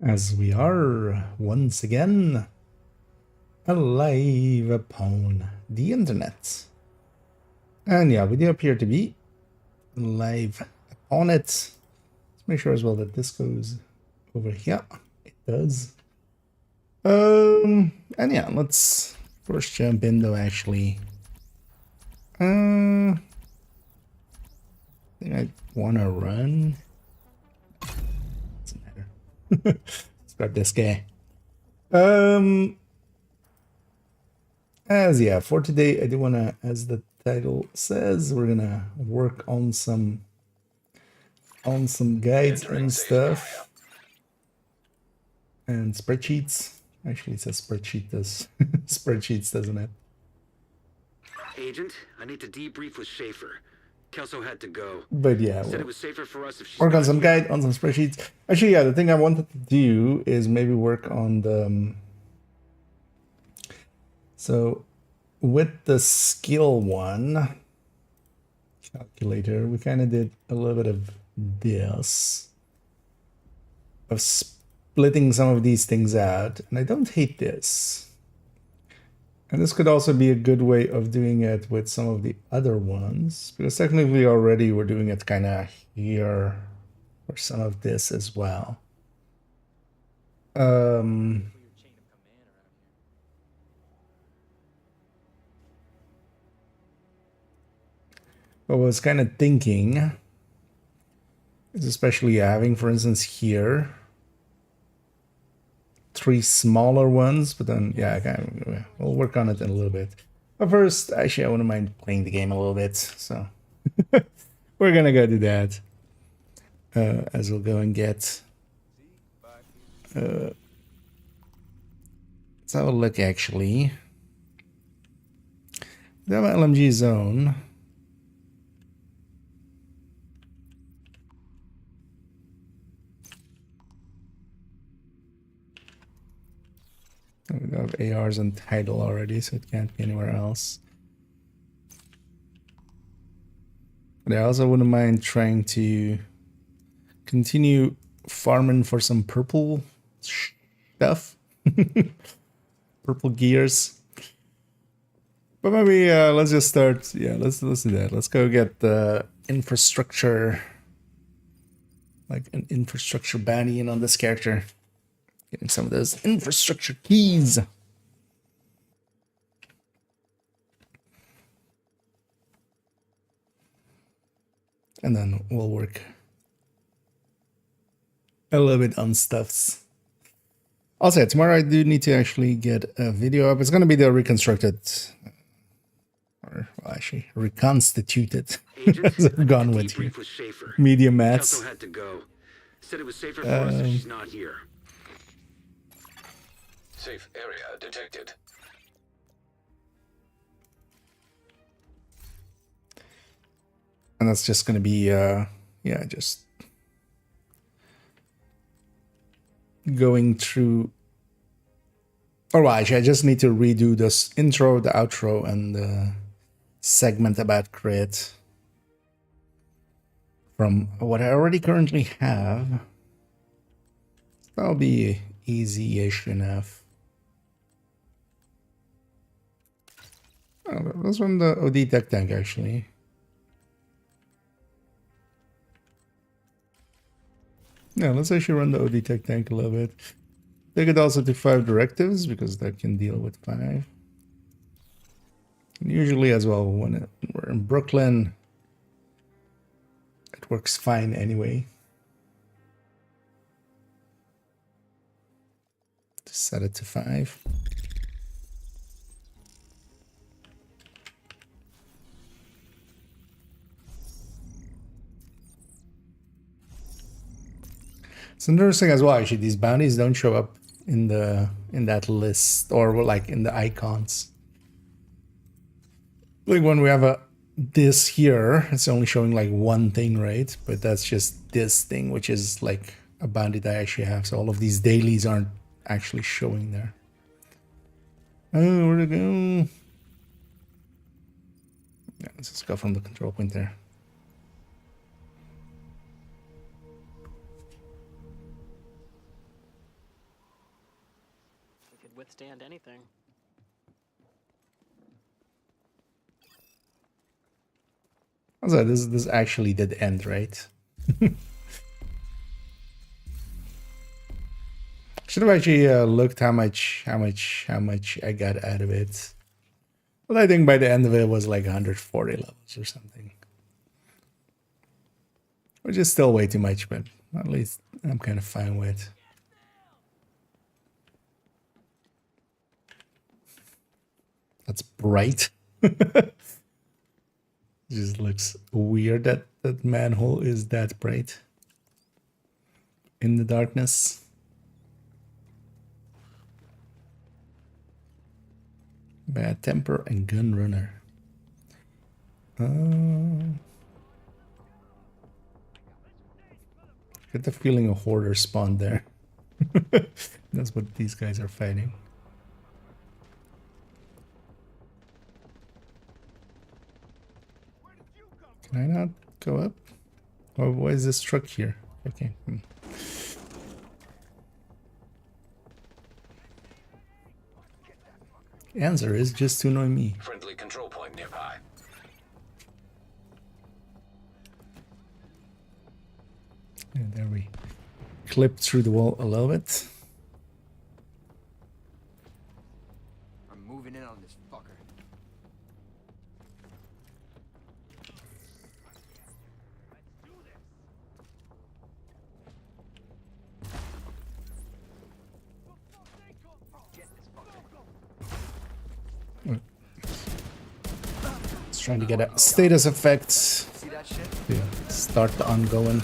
as we are once again alive upon the internet. And yeah, we do appear to be live upon it. Let's make sure as well that this goes over here. It does. And yeah, let's first jump in though actually. I think I wanna run. Doesn't matter. Let's grab this guy. As yeah, for today I do wanna, as the title says, we're gonna work on some guides and stuff. And spreadsheets. Actually it says spreadsheet does spreadsheets, doesn't it? Agent, I need to debrief with Schaefer. Kelso had to go. But yeah, Said we'll it was safer for us if she's work on not some here. guide, on some spreadsheets. Actually, yeah, the thing I wanted to do is maybe work on the so with the skill one calculator, we kind of did a little bit of this, of splitting some of these things out, and I don't hate this. And this could also be a good way of doing it with some of the other ones, because technically already we're doing it kind of here for some of this as well. What I was kind of thinking is especially having, for instance, here, 3 smaller ones, but then, yeah, we'll work on it in a little bit. But first, actually, I wouldn't mind playing the game a little bit, so we're gonna go do that. As we'll go and get... let's have a look, actually. We have an LMG zone. We have ARs and title already, so it can't be anywhere else. But I also wouldn't mind trying to continue farming for some purple stuff. Purple gears. But maybe let's just start. Yeah, let's do that. Let's go get the infrastructure, like an infrastructure bounty in on this character. Getting some of those infrastructure keys. And then we'll work a little bit on stuffs. Also, tomorrow I do need to actually get a video up. It's going to be the reconstructed, or well, actually reconstituted. I've gone with here. Medium mats. Kelso had to go. Said it was safer for us if she's not here. Safe area detected. And that's just going to be, yeah, just going through. Or well, actually, I just need to redo this intro, the outro, and the segment about crit from what I already currently have. That'll be easy-ish enough. Oh, let's run the OD tech tank, actually. Yeah, let's actually run the OD tech tank a little bit. Take it also to 5 directives, because that can deal with 5. And usually as well, when we're in Brooklyn, it works fine anyway. Just set it to 5. It's interesting as well, actually, these bounties don't show up in that list, or like in the icons. Like when we have this here, it's only showing like one thing, right? But that's just this thing, which is like a bounty that I actually have. So all of these dailies aren't actually showing there. Oh, where'd it go? Yeah, let's just go from the control point there. withstand anything. Also, this actually did end, right? Should have actually looked how much I got out of it. Well, I think by the end of it was like 140 levels or something, which is still way too much, but at least I'm kind of fine with. That's bright. Just looks weird that that manhole is that bright in the darkness. Bad temper and gun runner. Get the feeling a hoarder spawned there. That's what these guys are fighting. Can I not go up? Oh, why is this truck here? Okay. Answer is just to annoy me. Friendly control point nearby. And there we clipped through the wall a little bit. I'm moving in on this fucker. It's trying to get a status effect See that shit? to start the ongoing.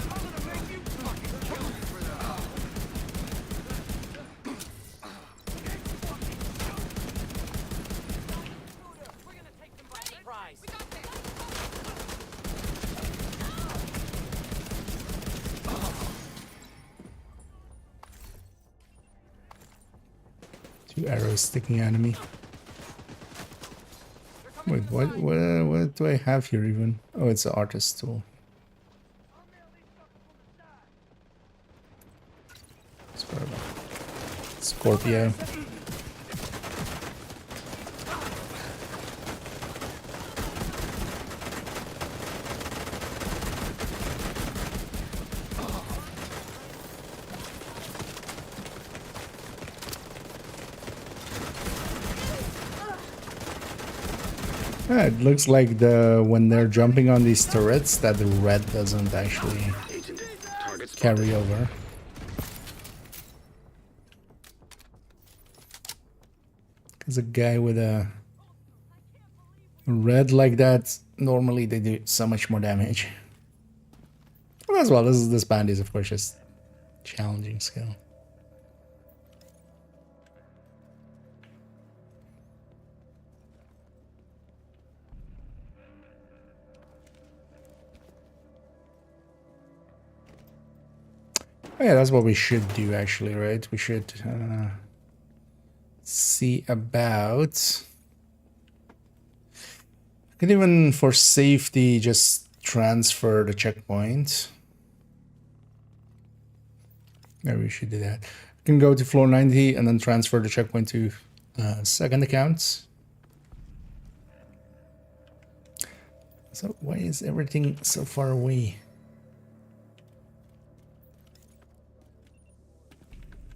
Two arrows sticking out of me. Wait, what do I have here even? Oh, it's an artist tool. Scorpio. Yeah, it looks like when they're jumping on these turrets that the red doesn't actually Agent, target spotted. carry over. Because a guy with a red like that, normally they do so much more damage. Well, as well, this band is of course just challenging skill. Oh, yeah, that's what we should do actually, right? We should see about... I could even, for safety, just transfer the checkpoint. Maybe we should do that. I can go to floor 90 and then transfer the checkpoint to second account. So why is everything so far away?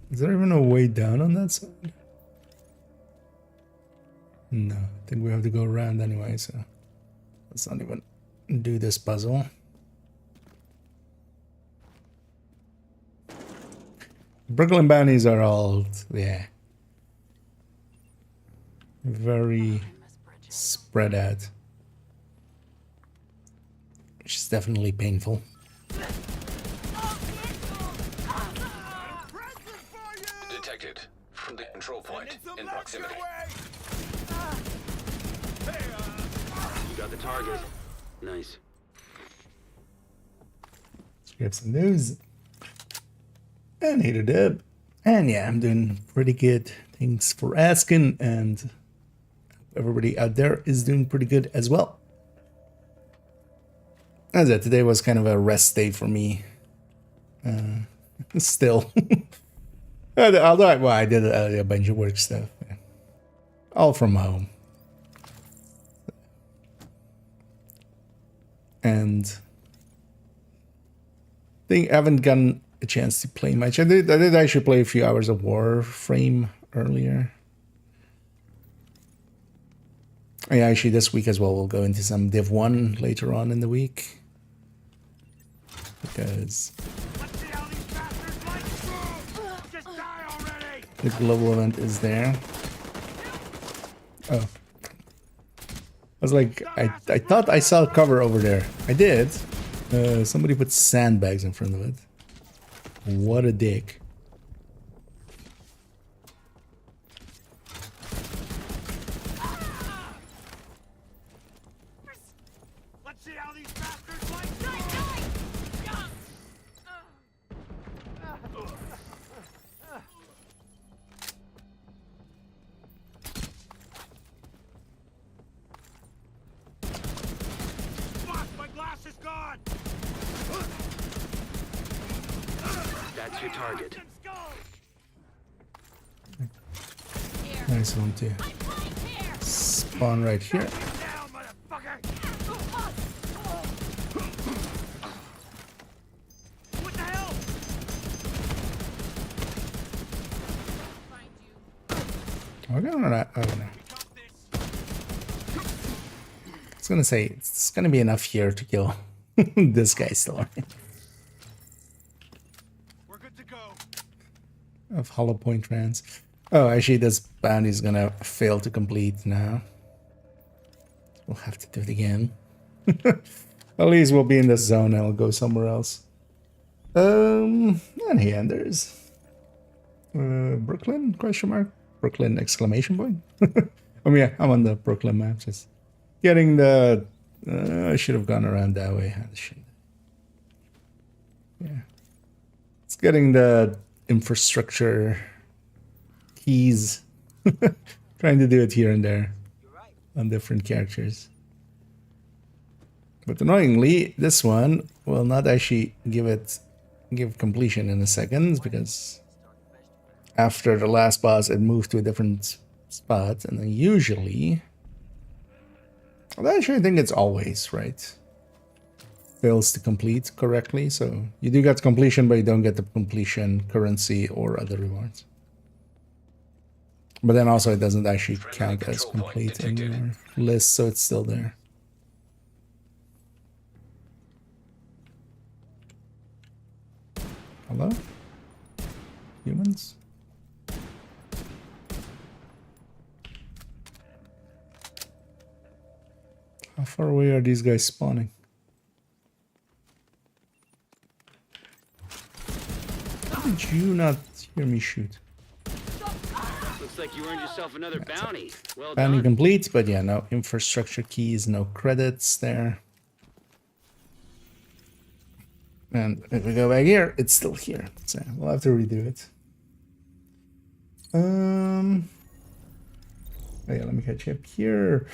Is there even a way down on that side? No, I think we have to go around anyway, so let's not even do this puzzle. Brooklyn bounties are all, yeah, very spread out, which is definitely painful. Detected. From the control point in proximity. You got the target. Nice. So we have some news. And here it is. And yeah, I'm doing pretty good. Thanks for asking, and everybody out there is doing pretty good as well. As it, today was kind of a rest day for me. Still. Although I did a bunch of work stuff. all from home. And I haven't gotten a chance to play much. I did actually play a few hours of Warframe earlier. Yeah, actually this week as well we'll go into some Div 1 later on in the week. Because the global event is there. Oh. I was like, I thought I saw a cover over there. I did. Somebody put sandbags in front of it. What a dick. Let's see how these bastards like Fuck, my glass is gone! That's your target. Nice one too. Spawn right here. Down, motherfucker! What the hell? Okay, or not? Oh no. I was gonna say it's gonna be enough here to kill this guy still. We're good to go. Of Hollow Point Trans. Oh, actually, this bounty is gonna fail to complete now. We'll have to do it again. At least we'll be in this zone and I'll go somewhere else. And here, there's Brooklyn? Question mark? Brooklyn exclamation point? Oh yeah, I'm on the Brooklyn map. Just getting the. I should have gone around that way. Yeah, it's getting the infrastructure keys. Trying to do it here and there on different characters. But annoyingly, this one will not actually give completion in a second, because after the last boss it moved to a different spot, and then usually, well, actually I think it's always right, fails to complete correctly. So you do get completion, but you don't get the completion currency or other rewards. But then also it doesn't actually count as complete in your list, so it's still there. Hello? Humans? How far away are these guys spawning? How did you not hear me shoot? Looks like you earned yourself another bounty. Well Bounty done. complete, but yeah, no infrastructure keys, no credits there. And if we go back here, it's still here. So we'll have to redo it. Oh yeah, let me catch up here.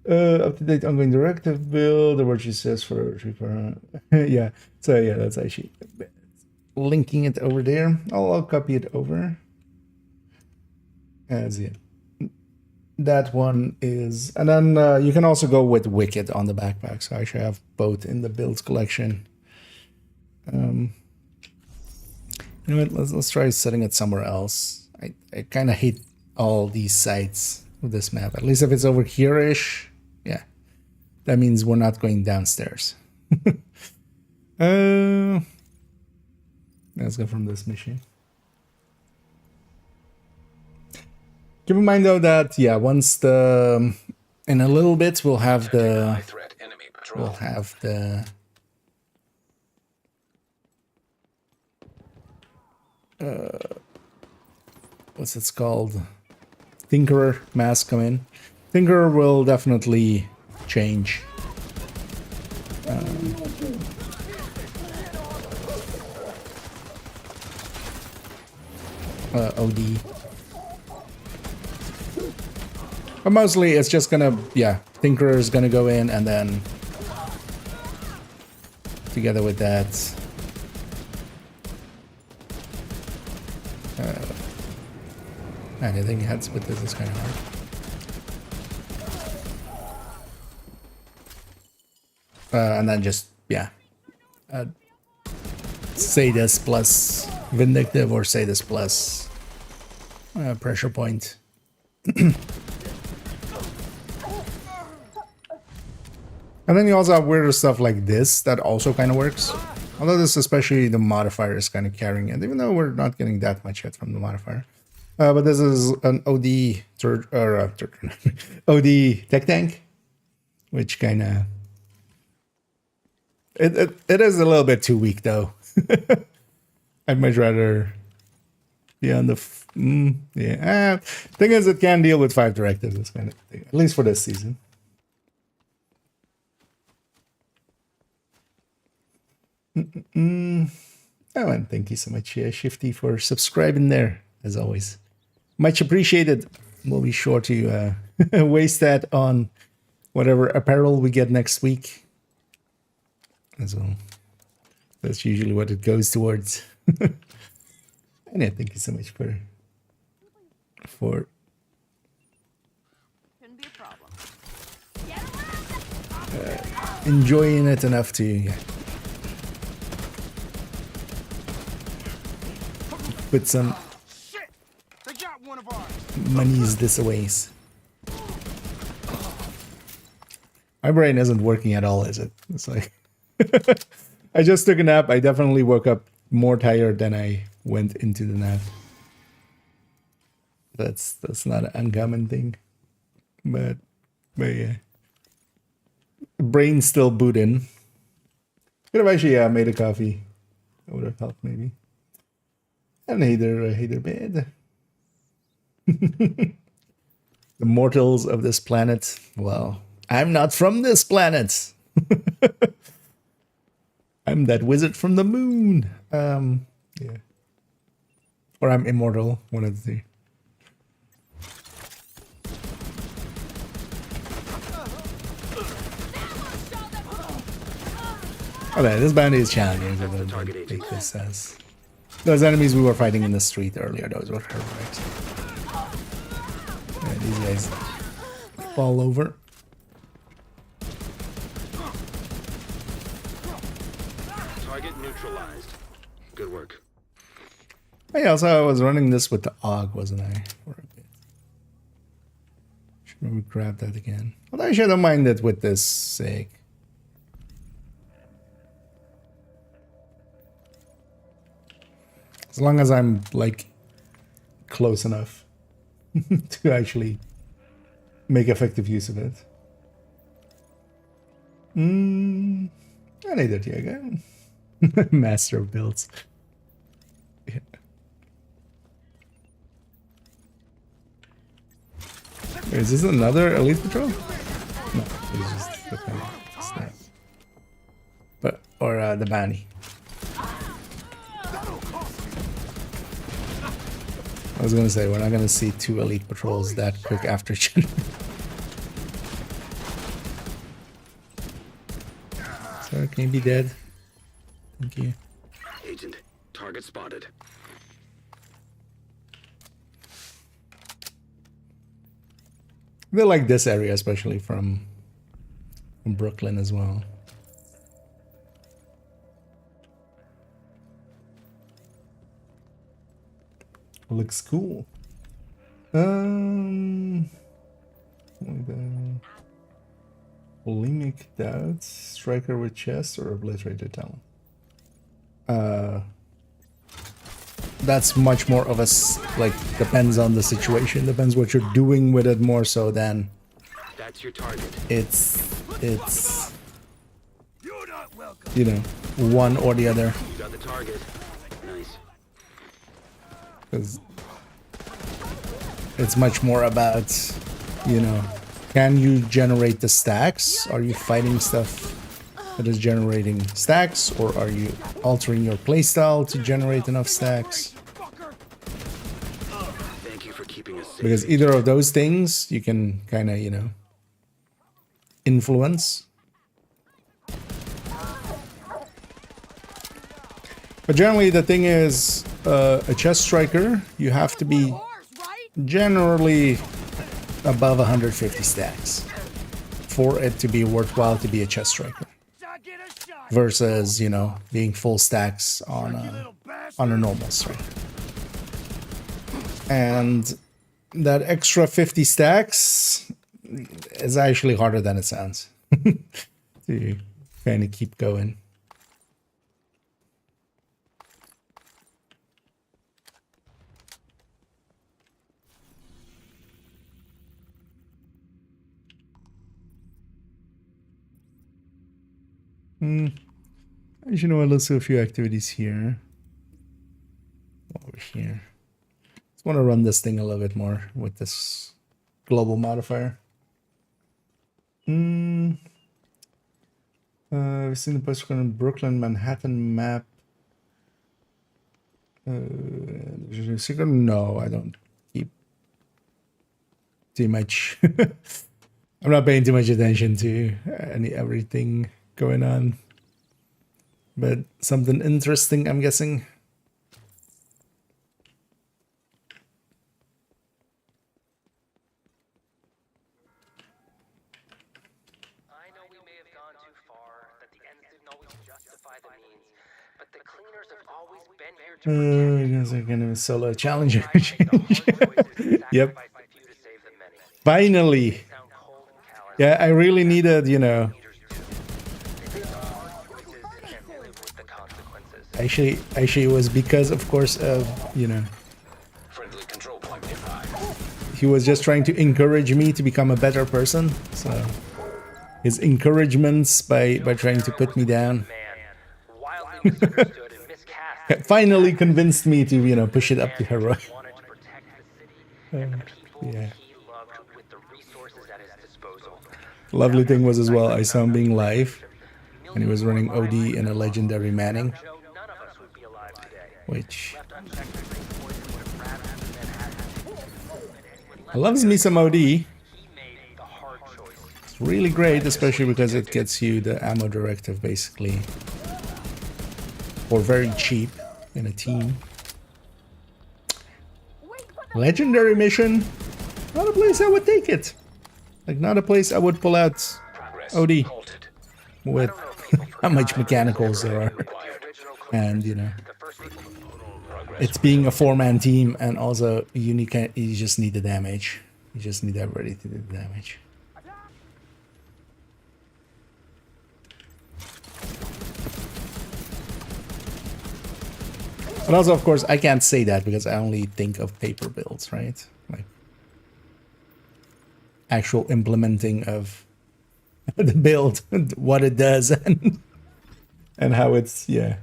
Up-to-date ongoing directive build, or what she says for yeah. So yeah, that's actually linking it over there. I'll copy it over. As yeah, that one is, and then you can also go with Wicked on the backpack. So I actually have both in the builds collection. You know what? Let's try setting it somewhere else. I kind of hate all these sites with this map. At least if it's over here-ish, yeah, that means we're not going downstairs. Let's go from this mission. Keep in mind though that yeah, once the in a little bit we'll have the what's it's called? Tinkerer mask come in. Tinkerer will definitely change. OD. But mostly it's just gonna, yeah, Tinkerer is gonna go in, and then together with that, anything heads with this is kind of hard. And then just, yeah. Sadist plus Vindictive or Sadist plus Pressure Point. And then you also have weirder stuff like this that also kind of works. Although this, especially the modifier, is kind of carrying it, even though we're not getting that much yet from the modifier. But this is an OD OD tech tank, which kind of it is a little bit too weak though. I'd much rather be on the yeah. Thing is, it can deal with 5 directives. This kind of thing, at least for this season. Oh, and thank you so much, Shifty, for subscribing there, as always. Much appreciated. We'll be sure to waste that on whatever apparel we get next week as well. That's usually what it goes towards. And yeah, thank you so much for Shouldn't be a problem. enjoying it enough to put some Shit! They got one of ours! monies this ways. My brain isn't working at all, is it? It's like I just took a nap. I definitely woke up more tired than I went into the nap. That's not an uncommon thing. But yeah. Brain still booting. Could have actually made a coffee. That would have helped maybe. And Hader bed. The mortals of this planet. Well, I'm not from this planet. I'm that wizard from the moon. Yeah. Or I'm immortal, one of the two. Okay, this bounty is challenging. So don't take this as those enemies we were fighting in the street earlier. Those were heroics. Yeah, these guys fall over. Target neutralized. Good work. Hey, also I was running this with the AUG, wasn't I? For a bit. Should maybe grab that again. Although I shouldn't mind it with this sake. As long as I'm like close enough to actually make effective use of it. I need that again. Master of builds. Yeah. Wait, is this another elite patrol? No, it's just the kind of snap. But or the bounty. I was gonna say we're not gonna see 2 elite patrols that quick after each other. Sir, can you be dead? Thank you. Agent, target spotted. They like this area, especially from Brooklyn as well. Looks cool. Bulimic doubts, striker with chest, or obliterated talent. That's much more of a like depends on the situation. Depends what you're doing with it more so than. That's your target. It's you know, one or the other. You got the target. Nice. Because it's much more about, you know, can you generate the stacks? Are you fighting stuff that is generating stacks, or are you altering your playstyle to generate enough stacks? Thank you for keeping us safe. Because either of those things you can kind of, you know, influence. But generally the thing is, a chest striker, you have to be generally above 150 stacks for it to be worthwhile to be a chest striker. get a shot. versus, you know, being full stacks on You a little bastard. normal string. And that extra 50 stacks is actually harder than it sounds to kind of keep going. As you know, let's do a few activities here. Over here. Just want to run this thing a little bit more with this global modifier. We've seen the postcard Brooklyn, Manhattan map. Secret? No, I don't keep too much. I'm not paying too much attention to everything going on. But something interesting, I'm guessing. I know we may have gone too far, that the ends didn't always justify the means, but the cleaners have always been here to You guys are gonna solo challenger. Yep. Yep. Finally. Yeah, I really needed, you know. Actually, it was because, of course, of, you know, Friendly control point nearby. he was just trying to encourage me to become a better person. So his encouragements by trying to put me down finally convinced me to, you know, push it up to heroic. Yeah. Lovely thing was as well, I saw him being live, and he was running OD in a legendary Manning, which I loves me some OD. It's really great, especially because it gets you the ammo directive basically for very cheap in a team. Legendary mission, not a place I would take it. Like, not a place I would pull out OD with how much mechanicals there are. And, you know, it's being a 4-man team, and also you just need the damage. You just need everybody to do the damage. But also, of course, I can't say that because I only think of paper builds, right? Like, actual implementing of the build, what it does, and how it's, yeah.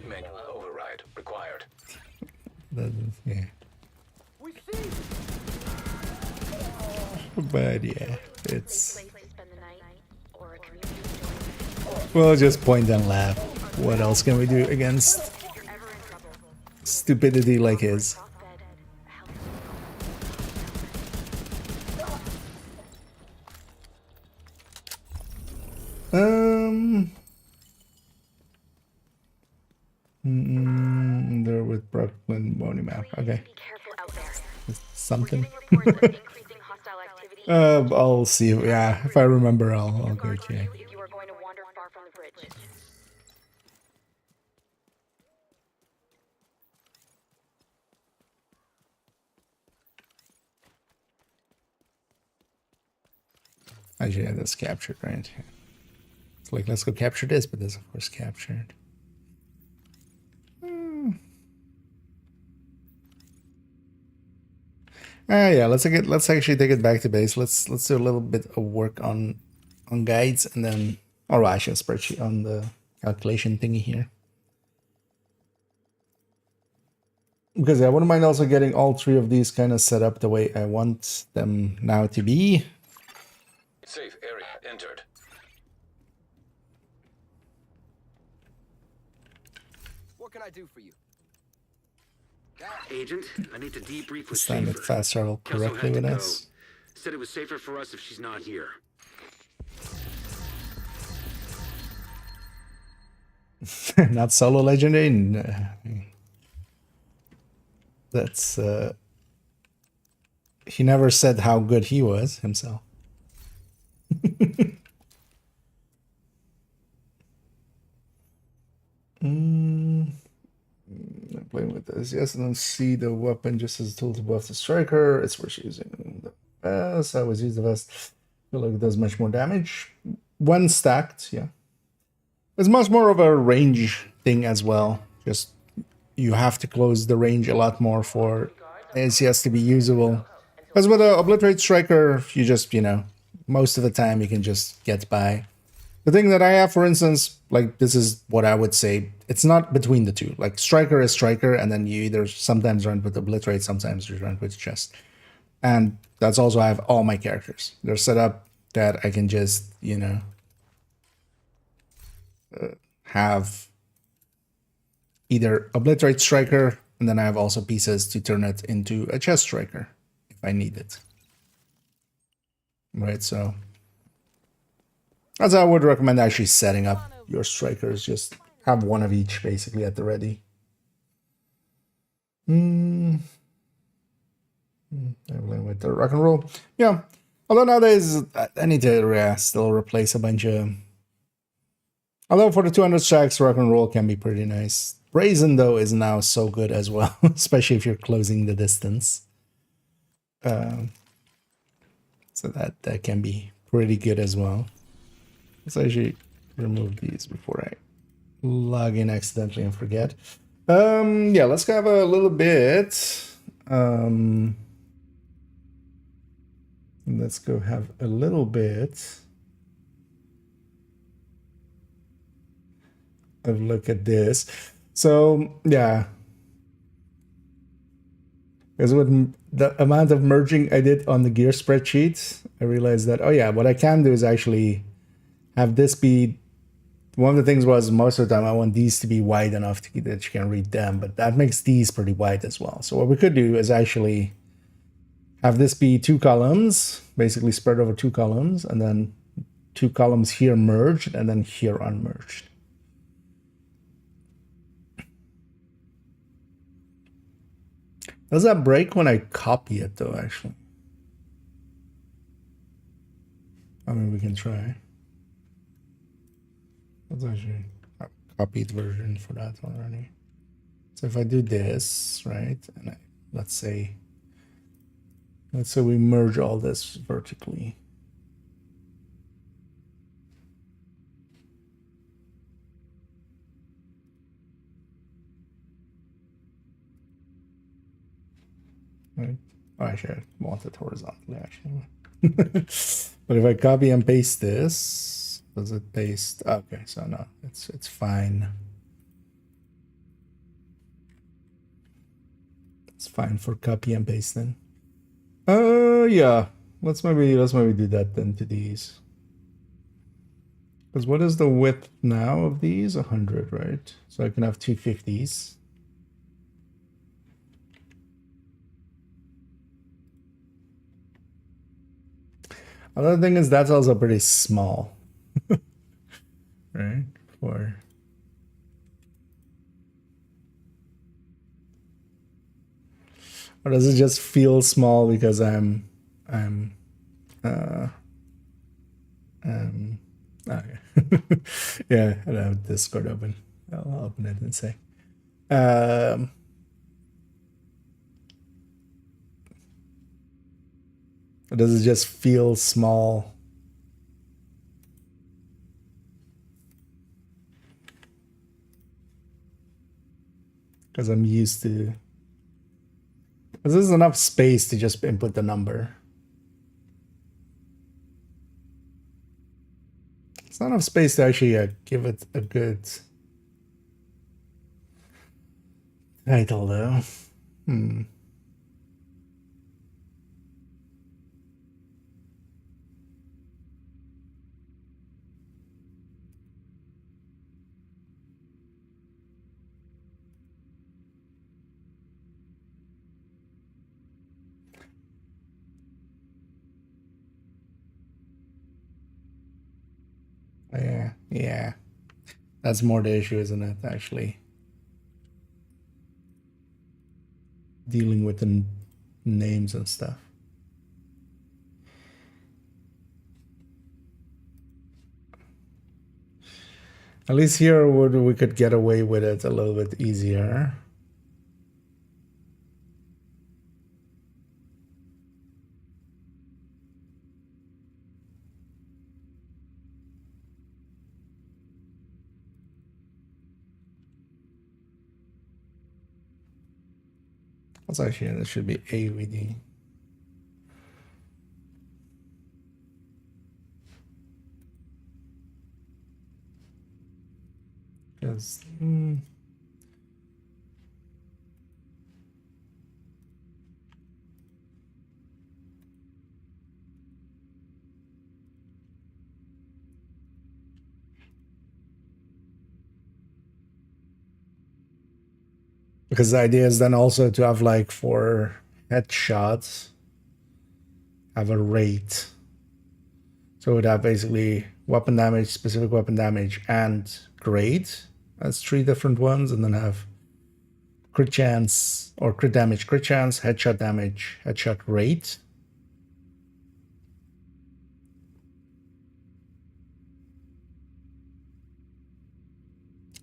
Manual override required. Yeah. But yeah, it's... We'll just point and laugh. What else can we do against stupidity like his? They're with Brooklyn Boney map. Okay. Something. I'll see. Yeah, if I remember, I'll go check. Actually, yeah, that's captured, right? It's like, let's go capture this, but this, of course, captured. Yeah, let's actually take it back to base. Let's do a little bit of work on guides, and then, or actually a spreadsheet on the calculation thingy here. Because I wouldn't mind also getting all 3 of these kind of set up the way I want them now to be. Safe area entered. What can I do for you? Agent, I need to debrief with This time it Schaefer. fast travel Kelso had correctly to with go. us. Said it was safer for us if she's not here. Not solo legendary. That's he never said how good he was himself. I'm playing with this. Yes, and then see the weapon just as a tool to buff the striker. It's worth using the vest. I always use the vest. I feel like it does much more damage. When stacked, yeah. It's much more of a range thing as well. Just you have to close the range a lot more for ACS to be usable. Because with a Obliterate Striker, you just, you know, most of the time you can just get by. The thing that I have, for instance, like this is what I would say, it's not between the two. Like Striker is Striker, and then you either sometimes run with Obliterate, sometimes you run with Chest. And that's also I have all my characters. They're set up that I can just, you know, have either Obliterate Striker, and then I have also pieces to turn it into a Chest Striker if I need it. Right, so as I would recommend actually setting up your strikers, just have one of each basically at the ready. I'm playing with the rock and roll. Yeah, although nowadays I need to still replace a bunch of. Although for the 200 stacks, rock and roll can be pretty nice. Brazen though is now so good as well, especially if you're closing the distance. So that can be pretty good as well. Let's actually remove these before I log in accidentally and forget. Yeah, let's have a little bit. Let's go have a little bit of look at this. So yeah, because with the amount of merging I did on the gear spreadsheet, I realized that, oh yeah, what I can do is actually have this be, one of the things was most of the time I want these to be wide enough that you can read them, but that makes these pretty wide as well. So what we could do is actually have this be 2 columns, basically spread over 2 columns, and then 2 columns here merged and then here unmerged. Does that break when I copy it though, actually? I mean, we can try. Let's actually have a copied version for that already. So if I do this, right, and let's say we merge all this vertically. Right. Oh, actually, I want it horizontally, actually. But if I copy and paste this, does it paste? Okay, so no, it's fine. It's fine for copy and paste then. Yeah. Let's maybe do that then to these. Because what is the width now of these? 100, right? So I can have 250s. Another thing is that's also pretty small. Right? Or does it just feel small because I'm okay. Yeah, I don't have Discord open. I'll open it and say. Or does it just feel small? Because I'm used to. Because there's enough space to just input the number. It's not enough space to actually give it a good title, though. Yeah. That's more the issue, isn't it? Actually, dealing with the names and stuff. At least here we could get away with it a little bit easier. That's actually, this should be AVD. Because because the idea is then also to have like for headshots have a rate. So it would have basically weapon damage, specific weapon damage, and grade as 3 different ones, and then have crit chance or crit damage, crit chance, headshot damage, headshot rate.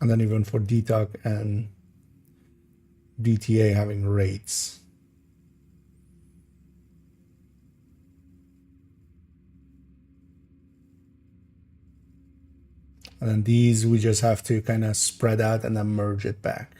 And then even for DTOC and DTA having rates. And then these we just have to kind of spread out and then merge it back.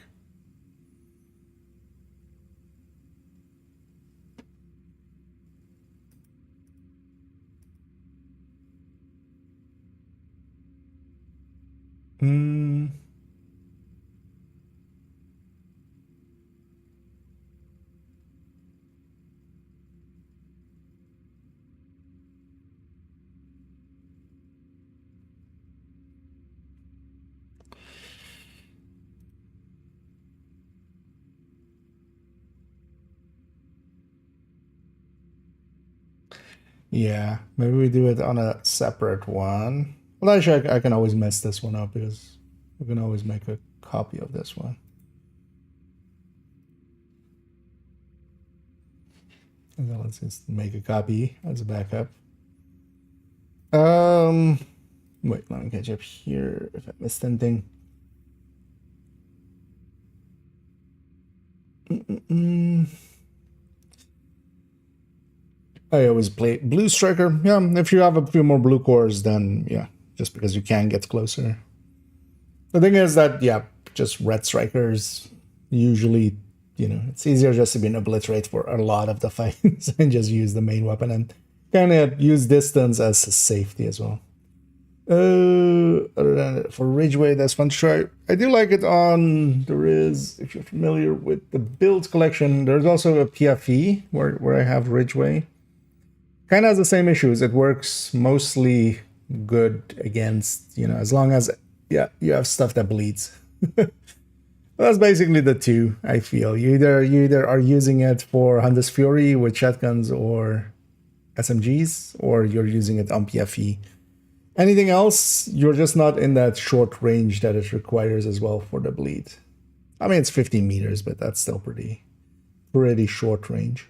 Yeah, maybe we do it on a separate one. Well, actually, I can always mess this one up because we can always make a copy of this one. And then let's just make a copy as a backup. Wait, let me catch up here if I missed anything. I always play blue striker. Yeah, if you have a few more blue cores, then yeah, just because you can get closer. The thing is that, yeah, just red strikers usually, you know, it's easier just to be an obliterate for a lot of the fights and just use the main weapon and kind of use distance as a safety as well. Other than it, for Ridgeway, that's fun to try. I do like it on, there is, if you're familiar with the build collection, there's also a PFE where I have Ridgeway. Kind of has the same issues. It works mostly good against, you know, as long as, yeah, you have stuff that bleeds. That's basically the two, I feel. You either are using it for Hunter's Fury with shotguns or SMGs, or you're using it on PFE. Anything else, you're just not in that short range that it requires as well for the bleed. I mean, it's 15 meters, but that's still pretty short range.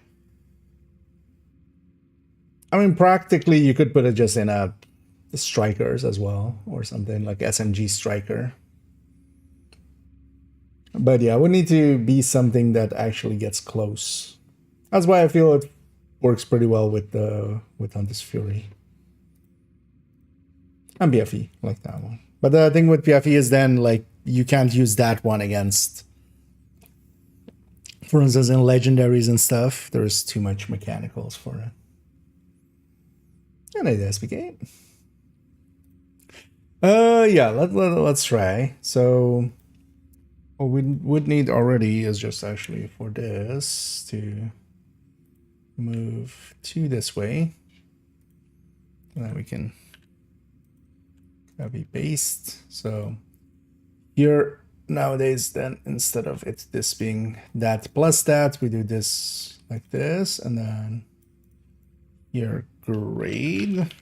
I mean, practically, you could put it just in a strikers as well, or something like SMG striker. But yeah, it would need to be something that actually gets close. That's why I feel it works pretty well with Hunter's Fury. And BFE, like that one. But the thing with BFE is then, like, you can't use that one against, for instance, in legendaries and stuff, there's too much mechanicals for it. And it does begin. Yeah, let's try. So what we would need already is just actually for this to move to this way. And then we can copy paste. So here nowadays, then instead of it this being that plus that, we do this like this, and then here grade.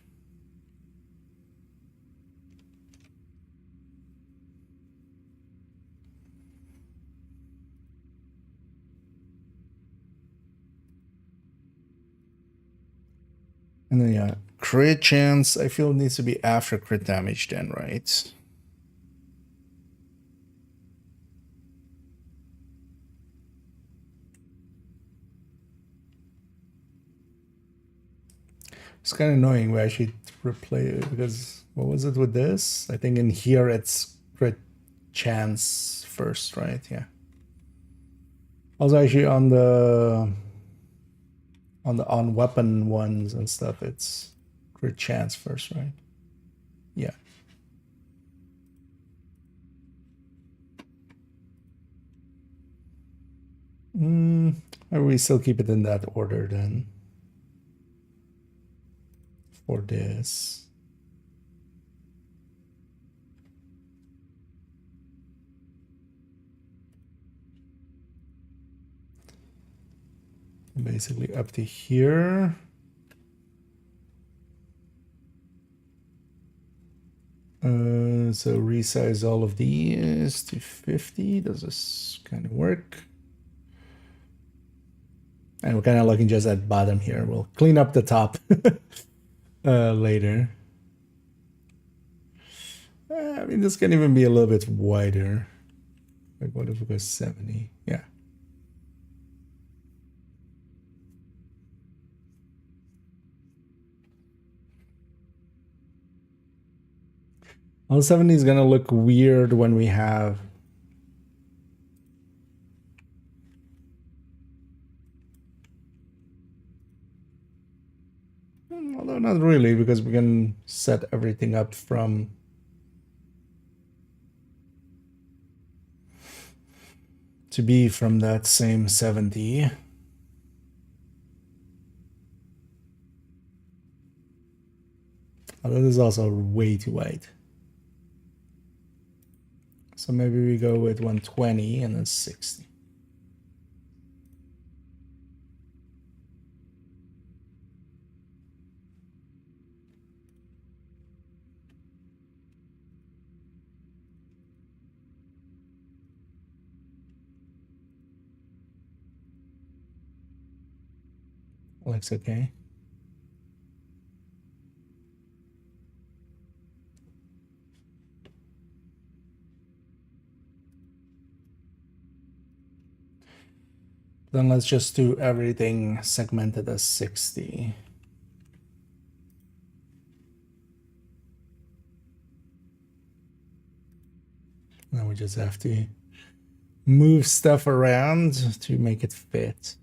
And then yeah, crit chance, I feel needs to be after crit damage then, right? It's kind of annoying. We actually replay it because what was it with this? I think in here it's crit chance first, right? Yeah. Also, actually on the on weapon ones and stuff, it's crit chance first, right? Yeah. We still keep it in that order then. For this. Basically up to here. So resize all of these to 50. Does this kind of work? And we're kind of looking just at bottom here. We'll clean up the top later. I mean, this can even be a little bit wider. Like, what if we go 70? Yeah. All 70 is gonna look weird when we have although not really, because we can set everything up from to be from that same 70. Although this is also way too wide. So maybe we go with 120 and then 60. Looks okay. Then let's just do everything segmented as 60. Then we just have to move stuff around to make it fit.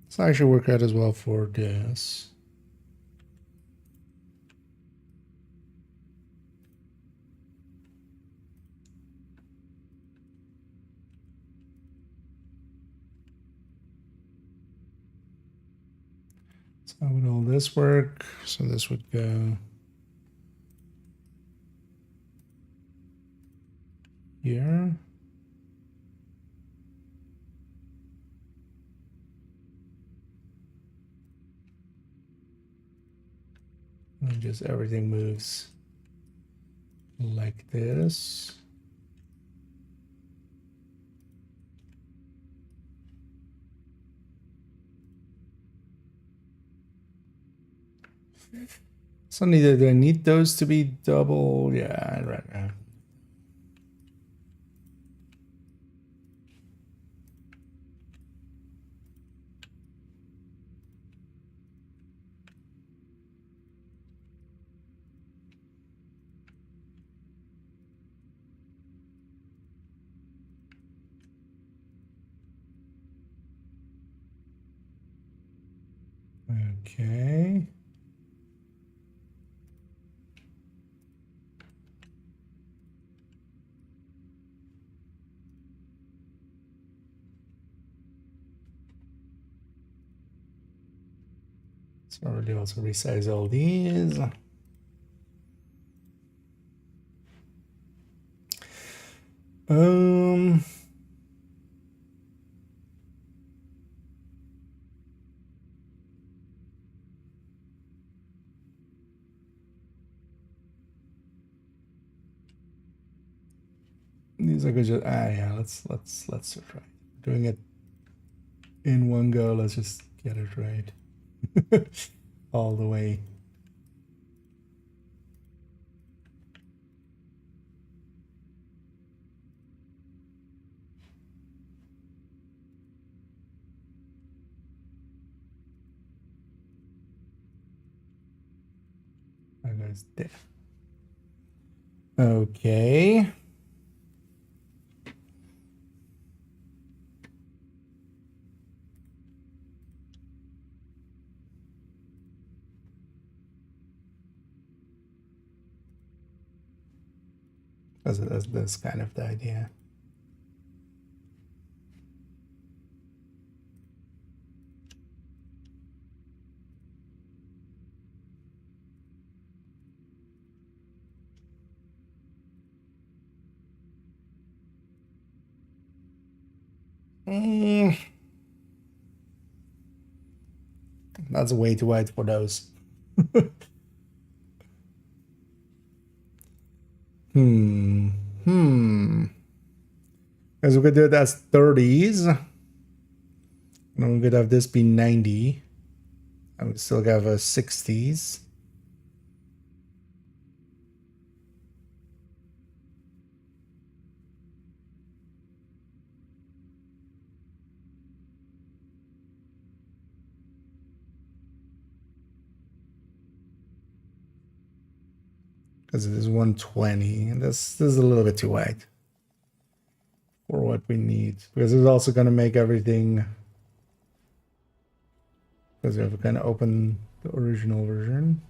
So I should work out as well for this. So how would all this work? So this would go here. And just everything moves like this. So neither do I need those to be double. Yeah, right. Okay. So I already also resize all these. These are good. Just yeah. Let's try doing it in one go. Let's just get it right all the way. It's there. Okay. That's kind of the idea. That's way too wide for those. Because we could do it as 30s. And we could have this be 90. I would still have a 60s. Because it is 120, and this is a little bit too wide for what we need. Because it's also going to make everything, because we have to kind of open the original version.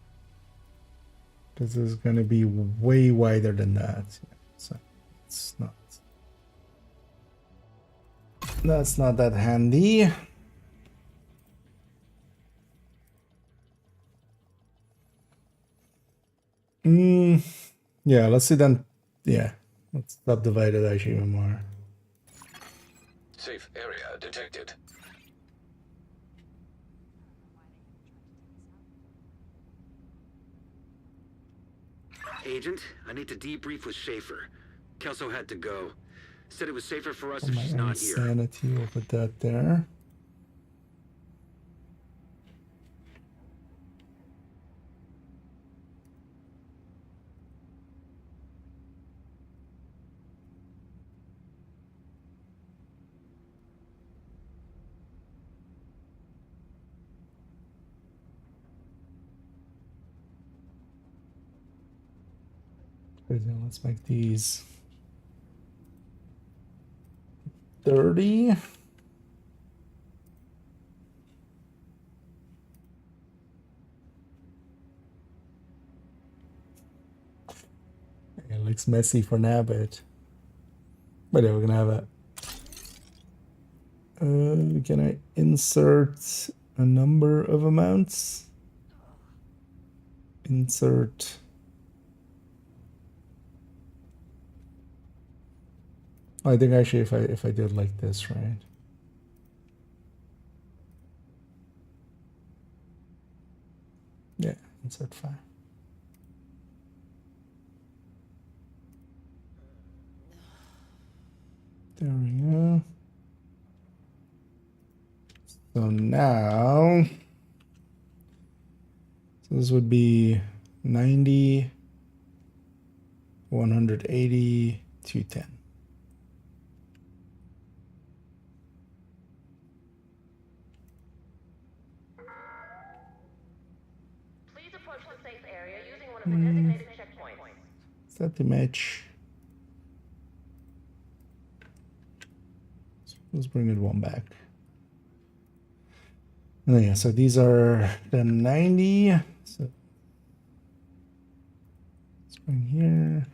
This is going to be way wider than that. So it's not. That's not that handy. Yeah, let's see then. Yeah, let's subdivide it actually even more. Safe area detected. Agent, I need to debrief with Schaefer. Kelso had to go. Said it was safer for us Oh, if my she's not here. insanity, we'll put that there. Let's make these 30. It looks messy for now, but yeah, we're gonna have a. Can I insert a number of amounts? Insert. I think actually if I did like this, right? Yeah, insert 5. There we go. So now, so this would be 90, 180, 210. Please approach the safe area using one of the designated checkpoints. Is that the match? Let's bring it one back. Oh yeah, so these are the 90. So let's bring here.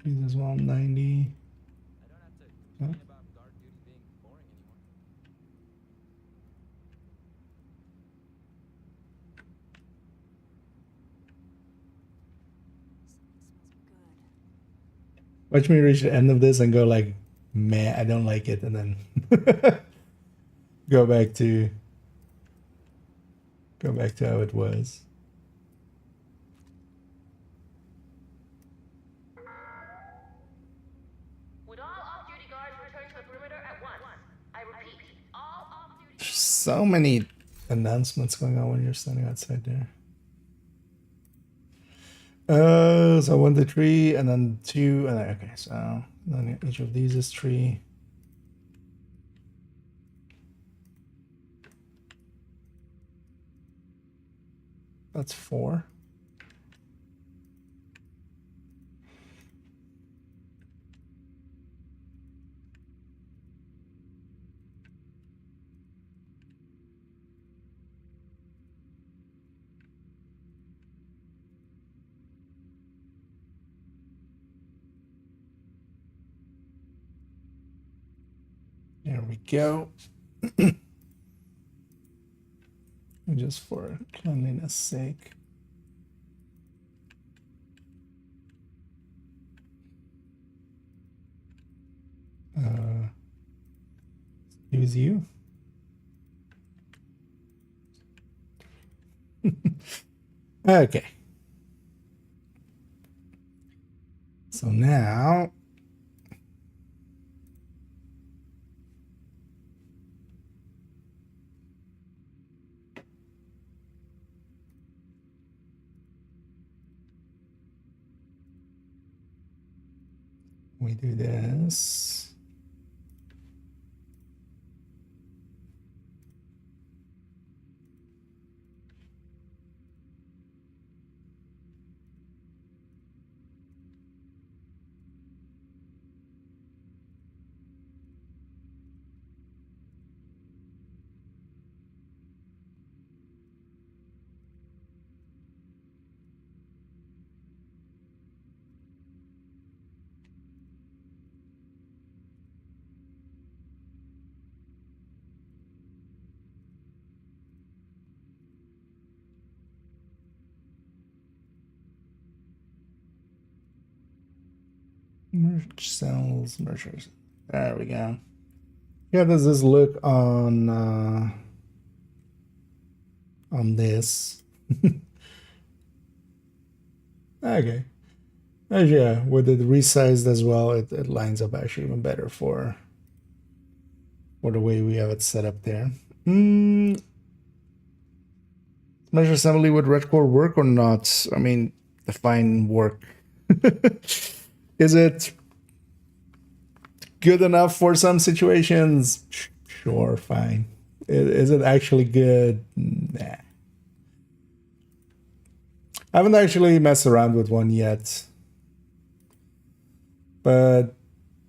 These as well, 90. Huh? Watch me reach the end of this and go like, man, I don't like it, and then go back to how it was. Would all off-duty guards return to the perimeter at once? I repeat, all off-duty. There's so many announcements going on when you're standing outside there. So 1 to 3, and then 2, and then, okay. So then each of these is 3. That's 4. There we go. Just for cleanliness sake. Use you. Okay. So now we do this. Merge cells, mergers. There we go. Yeah, does this look on this? Okay. Yeah, with it resized as well, it lines up actually even better for the way we have it set up there. Measure assembly would red core work or not? I mean, define work. Is it good enough for some situations? Sure, fine. Is it actually good? Nah. I haven't actually messed around with one yet. But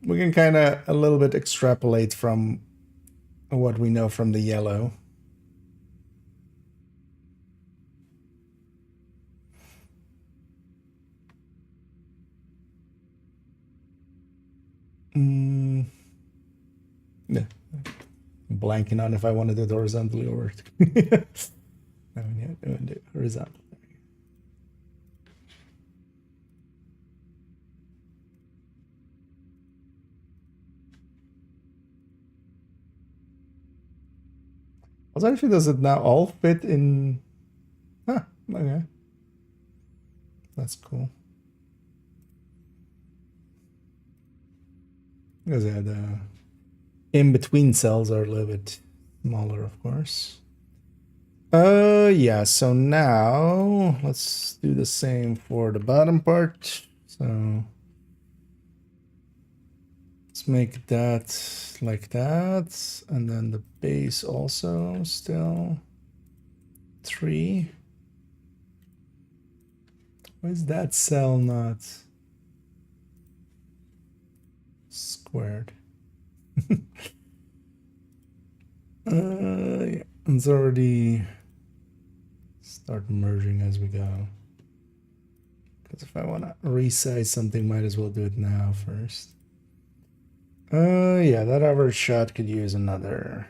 we can kind of a little bit extrapolate from what we know from the yellow. Yeah. Blanking on if I want to do it horizontally or no, yeah, do it horizontal. Also, actually, does it now all fit in? Huh, okay. That's cool. Because yeah, the in-between cells are a little bit smaller, of course. Yeah, so now let's do the same for the bottom part. So let's make that like that, and then the base also still 3. Why is that cell not squared? Yeah, it's already start merging as we go. Because if I want to resize something, might as well do it now first. Yeah, that average shot could use another.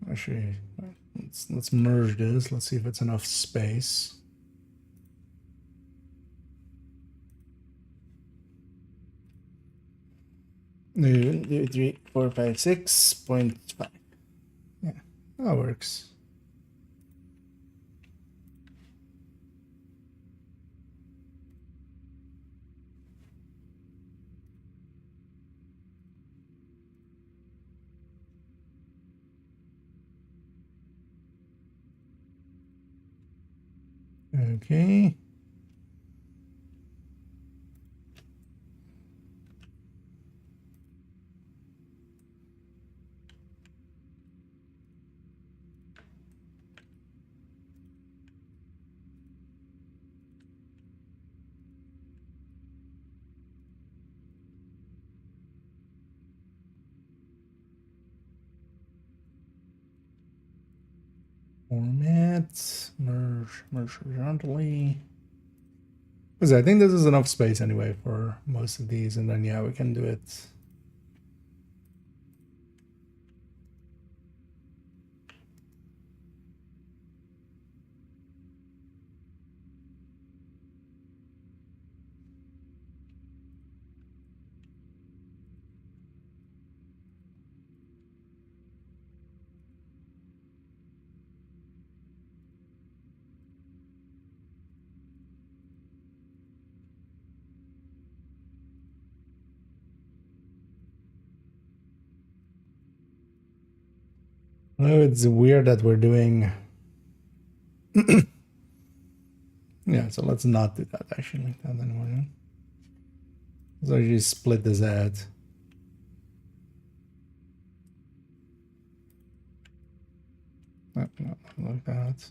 Actually, let's merge this. Let's see if it's enough space. Two, 3, 4, 5, 6.5. Yeah, that works. Okay. Format, merge horizontally. Because I think this is enough space anyway for most of these, and then yeah, we can do it. Oh, it's weird that we're doing. Yeah, so let's not do that actually like that anymore. So you split this ad. No, not like that.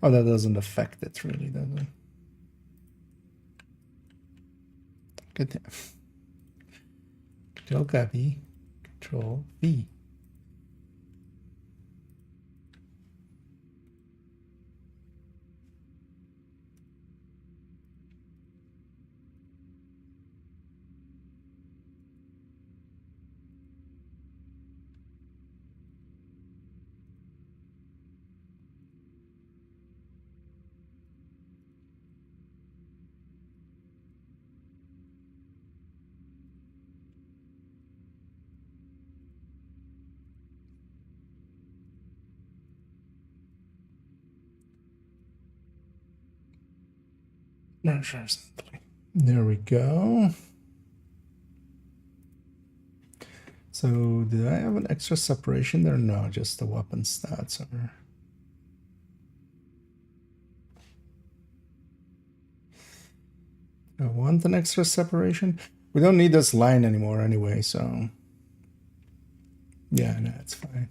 Oh, that doesn't affect it really, does it? Good. Control copy, Control V. There we go. So did I have an extra separation there? No, just the weapon stats are. I want an extra separation. We don't need this line anymore anyway, so yeah, no, it's fine.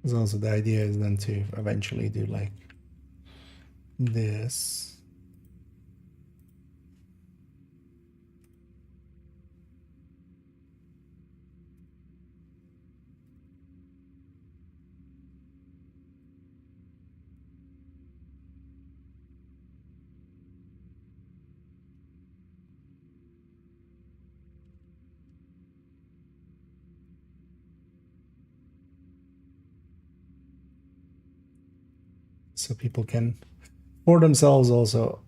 Because also the idea is then to eventually do like this. So people can, for themselves, also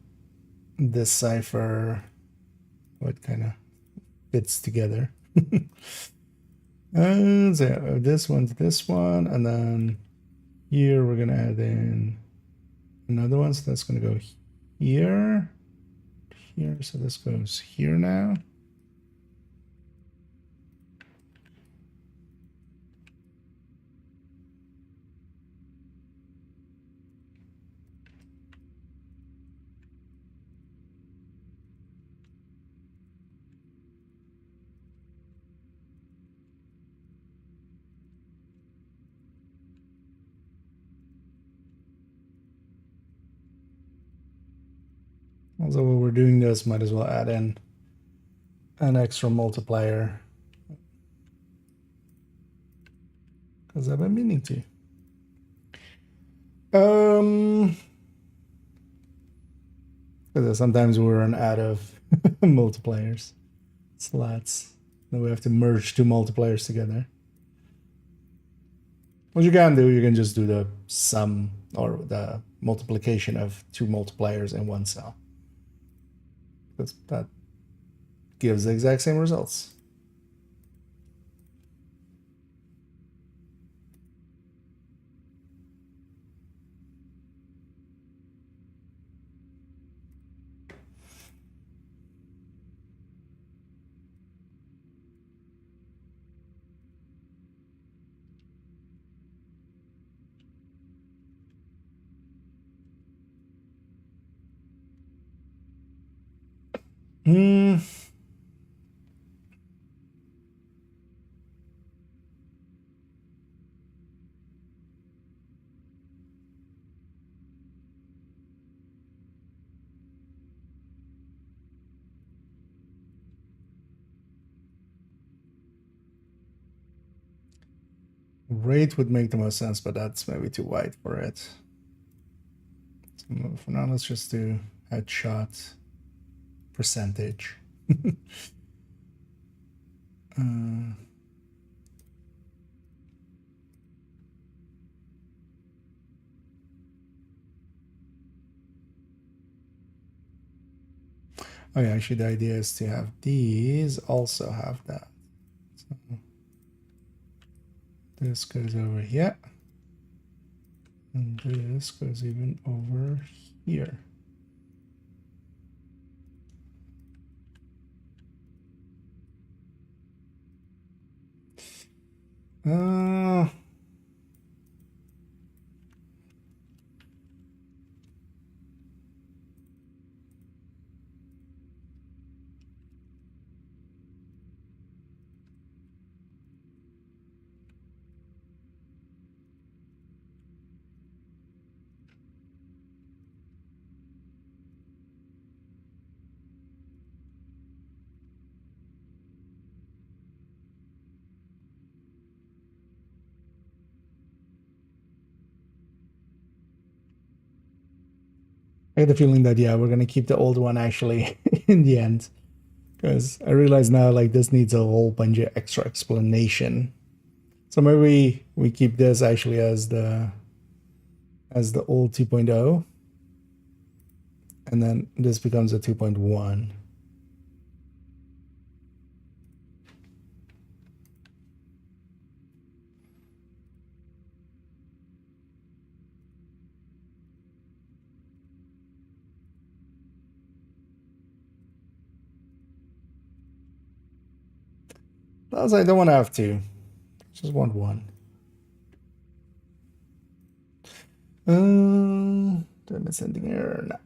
decipher what kind of fits together. And so yeah, this one to this one, and then here we're gonna add in another one. So that's gonna go here, here. So this goes here now. Also, while we're doing this, might as well add in an extra multiplier. Because I've been meaning to. Because sometimes we run out of multipliers slots. Then we have to merge two multipliers together. What you can do, you can just do the sum or the multiplication of two multipliers in one cell. That gives the exact same results. Hmm. Rate would make the most sense, but that's maybe too wide for it. So for now, let's just do headshot percentage. Oh yeah, actually the idea is to have these also have that. So this goes over here. And this goes even over here. I get the feeling that, yeah, we're going to keep the old one actually in the end. Because I realize now, like, this needs a whole bunch of extra explanation. So maybe we keep this actually as the old 2.0. And then this becomes a 2.1. Plus, I don't want to have two. Just want one. Did I miss anything here? No.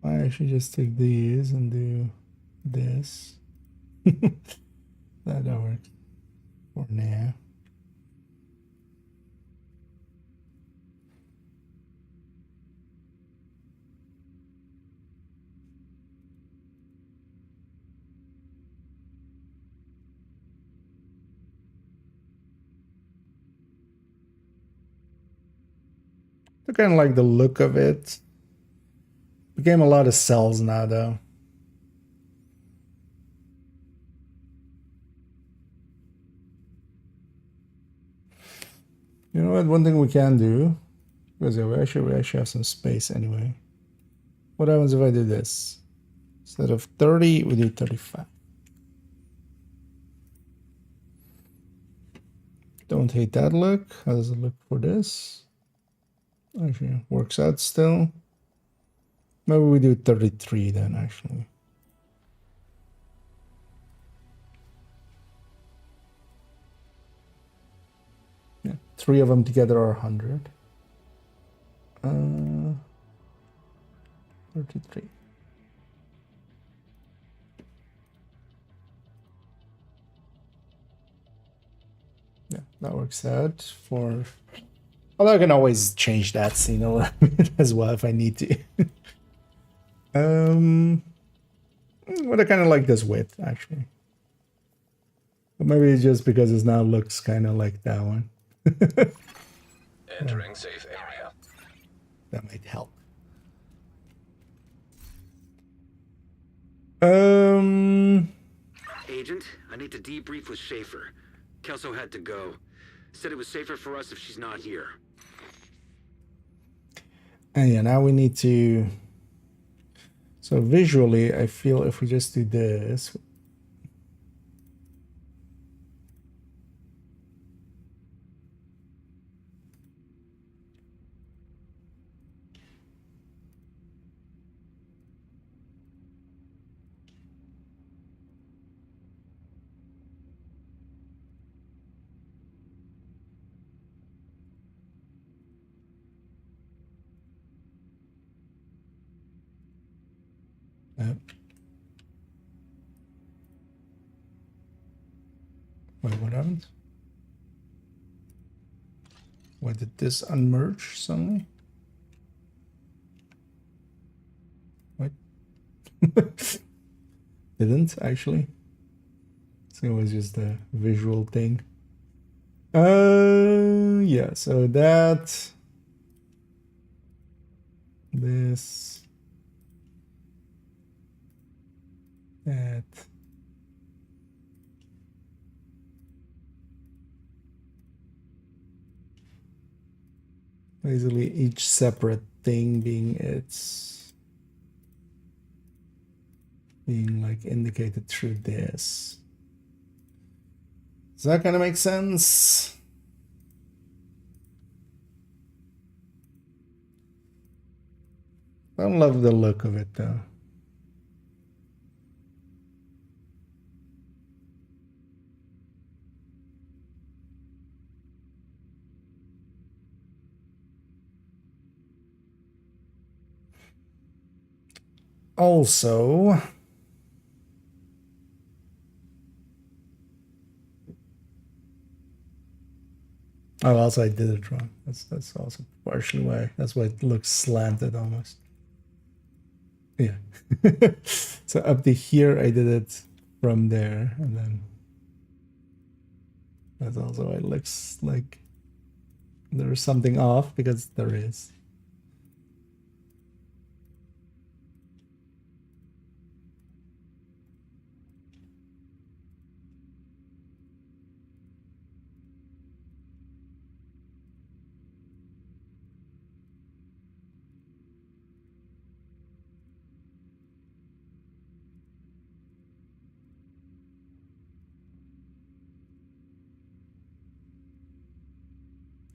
I should just take these and do this. That'll work for now. I kind of like the look of it. Became a lot of cells now, though. You know what? One thing we can do, because we actually have some space anyway. What happens if I do this? Instead of 30, we do 35. Don't hate that look. How does it look for this? Actually, works out still. Maybe we do 33 then, actually. Yeah, 3 of them together are 100. 33. Yeah, that works out for... Although I can always change that scene a little bit as well if I need to. But I kind of like this width, actually. But maybe it's just because it now looks kind of like that one. Entering safe area. That might help. Agent, I need to debrief with Schaefer. Kelso had to go. Said it was safer for us if she's not here. And yeah, now we need to... So visually, I feel if we just do this... Wait, what happened? Why did this unmerge suddenly? What? Didn't actually. So it was just a visual thing. Yeah, so that... This... That... Basically each separate thing being like indicated through this. Does that kind of make sense? I don't love the look of it though. Also, oh, also I did it wrong. That's also partially why. That's why it looks slanted almost. Yeah. So up to here, I did it from there, and then that's also why it looks like there's something off, because there is.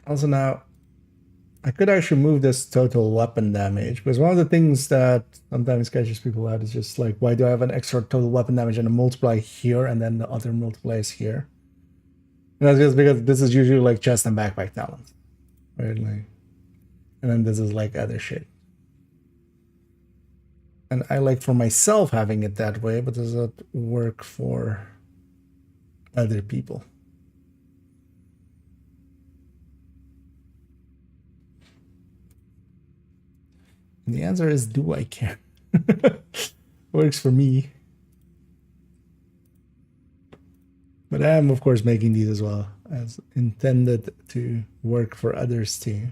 Also now, I could actually move this total weapon damage, because one of the things that sometimes catches people out is just like, why do I have an extra total weapon damage and a multiply here and then the other multiply is here? And that's just because this is usually like chest and backpack talent, right? Like, and then this is like other shit. And I like for myself having it that way, but does that work for other people? And the answer is, do I care? Works for me. But I am, of course, making these as well, as intended to work for others too.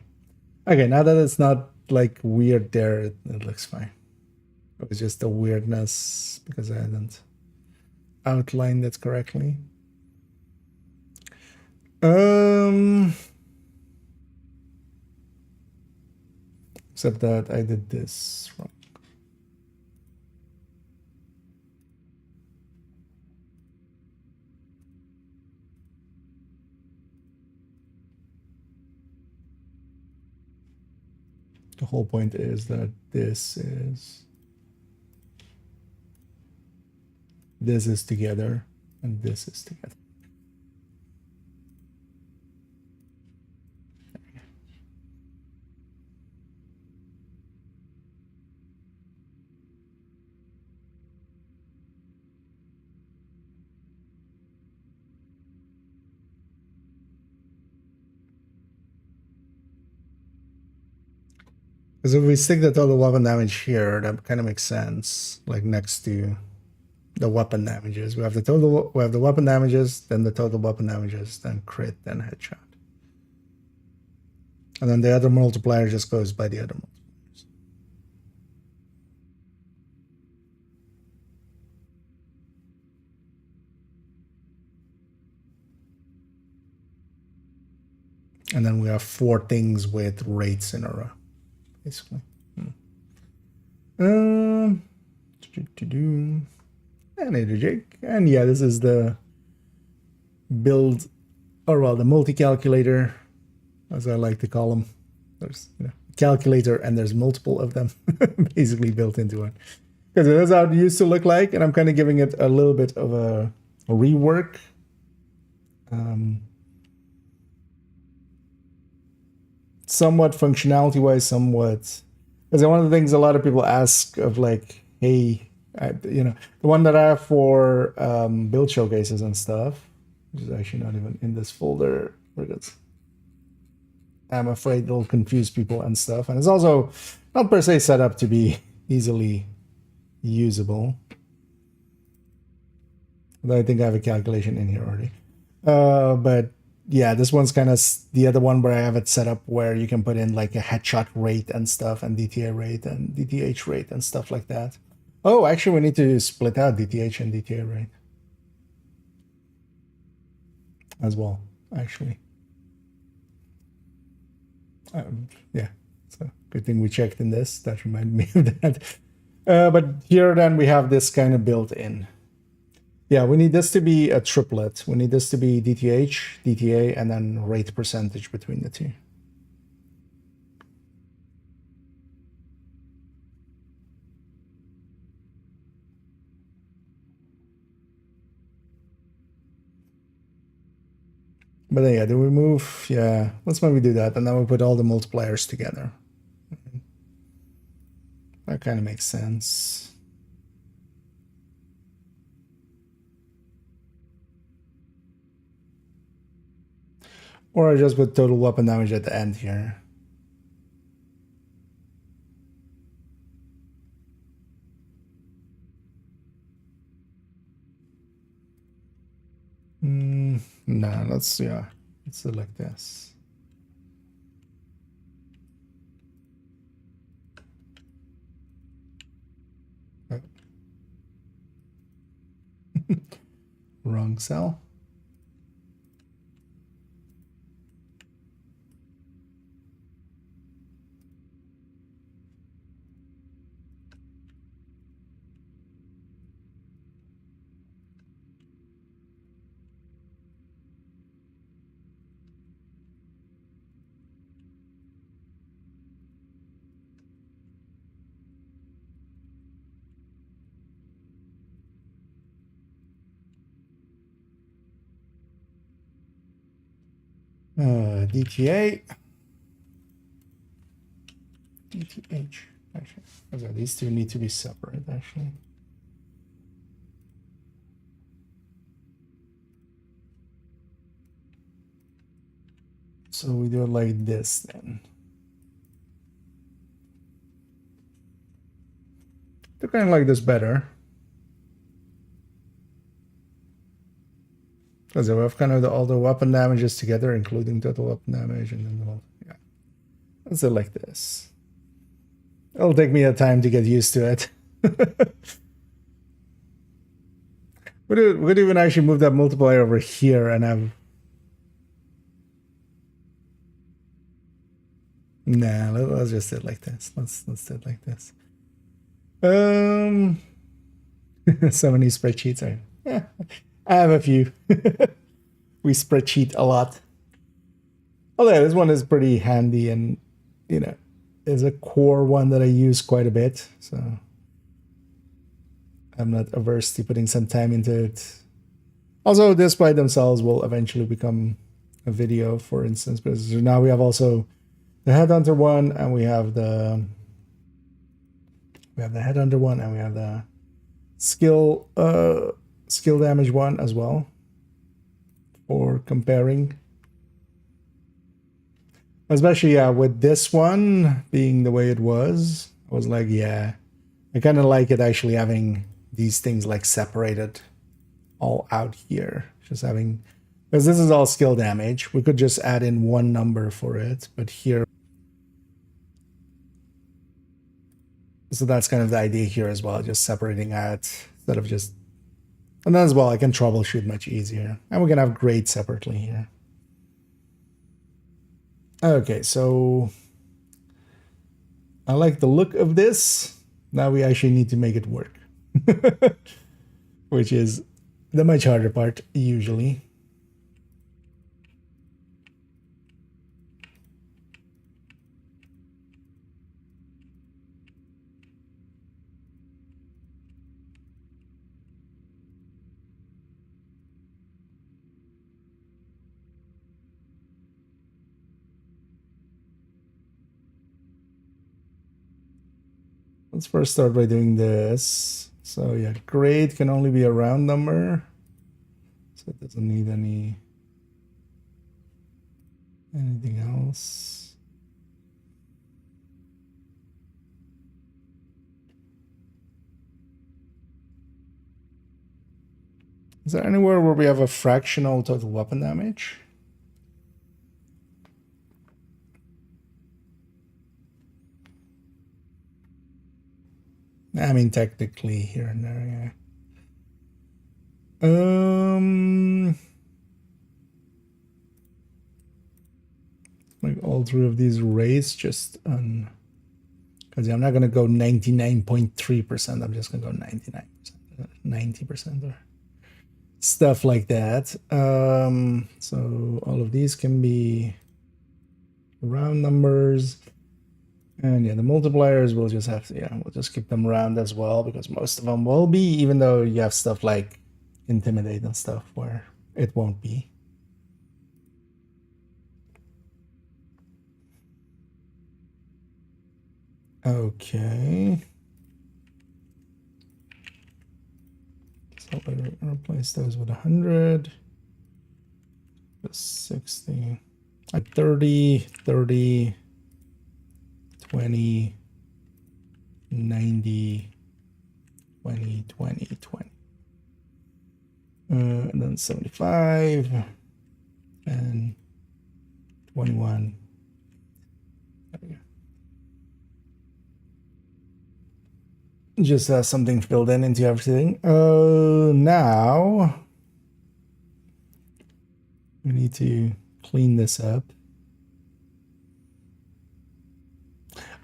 Okay, now that it's not like weird there, it looks fine. It was just a weirdness because I hadn't outlined it correctly. Except that I did this wrong. The whole point is that this is together and this is together. Because if we stick the total weapon damage here, that kind of makes sense. Like next to the weapon damages, we have the weapon damages, then the total weapon damages, then crit, then headshot, and then the other multiplier just goes by the other multipliers. And then we have 4 things with rates in a row. Basically. And Jake. And yeah, this is the build, or well, the multi-calculator, as I like to call them. There's a calculator and there's multiple of them basically built into it. Because that's how it used to look like, and I'm kind of giving it a little bit of a rework. Somewhat functionality-wise, somewhat, because one of the things a lot of people ask of, like, hey, the one that I have for build showcases and stuff, which is actually not even in this folder, because I'm afraid it'll confuse people and stuff, and it's also not per se set up to be easily usable. But I think I have a calculation in here already, but yeah, this one's kind of the other one where I have it set up where you can put in like a headshot rate and stuff, and DTA rate and DTH rate and stuff like that. Oh, actually, we need to split out DTH and DTA rate as well, actually. Yeah, so good thing we checked in this. That reminded me of that. But here then we have this kind of built in. Yeah, we need this to be a triplet. We need this to be DTH, DTA, and then rate percentage between the two. But then, yeah, do we move? Yeah, let's maybe do that. And then we put all the multipliers together. That kind of makes sense. Or I just put total weapon damage at the end here. No, let's do it like this. Oh. Wrong cell. DTA, DTH. Actually, okay, these two need to be separate. Actually, so we do it like this then. I kind of like this better. Because we have kind of all the weapon damages together, including total weapon damage, and then yeah, let's do it like this. It'll take me a time to get used to it. We could even actually move that multiplier over here and have. Nah, let's just do it like this. Let's do it like this. So many spreadsheets. Yeah. I have a few. We spreadsheet a lot. Although this one is pretty handy and, is a core one that I use quite a bit, so I'm not averse to putting some time into it. Also, this by themselves will eventually become a video, for instance, because now we have also the Headhunter one, and we have the Headhunter one, and we have the skill damage one as well for comparing. Especially, yeah, with this one being the way it was, I was like, yeah, I kind of like it actually having these things like separated all out here. Just having, because this is all skill damage. We could just add in one number for it, but here. So that's kind of the idea here as well, just separating out instead of just, and then as well, I can troubleshoot much easier. And we can have grades separately here. Okay, so I like the look of this. Now we actually need to make it work, which is the much harder part usually. Let's first start by doing this. So yeah, grade can only be a round number. So it doesn't need anything else. Is there anywhere where we have a fractional total weapon damage? I mean, technically here and there, yeah. Like all three of these rates just on, because I'm not gonna go 99.3%. I'm just gonna go 99%, 90% or stuff like that. So all of these can be round numbers. And yeah, the multipliers will just have to, yeah, we'll just keep them round as well, because most of them will be, even though you have stuff like intimidate and stuff where it won't be. Okay. So I'll replace those with 100, 60, 30, 30, 20, 90, 20, 20, 20. And then 75 and 21. There we go. Just something filled in into everything. Now we need to clean this up.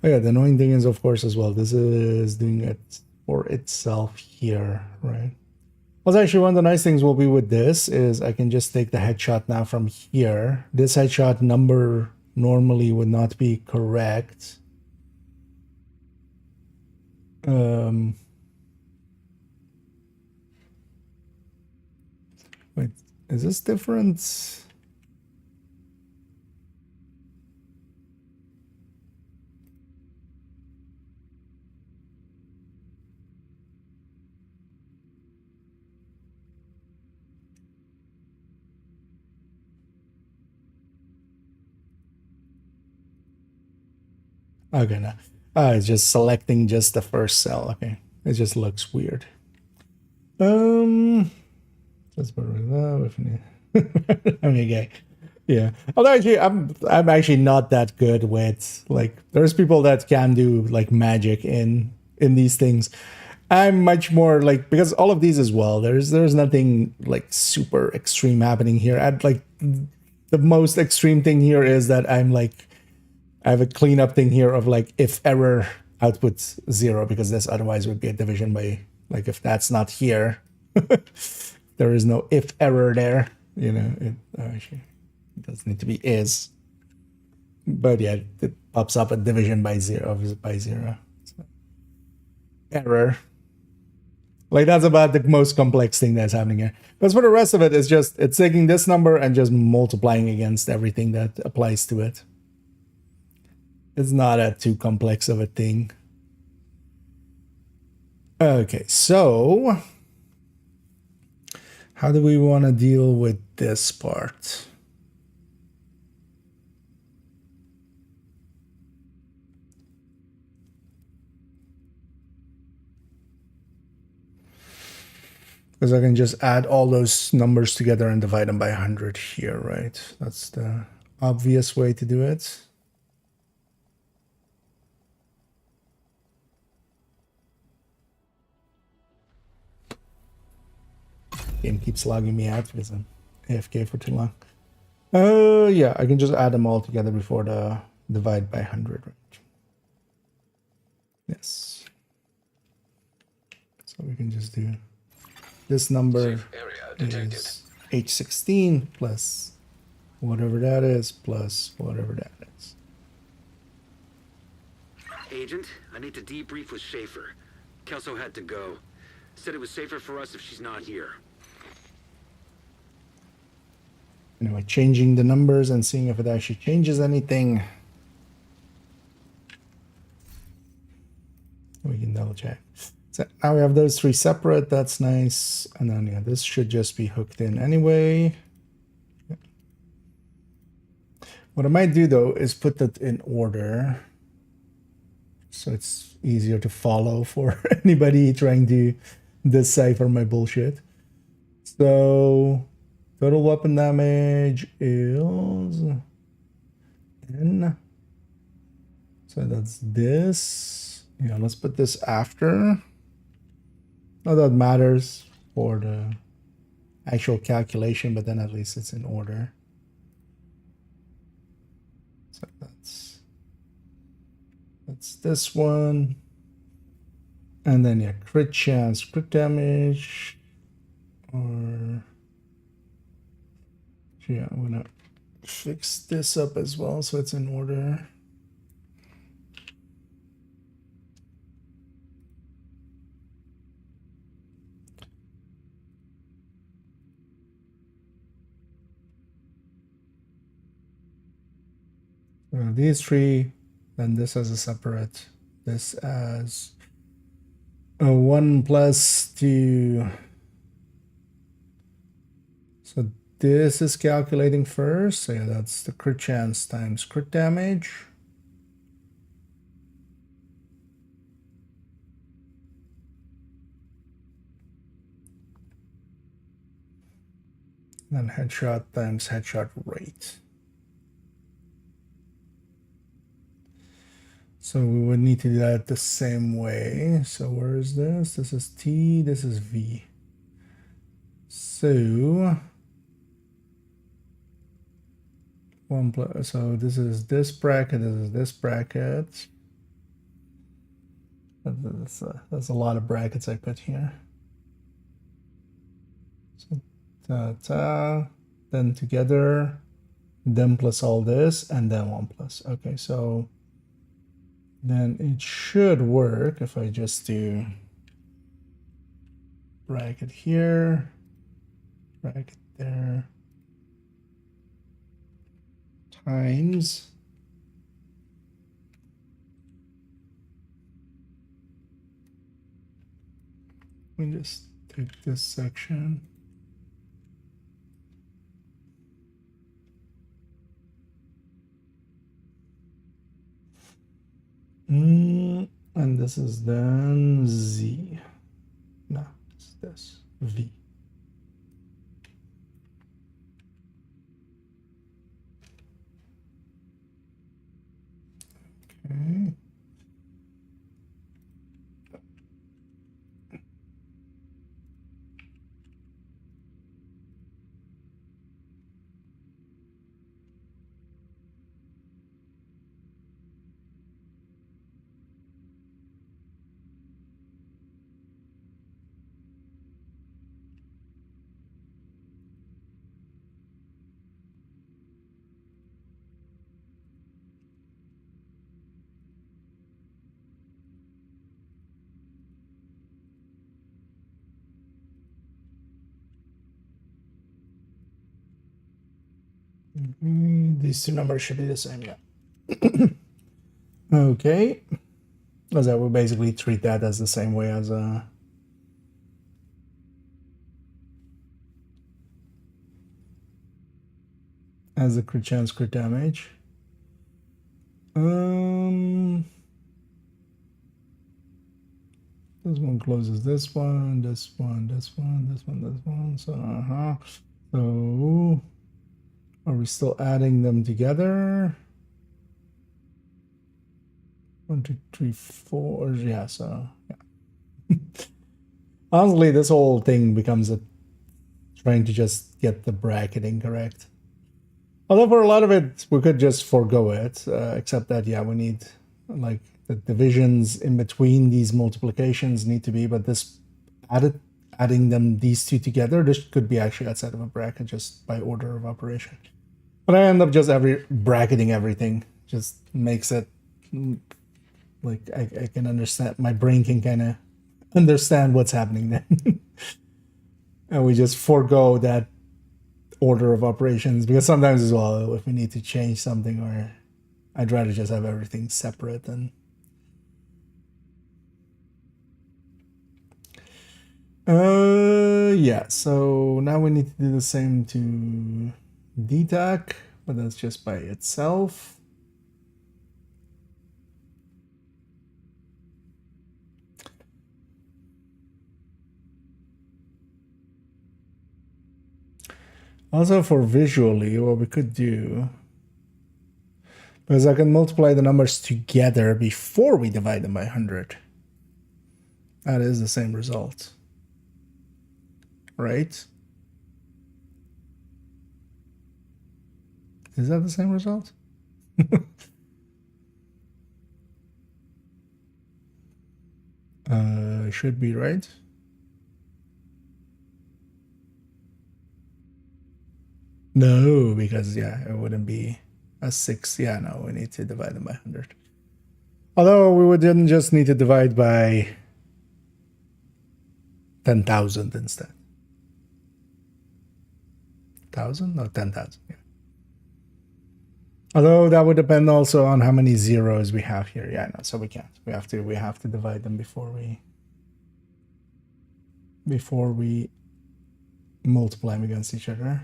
Oh yeah, the annoying thing is, of course, as well, this is doing it for itself here, right? Well, actually, one of the nice things will be with this is I can just take the headshot now from here. This headshot number normally would not be correct. Wait, is this different? Okay, no. It's just selecting just the first cell. Okay, it just looks weird. Let's put it with that. Okay, yeah. Although actually, I'm actually not that good with, like, there's people that can do like magic in these things. I'm much more like, because all of these as well, there's nothing like super extreme happening here. I'd like, the most extreme thing here is that I'm like, I have a cleanup thing here of like, if error outputs 0, because this otherwise would be a division by, like, if that's not here, there is no if error there, you know, actually, it does need to be is. But yeah, pops up a division by zero. So, error. Like that's about the most complex thing that's happening here. Because for the rest of it, it's taking this number and just multiplying against everything that applies to it. It's not a too complex of a thing. Okay, so how do we want to deal with this part? Because I can just add all those numbers together and divide them by 100 here, right? That's the obvious way to do it. Game keeps logging me out because I'm AFK for too long. Yeah, I can just add them all together before the divide by 100, right? Yes. So we can just do this number is H16 plus whatever that is plus whatever that is. Agent, I need to debrief with Schaefer. Kelso had to go. Said it was safer for us if she's not here. Anyway, changing the numbers and seeing if it actually changes anything. We can double check. So now we have those three separate. That's nice. And then yeah, this should just be hooked in anyway. Yeah. What I might do though is put that in order, so it's easier to follow for anybody trying to decipher my bullshit. So total weapon damage is N. So that's this. Yeah, let's put this after. Not that matters for the actual calculation, but then at least it's in order. So that's this one. And then yeah, crit chance, crit damage, or yeah, I'm gonna fix this up as well so it's in order. These three, then this as a separate, this as a 1 plus 2. So this is calculating first. So yeah, that's the crit chance times crit damage. Then headshot times headshot rate. So we would need to do that the same way. So where is this? This is T, this is V. So so this is this bracket, this is this bracket. That's a lot of brackets I put here. So then together, then plus all this, and then 1 plus. Okay, so then it should work if I just do bracket here, bracket there, times we just take this section. And this is then Z. No, it's this V. Okay. These two numbers should be the same, yeah. Okay. Because I would basically treat that as the same way as the crit chance, crit damage. This one closes this one, this one, this one, this one, this one. So So are we still adding them together? 1, 2, 3, 4. Yeah, so yeah. Honestly, this whole thing becomes a trying to just get the bracketing correct. Although for a lot of it, we could just forego it, except that, yeah, we need, like, the divisions in between these multiplications need to be, but this adding them, these two together, this could be actually outside of a bracket just by order of operation. But I end up just bracketing everything. Just makes it, like, I can understand, my brain can kind of understand what's happening then. And we just forego that order of operations, because sometimes as well, if we need to change something, or I'd rather just have everything separate. And yeah, so now we need to do the same to DTAC, but that's just by itself. Also, for visually, what we could do, because I can multiply the numbers together before we divide them by 100. That is the same result, right? Is that the same result? Should be, right? No, because, yeah, it wouldn't be a 6. Yeah, no, we need to divide them by 100. Although we wouldn't just need to divide by 10,000 instead. 1,000? No, 10,000. Yeah. Although that would depend also on how many zeros we have here. Yeah, no, so we can't. We have to divide them before we multiply them against each other.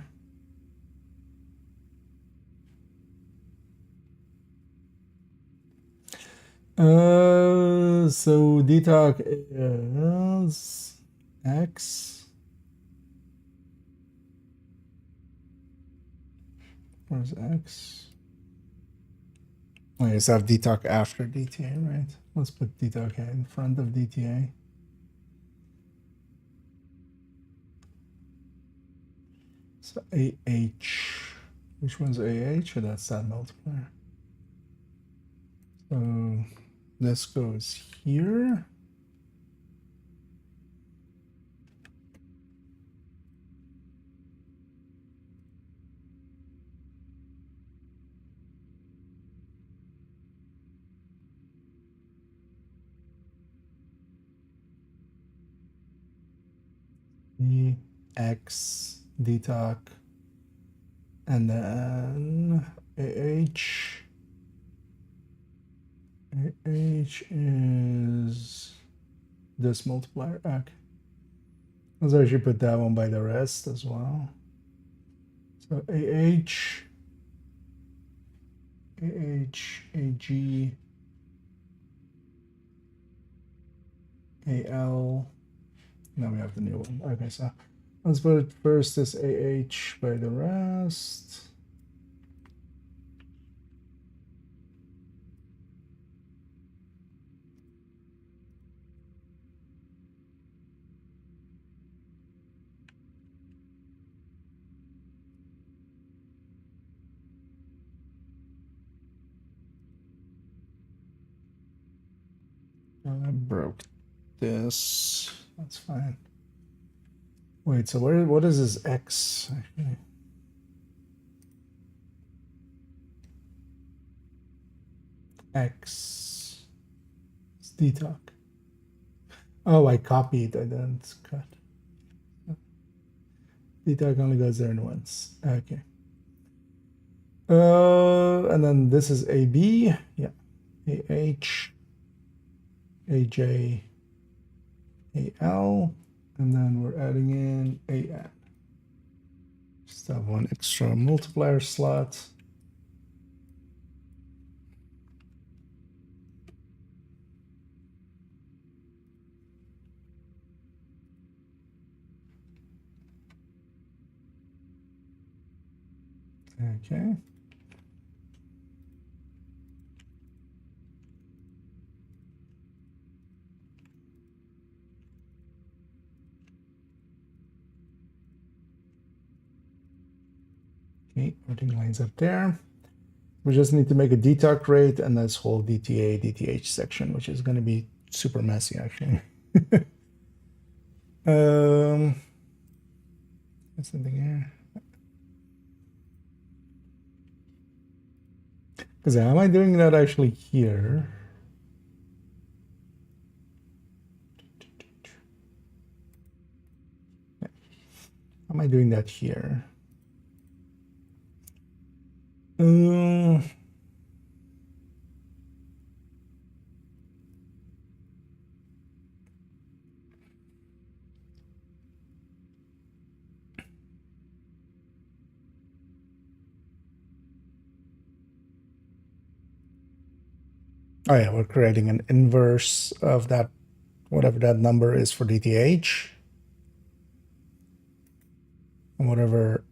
So DTAC is X. Where's X? I just have DTAC after DTA, right? Let's put DTAC in front of DTA. So AH. Which one's AH? Or that's that multiplier. So this goes here. X DTAC, and then AH. AH is this multiplier. Okay. So I should put that one by the rest as well. So AH, AG, AL. Now we have the new one. Okay, so let's put it first as AH by the rest. I broke this. That's fine. Wait, so what is this X? X. It's DTAC. Oh, I copied. I didn't cut. DTAC only goes there once. Okay. And then this is AB, yeah, AH, AJ, AL, and then we're adding in AN. Just have one extra multiplier slot. Okay. Okay, everything lines up there. We just need to make a detalk rate and this whole DTA, DTH section, which is going to be super messy, actually. There's something here. Because how am I doing that actually here? How am I doing that here? Oh yeah, we're creating an inverse of that, whatever that number is for DTH. And whatever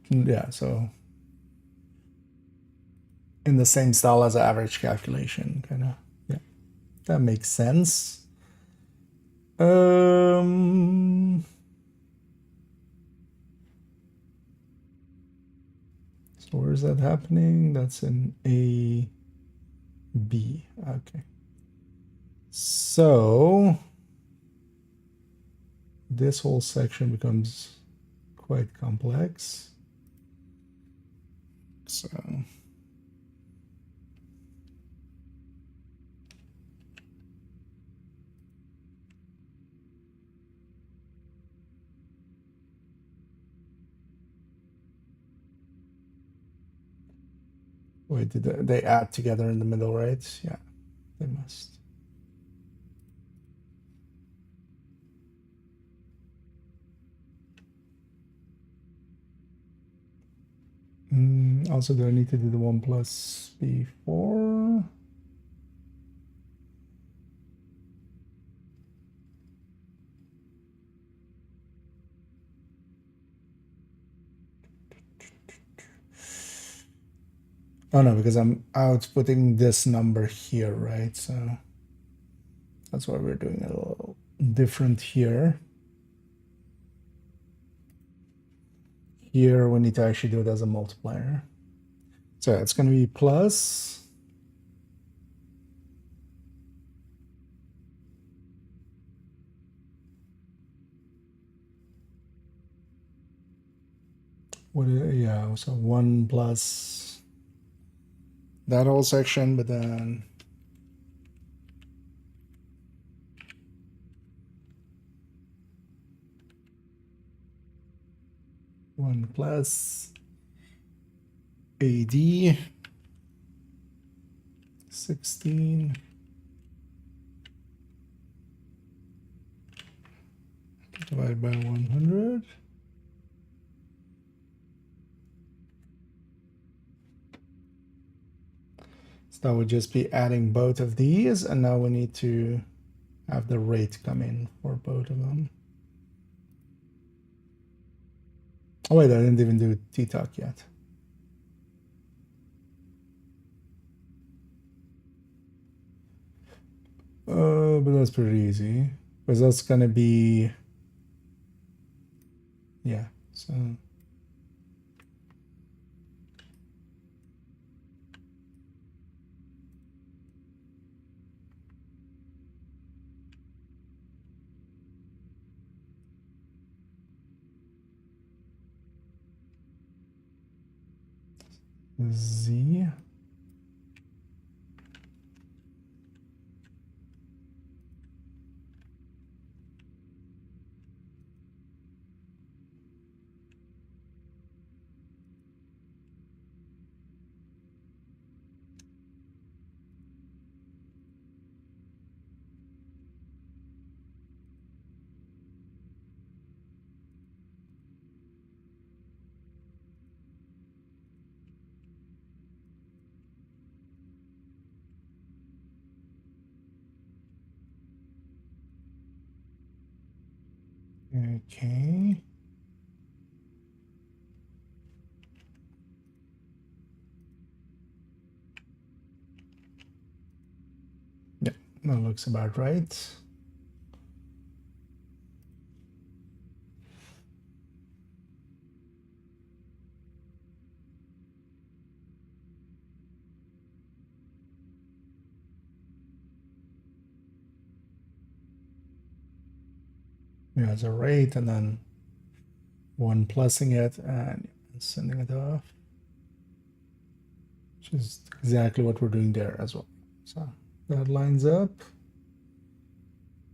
yeah, so in the same style as average calculation, kind of. Yeah, that makes sense. So where is that happening? That's in A, B. Okay. So this whole section becomes quite complex. So wait, did they add together in the middle, right? Yeah, they must. Also, do I need to do the 1 plus before? Oh no, because I'm outputting this number here, right? So that's why we're doing it a little different here. Here we need to actually do it as a multiplier. So it's going to be plus what? Yeah, so 1 plus that whole section, but then one plus AD 16 divided by 100. So that would just be adding both of these, and now we need to have the rate come in for both of them. Oh wait, I didn't even do T-Talk yet. But that's pretty easy, because that's gonna be, yeah, so. Z. Okay. Yeah, that looks about right. Yeah, it's a rate and then one plussing it and sending it off. Which is exactly what we're doing there as well. So that lines up.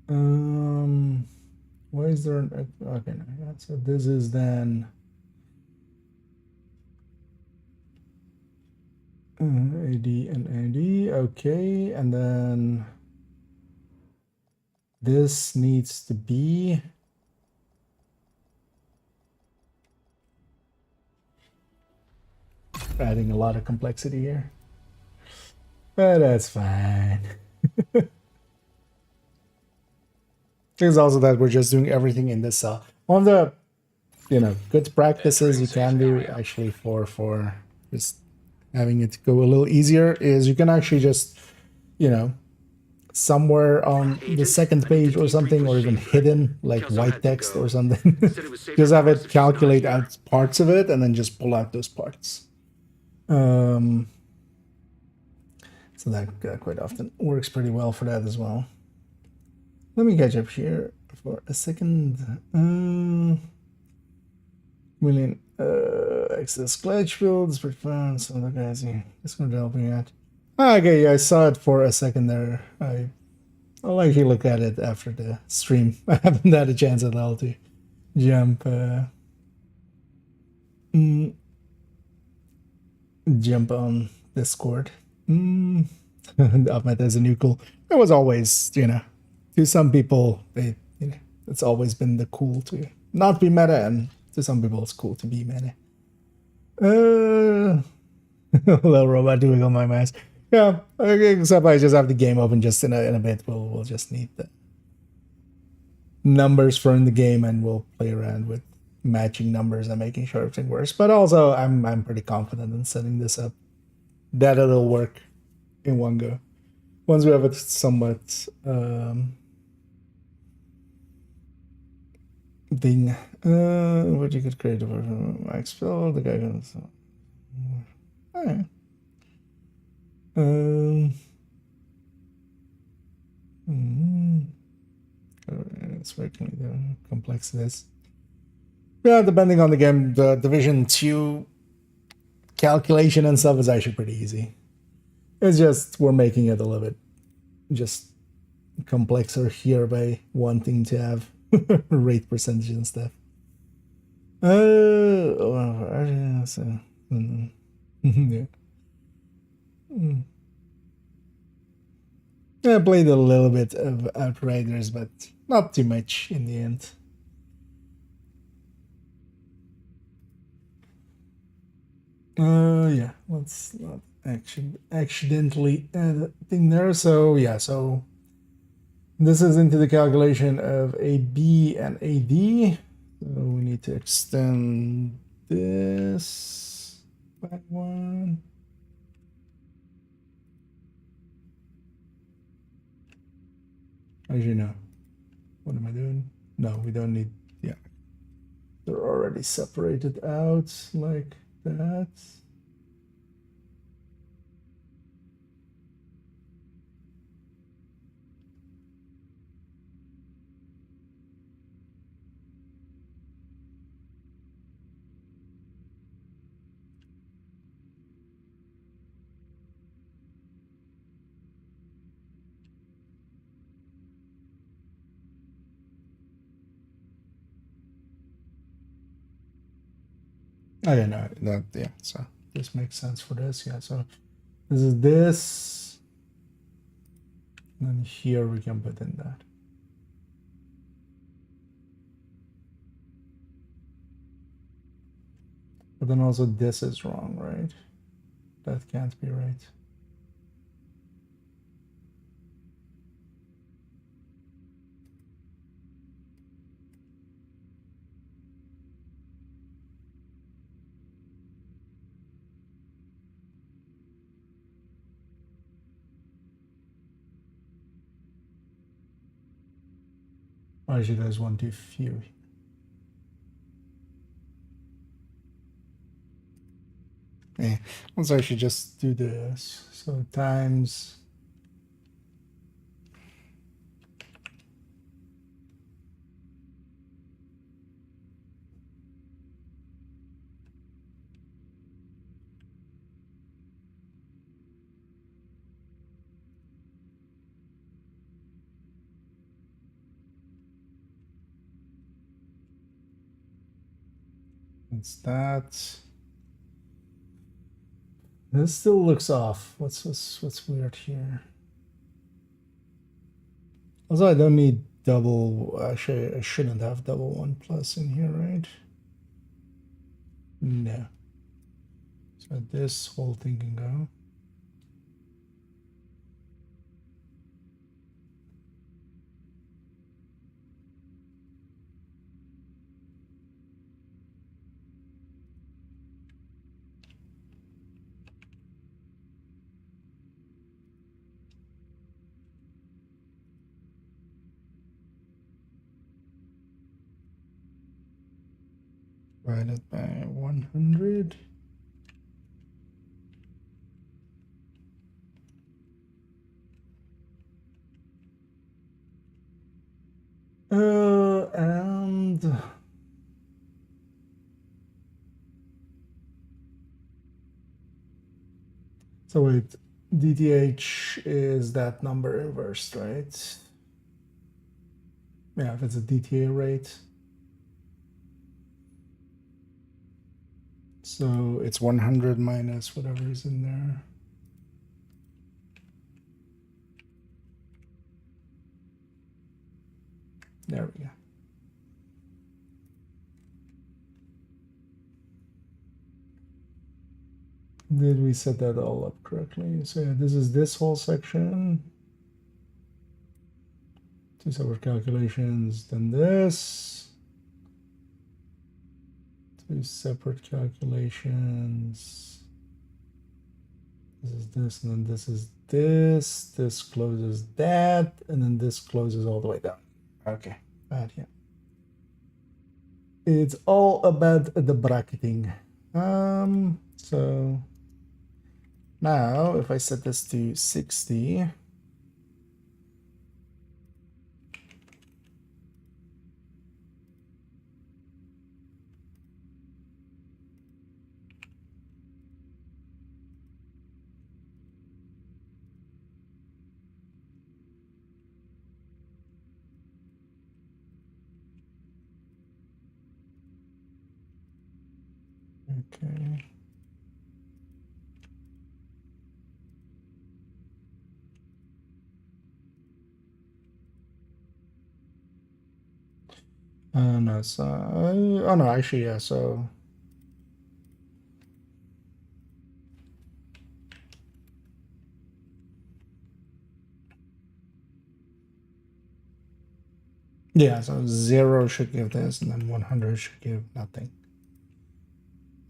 Why is there an okay? No, yeah, so this is then AD and AD. Okay, and then this needs to be adding a lot of complexity here, but that's fine. It's also that we're just doing everything in this cell. One of the good practices you can do actually for just having it go a little easier is you can actually just somewhere on the second page or something, or even hidden like white text or something, just have it calculate out parts of it and then just pull out those parts. So that quite often works pretty well for that as well. Let me catch up here for a second. Million access glitch fields for fun. So the guys here, that's going to help me out. Okay, yeah, I saw it for a second there. I'll actually look at it after the stream. I haven't had a chance at all to jump jump on Discord. Ahmed has a new cool. It was always, to some people, it's always been the cool to not be meta, and to some people it's cool to be meta. Hello, robot doing on my mask. Yeah, except I just have the game open just in a bit. We'll just need the numbers from the game, and we'll play around with matching numbers and making sure everything works. But also, I'm pretty confident in setting this up that it'll work in one go. Once we have it somewhat thing. What you could create a version of Max Fill, the guy goes. Alright. It's working the complex it is. Yeah, depending on the game, the Division 2 calculation and stuff is actually pretty easy. It's just we're making it a little bit just complexer here by wanting to have rate percentage and stuff. Yeah. I played a little bit of Outriders, but not too much in the end. Yeah, let's not accidentally add a thing there. So yeah, so this is into the calculation of AB and AD. So we need to extend this by one. Actually, no. What am I doing? No, we don't need. Yeah, they're already separated out like that. Okay, no, that yeah. So this makes sense for this. Yeah. So this is this. And then here we can put in that. But then also this is wrong, right? That can't be right. Why should I want too few? Yeah, also I should just do this. So times it's that. This still looks off. What's weird here? Also, I don't need double. Actually, I shouldn't have double 1 plus in here, right? No. So this whole thing can go. Divided by 100. And so wait, DTH is that number inversed, right? Yeah, if it's a DTA rate. So it's 100 minus whatever is in there. There we go. Did we set that all up correctly? So yeah, this is this whole section. 2 separate calculations, then this. 2 separate calculations. This is this, and then this is this. This closes that, and then this closes all the way down. Okay, bad, yeah. It's all about the bracketing. So now if I set this to 60, okay. No, so oh no, actually, yeah. So yeah, so 0 should give this, and then 100 should give nothing.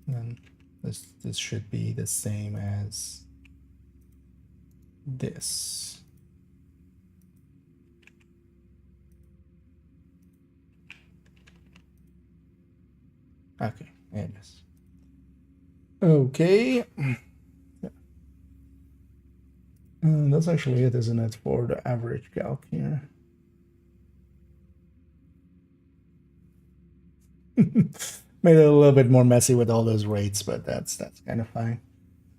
And then this should be the same as this. Okay, there it is. Okay. That's actually it, isn't it, for the average calc here? Made it a little bit more messy with all those rates, but that's kind of fine.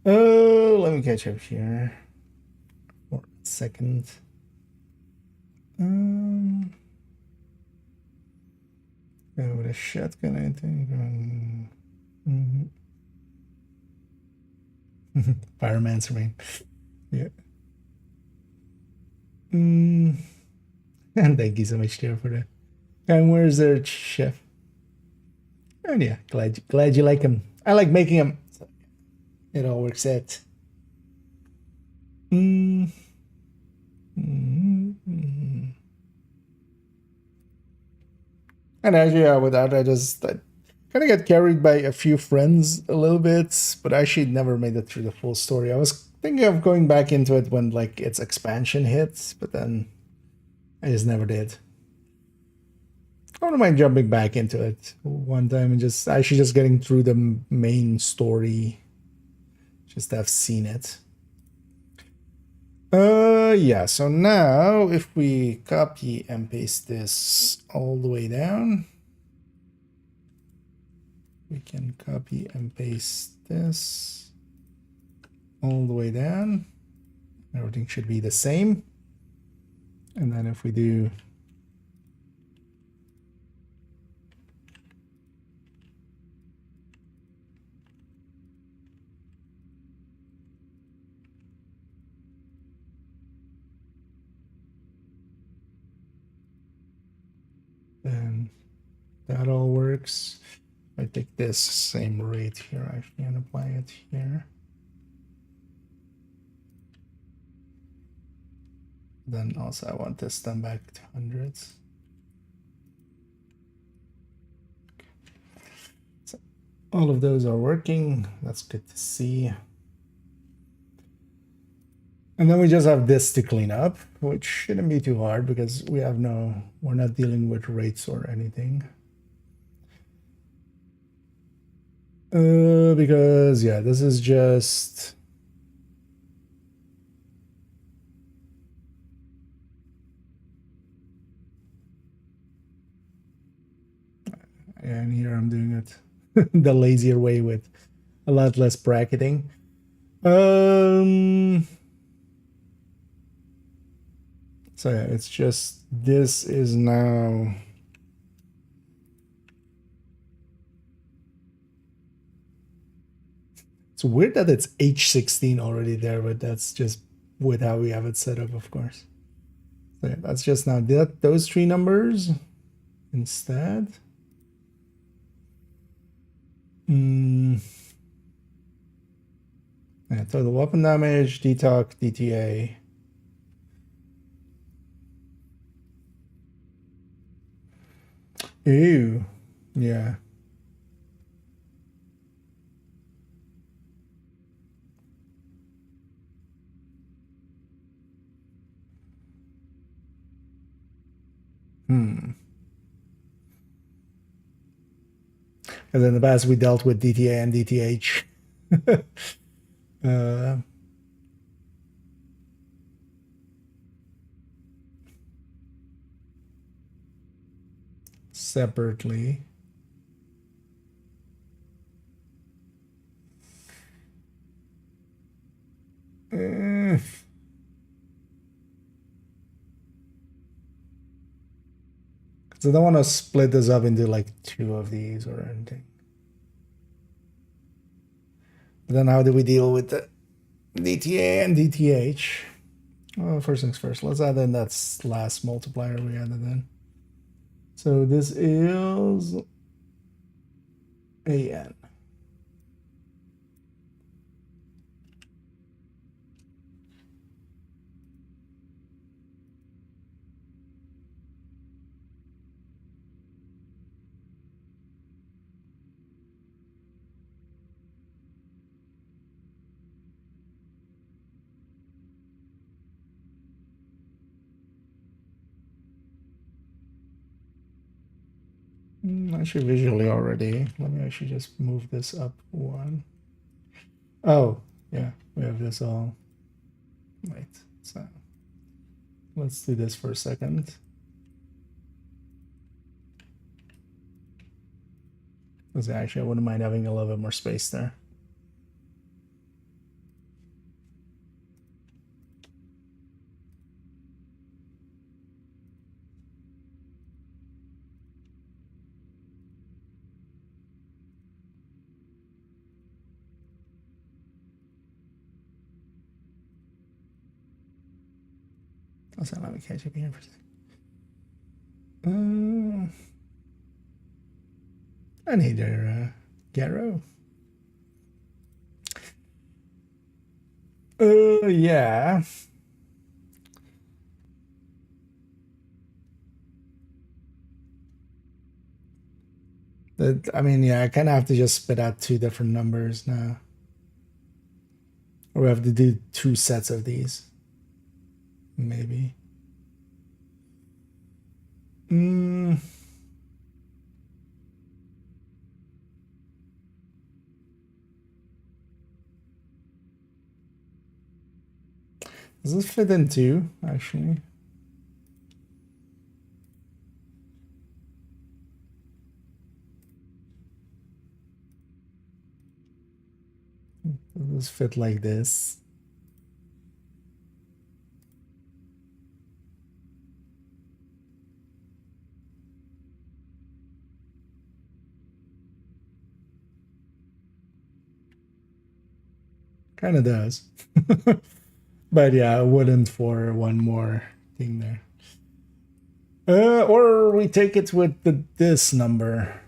Let me catch up here for a second. Go with a shotgun, I think. Fireman's rain. Yeah. And thank you so much, Tara, for that. And where's their chef? And yeah, glad you like him. I like making him. So it all works out. And actually, yeah, with that, I kind of got carried by a few friends a little bit, but I actually never made it through the full story. I was thinking of going back into it when like its expansion hits, but then I just never did. I don't mind jumping back into it one time and just actually just getting through the main story. Just to have seen it. Yeah, so now if we copy and paste this all the way down, we can copy and paste this all the way down. Everything should be the same. And then if we do then that all works. I take this same rate here actually and apply it here. Then also I want this done back to hundreds. So all of those are working. That's good to see. And then we just have this to clean up, which shouldn't be too hard because we're not dealing with rates or anything. Because yeah, this is just and here I'm doing it the lazier way with a lot less bracketing. So yeah, it's just this is now it's weird that it's H16 already there, but that's just with how we have it set up, of course. So yeah, that's just now those three numbers instead. Yeah, total weapon damage, DTOC, DTA. Ew. Yeah. And then in the past we dealt with DTA and DTH. Separately. So I don't want to split this up into like two of these or anything. But then how do we deal with the DTA and DTH? Well, first things first, let's add in that last multiplier we added in. So this is AN. Actually, visually already. Let me actually just move this up one. Oh, yeah, we have this all. Wait, so let's do this for a second. Because actually, I wouldn't mind having a little bit more space there. Also, let me catch up here for a second. I need their Garo. Yeah. I mean, yeah, I kind of have to just spit out two different numbers now. Or we have to do two sets of these. Maybe. Does this fit in too, actually? Does this fit like this? Kind of does. But yeah, I wouldn't for one more thing there. Or we take it with this number.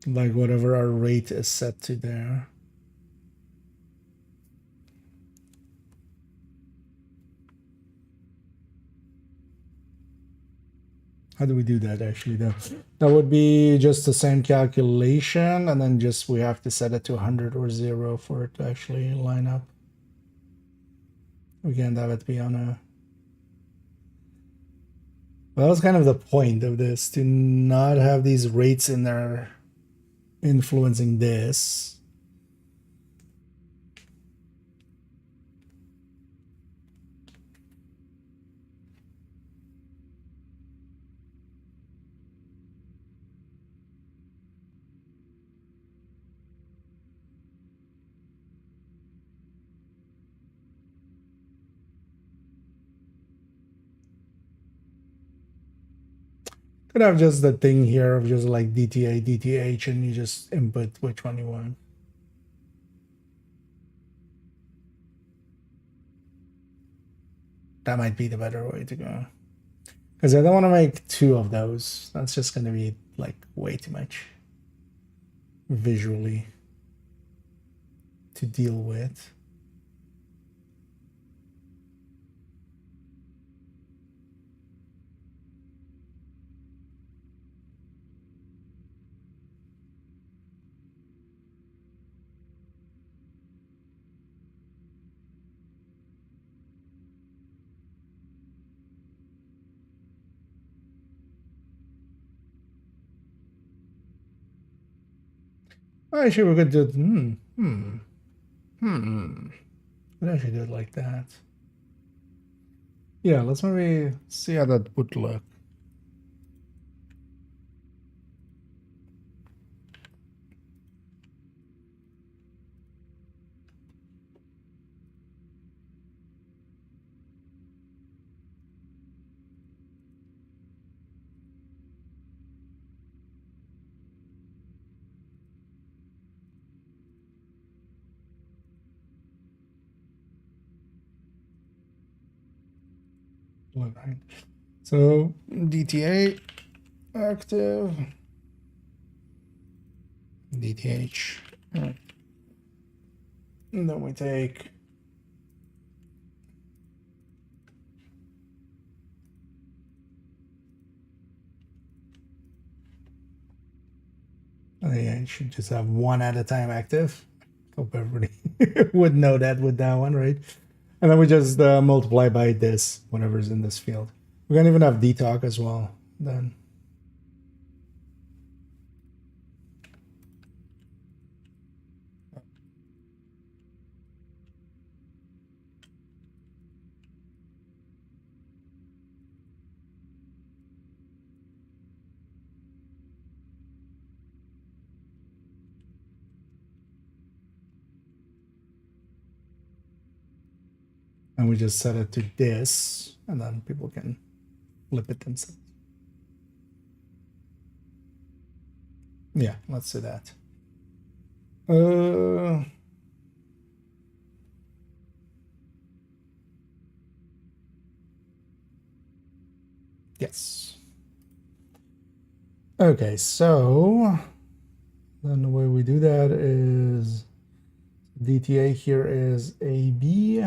Like whatever our rate is set to there. How do we do that actually though? That would be just the same calculation, and then just we have to set it to 100 or 0 for it to actually line up. We can't have it be on a... Well, that's kind of the point of this, to not have these rates in there influencing this. Could have just the thing here of just like DTA, DTH, and you just input which one you want. That might be the better way to go. Because I don't want to make 2 of those. That's just going to be like way too much visually to deal with. Actually, we could do it. We actually do it like that. Yeah, let's maybe see how that would look. Right. So DTA active, DTH, and then we take yeah, you should just have one at a time active. Hope everybody would know that with that one, right? And then we just multiply by this, whatever's in this field. We can even have dtalk as well then. And we just set it to this, and then people can flip it themselves. Yeah, let's do that. Yes. Okay, so then the way we do that is DTA here is AB.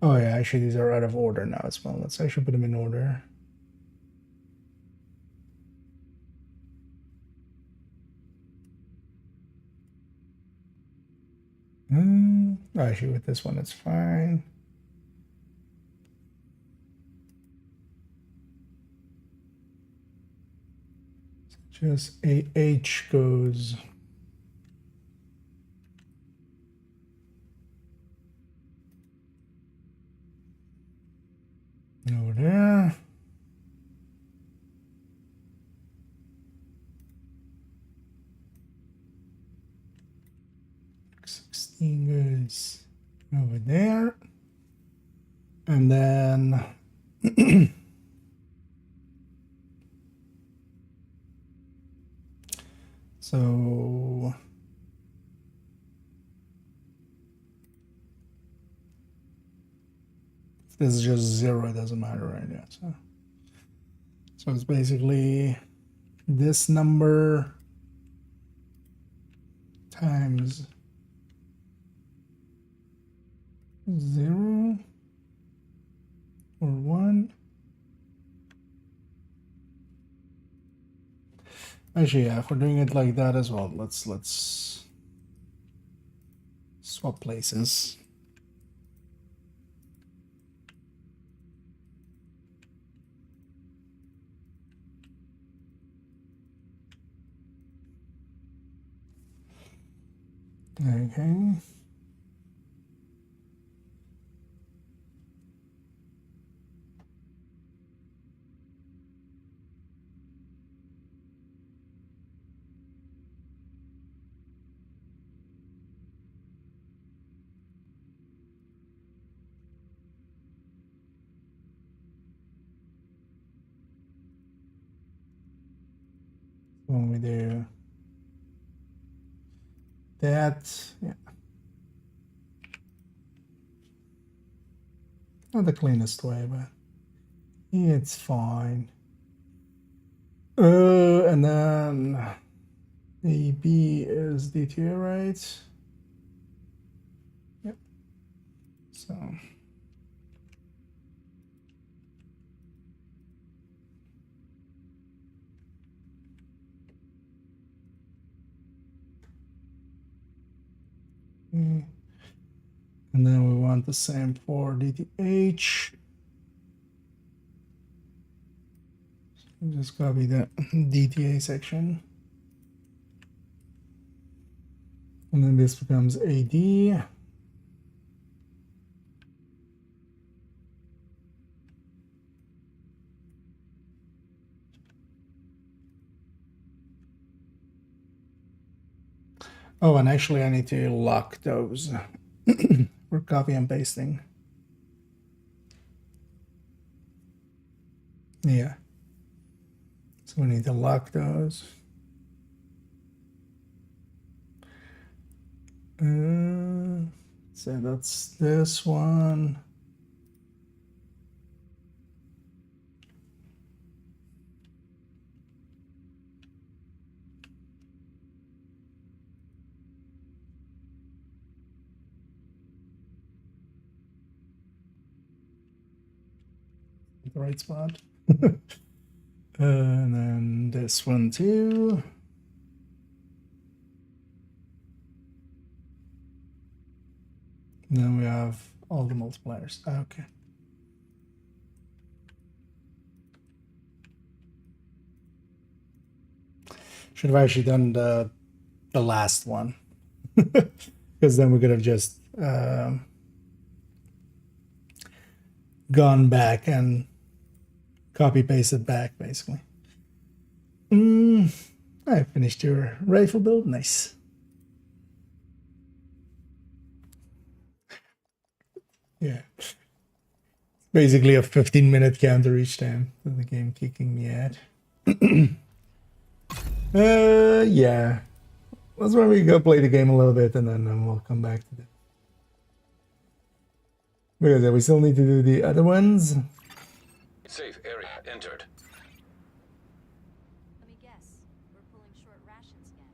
Oh yeah, actually these are out of order now as well. Let's actually put them in order. Actually with this one it's fine. Just AH goes Over there. Goes over there, and then so if this is just 0, it doesn't matter right now. So it's basically this number times 0 or 1. Actually, yeah, if we're doing it like that as well, let's swap places. Okay. When we do that, yeah. Not the cleanest way, but it's fine. And then AB is DTA, right? Yep. So and then we want the same for DTH. Just copy the DTA section. And then this becomes AD. Oh, and actually I need to lock those. We're copy and pasting. Yeah. So we need to lock those. So that's this one. The right spot. And then this one too. And then we have all the multipliers. Okay. Should have actually done the last one, because then we could have just gone back and copy pasted back, basically. I finished your rifle build. Nice. Yeah. Basically a 15-minute counter each time for the game kicking me out. Yeah. That's where we go play the game a little bit, and then we'll come back to that. Because we still need to do the other ones. Safe area entered. Let me guess. We're pulling short rations again.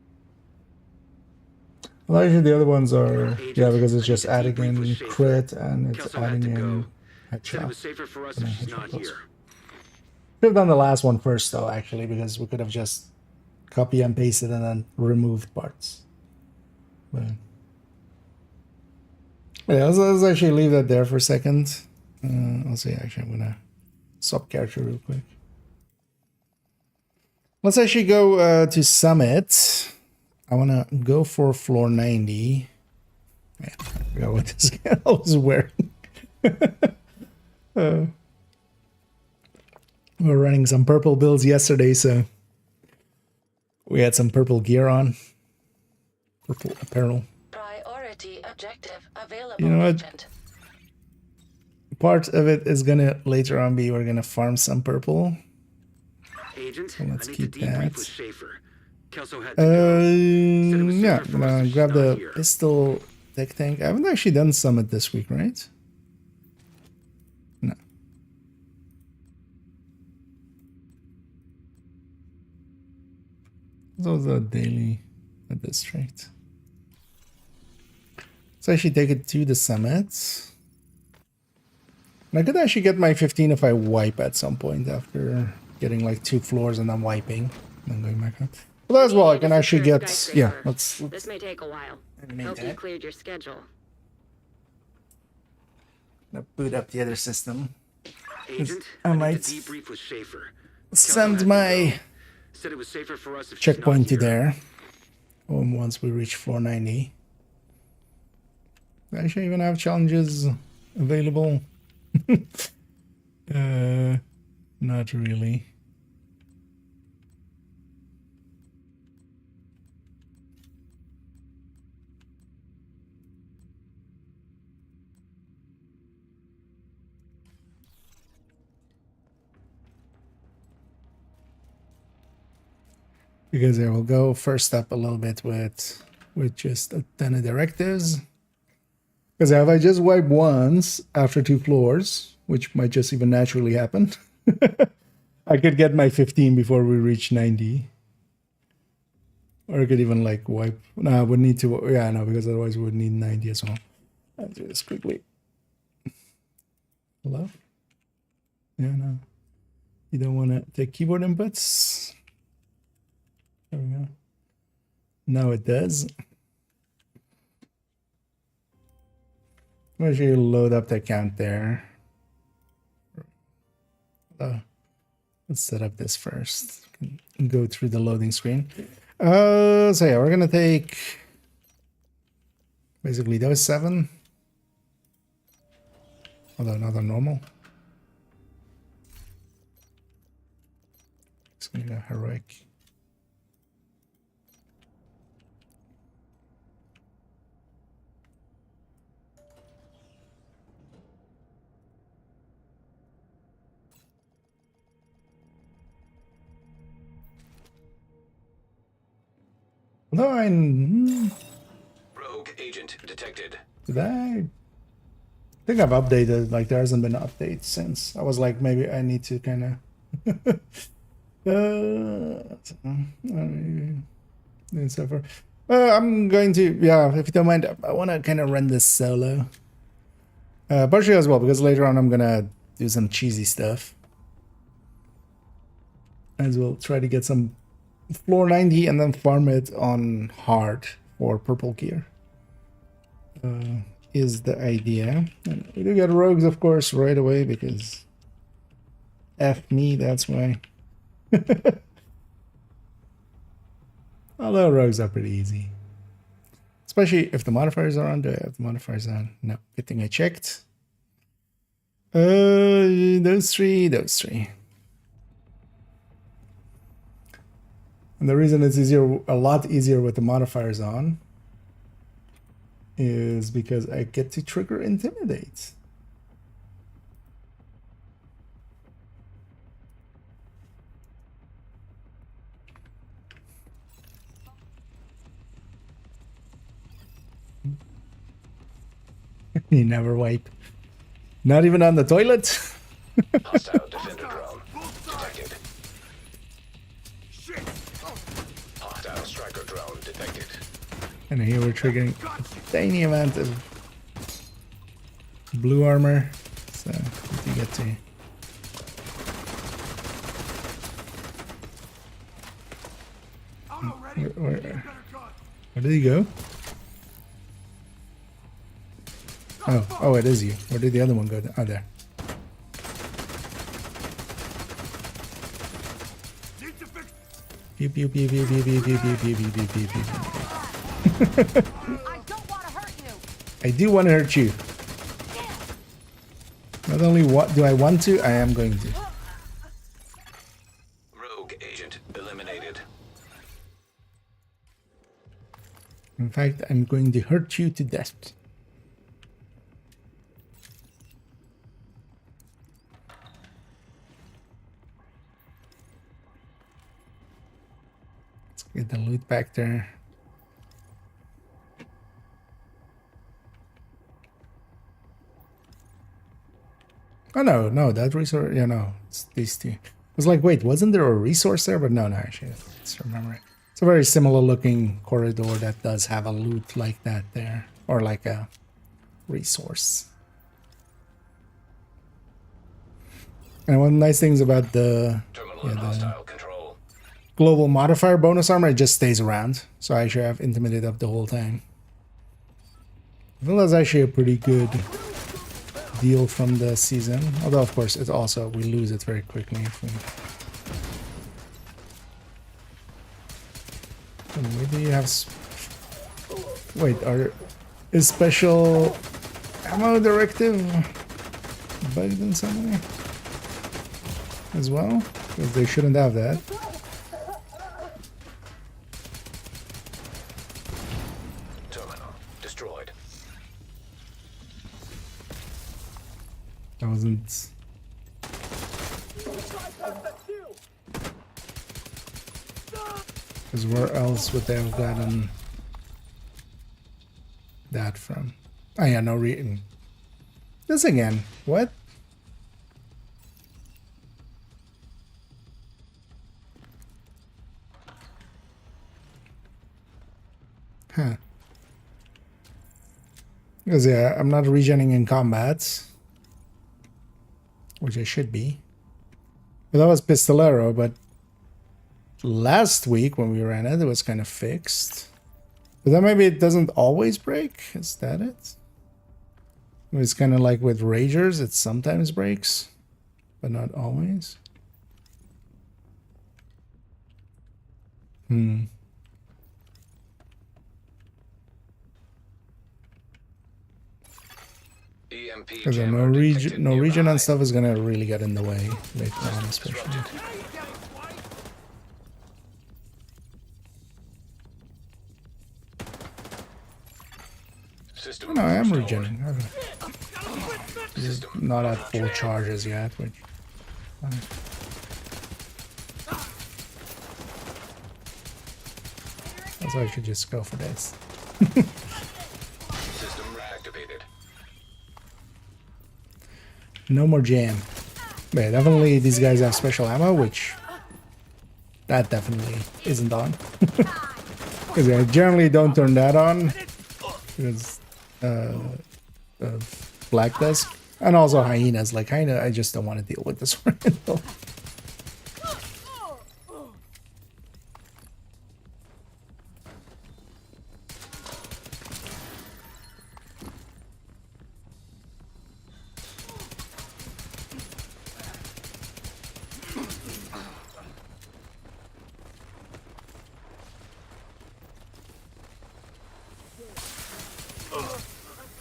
Well, actually, the other ones are, Agent, yeah, because it's I just need to adding debrief with in Schaefer. crit and it's Kelso had adding to in go. Said it headshot. was safer for us And if then she's headshot not plus. here. Could have done the last one first, though, actually, because we could have just copy and pasted and then removed parts. But yeah, let's actually leave that there for a second. I'll see. Actually, I'm gonna swap character real quick. Let's actually go to Summit. I want to go for floor 90. Yeah, I forgot what this guy was wearing. We were running some purple builds yesterday, so we had some purple gear on. Purple apparel. Priority objective available. You know what? Agent. Part of it is gonna later on be we're gonna farm some purple. Agent, So let's I need keep to debrief that. with Schaefer. Kelso had to go. Said it was Yeah, safer I'm for us gonna if she's grab not the here. pistol tech tank. I haven't actually done summit this week, right? No. Those are daily district. So I should take it to the summit. And I could actually get my 15 if I wipe at some point after getting like 2 floors and then wiping and then going back up. Well, as well, I can actually get, yeah, let's This may take a while. animate Hope you that. cleared your schedule. Gonna boot up the other system. Agent, I I might need to debrief with Schaefer. Send had to my Said it was safer for us if she's checkpoint to not here. there. Once we reach floor 90. I actually even have challenges available. Not really. Because I will go first up a little bit with just a ton of directives. Because if I just wipe once after 2 floors, which might just even naturally happen, I could get my 15 before we reach 90. Or I could even like wipe. No, I would need to. Yeah, no, because otherwise we would need 90 as well. I'll do this quickly. Hello? Yeah, no. You don't want to take keyboard inputs? There we go. Now it does. Let's actually load up the account there. Let's set up this first. Go through the loading screen. So yeah, we're gonna take basically those 7. Although another normal. Just gonna go heroic. No, Rogue agent detected. did I think I've updated, like there hasn't been updates since. I was like, maybe I need to kind of I'm going to, yeah, if you don't mind, I want to kind of run this solo. Partially as well, because later on I'm gonna do some cheesy stuff. As well, try to get some floor 90 and then farm it on hard for purple gear. Is the idea. And we do get rogues, of course, right away because F me, that's why. Although rogues are pretty easy. Especially if the modifiers are on. Do I have the modifiers on? No. Good thing I checked. Those three. And the reason it's a lot easier with the modifiers on is because I get to trigger intimidate. You never wipe. Not even on the toilet? Hostile defender drone detected. Hostile striker drone detected. And here we're triggering a tiny amount of blue armor. So if you get to where did he go? Oh, it is you. Where did the other one go? Oh, there. Pew pew pew pew pew pew pew pew pew pew pew pew pew. I don't want to hurt you. I do want to hurt you. Not only what do I want to, I am going to. fact, I'm going to hurt you to death. Let's get the loot back there. Oh no, that resource, yeah, no, it's these two. I was like, wait, wasn't there a resource there? But no, actually, let's remember it. It's a very similar looking corridor that does have a loot like that there, or like a resource. And one of the nice things about the, Hostile control. global modifier bonus armor, it just stays around. So I actually have intimidated up the whole time. I feel that's actually a pretty good deal from the season. Although, of course, it's also, we lose it very quickly if we... Where do you have... Wait, is special ammo directive bugged in some way as well? Because they shouldn't have that. Terminal destroyed. That wasn't... Because where else would they have gotten that from? Oh yeah, no reading. This again. What? Huh. Because yeah, I'm not regenerating in combat, which I should be. But that was Pistolero, but last week when we ran it, it was kind of fixed. But then maybe it doesn't always break? Is that it? It's kind of like with Ragers, it sometimes breaks, but not always. EMP Because no jammer detected region and nearby. stuff is gonna really get in the way later on, especially. System No, I am restored. regenerating. Just not at full charges yet, which. So I should just go for this. System reactivated. No more jam. But yeah, definitely these guys have special ammo, which that definitely isn't on. Because I generally don't turn that on. Because Black Dusk. And also hyenas. Like hyena, I just don't want to deal with this one.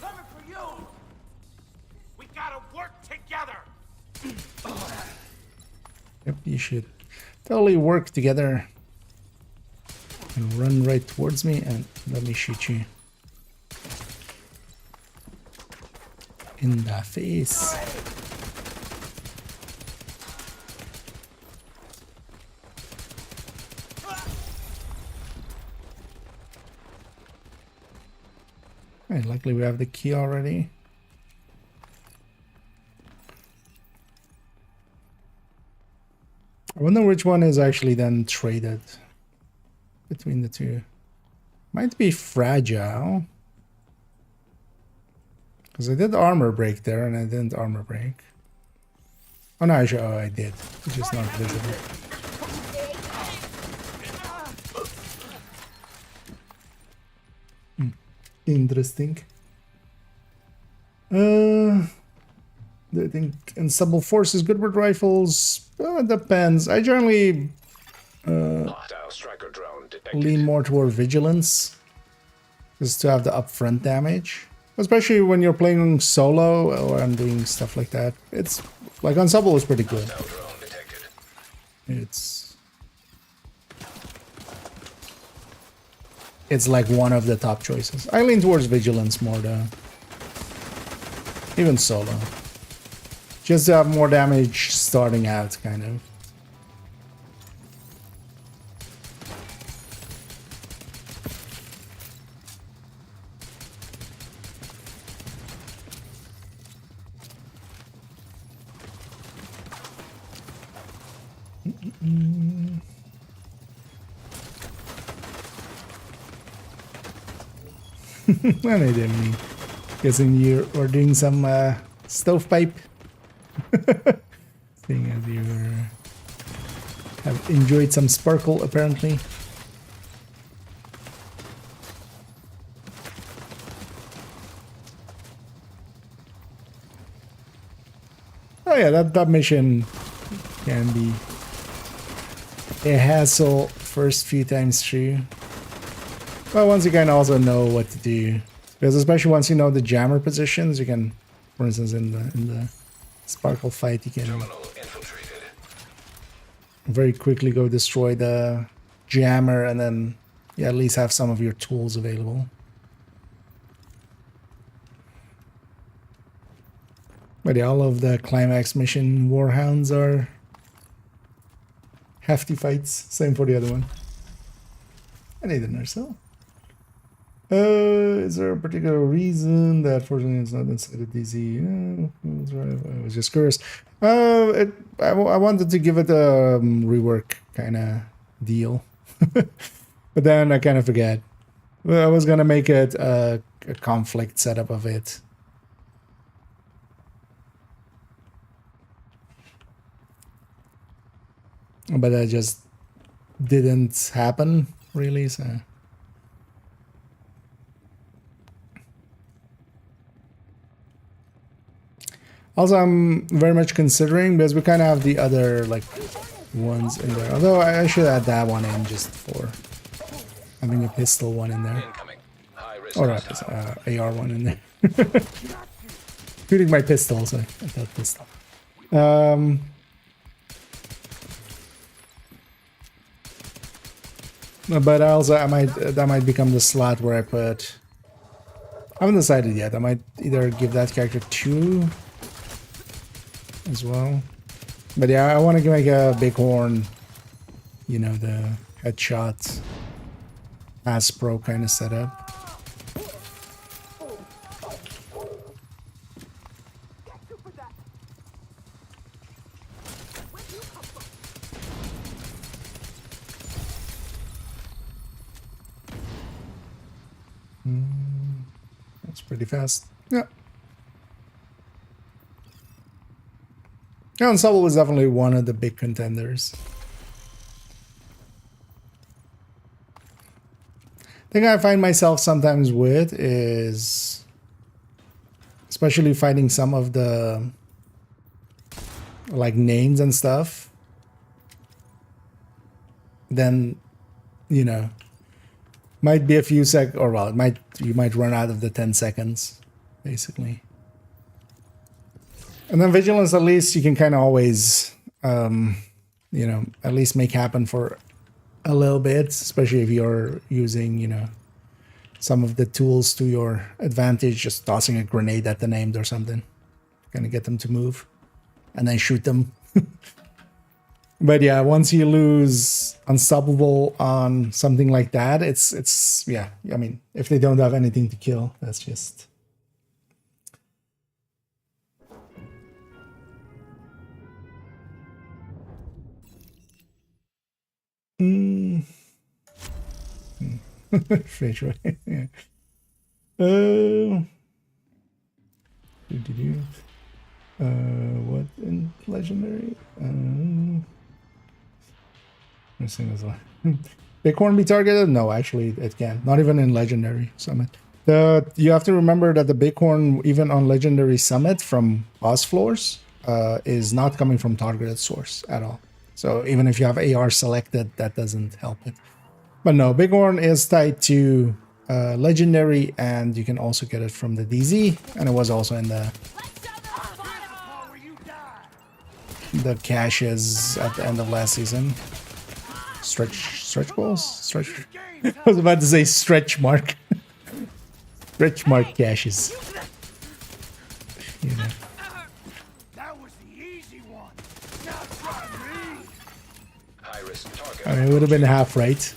Coming for you! We gotta work together! Yep, you should totally work together and run right towards me and let me shoot you in the face. Hey, luckily we have the key already. I wonder which one is actually then traded between the two. Might be fragile. Because I did armor break there and I didn't armor break. Oh no, actually, oh, I did. It's just not visible. Interesting. I think ensemble force is good with rifles. It depends. I generally Hostile striker drone detected. lean more toward vigilance, just to have the upfront damage. Especially when you're playing solo or I'm doing stuff like that. It's like ensemble is pretty good. Hostile drone detected. It's it's like one of the top choices. I lean towards vigilance more though. Even solo. Just to have more damage starting out, kind of. I made him. Guessing you are doing some stovepipe. Seeing as you have enjoyed some sparkle, apparently. Oh yeah, that mission can be a hassle first few times through. But once you kind of also know what to do, because especially once you know the jammer positions, you can, for instance, in the sparkle fight, you can very quickly go destroy the jammer, and then yeah, at least have some of your tools available. But yeah, all of the climax mission warhounds are hefty fights. Same for the other one. I need a nurse. Is there a particular reason that fortunately it's not inside the DZ? I was just curious. I wanted to give it a rework kind of deal. But then I kind of forget. Well, I was going to make it a conflict setup of it. But that just didn't happen, really, so... Also, I'm very much considering, because we kind of have the other, like, ones in there. Although, I should add that one in just for having a pistol one in there. Or a AR one in there. Shooting my pistol, so I thought pistol. But also, that might become the slot where I put... I haven't decided yet. I might either give that character 2... as well. But yeah, I want to make a bighorn, you know, the headshot Aspro kind of setup. That's pretty fast. Yeah. Yeah, Ensemble was definitely one of the big contenders. The thing I find myself sometimes with is, especially fighting some of the like names and stuff, then, you know, might be a few or well, you might run out of the 10 seconds, basically. And then vigilance, at least you can kind of always, you know, at least make happen for a little bit, especially if you're using, you know, some of the tools to your advantage, just tossing a grenade at the named or something, kind of get them to move and then shoot them. But yeah, once you lose Unstoppable on something like that, it's yeah, I mean, if they don't have anything to kill, that's just... Straight away. Yeah. What in legendary? Bighorn be targeted? No, actually it can. Not even in legendary summit. You have to remember that the Bighorn, even on legendary summit from boss floors, is not coming from targeted source at all. So even if you have AR selected, that doesn't help it. But no, Bighorn is tied to legendary, and you can also get it from the DZ, and it was also in the caches at the end of last season. Stretch goals? Stretch. I was about to say stretch mark. Stretch mark caches. You know. That was the easy one. Now try me. High risk target. I mean, it would have been half right.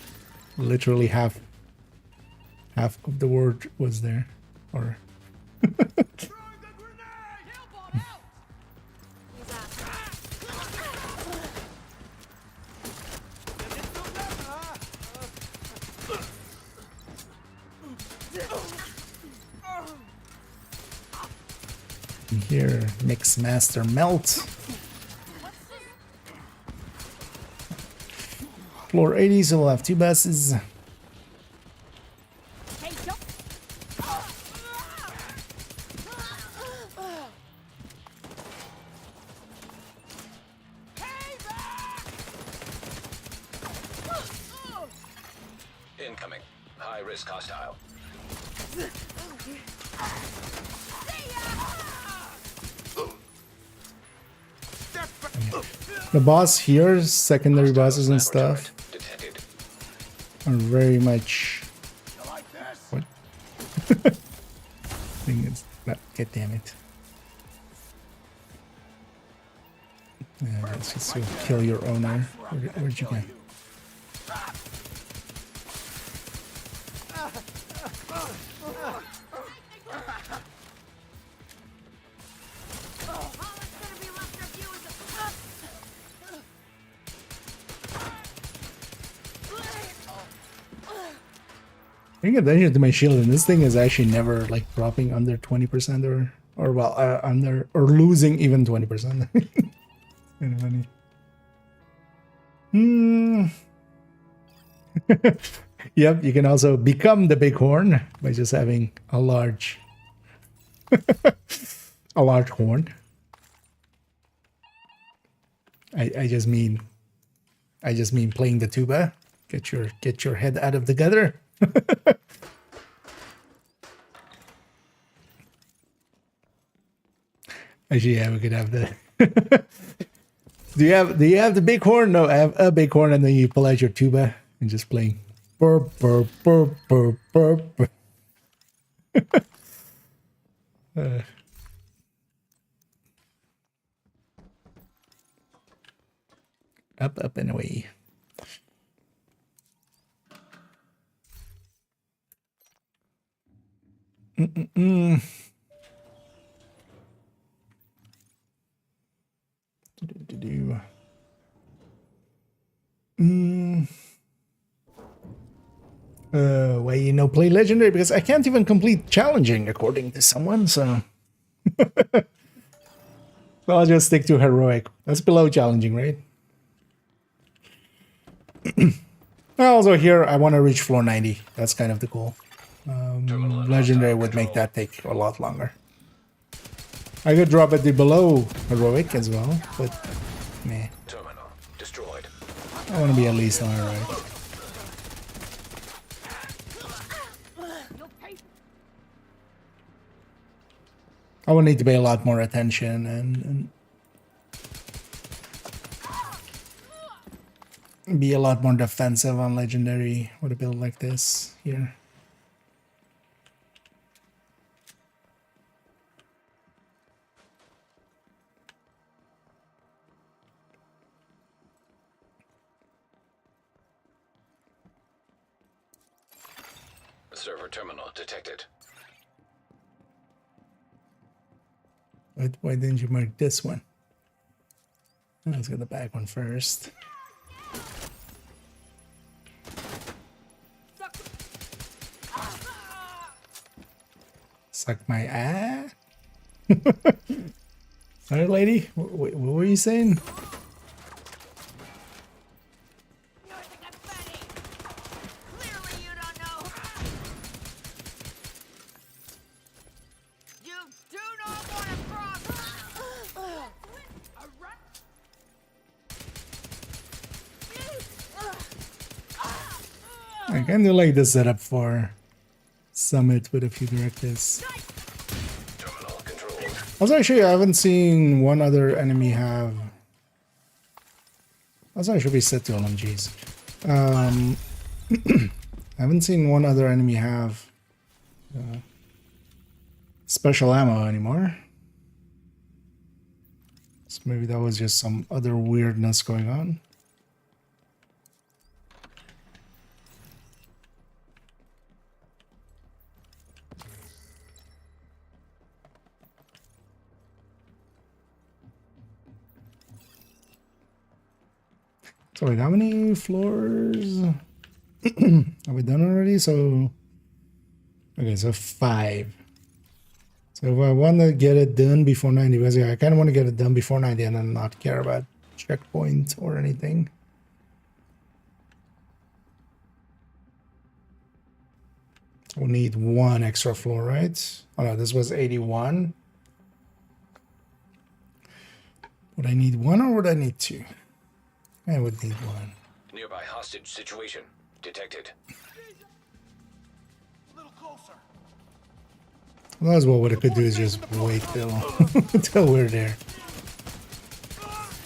Literally half of the word was there. Or Throwing the grenade. Help on out. here, mix master melt. Floor 80, so we'll have 2 buses. Hey, don't. Incoming. High risk hostile. The boss here, secondary bosses and stuff, Detected. are very much. You like this? What? Thing is, God damn it! Yeah, let's just kill your owner. Where'd you go? Paying attention to my shield, and this thing is actually never like dropping under 20% or well under or losing even 20%. Kind of funny. Yep, you can also become the bighorn by just having a large a large horn. I just mean playing the tuba. Get your head out of the gutter. Actually, yeah, we could have the. Do you have the big horn? No, I have a big horn, and then you pull out your tuba and just playing. Burp, burp, burp, burp, burp. Up and away. Why play legendary? Because I can't even complete challenging according to someone, so well, I'll just stick to heroic. That's below challenging, right? Also here I want to reach floor 90. That's kind of the goal. Legendary would make that take a lot longer. I could drop it below heroic as well, but meh. Terminal destroyed. I want to be at least on heroic. I would need to pay a lot more attention and be a lot more defensive on legendary with a build like this here. Server terminal detected. Why didn't you mark this one? Let's get the back one first. Suck my ass? Sorry, lady? What were you saying? I kind of like the setup for Summit with a few directives. Terminal controlled. Also, actually, I haven't seen one other enemy have. Also, I should be set to LMGs. I haven't seen one other enemy have special ammo anymore. So maybe that was just some other weirdness going on. So wait, how many floors have we done already? So, okay, so 5. So if I want to get it done before 90, because yeah, I kind of want to get it done before 90 and then not care about checkpoint or anything. We'll need 1 extra floor, right? Oh no, this was 81. Would I need 1 or would I need 2? I would need 1. Nearby hostage situation detected. A little closer. Otherwise, what I could do is just wait till till we're there.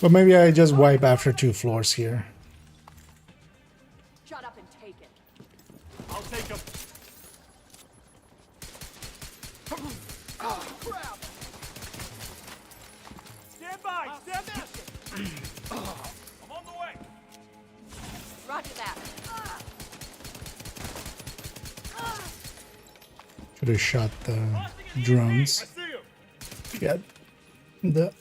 But maybe I just wipe after 2 floors here. Shut up and take it. I'll take him. Oh, crap! Stand by! Stand by! I'm on the way! Roger that. Should have shot the drones. I see him! Get the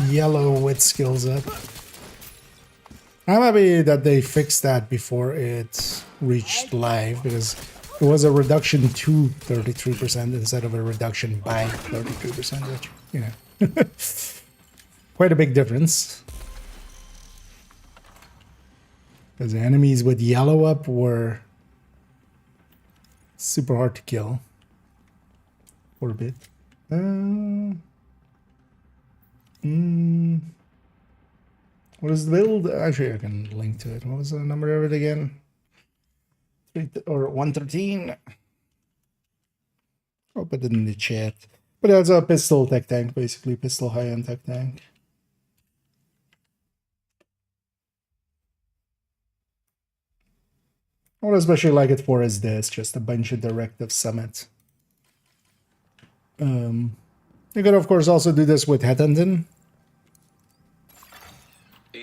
yellow wit skills up. I'm happy that they fixed that before it reached live, because it was a reduction to 33% instead of a reduction by 33%, which, you know, quite a big difference. Because the enemies with yellow up were super hard to kill for a bit. What is the build? Actually, I can link to it. What was the number of it again? Or 113? I'll put it in the chat. But that's a pistol tech tank, basically. Pistol high-end tech tank. What I especially like it for is this, just a bunch of directive summit. You could, of course, also do this with Headhunting.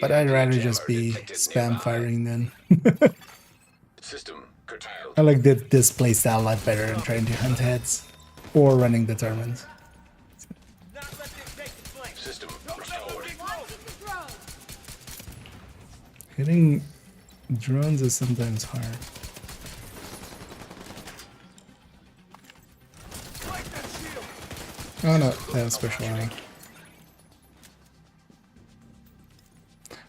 But I'd rather just be spam firing then. System curtailed. I like this playstyle a lot better than trying to hunt heads or running determined. Not let them take the flank. System restored. Hitting drones is sometimes hard. Break that shield! Oh no, that's special ammo.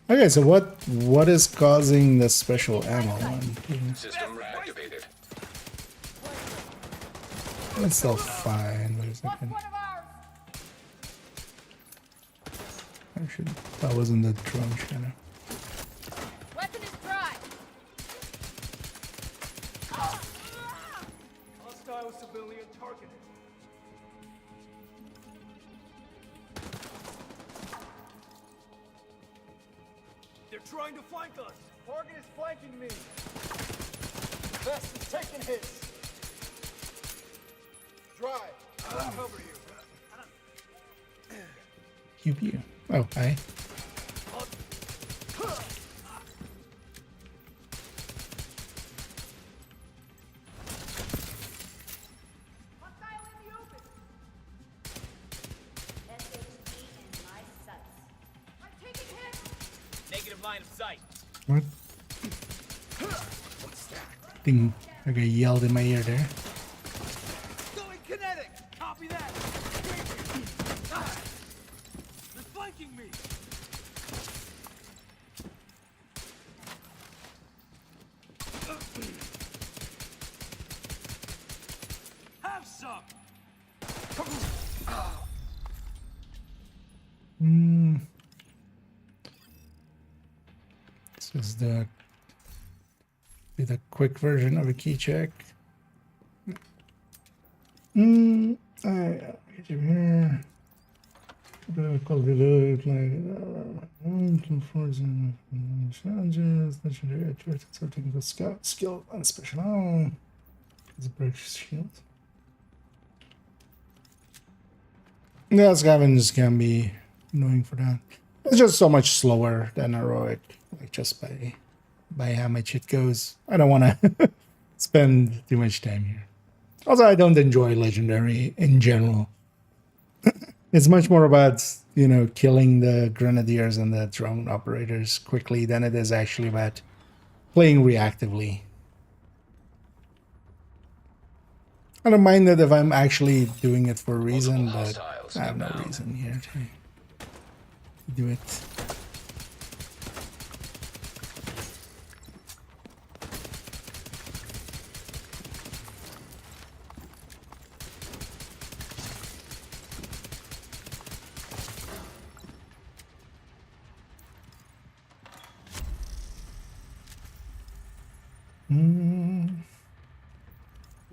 Okay, so what is causing the special ammo one? System reactivated. It's still fine. Wait a second. Actually, that wasn't the drone channel. Weapon is dry. Hostile civilian targeted. They're trying to flank us. Target is flanking me. Vest is taking hits. Drive. I'll cover you. Pew. Oh, hi. Negative line of sight. What? Thing like I yelled in my ear there. Going kinetic. Copy that. They're flanking me. Have some. This is the quick version of a key check. Get you here. The quality look challenges, legendary attributes, technical skill, and special. Oh, it's a purchase shield. Yeah, scavengers can be annoying for that. It's just so much slower than heroic, like just by how much it goes. I don't want to spend too much time here. Also, I don't enjoy legendary in general. It's much more about, you know, killing the grenadiers and the drone operators quickly than it is actually about playing reactively. I don't mind that if I'm actually doing it for a reason, but I have no reason here to do it. I'm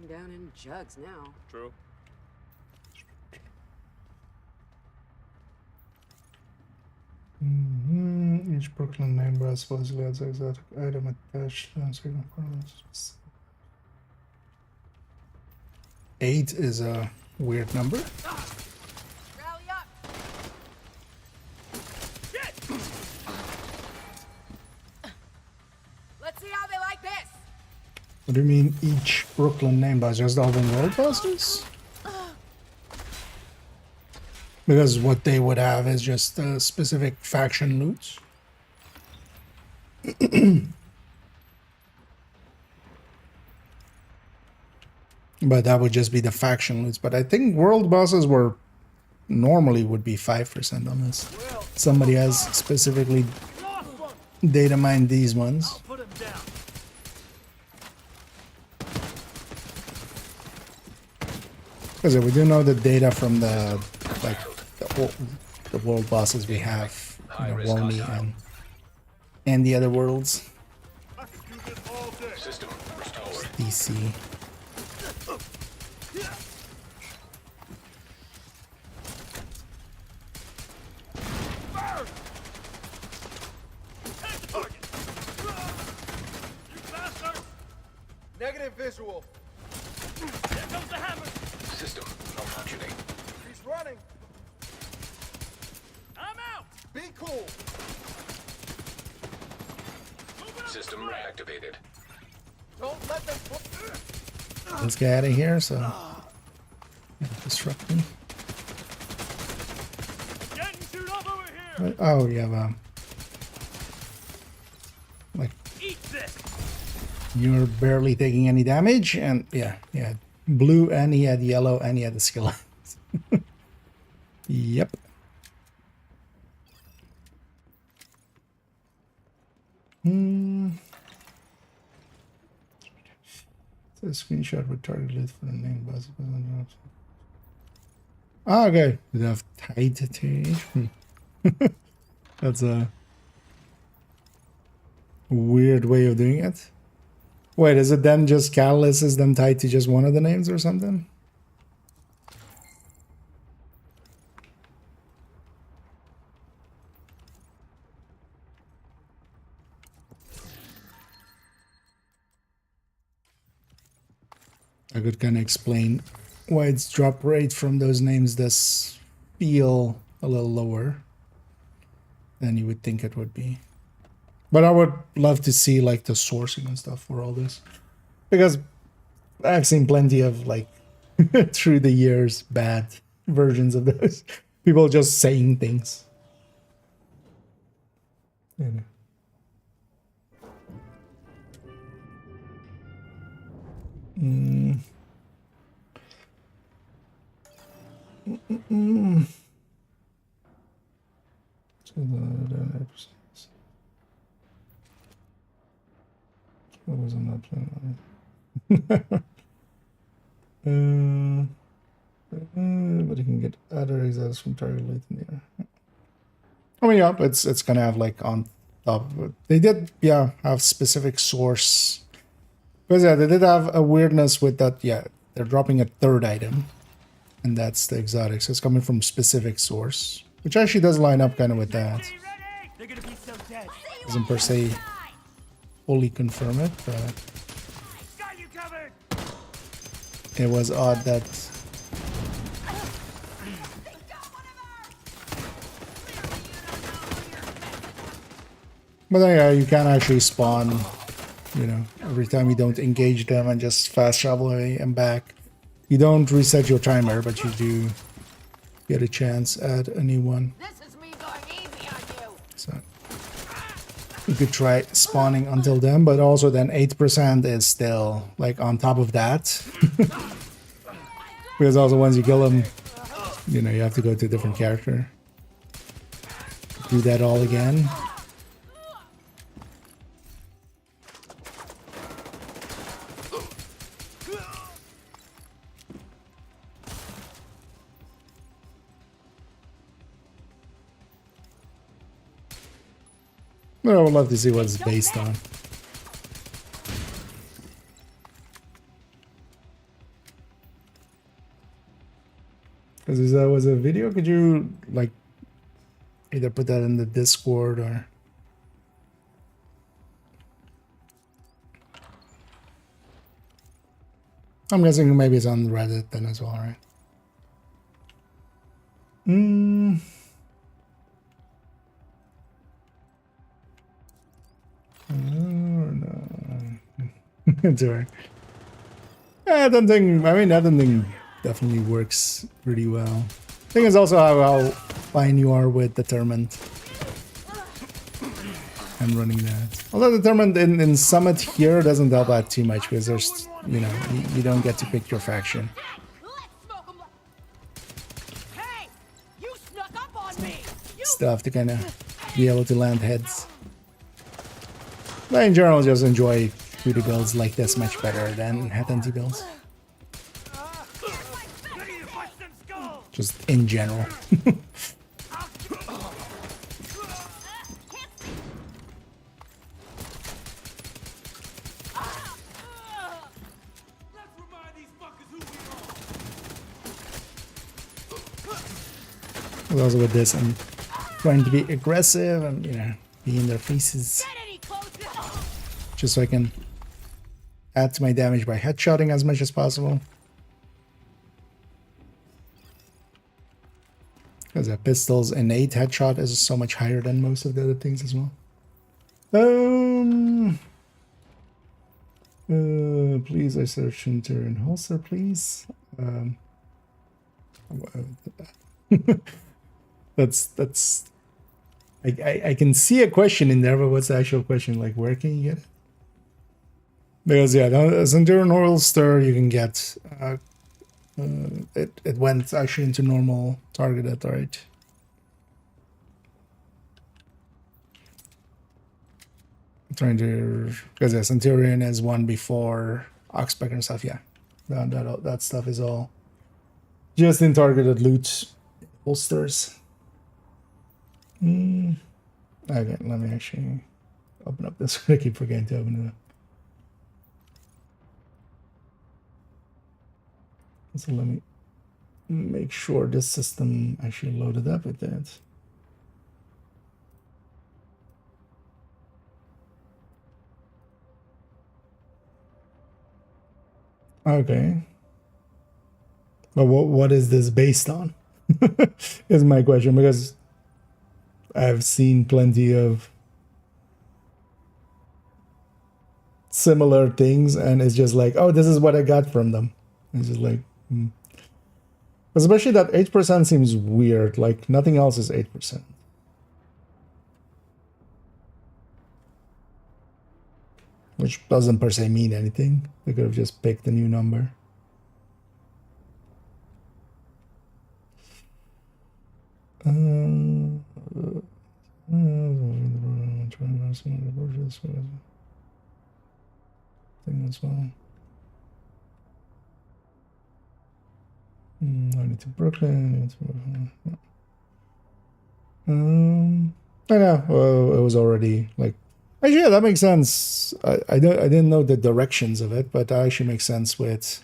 down in jugs now. True. Each Brooklyn name brass supposedly has an exotic item attached to a second part of this. 8 is a weird number. Rally up! Let's see how they like this! What do you mean each Brooklyn name boss? Just all the world bosses? Because what they would have is just specific faction loots. But that would just be the faction loots. But I think world bosses were normally would be 5% on this. Somebody has specifically data mined these ones. Put him down. Because we do know the data from the the world bosses we have, you know, Woni and the other worlds. I could do this all day. System restored. DC. Negative visual. Here comes the hammer. System malfunctioning. He's running. I'm out. Be cool. System reactivated. Don't let them. Let's get out of here, so disrupt me. Getting shoot up over here. Oh, you have like Eat this. you're barely taking any damage, and yeah, blue, and he had yellow, and he had the skill. Yep. A screenshot with target list for the name buzz. Ah, okay. We have tied to each. That's a weird way of doing it. Wait, is it then just catalyst is then tied to just one of the names or something? I could kind of explain why its drop rate from those names does feel a little lower than you would think it would be. But I would love to see like the sourcing and stuff for all this, because I've seen plenty of like through the years bad versions of those. People just saying things. Yeah. What was on that plane? But you can get other exotics from target late in the air. I mean, yeah, it's gonna have like on top. They did, yeah, have specific source. Because yeah, they did have a weirdness with that. Yeah, they're dropping a third item, and that's the exotic. So it's coming from specific source. Which actually does line up kind of with that. They're gonna be so dead. Doesn't per se fully confirm it, but Got you covered. it was odd that but then, yeah, you can actually spawn, you know, every time you don't engage them and just fast travel away and back. You don't reset your timer, but you do get a chance at a new one. This is me going easy on you. So you could try spawning until then, but also then 8% is still like on top of that. Because also once you kill them, you know, you have to go to a different character. Do that all again. But I would love to see what it's based on. Because if that was a video, could you like either put that in the Discord or I'm guessing maybe it's on Reddit then as well, right? It's alright. I don't think, I think definitely works pretty well. Thing is also how fine you are with Determined and running that. Although Determined in Summit here doesn't help out too much because there's, you know, you don't get to pick your faction. Hey, you snuck up on me. Stuff to kind of be able to land heads. But in general, just enjoy shooter builds like this much better than head empty builds. Just in general. Also with this, I'm trying to be aggressive and, you know, be in their faces. Just so I can add to my damage by headshotting as much as possible. Because a pistol's innate headshot is so much higher than most of the other things as well. Please, I search enter and holster, please. That's I can see a question in there, but what's the actual question? Like, where can you get it? Because yeah, Centurion holster you can get. It went actually into normal targeted, right? I'm trying to, because yeah, Centurion is one before Oxpecker and stuff. Yeah, that stuff is all just in targeted loot holsters. Okay, let me actually open up this. I keep forgetting to open it up. So let me make sure this system actually loaded up with that. Okay. But what is this based on? Is my question, because I've seen plenty of similar things and it's just like, oh, this is what I got from them. It's just like, especially that 8% seems weird. Like nothing else is 8%. Which doesn't per se mean anything. They could have just picked a new number. Thing as well. I need to Brooklyn. I know. Well, it was already like. Actually, yeah, that makes sense. I didn't know the directions of it, but that actually makes sense with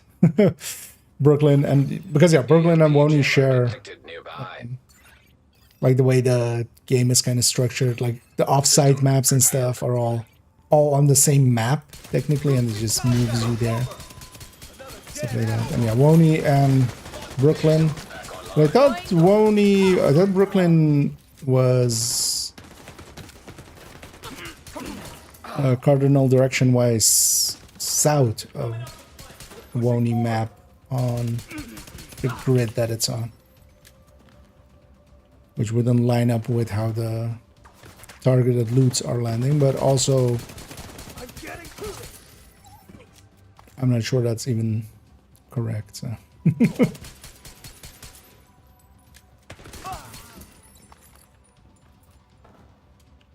Brooklyn and because yeah, Brooklyn and Won't share Like the way the game is kind of structured, like the off-site maps and stuff are all on the same map technically, and it just moves you there. Stuff like that. And yeah, Woney and Brooklyn. But I thought Brooklyn was cardinal direction-wise south of Woney map on the grid that it's on, which wouldn't line up with how the targeted loots are landing, but also I'm not sure that's even correct, so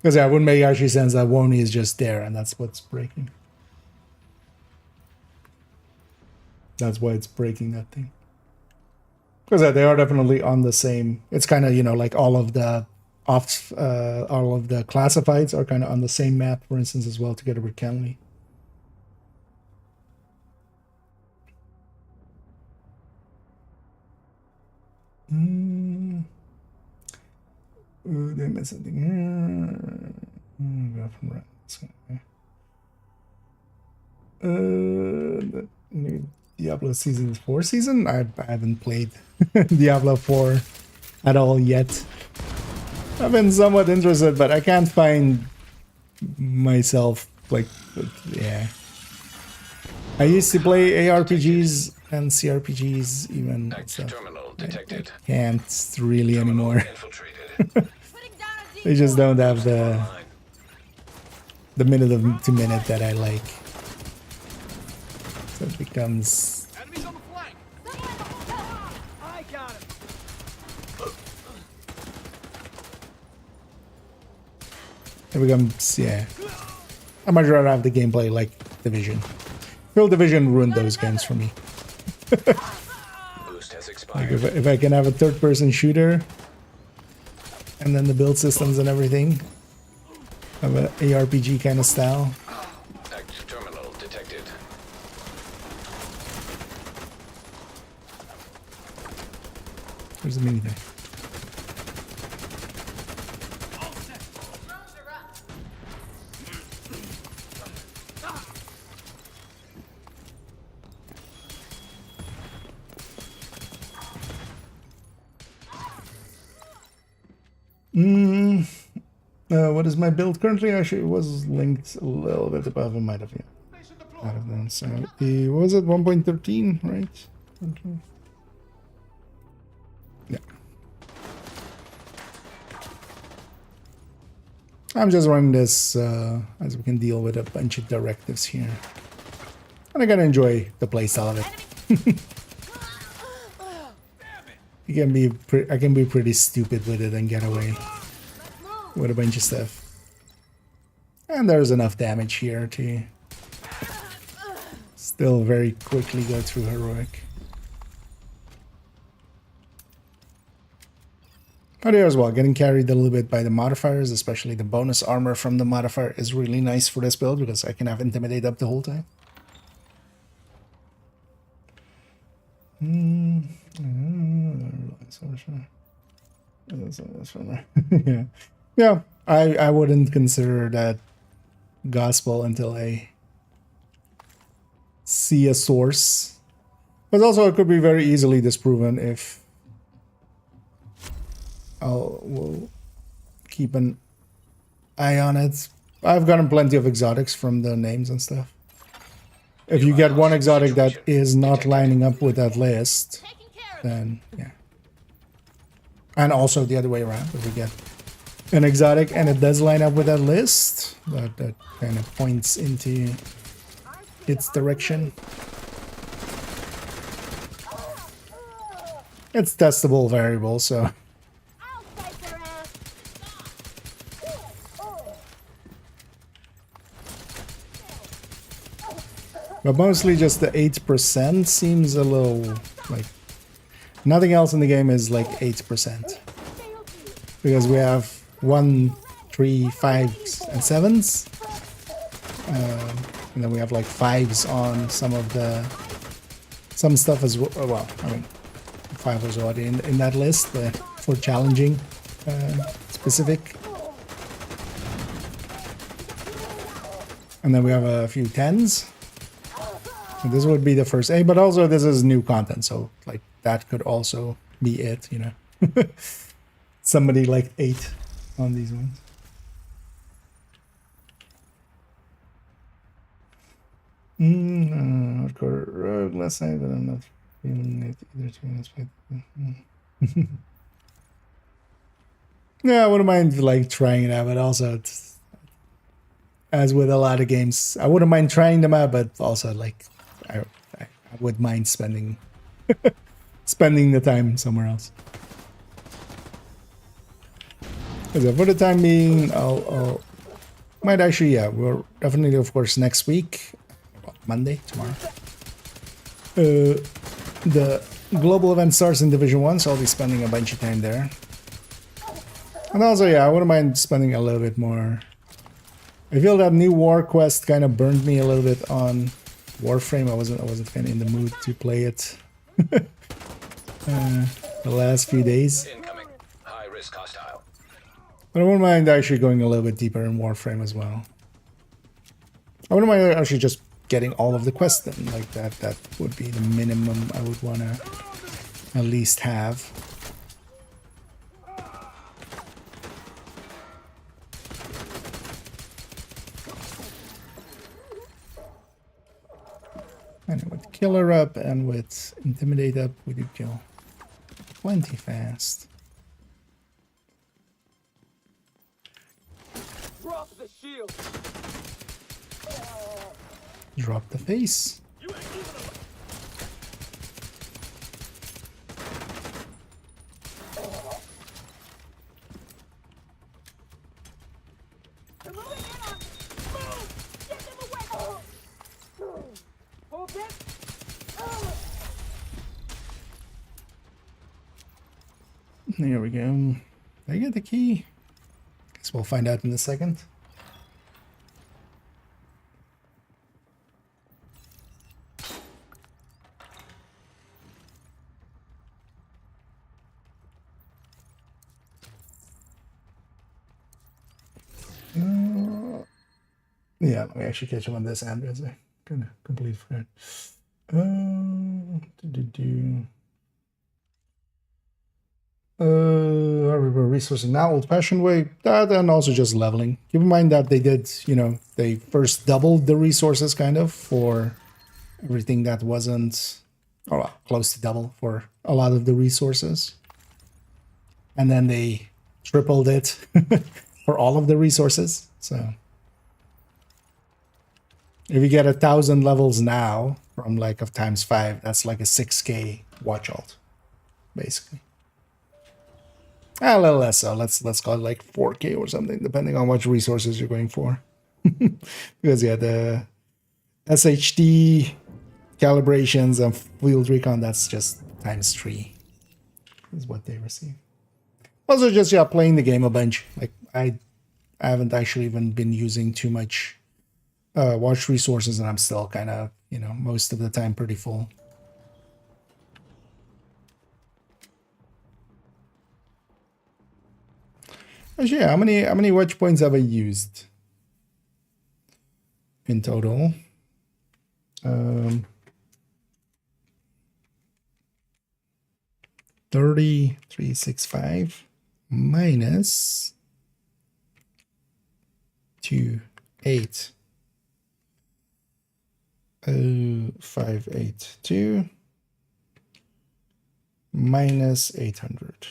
because yeah, it wouldn't make actually sense that Woney is just there and that's what's breaking. That's why it's breaking that thing. Because they are definitely on the same. It's kind of, you know, like all of the classifieds are kind of on the same map, for instance, as well, together with Kenley. Ooh, they missed something here. Go from right. The new Diablo Season 4 season? I haven't played Diablo 4 at all yet. I've been somewhat interested, but I can't find myself, like, yeah. I used to play ARPGs and CRPGs even, so I can't really anymore. They just don't have the minute to minute that I like. So it becomes... Enemies on the flank. I got him. It becomes, yeah. I'd much rather have the gameplay like Division. Real Division ruined those games for me. Like if I can have a third-person shooter, and then the build systems and everything of an ARPG kind of style. Active terminal detected. There's a minigun. What is my build currently? Actually, it was linked a little bit above. It might have, yeah. Out of them. So, what was it? 1.13, right? Yeah. I'm just running this as we can deal with a bunch of directives here. And I gotta enjoy the playstyle of it. I can be pretty stupid with it and get away with a bunch of stuff. And there's enough damage here to still very quickly go through heroic. Oh, there as well, getting carried a little bit by the modifiers, especially the bonus armor from the modifier is really nice for this build because I can have Intimidate up the whole time. Yeah. Yeah, I wouldn't consider that gospel until I see a source. But also it could be very easily disproven if we'll keep an eye on it. I've gotten plenty of exotics from the names and stuff. If you get one exotic that is not lining up with that list, then yeah. And also the other way around, if we get an exotic and it does line up with that list, that kind of points into its direction. It's testable variable, so. But mostly just the 8% seems a little like nothing else in the game is like 8%. Because we have 1, 3, 5s, and 7s. And then we have like 5s on some stuff as well. Well, I mean, 5 was already in that list for challenging. specific. And then we have a few 10s. So this would be the first 8, but also this is new content, so like that could also be it, you know. Somebody like 8 on these ones. Hardcore rogue last night, but I'm not feeling it either. Yeah, I wouldn't mind like trying it out, but also it's, as with a lot of games, I wouldn't mind trying them out, but also like I would mind spending spending the time somewhere else. So for the time being, I'll might actually, yeah, we're definitely, of course, next week, Monday, tomorrow. The global event starts in Division 1, so I'll be spending a bunch of time there. And also, yeah, I wouldn't mind spending a little bit more. I feel that new War Quest kind of burned me a little bit on Warframe. I wasn't kind of in the mood to play it the last few days. Incoming. High risk hostile. But I wouldn't mind actually going a little bit deeper in Warframe as well. I wouldn't mind actually just getting all of the quests done. Like that would be the minimum I would want to at least have. And with Killer up and with Intimidate up, we do kill plenty fast. Drop the shield. Drop the face. There we go. Did I get the key? Guess we'll find out in a second. Yeah, let me actually catch up on this end because I kind of completely forgot. Resourcing now, old-fashioned way, that, and also just leveling. Keep in mind that they did, you know, they first doubled the resources kind of for everything that wasn't, or well, close to double for a lot of the resources. And then they tripled it for all of the resources. So if you get 1,000 levels now from like of times 5, that's like a 6K watch alt, basically. A little less so. Let's call it like 4K or something, depending on what resources you're going for. Because yeah, the SHD calibrations and field recon, that's just times 3 is what they receive. Also, just yeah, playing the game a bunch. Like I haven't actually even been using too much watch resources, and I'm still kind of, you know, most of the time pretty full. Actually, yeah, how many watch points have I used in total? 3,365 minus 2,80582 minus 800.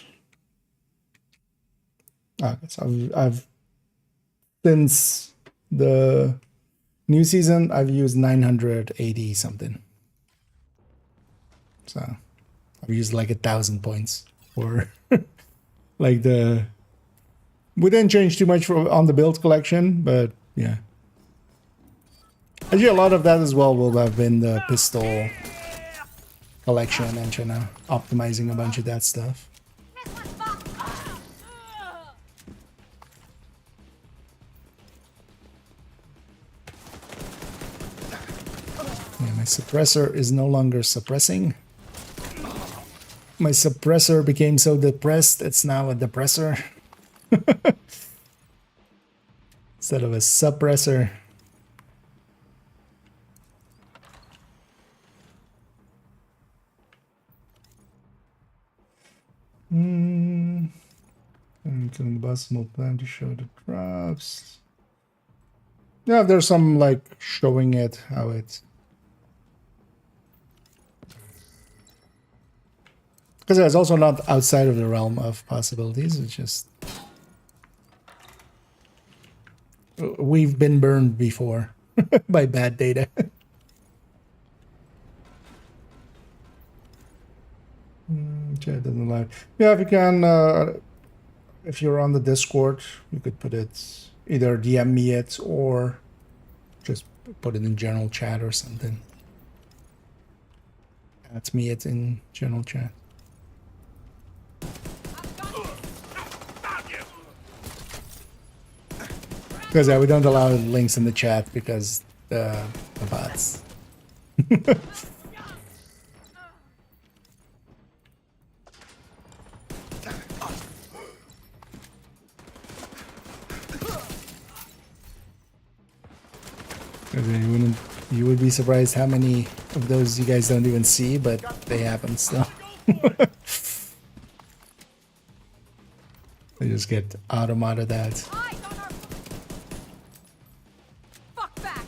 Okay, so I've since the new season I've used 980 something. So I've used like 1,000 points for like the. We didn't change too much on the build collection, but yeah. Actually, a lot of that as well will have been the pistol collection and trying to optimizing a bunch of that stuff. Yeah, my suppressor is no longer suppressing. My suppressor became so depressed, it's now a depressor. Instead of a suppressor. And killing the bus, small plan to show the drops. Yeah, there's some like showing it how it's. Because it's also not outside of the realm of possibilities. It's just we've been burned before by bad data. Chat doesn't lie. Yeah, if you can, if you're on the Discord, you could put it either DM me it or just put it in general chat or something. Add me it in general chat. Because we don't allow links in the chat because the bots. You would be surprised how many of those you guys don't even see, but they happen still. They just get automated that. Fuck back.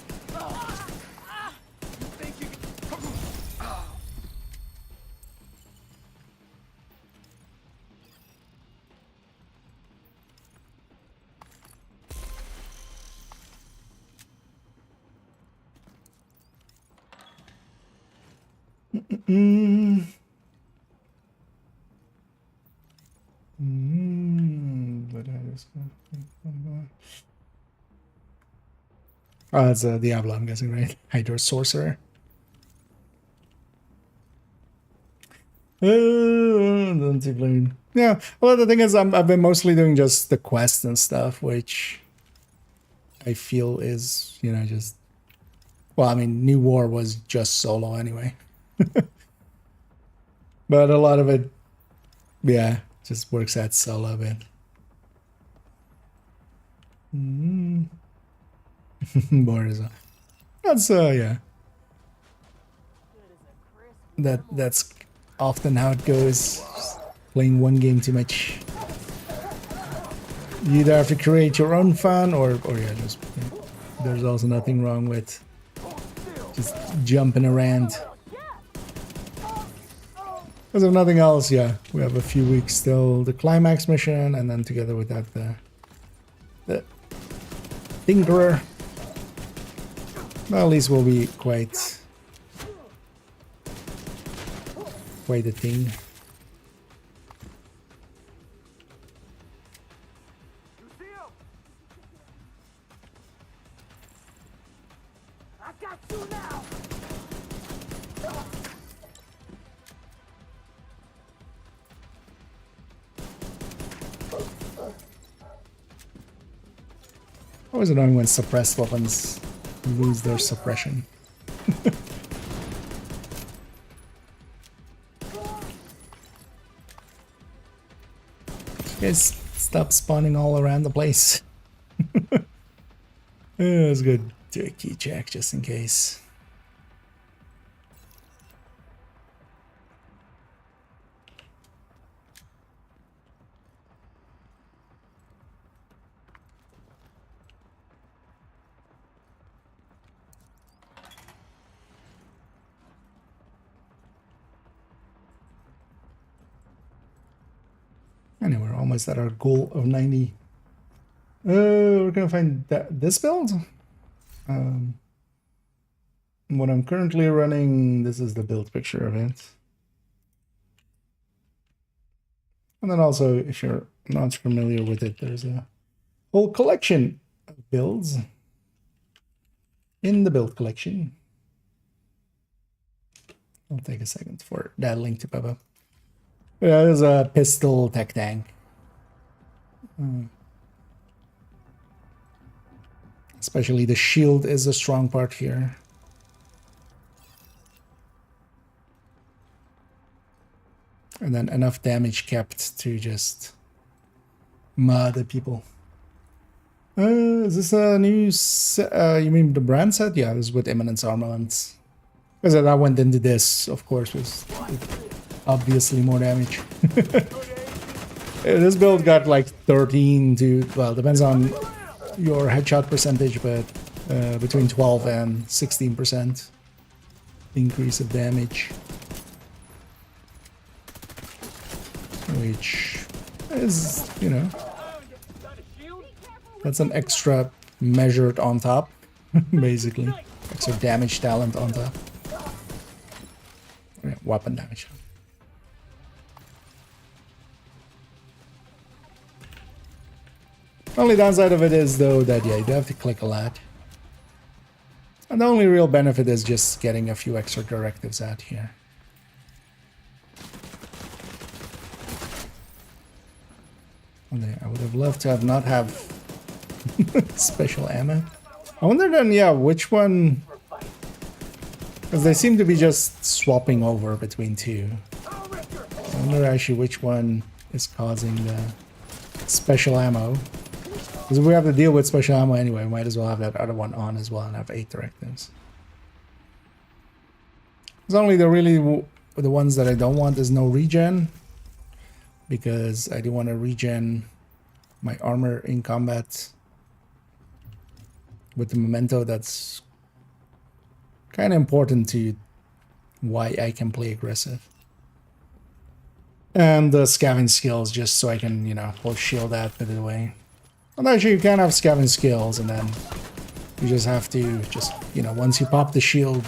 Oh, it's a Diablo, I'm guessing, right? Hydro Sorcerer. Yeah, well, the thing is, I've been mostly doing just the quests and stuff, which I feel is, you know, just... Well, I mean, New War was just solo anyway. But a lot of it, yeah, just works out solo a bit. Borders. That's yeah. That's often how it goes. Just playing one game too much. You either have to create your own fun, or yeah, just there's also nothing wrong with just jumping around. Because if nothing else, yeah, we have a few weeks till the climax mission, and then together with that, the Tinkerer. Well, at least we'll be quite a thing. I got you now. Always annoying when suppressed weapons lose their suppression. You guys stop spawning all around the place. Yeah, it's good. Do a key check just in case. Anyway, we're almost at our goal of 90. We're gonna find this build. What I'm currently running, this is the build picture of it. And then also, if you're not familiar with it, there's a whole collection of builds in the build collection. It'll take a second for that link to pop up. Yeah, there's a pistol tech tank. Especially the shield is a strong part here. And then enough damage kept to just Mother people. Is this a new you mean the brand set? Yeah, it was with Imminence Armaments. Because that went into this, of course, was obviously more damage. This build got like 13 to, well, depends on your headshot percentage, but between 12 and 16% increase of damage. Which is, you know, that's an extra measured on top, basically. Extra damage talent on top. Yeah, weapon damage. Only downside of it is, though, that, yeah, you do have to click a lot. And the only real benefit is just getting a few extra directives out here. I would have loved to have not have special ammo. I wonder then, yeah, which one... Because they seem to be just swapping over between two. I wonder actually which one is causing the special ammo. Because if we have to deal with special ammo anyway, we might as well have that other one on as well and have 8 directives. It's only the ones that I don't want is no regen. Because I do want to regen my armor in combat with the memento. That's kind of important to why I can play aggressive. And the scavenge skills, just so I can, you know, hold shield out of the way. Well, actually, you can have scavenge skills, and then you just have to just, you know, once you pop the shield,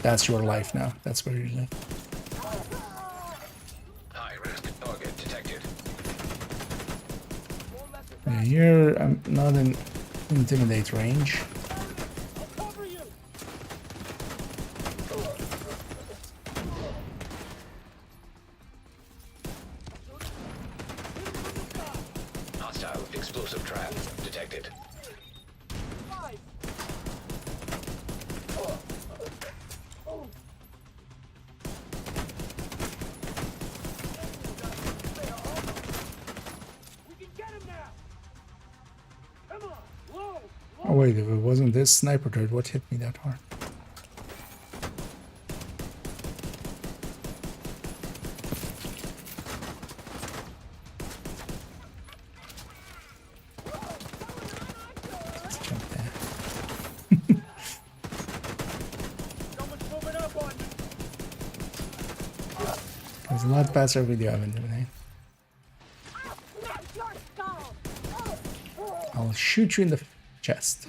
that's your life now. That's where you live. High-risk target detected. Yeah, here I'm not in intimidate range. Hostile explosive trap detected. Oh wait, if it wasn't this sniper turret, what hit me that hard? Let's jump there. There's a lot faster video I've been doing. I'll shoot you in the chest.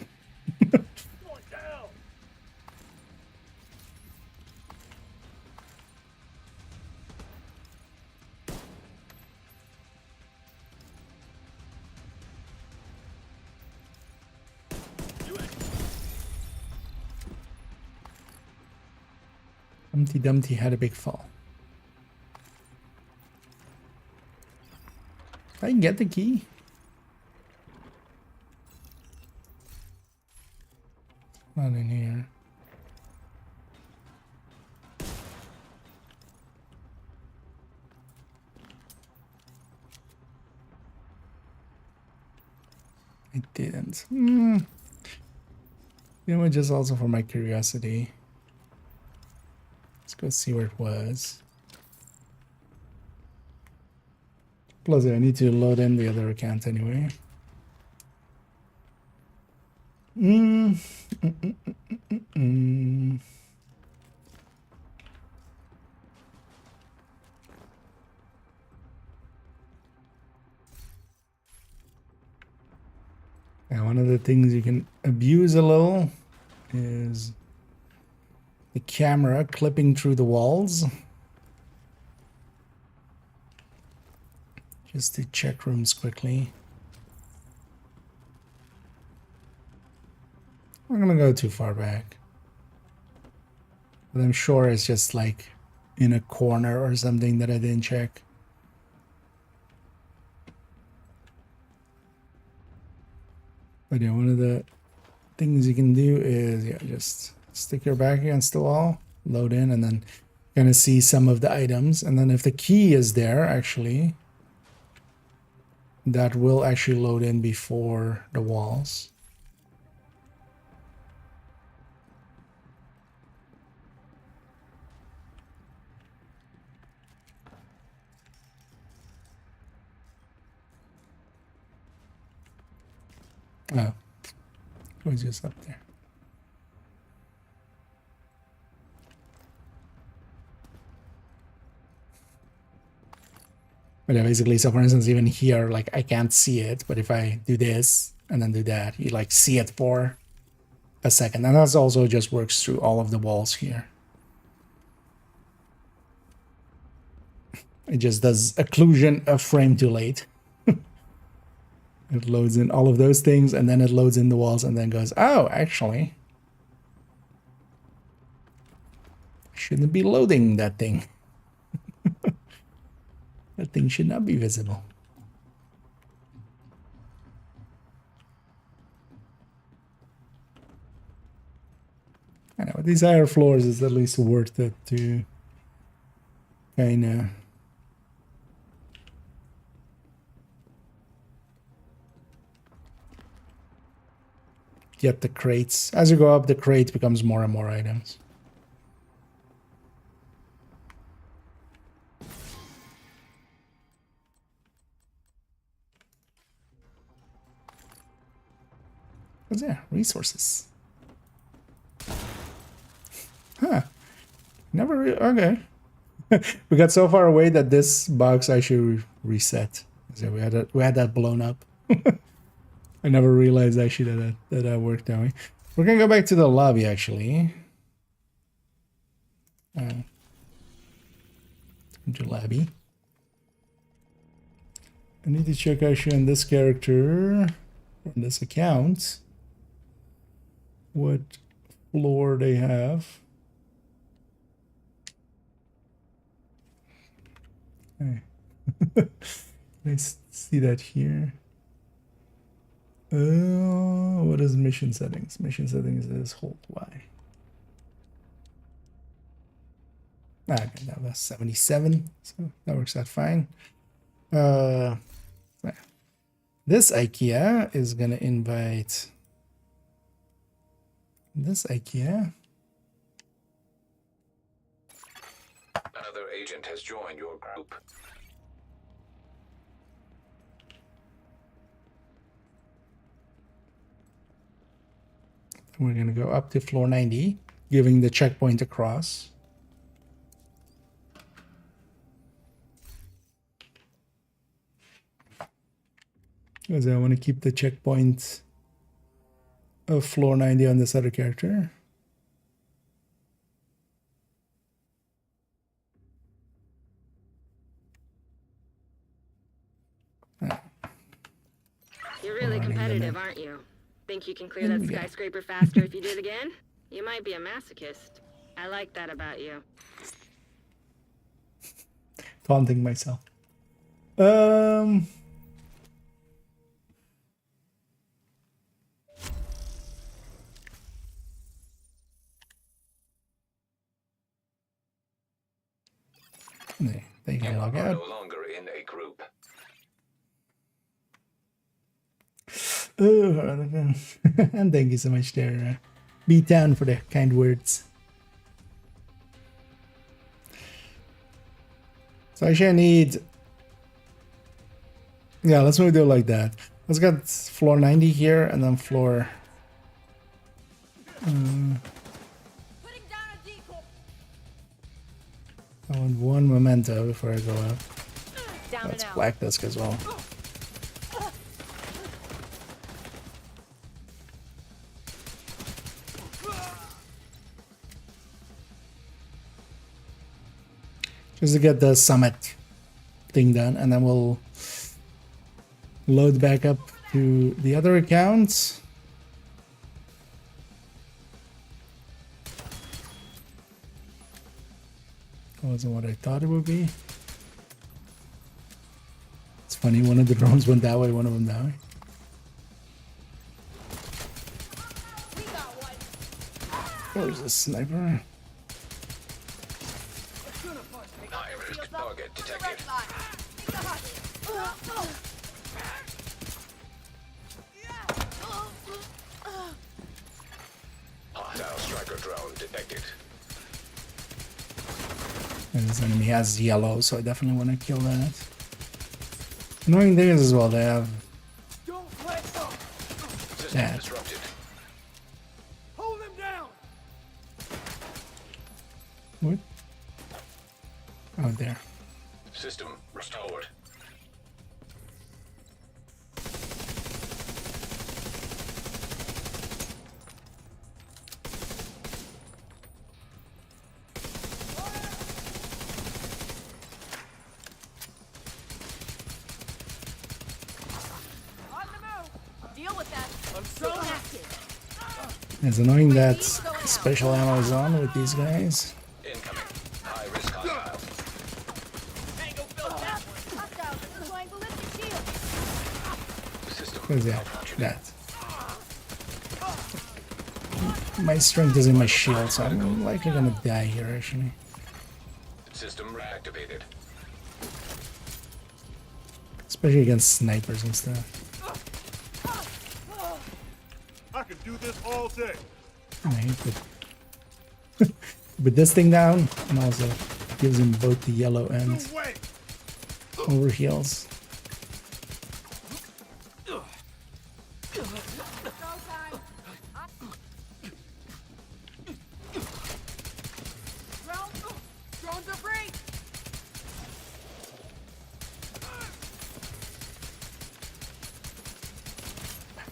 Humpty Dumpty had a big fall. Did I get the key? Not in here. I didn't. You know what, just also for my curiosity. Let's go see where it was. Plus, I need to load in the other account anyway. Now, one of the things you can abuse a little is the camera clipping through the walls. Just to check rooms quickly. I'm not gonna go too far back. But I'm sure it's just like in a corner or something that I didn't check. But yeah, one of the things you can do is, yeah, just stick your back against the wall, load in, and then kind of see some of the items. And then if the key is there, actually, that will actually load in before the walls. Oh, it was just up there. But yeah, basically, so for instance, even here, like I can't see it, but if I do this and then do that, you like see it for a second. And that's also just works through all of the walls here. It just does occlusion a frame too late. It loads in all of those things, and then it loads in the walls, and then goes, oh, actually, shouldn't be loading that thing. That thing should not be visible. I know, with these higher floors, it's at least worth it to kind of get the crates. As you go up, the crate becomes more and more items. What's there? Resources. Huh. Never okay. We got so far away that this box actually reset. So we had that blown up. I never realized actually that worked that way. We're gonna go back to the lobby actually. To lobby. I need to check actually on this character, on this account, what floor they have. Okay. Let's see that here. What is mission settings? Mission settings is hold Y. Okay, that was 77, so that works out fine. This IKEA is gonna invite this IKEA. Another agent has joined your group. We're gonna go up to floor 90, giving the checkpoint across. Because I want to keep the checkpoint of floor 90 on this other character. You're really competitive, aren't you? Think you can clear that skyscraper faster if you do it again? You might be a masochist. I like that about you. Taunting myself. They can log out. No longer in a group. And thank you so much there, B-Town, for the kind words. So actually I need... Yeah, let's move it like that. Let's get floor 90 here, and then floor... I want one memento before I go up. Let's black disc as well. Just to get the summit thing done, and then we'll load back up to the other accounts. Wasn't what I thought it would be. It's funny, one of the drones went that way, one of them that way. Where's the sniper? High-risk target detected. drone detected. And this enemy has yellow, so I definitely want to kill that. Annoying thing is as well, they have Don't let up. System that. disrupted. Hold him down. What? Oh, there. System restored. On the move. Deal with that. I'm so Active. It's annoying that special ammo is on with these guys. Incoming. High risk hostile. Tango built that one. Hostile deploying ballistic shield. System What is that? malfunctioning. That. My strength is in my shield, so I'm likely gonna die here actually. System reactivated. Especially against snipers and stuff. I could do this all day. I hate it. With this thing down, and also gives him both the yellow and Way. over heals. Go time. Drones are free.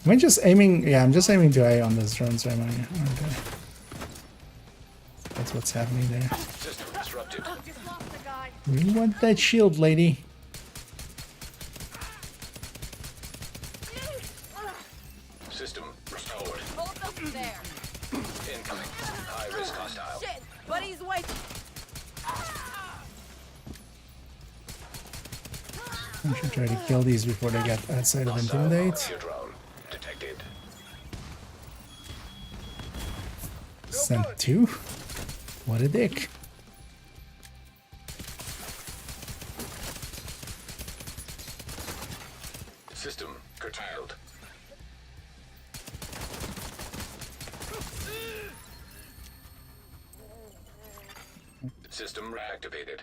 Am I just aiming? Yeah, I'm just aiming to eye on those drones right now. Okay. That's what's happening there. System disrupted. Just lost the guy. We want that shield, lady. System restored. Hold them there. Incoming. High risk hostile. Shit. Buddy's waiting. I should try to kill these before they get outside of intimidate. Your drone detected. Sent two. What a dick. System curtailed. System reactivated.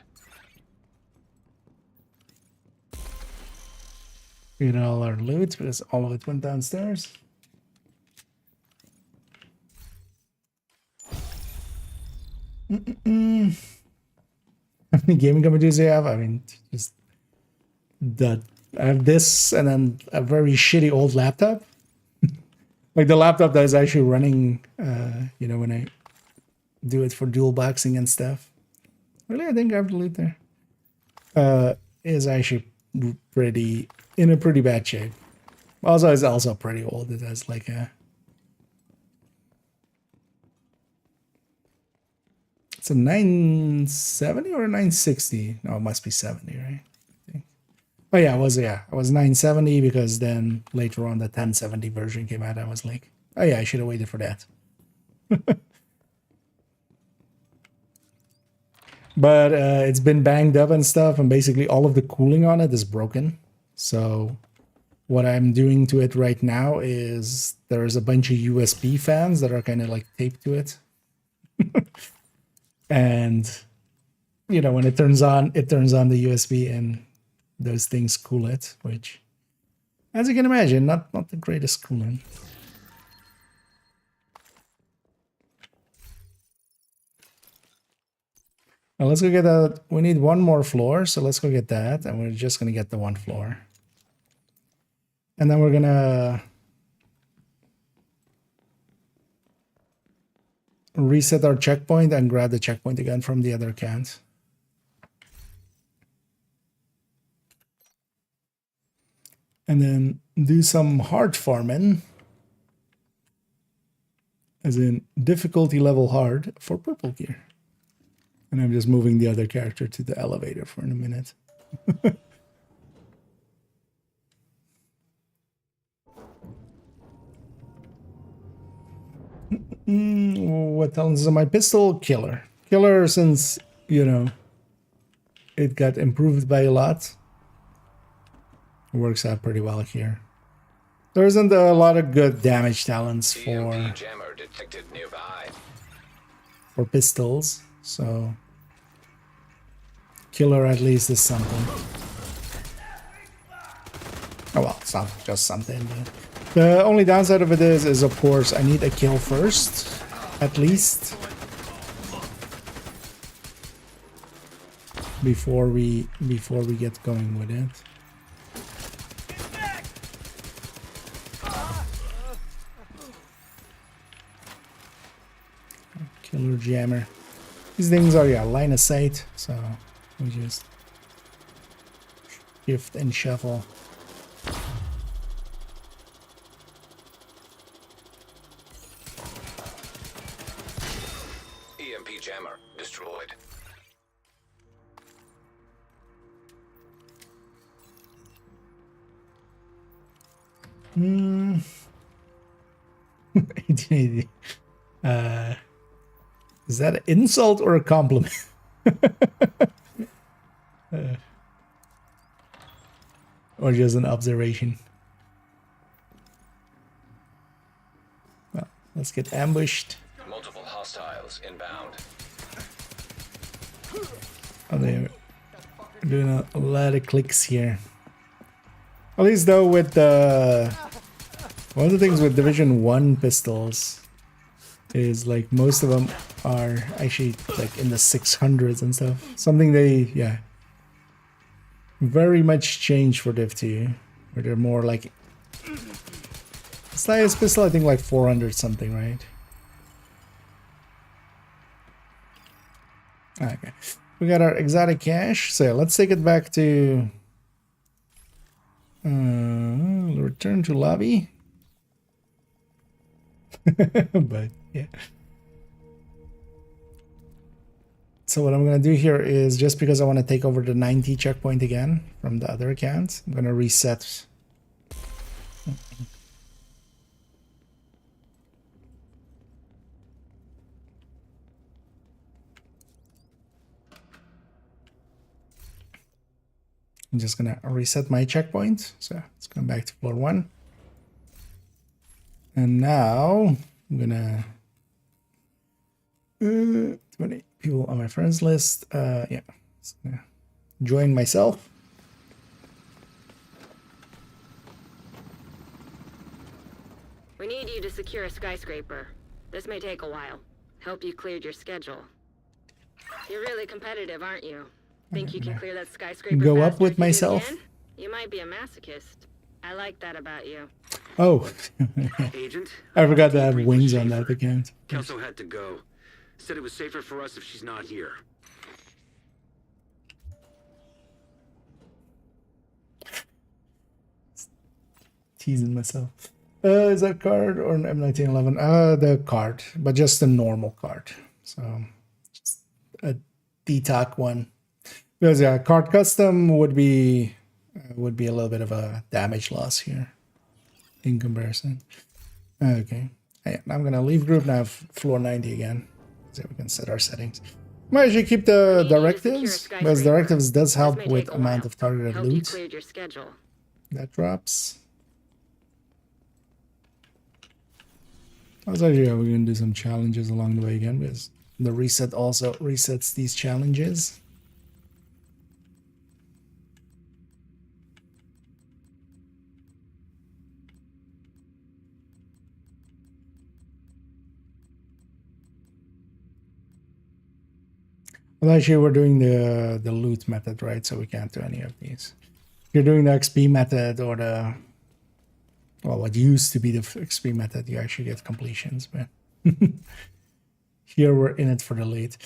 Get all our loot because all of it went downstairs. How many gaming computers do you have? I mean, just that. I have this and then a very shitty old laptop. Like the laptop that is actually running, you know, when I do it for dual boxing and stuff. Really, I think I have the loot there. Is actually pretty in a pretty bad shape. Also, it's also pretty old. It has like a. It's a 970 or a 960? No, it must be 70, right? I think. Oh yeah, it was 970 because then later on the 1070 version came out. I was like, oh yeah, I should have waited for that. But it's been banged up and stuff, and basically all of the cooling on it is broken. So what I'm doing to it right now is there's a bunch of USB fans that are kind of like taped to it. And, you know, when it turns on the USB and those things cool it, which, as you can imagine, not the greatest cooling. Now let's go get that. We need one more floor, so let's go get that. And we're just going to get the one floor. And then we're going to reset our checkpoint and grab the checkpoint again from the other account. And then do some hard farming, as in difficulty level hard for purple gear. And I'm just moving the other character to the elevator for a minute. What talents is on my pistol? Killer. Killer, since, you know, it got improved by a lot. It works out pretty well here. There isn't a lot of good damage talents for EMP jammer detected nearby. for pistols, so killer at least is something. Oh well, it's not just something, but the only downside of it is of course I need a kill first, at least, before we get going with it. Killer jammer. These things are, yeah, line of sight, so we just shift and shuffle. EMP jammer destroyed. Hmm. 1880. Is that an insult or a compliment? Or just an observation? Well, let's get ambushed. Multiple hostiles inbound. Oh, they're doing a lot of clicks here. At least though, with the one of the things with Division 1 pistols is like most of them are actually like in the 600s and stuff. Something they, yeah, very much changed for Div 2, where they're more like, it's the highest pistol I think like 400 something, right? Okay, we got our exotic cache, so let's take it back to return to lobby. But yeah, so what I'm gonna do here is, just because I want to take over the 90 checkpoint again from the other account, I'm gonna reset. I'm just gonna reset my checkpoint, so let's go back to floor 1. And now I'm gonna 20 people on my friends list. Yeah, join myself. We need you to secure a skyscraper. This may take a while. Hope you cleared your schedule. You're really competitive, aren't you? Think you can clear that skyscraper Go faster up with if you do it myself. again? You might be a masochist. I like that about you. Oh, Agent? I forgot to have Debrief wings with on that Schaefer. account. Kelso had to go. Said it was safer for us if she's not here. Teasing myself. Is that card or an M1911? The card, but just a normal card. So just a DTOC one. Because yeah, card custom would be a little bit of a damage loss here in comparison. Okay, yeah, I'm gonna leave group now. Floor 90 again, so we can set our settings. Might actually keep the directives, because directives does help with amount of targeted Hope you loot cleared your schedule. that drops. Also, yeah, we're gonna do some challenges along the way again, because the reset also resets these challenges. Well, actually, we're doing the loot method, right? So we can't do any of these. If you're doing the XP method or the, well, what used to be the XP method, you actually get completions, but here we're in it for the loot.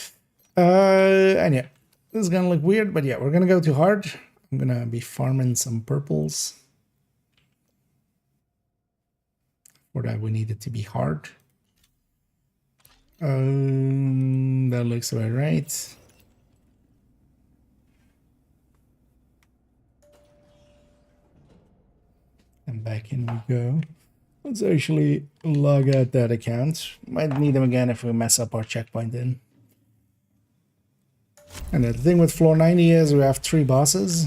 And yeah, this is gonna look weird, but yeah, we're gonna go to hard. I'm gonna be farming some purples. For that, we need it to be hard. That looks about right. And back in we go. Let's actually log out that account. Might need them again if we mess up our checkpoint in. And the thing with floor 90 is we have 3 bosses.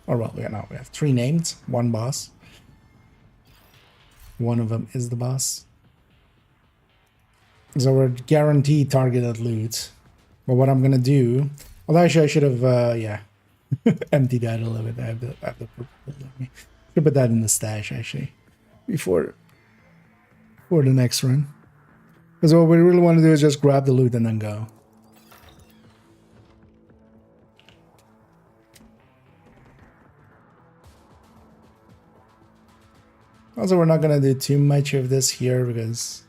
Or well, yeah, no, we have 3 named, 1 boss. One of them is the boss. So we're guaranteed targeted loot. But what I'm gonna do, well, actually I should have, yeah, emptied that a little bit. I have the purple build on me. Should put that in the stash actually before for the next run. Because what we really want to do is just grab the loot and then go. Also, we're not gonna do too much of this here because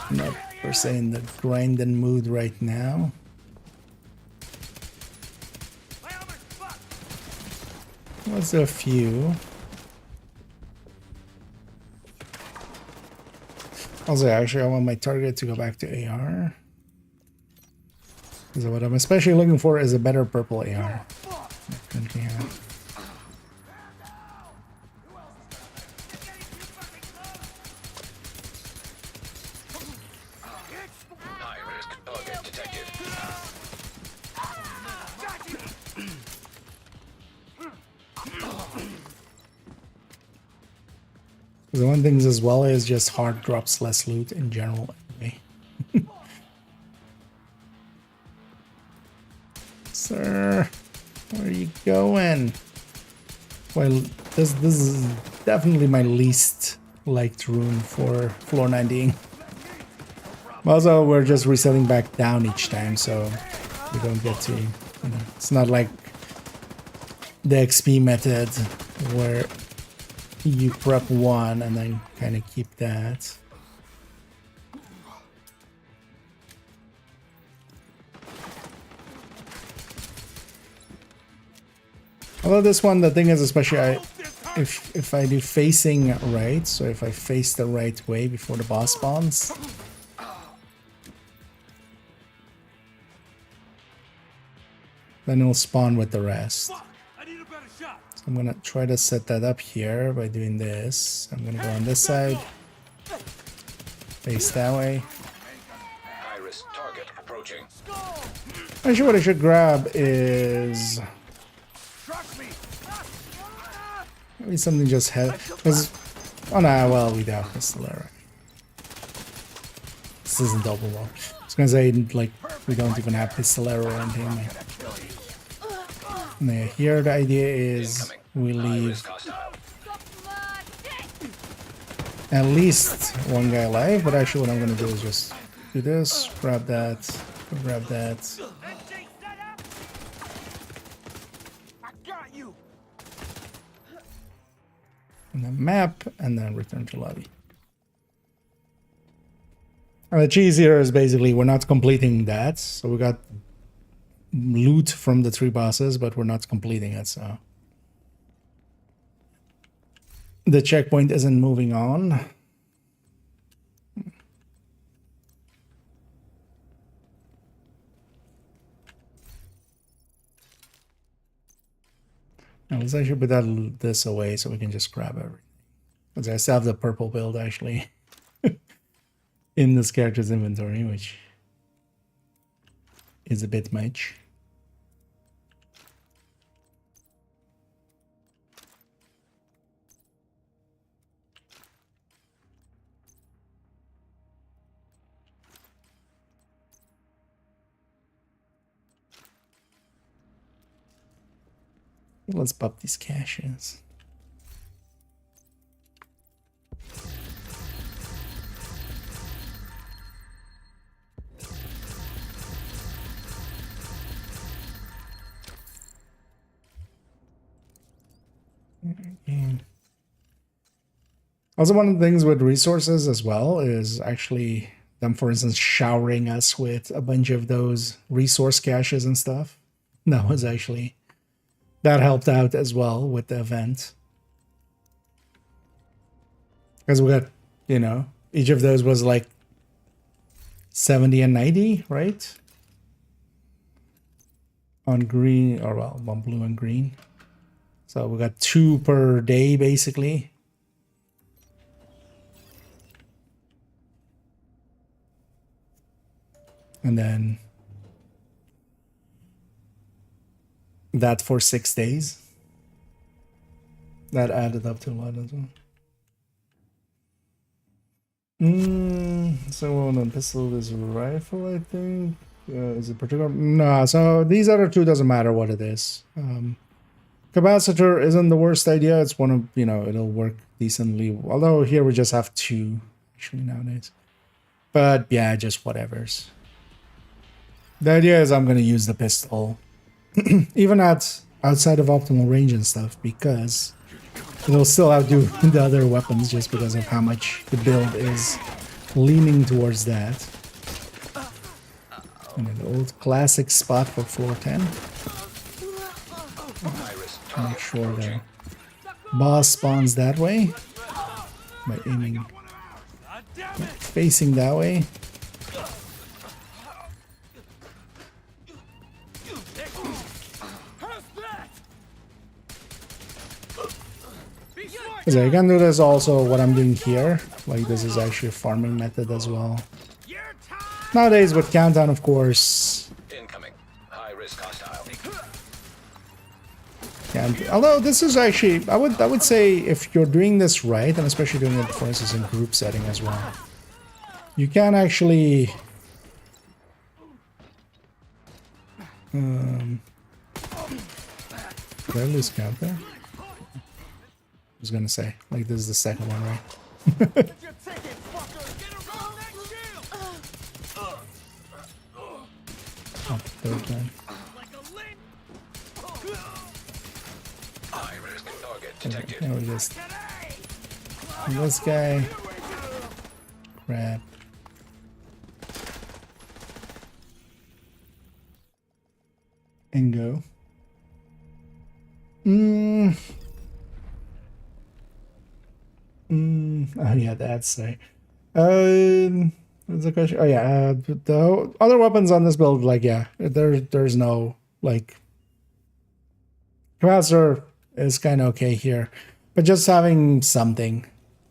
I'm not per se in the grinding mood right now. Was a few. Also, actually, I want my target to go back to AR. So what I'm especially looking for is a better purple AR. Currently have. High-risk target detected. The one thing as well is just hard drops less loot in general anyway. Sir, where are you going? Well, this is definitely my least liked room for floor 19. Also, we're just resetting back down each time, so we don't get to, you know, it's not like the XP method where you prep one and then kind of keep that. Although this one, the thing is, especially if I do facing right, so if I face the right way before the boss spawns, then it'll spawn with the rest. So I'm gonna try to set that up here by doing this. I'm gonna go on this side, face that way. High-risk target approaching. Actually, what I should grab is maybe something just because oh no, well we do have Pistolero. This isn't double wall. I was gonna say like we don't even have Pistolero or anything. Yeah, here the idea is we leave at least one guy alive, but actually what I'm gonna do is just do this, grab that, and then map, and then return to lobby. And the cheese here is basically we're not completing that, so we got loot from the 3 bosses, but we're not completing it, so the checkpoint isn't moving on. Now let's actually put this away so we can just grab everything. Because I still have the purple build actually in this character's inventory, which is a bit much. Let's pop these caches. And also, one of the things with resources as well is actually them, for instance, showering us with a bunch of those resource caches and stuff. That was actually, that helped out as well with the event. Because we got, you know, each of those was like 70 and 90, right? On green, or well, on blue and green. So we got 2 per day, basically. And then that for 6 days. That added up to a lot as well. So on pistol is rifle, I think. Is it particular? No, so these other two doesn't matter what it is. Capacitor isn't the worst idea. It's one of, it'll work decently. Although here we just have two actually nowadays. But yeah, just whatever's. The idea is I'm going to use the pistol even outside of optimal range and stuff, because it'll still outdo the other weapons just because of how much the build is leaning towards that. And an old classic spot for floor 10. Make sure the boss spawns that way by aiming, facing that way. So you can do this also what I'm doing here. Like this is actually a farming method as well. Nowadays with countdown, of course. Incoming. High risk hostile. And although this is actually, I would say if you're doing this right, and especially doing it for instance in group setting as well, you can actually did I lose count there? I was gonna say, like this is the second one, right? Oh, third one. Okay, now we just this guy. Grab. And go. Oh yeah, that's right. What's the question? Oh yeah, the other weapons on this build, like yeah, there's no like capacitor is kind of okay here, but just having something,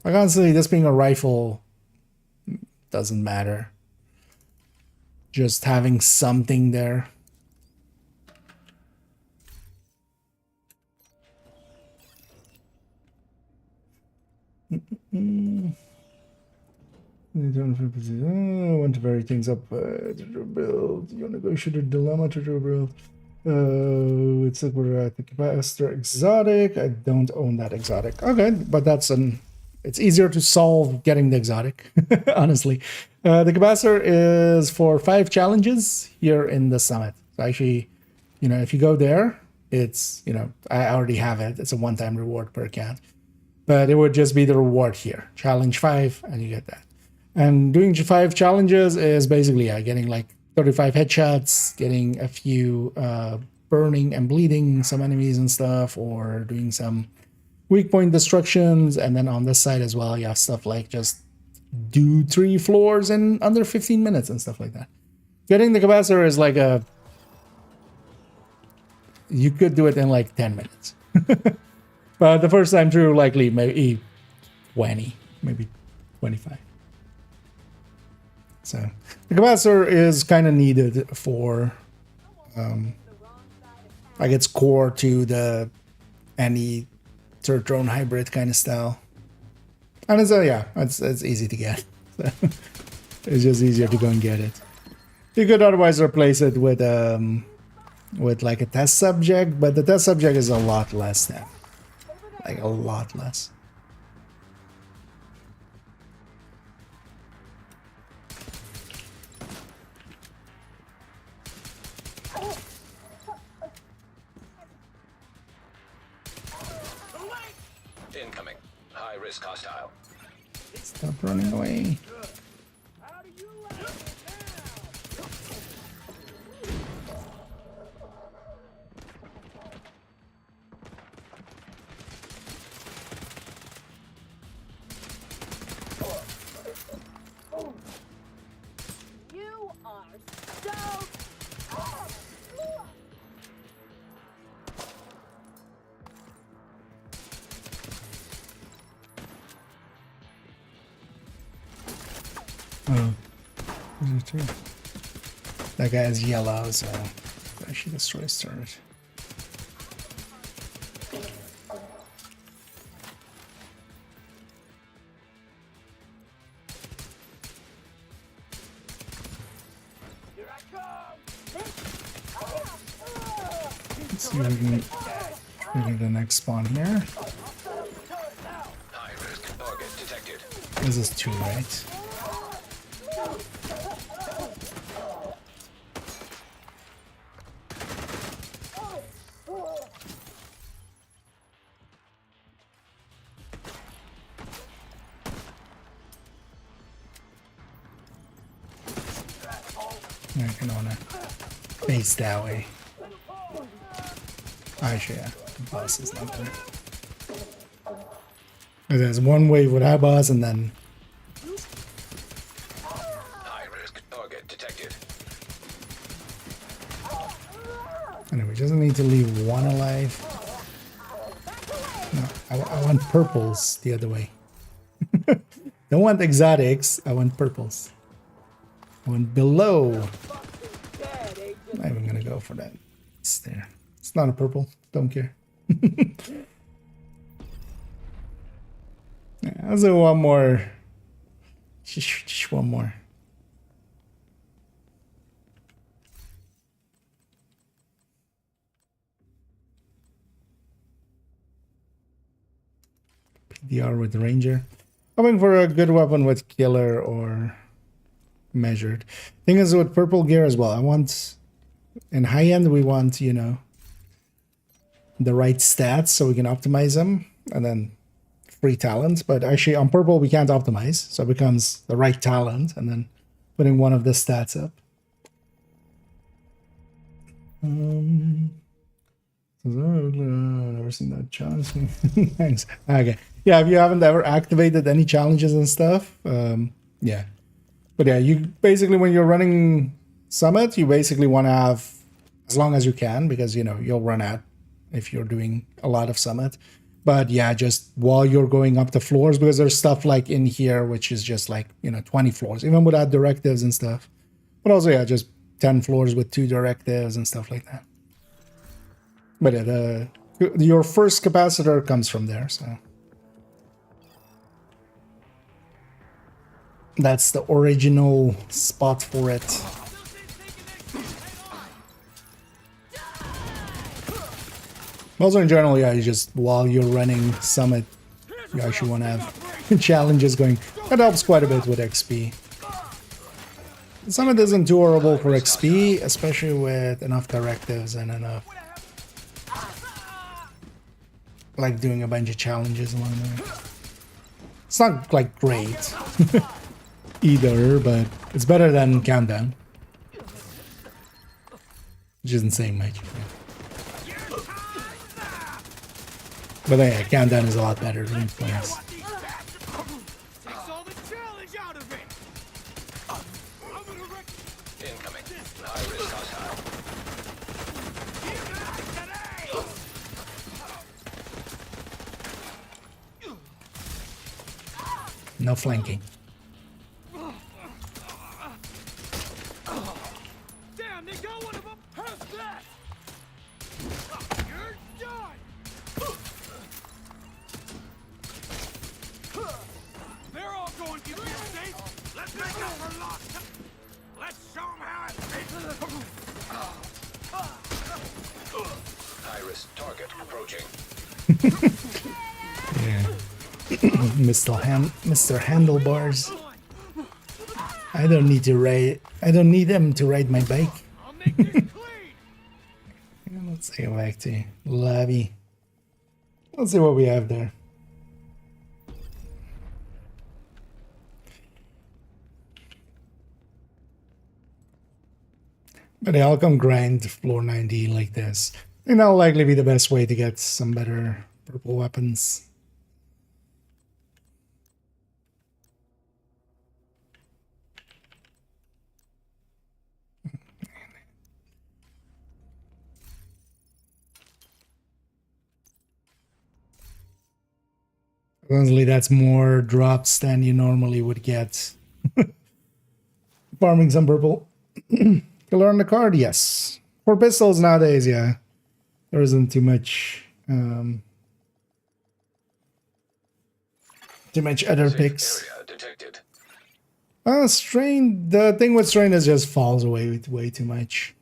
like honestly, this being a rifle doesn't matter. Just having something there. I want to vary things up to build. Your negotiator dilemma to build. It's like I think capacitor exotic. I don't own that exotic. Okay, but it's easier to solve getting the exotic, honestly. The capacitor is for 5 challenges here in the summit. So actually, if you go there, it's, I already have it. It's a one-time reward per account. But it would just be the reward here. Challenge 5, and you get that. And doing 5 challenges is basically, getting like 35 headshots, getting a few burning and bleeding some enemies and stuff, or doing some weak point destructions. And then on this side as well, you have stuff like just do 3 floors in under 15 minutes and stuff like that. Getting the capacitor is like you could do it in like 10 minutes. But the first time through, likely maybe 20, maybe 25. So the capacitor is kind of needed for, like it's core to the any third drone hybrid kind of style, and it's it's easy to get. So it's just easier to go and get it. You could otherwise replace it with like a test subject, but the test subject is a lot less than. Like a lot less. Incoming. High risk hostile. Stop running away. Oh, that guy is yellow, so I should destroy his turret. Go to the next spawn here. High risk target detected. This is 2, right? I can wanna face that way. Actually, yeah, the boss is not there. There's one wave with our boss, and then High risk target detected. anyway, just need to leave one alive. No, I want purples the other way. Don't want exotics. I want purples. I want below. I'm not even gonna go for that. It's there. It's not a purple. Don't care. Yeah, I'll do one more. Just one more. PDR with Ranger. Coming for a good weapon with Killer or Measured. Thing is with purple gear as well. I want, in high end, we want, you know, the right stats so we can optimize them, and then free talent. But actually on purple we can't optimize, so it becomes the right talent and then putting one of the stats up. Never seen that challenge. Thanks. Okay. Yeah, if you haven't ever activated any challenges and stuff, yeah. But yeah, you basically, when you're running Summit, you basically want to have as long as you can, because, you know, you'll run out if you're doing a lot of Summit. But yeah, just while you're going up the floors, because there's stuff like in here, which is just like, you know, 20 floors, even without directives and stuff. But also, yeah, just 10 floors with 2 directives and stuff like that. But yeah, your first capacitor comes from there, so. That's the original spot for it. Also in general, yeah, you just, while you're running Summit, you actually want to have challenges going. That helps quite a bit with XP. Summit isn't too horrible for XP, especially with enough directives and enough, like, doing a bunch of challenges along the way. It's not, like, great either, but it's better than Countdown, which isn't saying much. But yeah, Countdown is a lot better than Flames. Incoming. High risk hostile. No flanking. Damn, they got one of them. How's that? You're done. They're all going to be safe. Let's make up for lost time. Let's show them how it's High risk target approaching. Yeah. Mr. Handlebars. I don't need to ride. I don't need them to ride my bike. I'll make this clean. Yeah, let's go back to lobby. Let's see what we have there. But yeah, I'll come grind floor 90 like this. And that'll likely be the best way to get some better purple weapons. Honestly, that's more drops than you normally would get. Farming some purple. Killer on the card, yes. For pistols nowadays, yeah. There isn't too much other picks. Area detected. Strain, the thing with Strain is just falls away with way too much.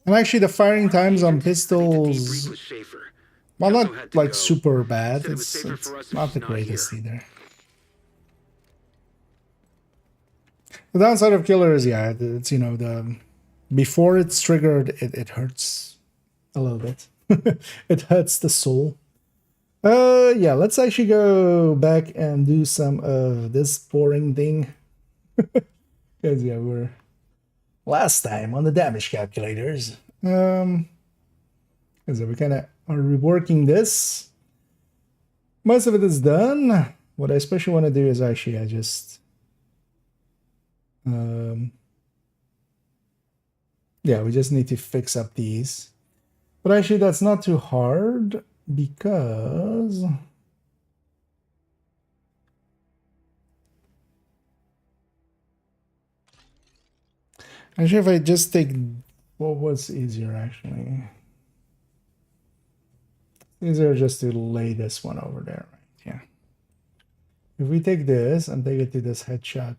And actually, the firing times on Agent, I need to debrief pistols, with Schaefer. well, Kelso not had to like go. super bad. Said it was It's, safer it's for us if not she's the not greatest here. either. The downside of killer is, yeah, it's, you know, the before it's triggered, it hurts a little bit. It hurts the soul. Yeah, let's actually go back and do some of this boring thing. Because, yeah, we're last time on the damage calculators. Because we kind of are reworking this. Most of it is done. What I especially want to do is actually I just yeah, we just need to fix up these. But actually that's not too hard because actually if I just take what was easier actually. Easier just to lay this one over there, right? Yeah. If we take this and take it to this headshot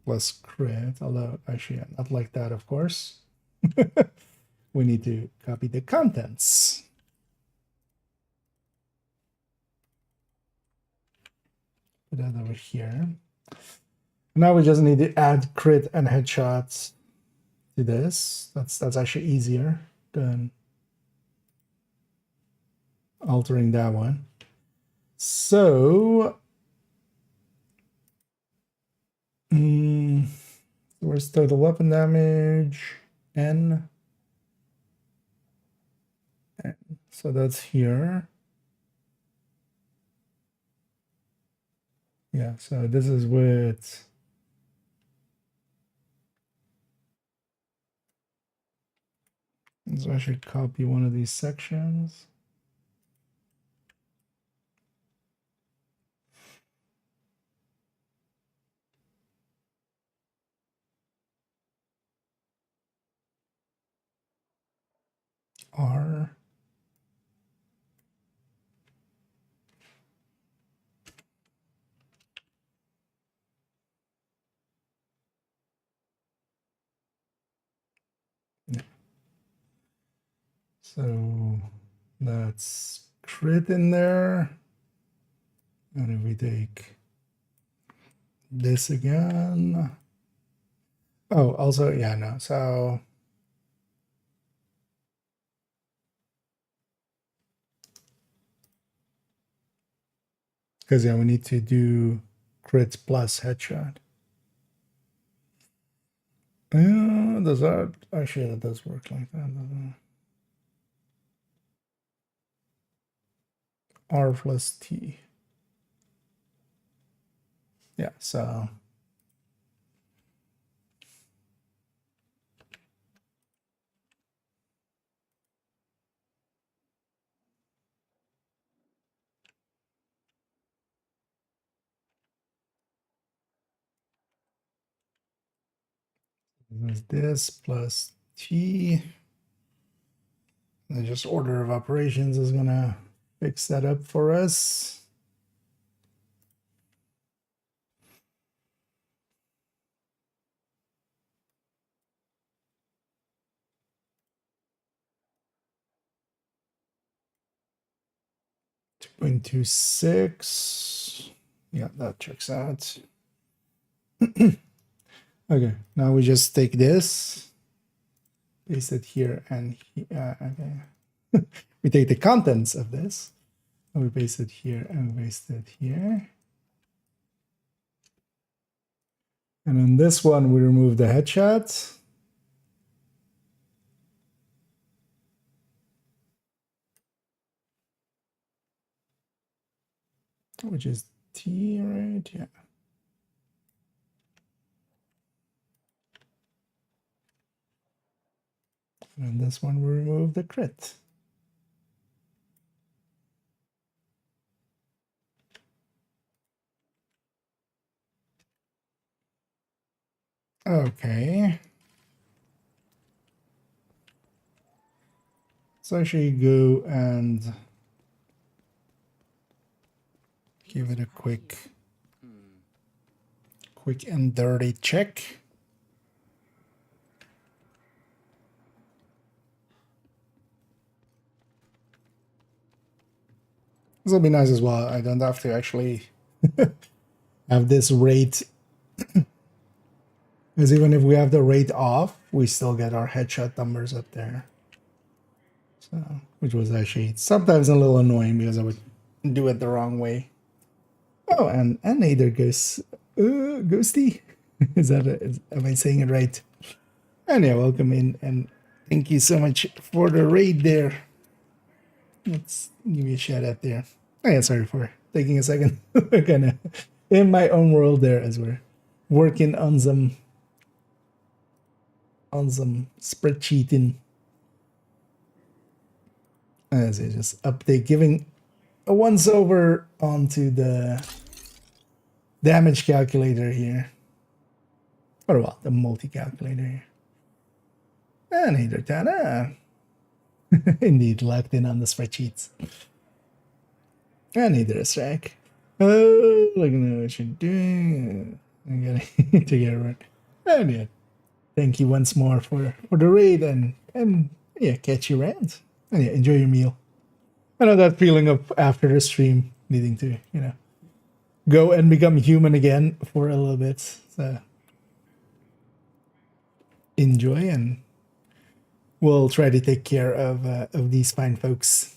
plus crit, although actually not like that, of course. We need to copy the contents. Put that over here. Now we just need to add crit and headshots to this. That's actually easier than altering that one. So where's total weapon damage? N. So that's here. Yeah, so this is with so I should copy one of these sections. R. Yeah. So that's crit in there. And if we take this again. Oh, also, yeah, no. So because yeah, we need to do crit plus headshot. Does that actually that does work like that, doesn't it? R plus T. Yeah, so this plus T. And just order of operations is gonna fix that up for us. .26. Yeah, that checks out. Okay, now we just take this, paste it here, and okay. We take the contents of this, and we paste it here, and we paste it here. And on this one, we remove the headshot. Which is T, right? Yeah. And on this one, we remove the crit. Okay. So actually go and give it a quick and dirty check. This will be nice as well. I don't have to actually have this rate, because even if we have the rate off, we still get our headshot numbers up there. So, which was actually sometimes a little annoying because I would do it the wrong way. Oh, and either Ghosty. Is that am I saying it right? And yeah, welcome in, and thank you so much for the raid there. Let's give you a shout out there. Oh yeah, sorry for taking a second. Kind of in my own world there as we're working on some spreadsheeting. As I just update, giving a once over onto the damage calculator here. Or well, the multi-calculator here. And either Tana. Indeed, locked in on the spreadsheets. And either a stack. Oh, look at what you're doing. I'm getting to get right. And yeah, thank you once more for the raid, and yeah, catch you around. And yeah, enjoy your meal. I know that feeling of after the stream needing to, go and become human again for a little bit. So enjoy, and we'll try to take care of these fine folks.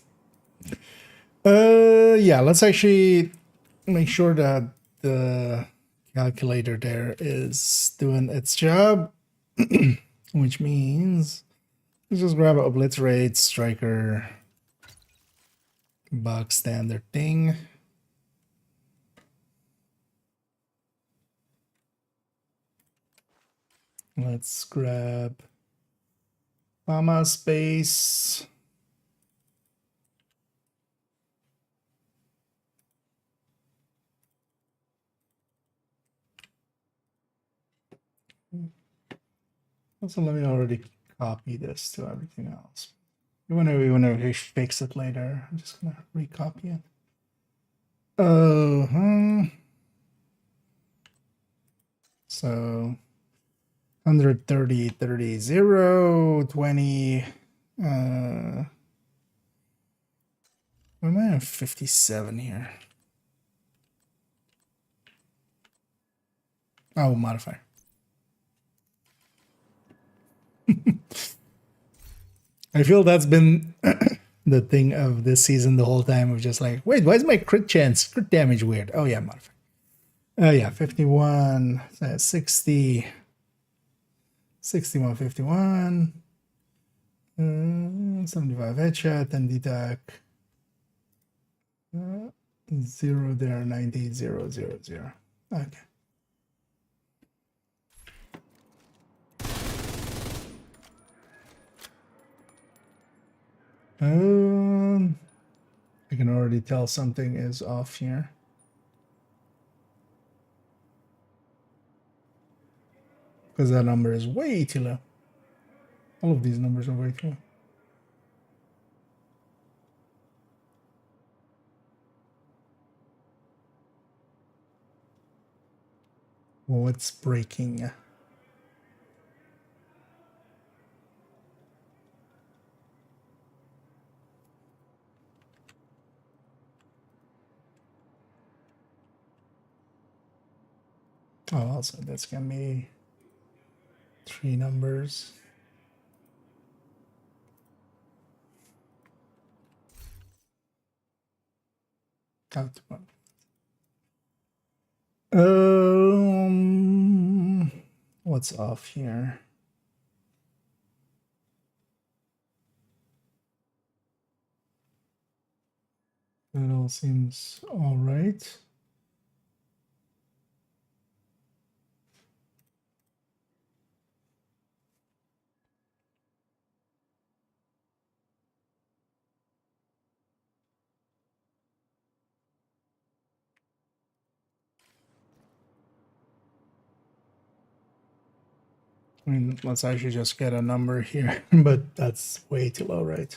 Yeah, let's actually make sure that the calculator there is doing its job, which means let's just grab an obliterate striker box standard thing. Let's grab comma space. Also, let me already copy this to everything else. Whenever we fix it later, I'm just gonna recopy it. So 130, 30, 0, 20. Why am I at 57 here? Oh, modifier. I feel that's been the thing of this season the whole time, of just like, wait, why is my crit damage weird? Oh yeah, modifier. Yeah, 51, 60, 61, 51, 75 headshot, and deduct 0 there, 90, 0, 0, 0. Okay. I can already tell something is off here. Because that number is way too low. All of these numbers are way too low. What's breaking? Oh, also that's gonna be 3 numbers. Out one. What's off here? That all seems all right. I mean, let's actually just get a number here, but that's way too low, right?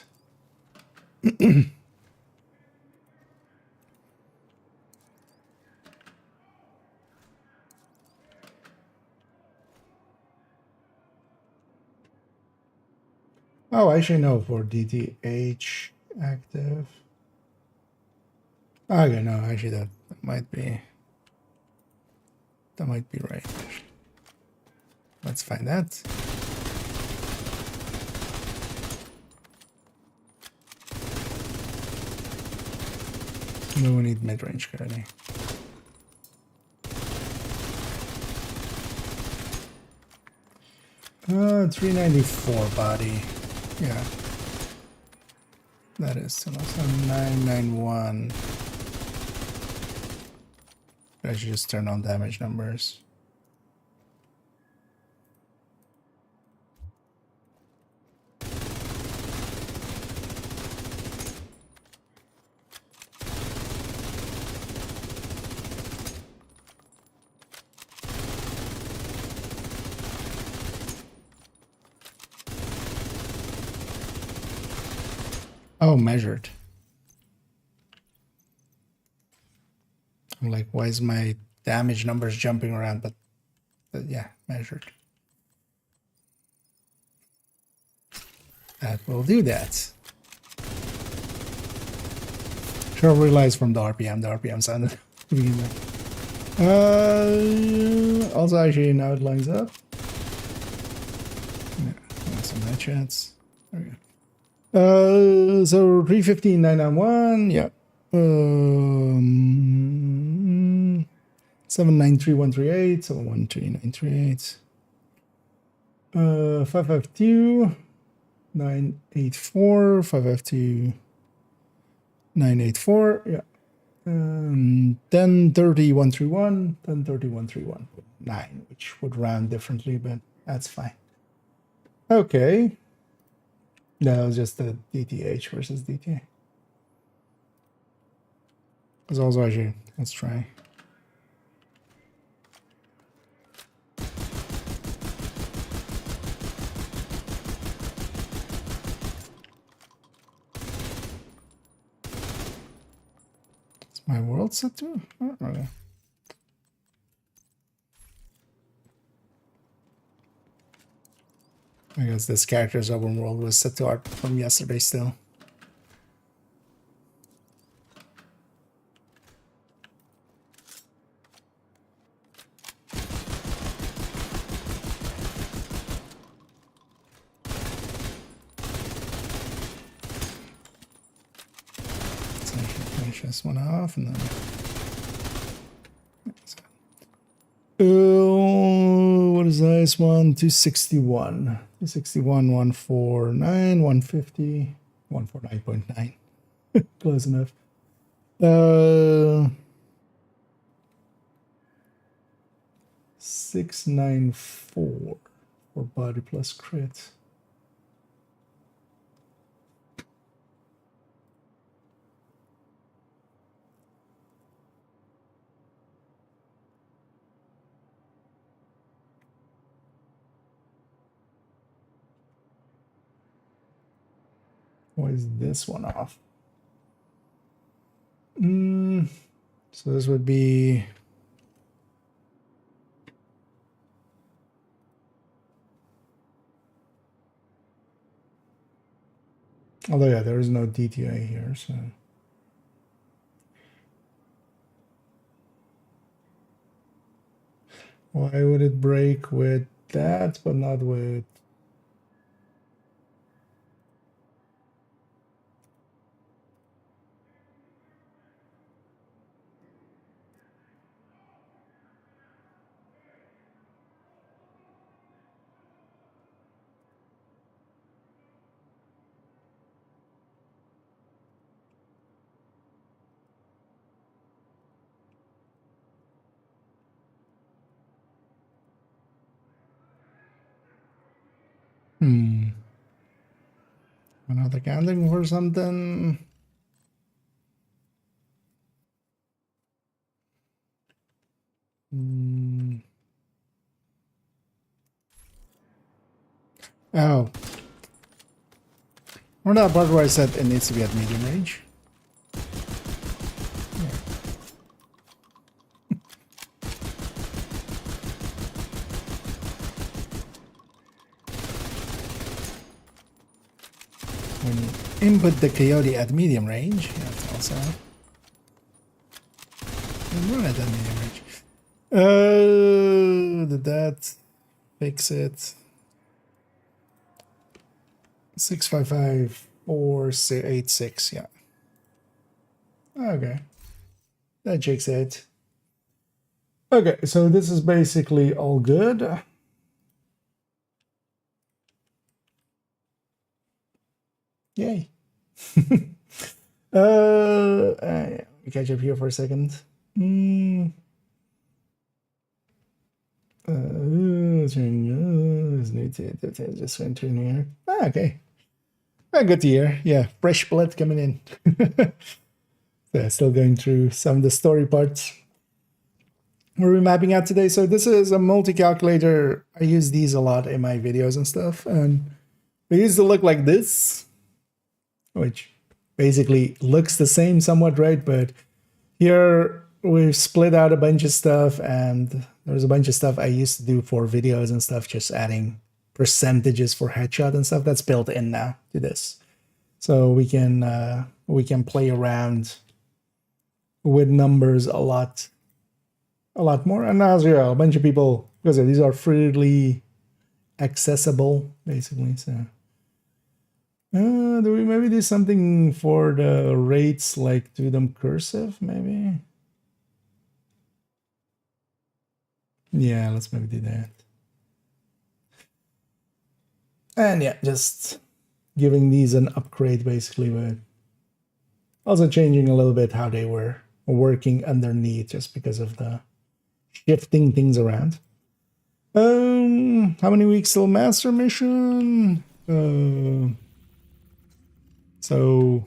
Oh, actually no, for DTH active. Okay, no, actually that might be right. Let's find that. No, we need mid-range currently. 394 body. Yeah. That is still also 991. I should just turn on damage numbers. Oh, measured. I'm like, why is my damage numbers jumping around? But yeah, measured. That will do that. Sure, realize from the RPM. The RPM sounded. Also, actually, now it lines up. Yeah, some headshots. There we go. So 315, 991, yeah. 793,138, 713,938. 552, 984, 552, 984, yeah. 1030,131, 1030,131, 9, which would round differently, but that's fine. Okay. No, it was just the DTH versus DTA. It's also actually, let's try. Is my world set to? Oh, okay. I guess this character's open world was set to art from yesterday still. Let's actually finish this one off and then... what is this one? 261. 261, 149, 150, 149.9. Close enough. 694 for body plus crit. Why is this one off? So this would be... Although, yeah, there is no DTA here, so... Why would it break with that, but not with... Another counting for something. Oh. Remember that part where I said it needs to be at medium range? When you input the coyote at medium range, you have to also Run it on the average. Did that fix it? 655-486, yeah. Okay. That checks it. Okay, so this is basically all good. Yay. Catch up here for a second. Just entering here. Okay. Good to hear. Yeah, fresh blood coming in. Yeah, still going through some of the story parts. What are we mapping out today? So this is a multi-calculator. I use these a lot in my videos and stuff. And they used to look like this, which basically looks the same somewhat, right? But here we've split out a bunch of stuff, and there's a bunch of stuff I used to do for videos and stuff, just adding percentages for headshot and stuff. That's built in now to this. So we can play around with numbers a lot more. And as well, a bunch of people, because these are freely accessible, basically. So do we maybe do something for the rates, like do them cursive, maybe? Yeah, let's maybe do that. And yeah, just giving these an upgrade, basically, but also changing a little bit how they were working underneath, just because of the shifting things around. How many weeks till master mission? So,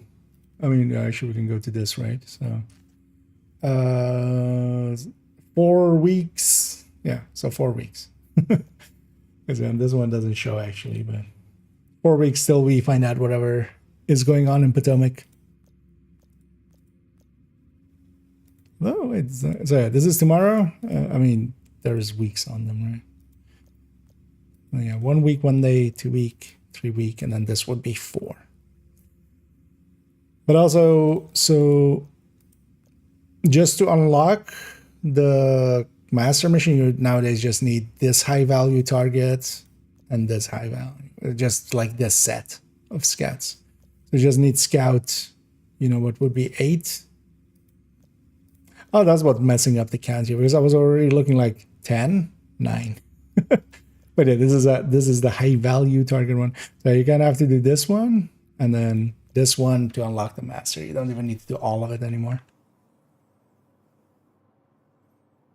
I mean, actually we can go to this, right? So, 4 weeks. Yeah, so 4 weeks. Because this one doesn't show actually, but 4 weeks till we find out whatever is going on in Potomac. Oh, it's so yeah, this is tomorrow. I mean, there's weeks on them, right? Yeah, 1 week, 1 day, 2 week, 3 week, and then this would be 4. But also, so just to unlock the master mission, you nowadays just need this high value target and this high value, just like this set of scouts. So you just need scout, you know, what would be 8. Oh, that's what messing up the count here, because I was already looking like 10, 9. But yeah, this is the high value target one. So you're gonna have to do this one and then this one to unlock the master. You don't even need to do all of it anymore.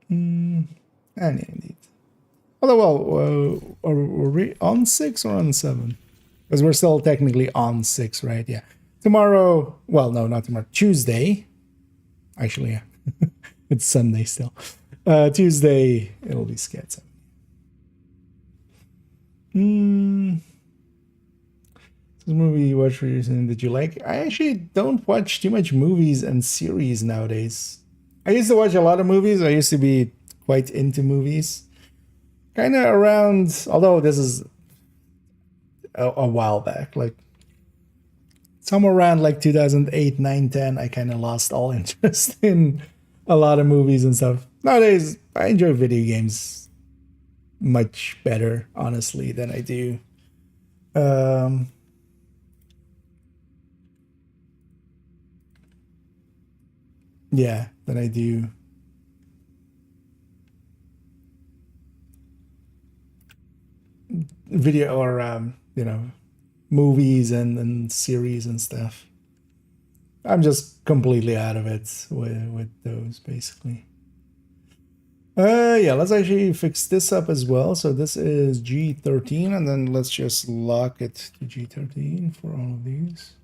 And indeed. Although, well, are we on 6 or on 7? Because we're still technically on 6, right? Yeah. Tomorrow, well, no, not tomorrow. Tuesday. Actually, yeah. It's Sunday still. Tuesday, it'll be Scat 7. This movie you watched recently that you like? I actually don't watch too much movies and series nowadays. I used to watch a lot of movies. I used to be quite into movies. Kind of around, although this is a while back, like somewhere around like 2008, 9, 10, I kind of lost all interest in a lot of movies and stuff. Nowadays, I enjoy video games much better, honestly, than I do. Yeah, than I do video or you know, movies and series and stuff. I'm just completely out of it with those, basically. Yeah, let's actually fix this up as well. So this is G13, and then let's just lock it to G13 for all of these.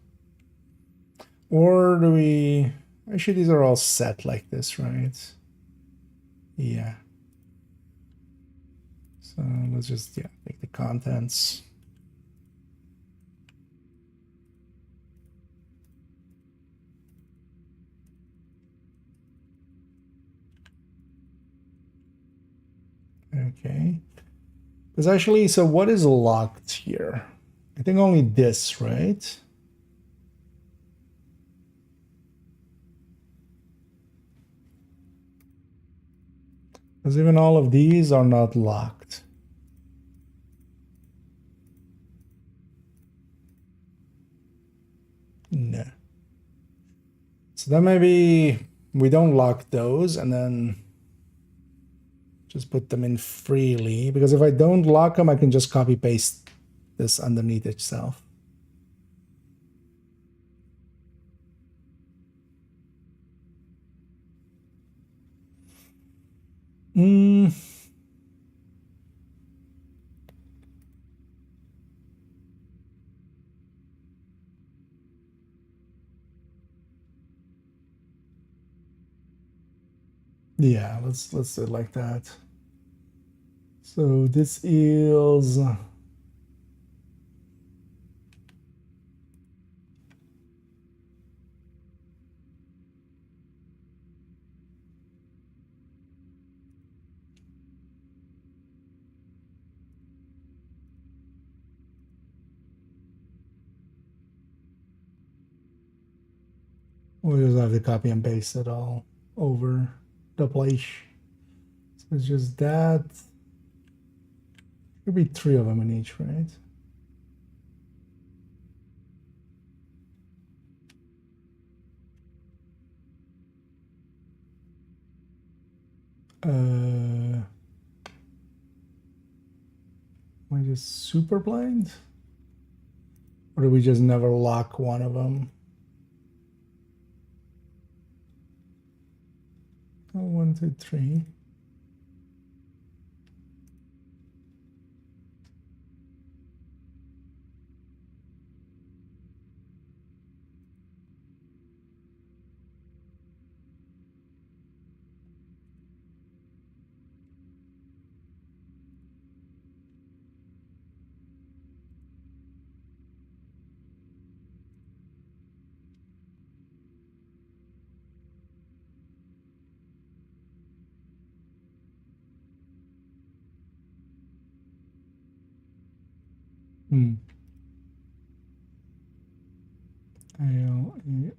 Or do we... Actually, these are all set like this, right? Yeah. So let's just, yeah, take the contents. Okay. Because actually, so what is locked here? I think only this, right? Because even all of these are not locked. No. So then maybe we don't lock those and then just put them in freely. Because if I don't lock them, I can just copy paste this underneath itself. Yeah, let's do it like that. So this is we'll just have to copy and paste it all over the place. So it's just that. Could be 3 of them in each, right? Am I just super blind? Or do we just never lock one of them? Oh, 1, 2, 3. A-L-A-A-R.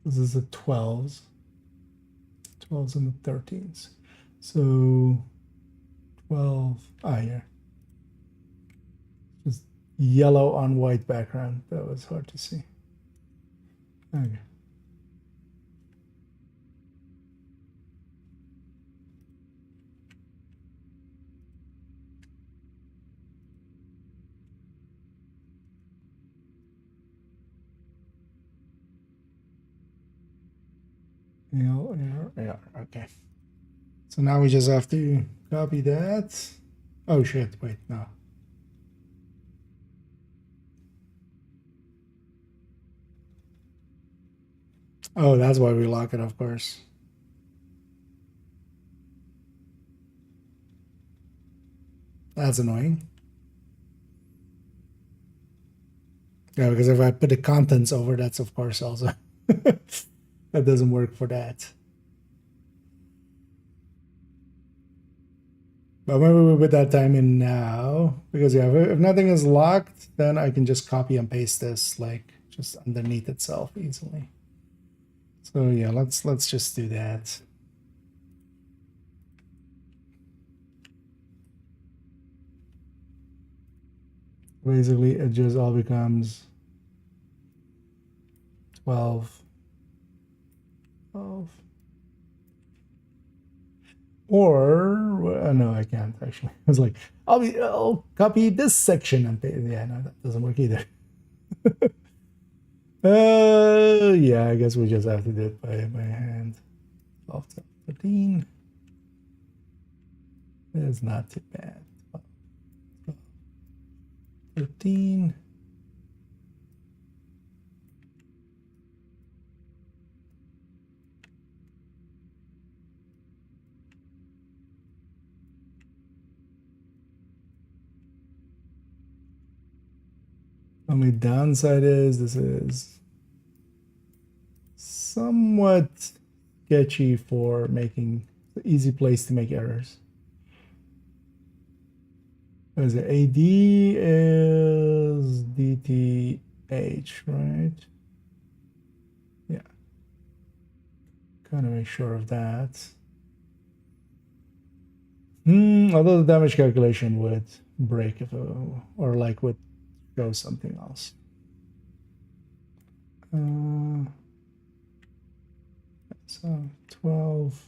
This is the 12s. 12s and the 13s. So 12, yeah. Just yellow on white background. That was hard to see. Okay. L-A-R-A-R. Okay. So now we just have to copy that. Oh shit, wait, no. Oh, that's why we lock it, of course. That's annoying. Yeah, because if I put the contents over, that's of course also that doesn't work for that. But maybe we put that time in now, because yeah, if nothing is locked, then I can just copy and paste this like just underneath itself easily. So yeah, let's just do that. Basically, it just all becomes 12. Or no, I can't actually. I was like, I'll copy this section and paste. Yeah, no, that doesn't work either. Yeah, I guess we just have to do it by hand. 12 to 13. It's not too bad. 12, 13. Only downside is this is somewhat sketchy for making the easy place to make errors. What is it? AD is DTH, right? Yeah. Gotta make sure of that. Although the damage calculation would break if or like would show something else. So 12.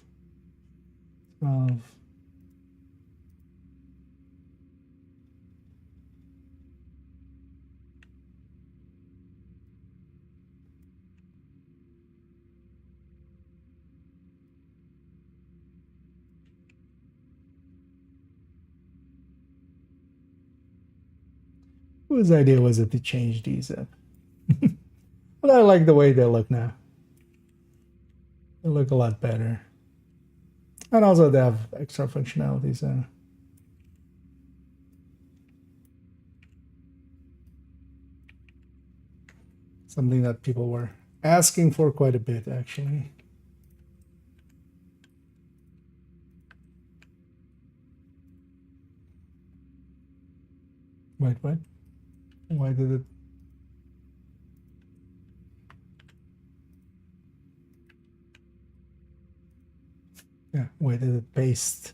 Whose idea was it to change these up? But I like the way they look now. They look a lot better. And also they have extra functionality, so something that people were asking for quite a bit, actually. Wait, what? Why did it? Yeah, why did it paste?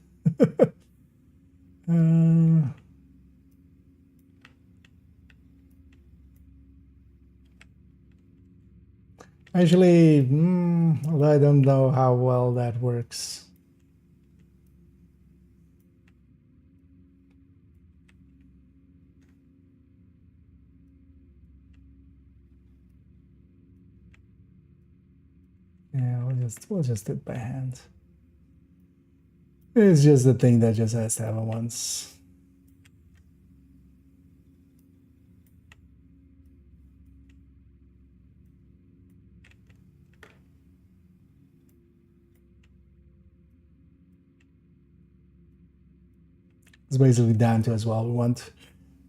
Actually, I don't know how well that works. Yeah, we'll just do it by hand. It's just the thing that just has to happen once. It's basically down to as well. We want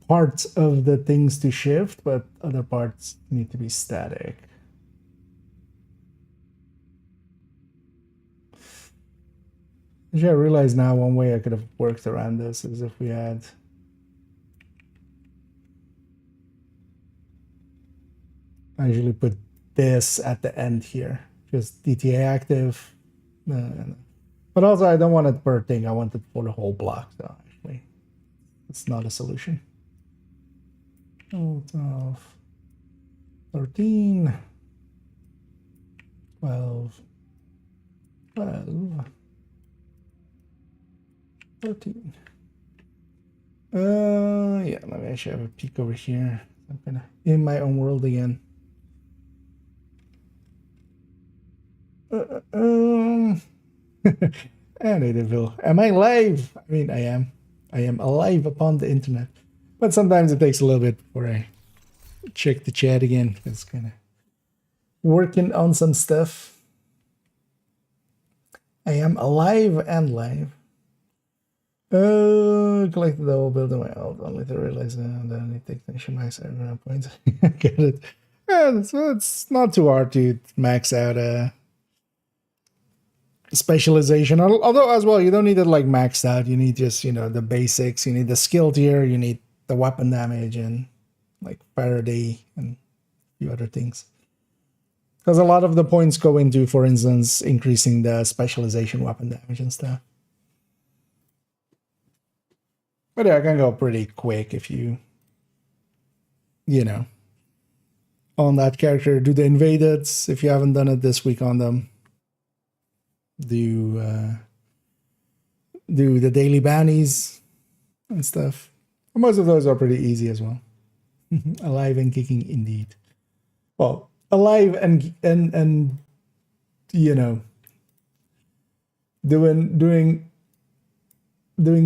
parts of the things to shift, but other parts need to be static. Actually, I realize now one way I could have worked around this is if we had I usually put this at the end here, just DTA active. But also I don't want it per thing, I want it for the whole block, so actually it's not a solution. 12, 13, 12, 12, 13. Yeah, let me actually have a peek over here. I'm kind of in my own world again. Nativeville. Am I live? I mean, I am. I am alive upon the internet. But sometimes it takes a little bit before I check the chat again. It's kind of working on some stuff. I am alive and live. Collected the whole building my old only to realize that I need to take max out points. Get it. Yeah, it's not too hard to max out a specialization. Although as well, you don't need it like maxed out. You need just, the basics. You need the skill tier. You need the weapon damage and like Faraday and a few other things. Because a lot of the points go into, for instance, increasing the specialization weapon damage and stuff. But yeah, I can go pretty quick if you on that character. Do the invadeds if you haven't done it this week on them. Do the daily bounties and stuff. Most of those are pretty easy as well. Alive and kicking indeed. Well, alive and doing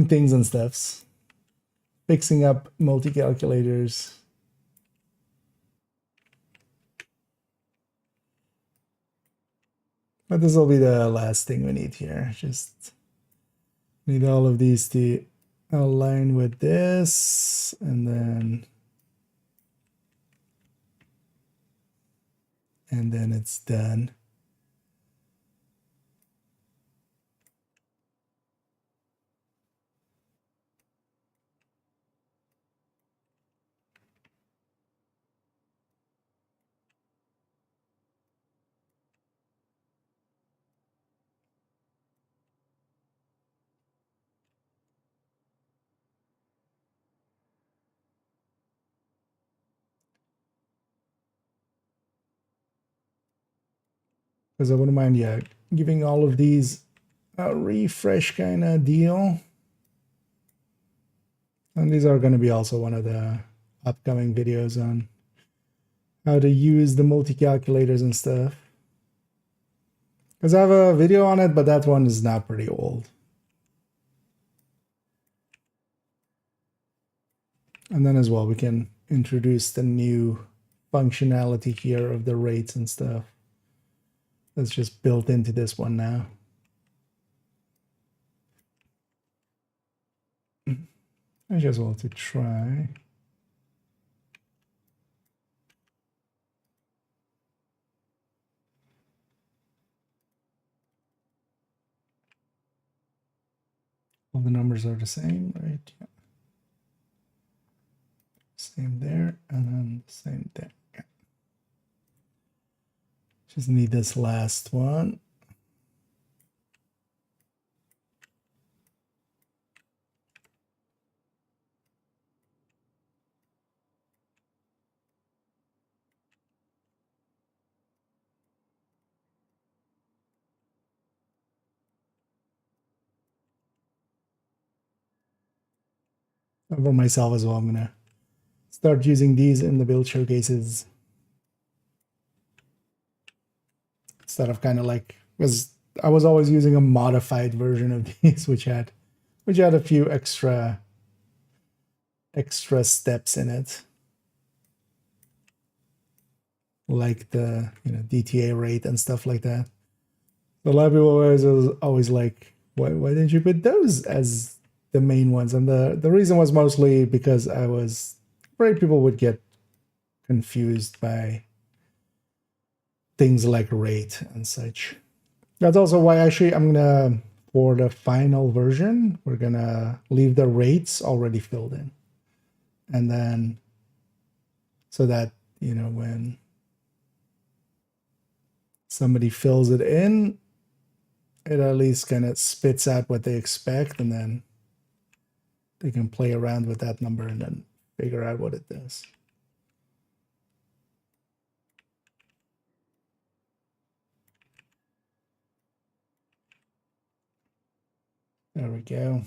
things and stuffs. Fixing up multi-calculators. But this will be the last thing we need here. Just need all of these to align with this, and then it's done. because I wouldn't mind, yeah, giving all of these a refresh kind of deal. And these are going to be also one of the upcoming videos on how to use the multi-calculators and stuff. Because I have a video on it, but that one is now pretty old. And then as well, we can introduce the new functionality here of the rates and stuff. That's just built into this one now. I just want to try. All the numbers are the same, right? Yeah. Same there, and then same there. Yeah. Just need this last one. And for myself as well, I'm gonna start using these in the build showcases instead of kind of like, because I was always using a modified version of these, which had a few extra steps in it, like the DTA rate and stuff like that. So a lot of people was always like, why didn't you put those as the main ones? And the reason was mostly because I was afraid people would get confused by things like rate and such. That's also why actually I'm gonna, for the final version, we're gonna leave the rates already filled in. And then so that, when somebody fills it in, it at least kind of spits out what they expect, and then they can play around with that number and then figure out what it does. There we go.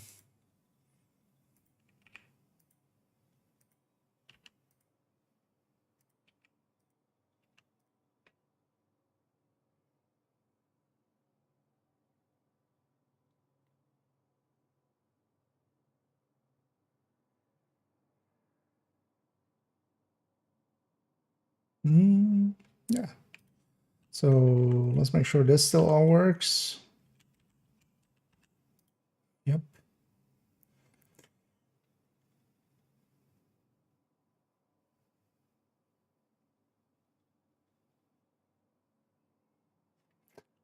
Yeah. So let's make sure this still all works. Yep.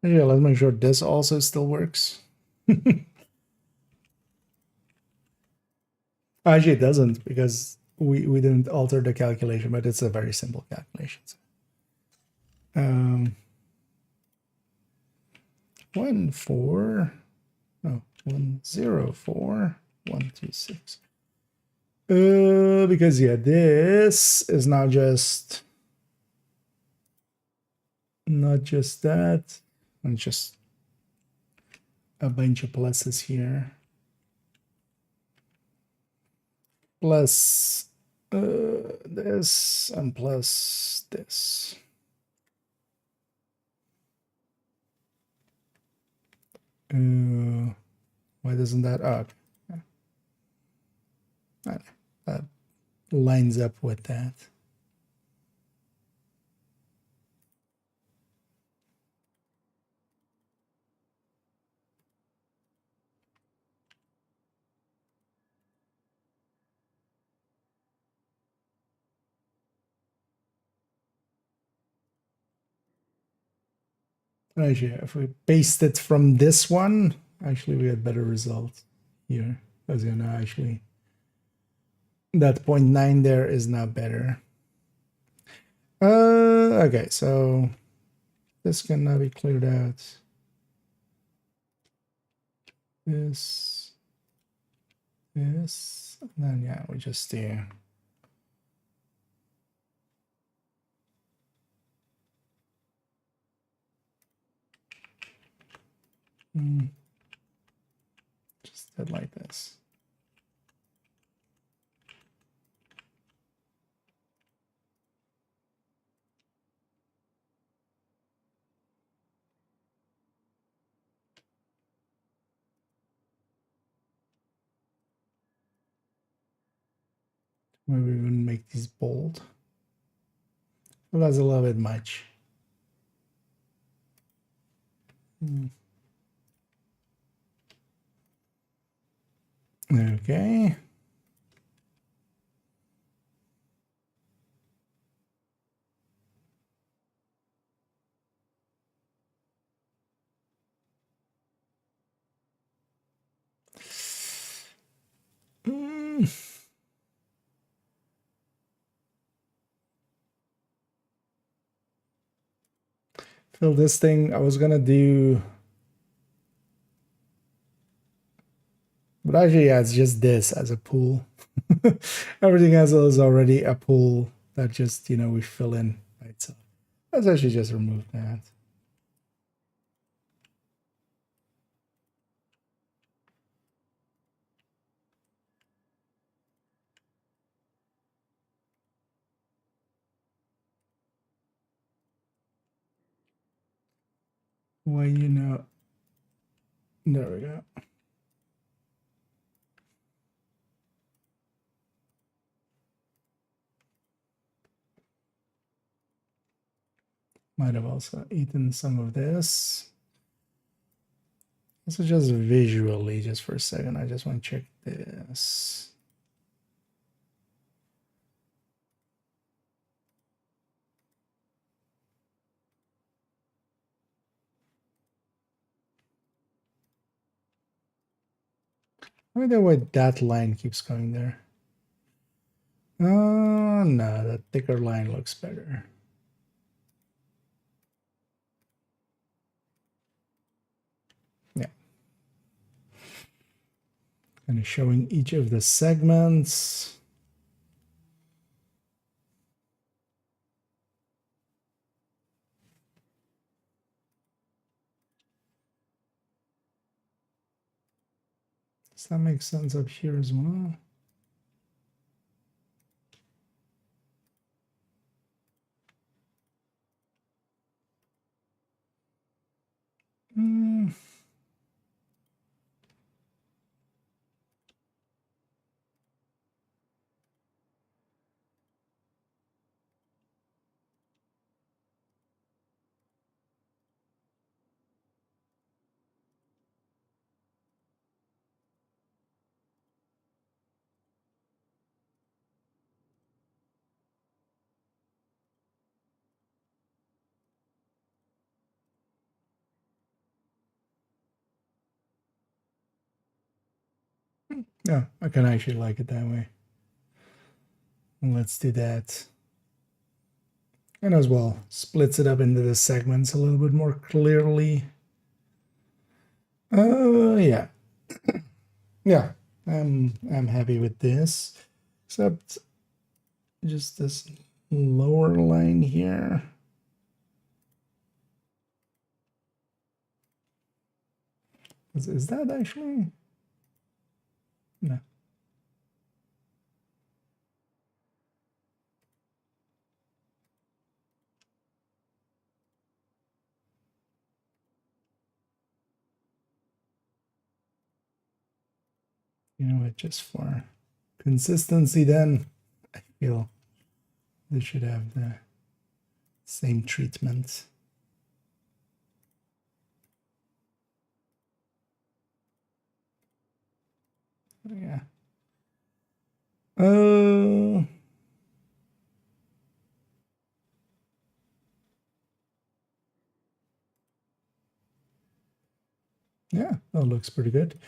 Yeah, let's make sure this also still works. Actually, it doesn't, because we didn't alter the calculation, but it's a very simple calculation. 104.126. Because yeah, this is now just not just that, and just a bunch of pluses here. Plus this and plus this. Why doesn't that up? That lines up with that. Actually, if we paste it from this one, actually we had better results here. Because actually that 0.9 there is now better. Okay, so this can now be cleared out. This, and then yeah, we just do. Just did like this. Maybe even make these bold. Well, that's a little bit much. Okay. Fill this thing. I was gonna do, but actually, yeah, it's just this as a pool. Everything else is already a pool that just, we fill in by itself. Let's actually just remove that. Well, there we go. Might have also eaten some of this. This is just visually, just for a second. I just want to check this. I wonder why that line keeps going there. Oh, no, that thicker line looks better. Yeah. Kind of showing each of the segments. Does that make sense up here as well? Yeah, I can actually like it that way. Let's do that. And as well, splits it up into the segments a little bit more clearly. Yeah. Yeah, I'm happy with this. Except just this lower line here. Is that actually? No. You know what, just for consistency then, I feel they should have the same treatment. Yeah. Yeah, that looks pretty good.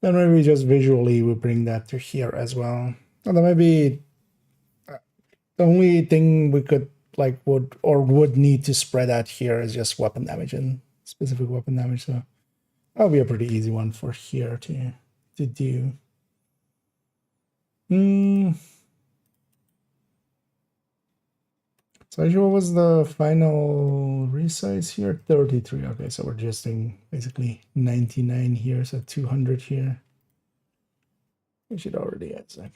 Then maybe just visually we bring that to here as well. And then maybe the only thing we could would need to spread out here is just weapon damage and specific weapon damage. So that'll be a pretty easy one for here to do. It's So actually, what was the final resize here? 33. Okay, so we're just doing basically 99 here, so 200 here. We should already add, okay.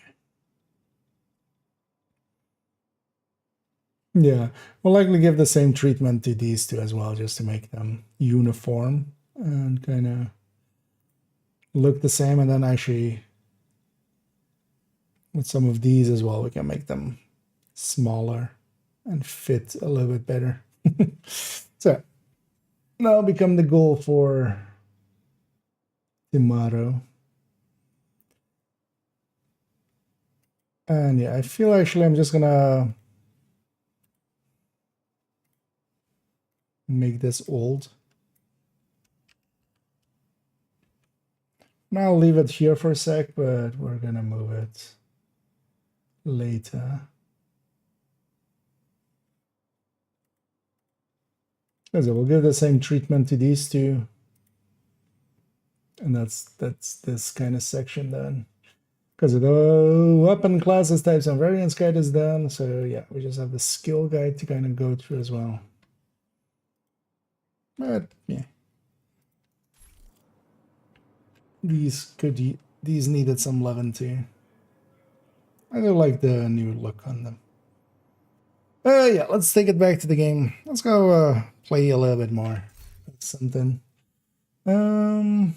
Yeah, we'll likely give the same treatment to these two as well, just to make them uniform and kind of look the same. And then actually, with some of these as well, we can make them smaller and fit a little bit better. So that'll become the goal for tomorrow. And yeah, I feel actually I'm just gonna make this old. Now I'll leave it here for a sec, but we're gonna move it later. So we'll give the same treatment to these two. And that's this kind of section then. Because the weapon classes, types, and variants guide is done. So yeah, we just have the skill guide to kind of go through as well. But yeah, these needed some loving too. I do like the new look on them. Yeah, let's take it back to the game. Let's go play a little bit more. Something. Love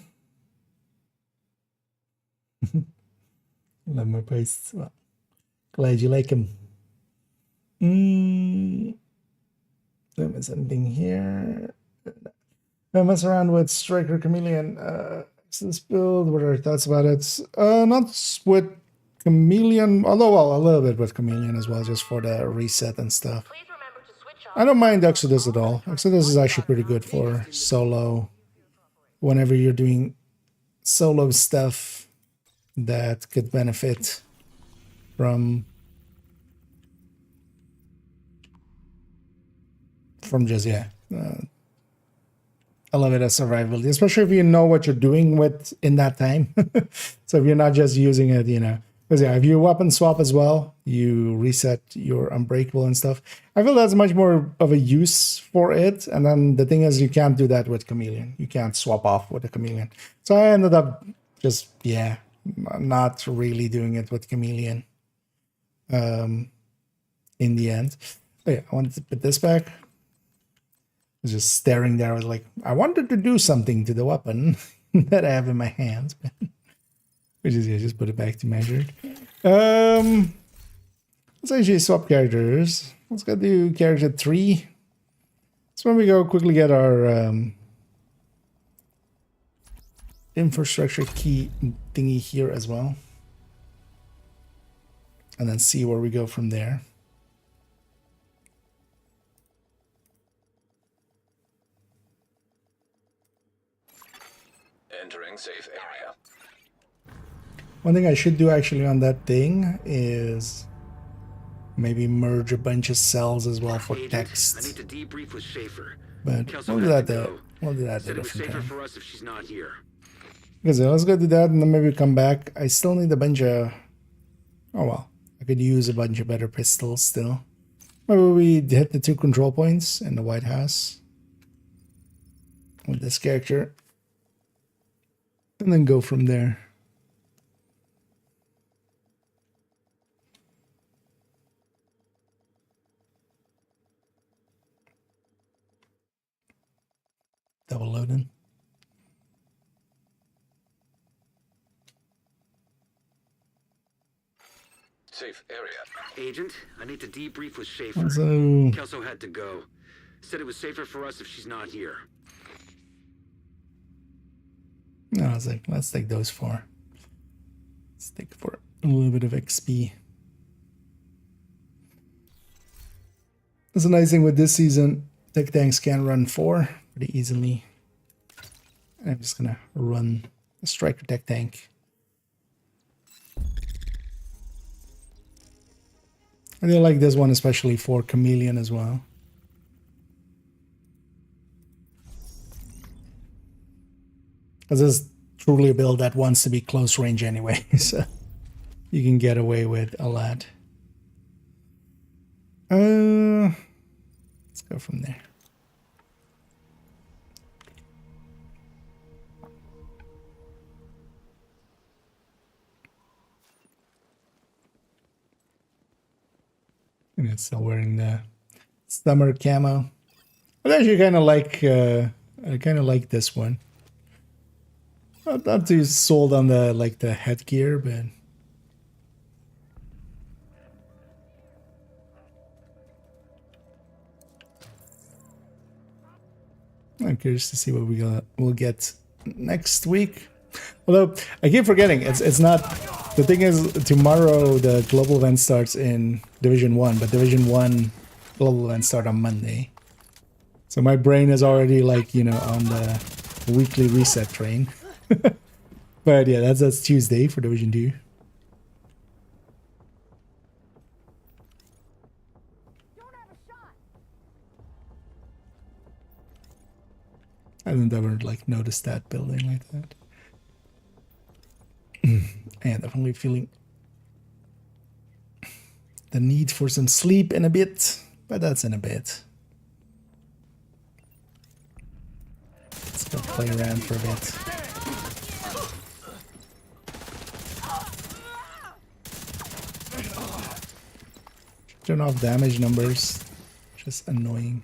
my posts. Well, glad you like them. There is anything here. I mess around with Striker Chameleon. This build. What are your thoughts about it? Not with Chameleon, although well, a little bit with Chameleon as well, just for the reset and stuff. I don't mind Exodus at all. Exodus is actually pretty good for solo. Whenever you're doing solo stuff that could benefit from just a little bit of survivability, especially if you know what you're doing with in that time. So if you're not just using it, you know, because yeah, if you weapon swap as well, you reset your unbreakable and stuff. I feel that's much more of a use for it. And then the thing is, you can't do that with Chameleon. You can't swap off with a Chameleon. So I ended up just, yeah, not really doing it with Chameleon in the end. But yeah, I wanted to put this back. I was just staring there. I was like, I wanted to do something to the weapon that I have in my hands. Which is, yeah, just put it back to measured. Let's actually swap characters. Let's go do character 3. So when we go quickly get our infrastructure key thingy here as well. And then see where we go from there. Entering safe area. One thing I should do actually on that thing is maybe merge a bunch of cells as well for text. I need to debrief with Schaefer. But we'll do that there. We'll do that at a different time. For us if she's not here. Okay, so let's go do that and then maybe come back. I still need a bunch of... Oh well, I could use a bunch of better pistols still. Maybe we hit the 2 control points in the White House with this character. And then go from there. Double loading. Safe area. Agent, I need to debrief with Schaefer. So... Kelso had to go. Said it was safer for us if she's not here. No, I was like, let's take those 4. Let's take for a little bit of XP. That's a nice thing with this season. Tech tanks can run 4 pretty easily. And I'm just gonna run a striker tech tank. I do like this one, especially for Chameleon as well. Because this is truly a build that wants to be close range anyway, so you can get away with a lot. go from there. And it's still wearing the summer camo. I actually kind of like. I kind of like this one. Not too sold on the the headgear, but I'm curious to see what we'll get next week. Although I keep forgetting, it's not. The thing is, tomorrow the global event starts in Division 1, but Division 1 global events start on Monday. So my brain is already on the weekly reset train. But yeah, that's Tuesday for Division 2. I haven't ever noticed that building like that. And definitely feeling the need for some sleep in a bit, but that's in a bit. Let's go play around for a bit. Turn off damage numbers. Just annoying.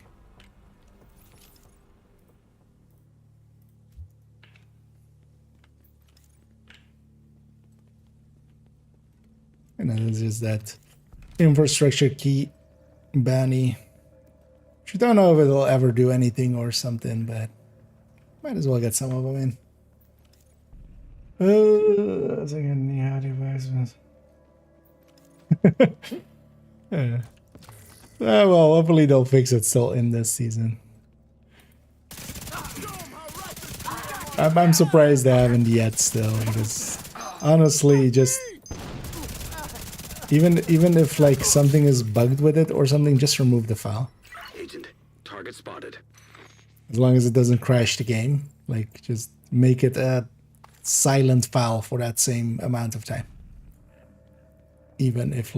And then there's just that infrastructure key bounty. Which I don't know if it'll ever do anything or something, but might as well get some of them in. That's again new devices. Yeah. Well, hopefully they'll fix it still in this season. I'm surprised they haven't yet still, because honestly, just even if something is bugged with it or something, just remove the file. Agent, target spotted. As long as it doesn't crash the game, just make it a silent file for that same amount of time. Even if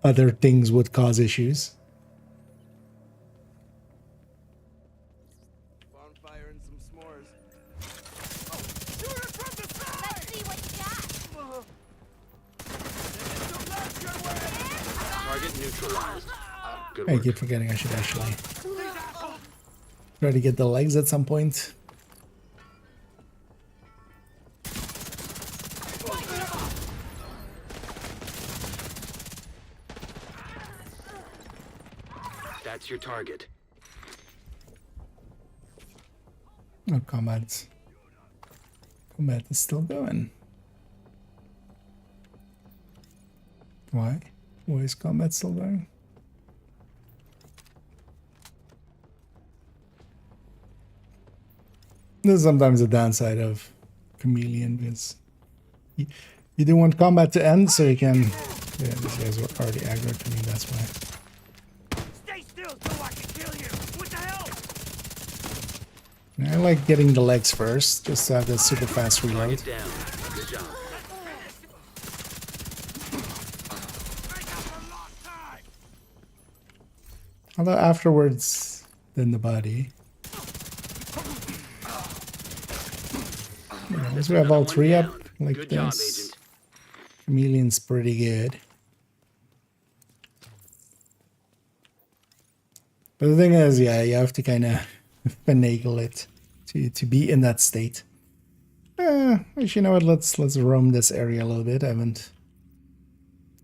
other things would cause issues. Bonfire and some s'mores. Let's see what you got. Target neutralized. Good I work. keep forgetting I should actually try to get the legs at some point. That's your target. Oh, combat is still going. Why? Why is combat still going? This is sometimes a downside of Chameleon, because you do want combat to end so you can... Yeah, these guys were already aggro to me, that's why. Stay still so I can kill you. What the hell? I like getting the legs first, just to have that super fast reload. Target down. Good job. Although afterwards, then the body. Yeah, once we have all three up, like Good job, this, Agent. Chameleon's pretty good. But the thing is, yeah, you have to kind of finagle it to be in that state. Actually, you know what? Let's roam this area a little bit. I haven't.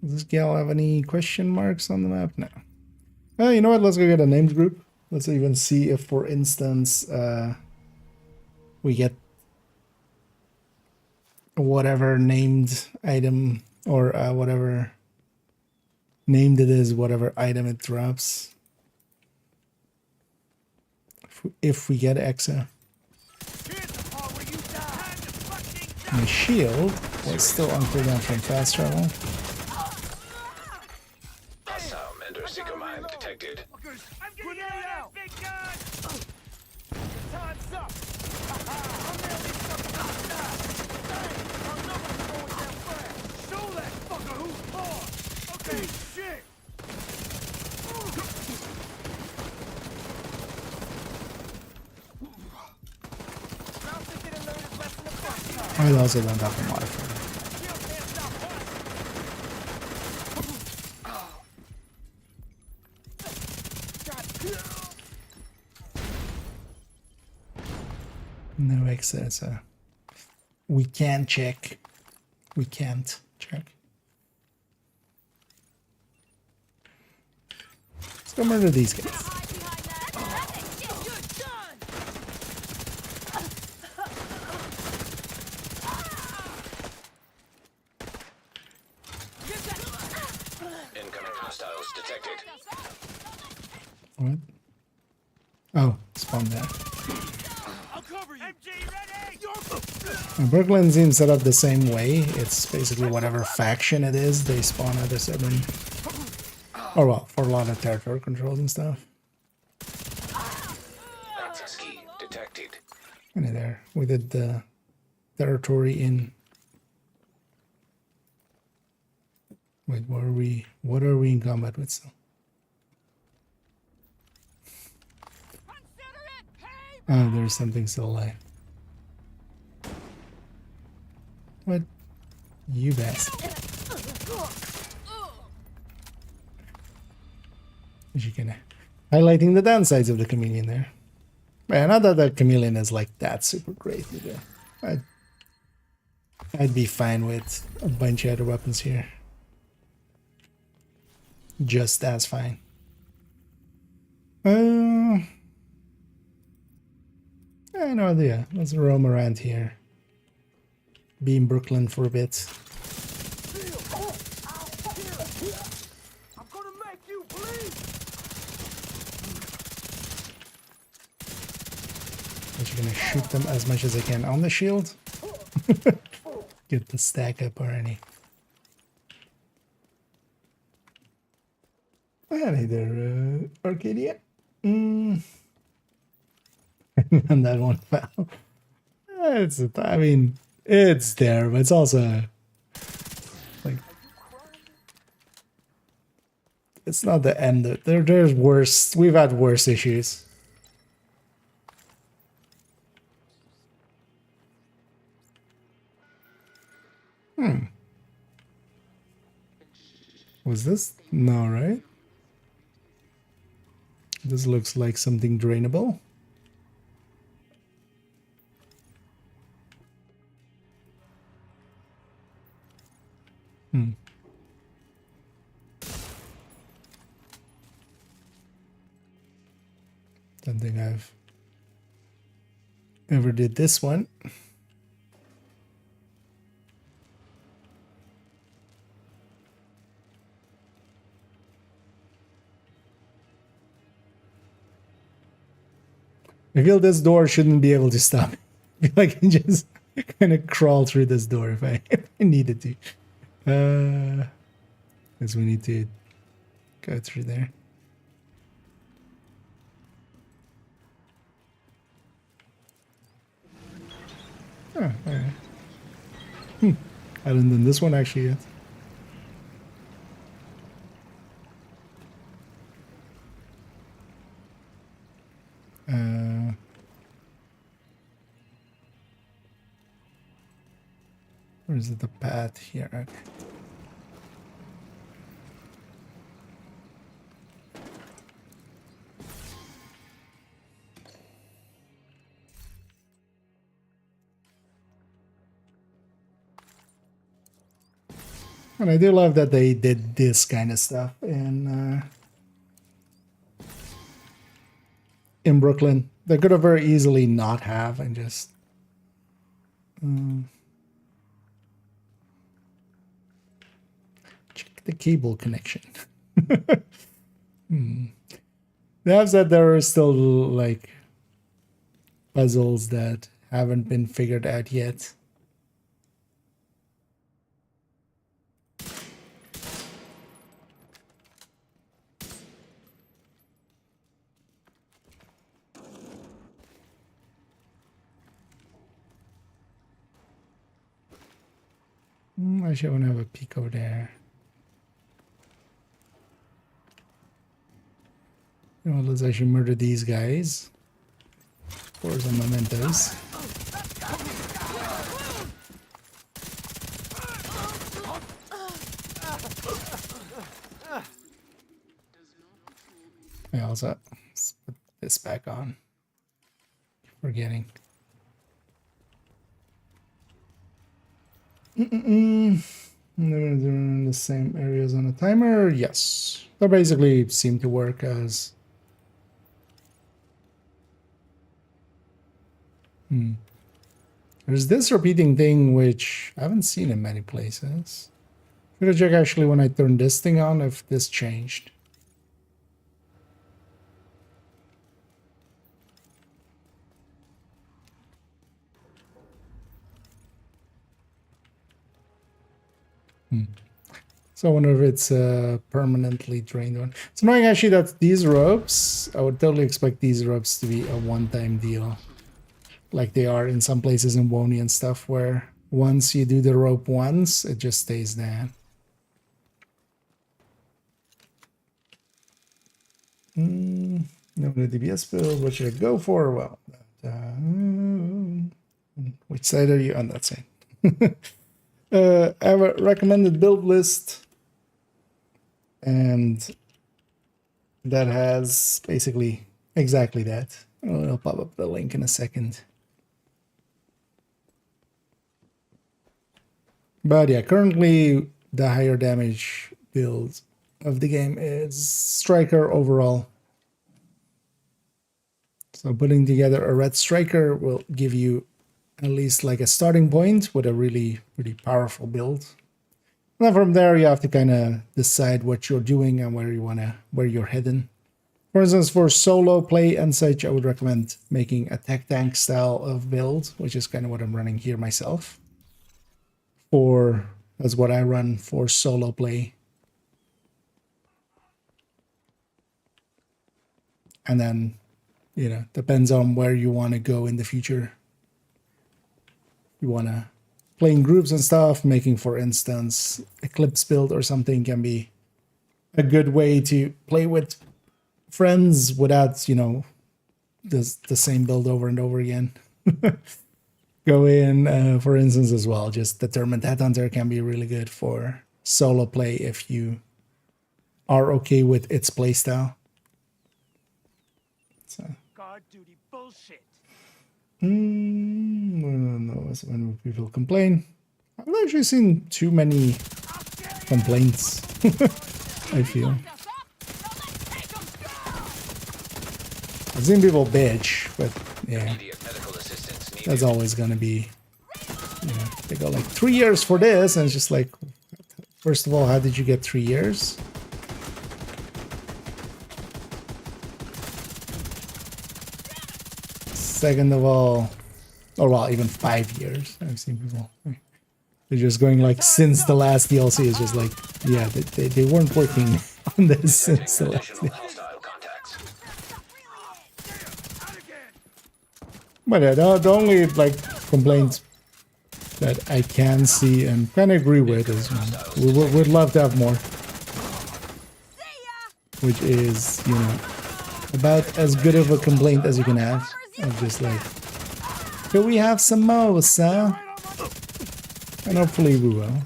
Does this gal have any question marks on the map? No. You know what? Let's go get a named group. Let's even see if, for instance, we get whatever named item or whatever named it is, whatever item it drops. If we get Exa. My shield was still on cooldown from fast travel. Hostile Mender Seeker mine detected. I'm getting out, big gun! Time's up! I'm nailing something outside! Dang! Our numbers are going down fast! Show that fucker who's boss! Okay, shit! I also don't have a modifier. No excess. We can check. We can't check. Let's go murder these guys. Incoming hostiles detected. What? Oh, spawn there. I'll cover you. MG ready. Brooklyn seems set up the same way. It's basically whatever faction it is, they spawn at a certain... Oh well, for a lot of territory controls and stuff. Access key detected. And there, we did the territory in... Wait, what are we in combat with still? Oh, there's something still alive. What? You bastard. As you can highlighting the downsides of the chameleon there. Man, not that the chameleon is like that super great either. I'd be fine with a bunch of other weapons here. Just as fine. I have no idea. Let's roam around here. Be in Brooklyn for a bit. I'm gonna make you bleed. I'm just gonna shoot them as much as I can on the shield. Get the stack up already. And hey there, Arcadia. And that one fell. I mean, it's there, but it's also like it's not the end. There's worse. We've had worse issues. Was this? No, right? This looks like something drainable. Don't think I've ever did this one. I feel this door shouldn't be able to stop. I feel like I can just kind of crawl through this door if I needed to. Because we need to go through there. Oh, alright. I haven't done this one actually yet. Or is it the path here? Okay. And I do love that they did this kind of stuff in Brooklyn. They could have very easily not have and just check the cable connection. They have said there are still like puzzles that haven't been figured out yet. Actually, I want to have a peek over there. You know, let's actually murder these guys for some mementos. I also let's put this back on. Forgetting. In the same areas on a timer. Yes, they basically seem to work as. There's this repeating thing which I haven't seen in many places. I'm gonna check actually when I turn this thing on if this changed. So I wonder if it's a permanently drained one. It's annoying actually that these ropes, I would totally expect these ropes to be a one-time deal. Like they are in some places in Wony and stuff, where once you do the rope once, it just stays there. No DPS build, what should I go for? Well, which side are you on? That side. I have a recommended build list, and that has basically exactly that. I'll pop up the link in a second. But yeah, currently the higher damage build of the game is Striker overall. So putting together a red Striker will give you at least like a starting point with a really pretty powerful build. And then from there you have to kind of decide what you're doing and where you're heading. For instance, for solo play and such, I would recommend making a tech tank style of build, which is kind of what I'm running here myself. That's what I run for solo play. And then, you know, depends on where you want to go in the future. You want to play in groups and stuff, making, for instance, Eclipse build or something can be a good way to play with friends without, you know, the same build over and over again. Go in, for instance, as well. Just Determined Headhunter can be really good for solo play if you are okay with its playstyle. So. Guard duty bullshit. No, when people complain. I've not actually seen too many complaints. I feel. I've seen people bitch, but yeah. That's always gonna be, you know, they go like 3 years for this, and it's just like, first of all, how did you get 3 years? Second of all, or well, even 5 years. I've seen people, they're just going like, since the last DLC is just like, yeah, they weren't working on this since the last DLC. But yeah, the only like complaint that I can see and kind of agree with is, you know, we'd love to have more, which is, you know, about as good of a complaint as you can have. Of just like, can we have some more, sir? And hopefully we will.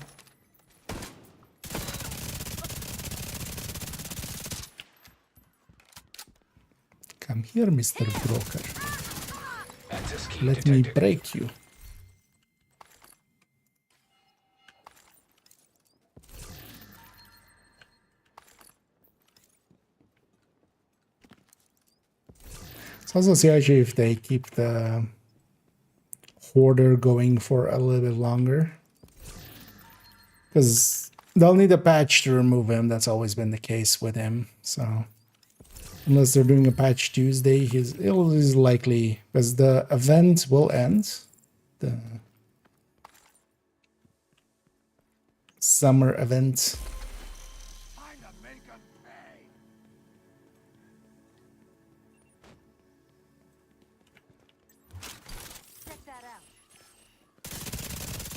Come here, Mr. Broker. Let me break you. So also see actually if they keep the hoarder going for a little bit longer. Because they'll need a patch to remove him. That's always been the case with him. So unless they're doing a patch Tuesday, he's likely, because the event will end. The summer event.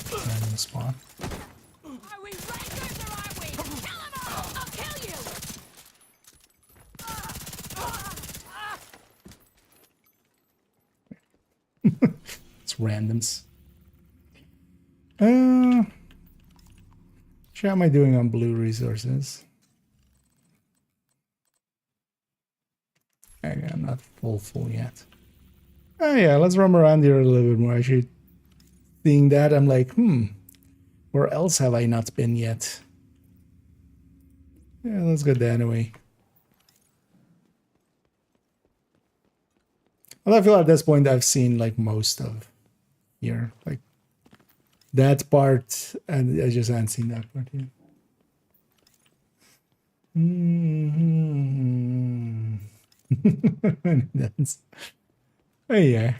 Random spawn. Are we rangers or are we? Kill them all! I'll kill you! It's randoms. How am I doing on blue resources? I'm not full yet. Oh yeah, let's roam around here a little bit more. Actually, seeing that, I'm like, where else have I not been yet? Yeah, let's go that way. Well, I feel at this point I've seen like most of here, like that part, and I just haven't seen that part yet. That's, oh yeah.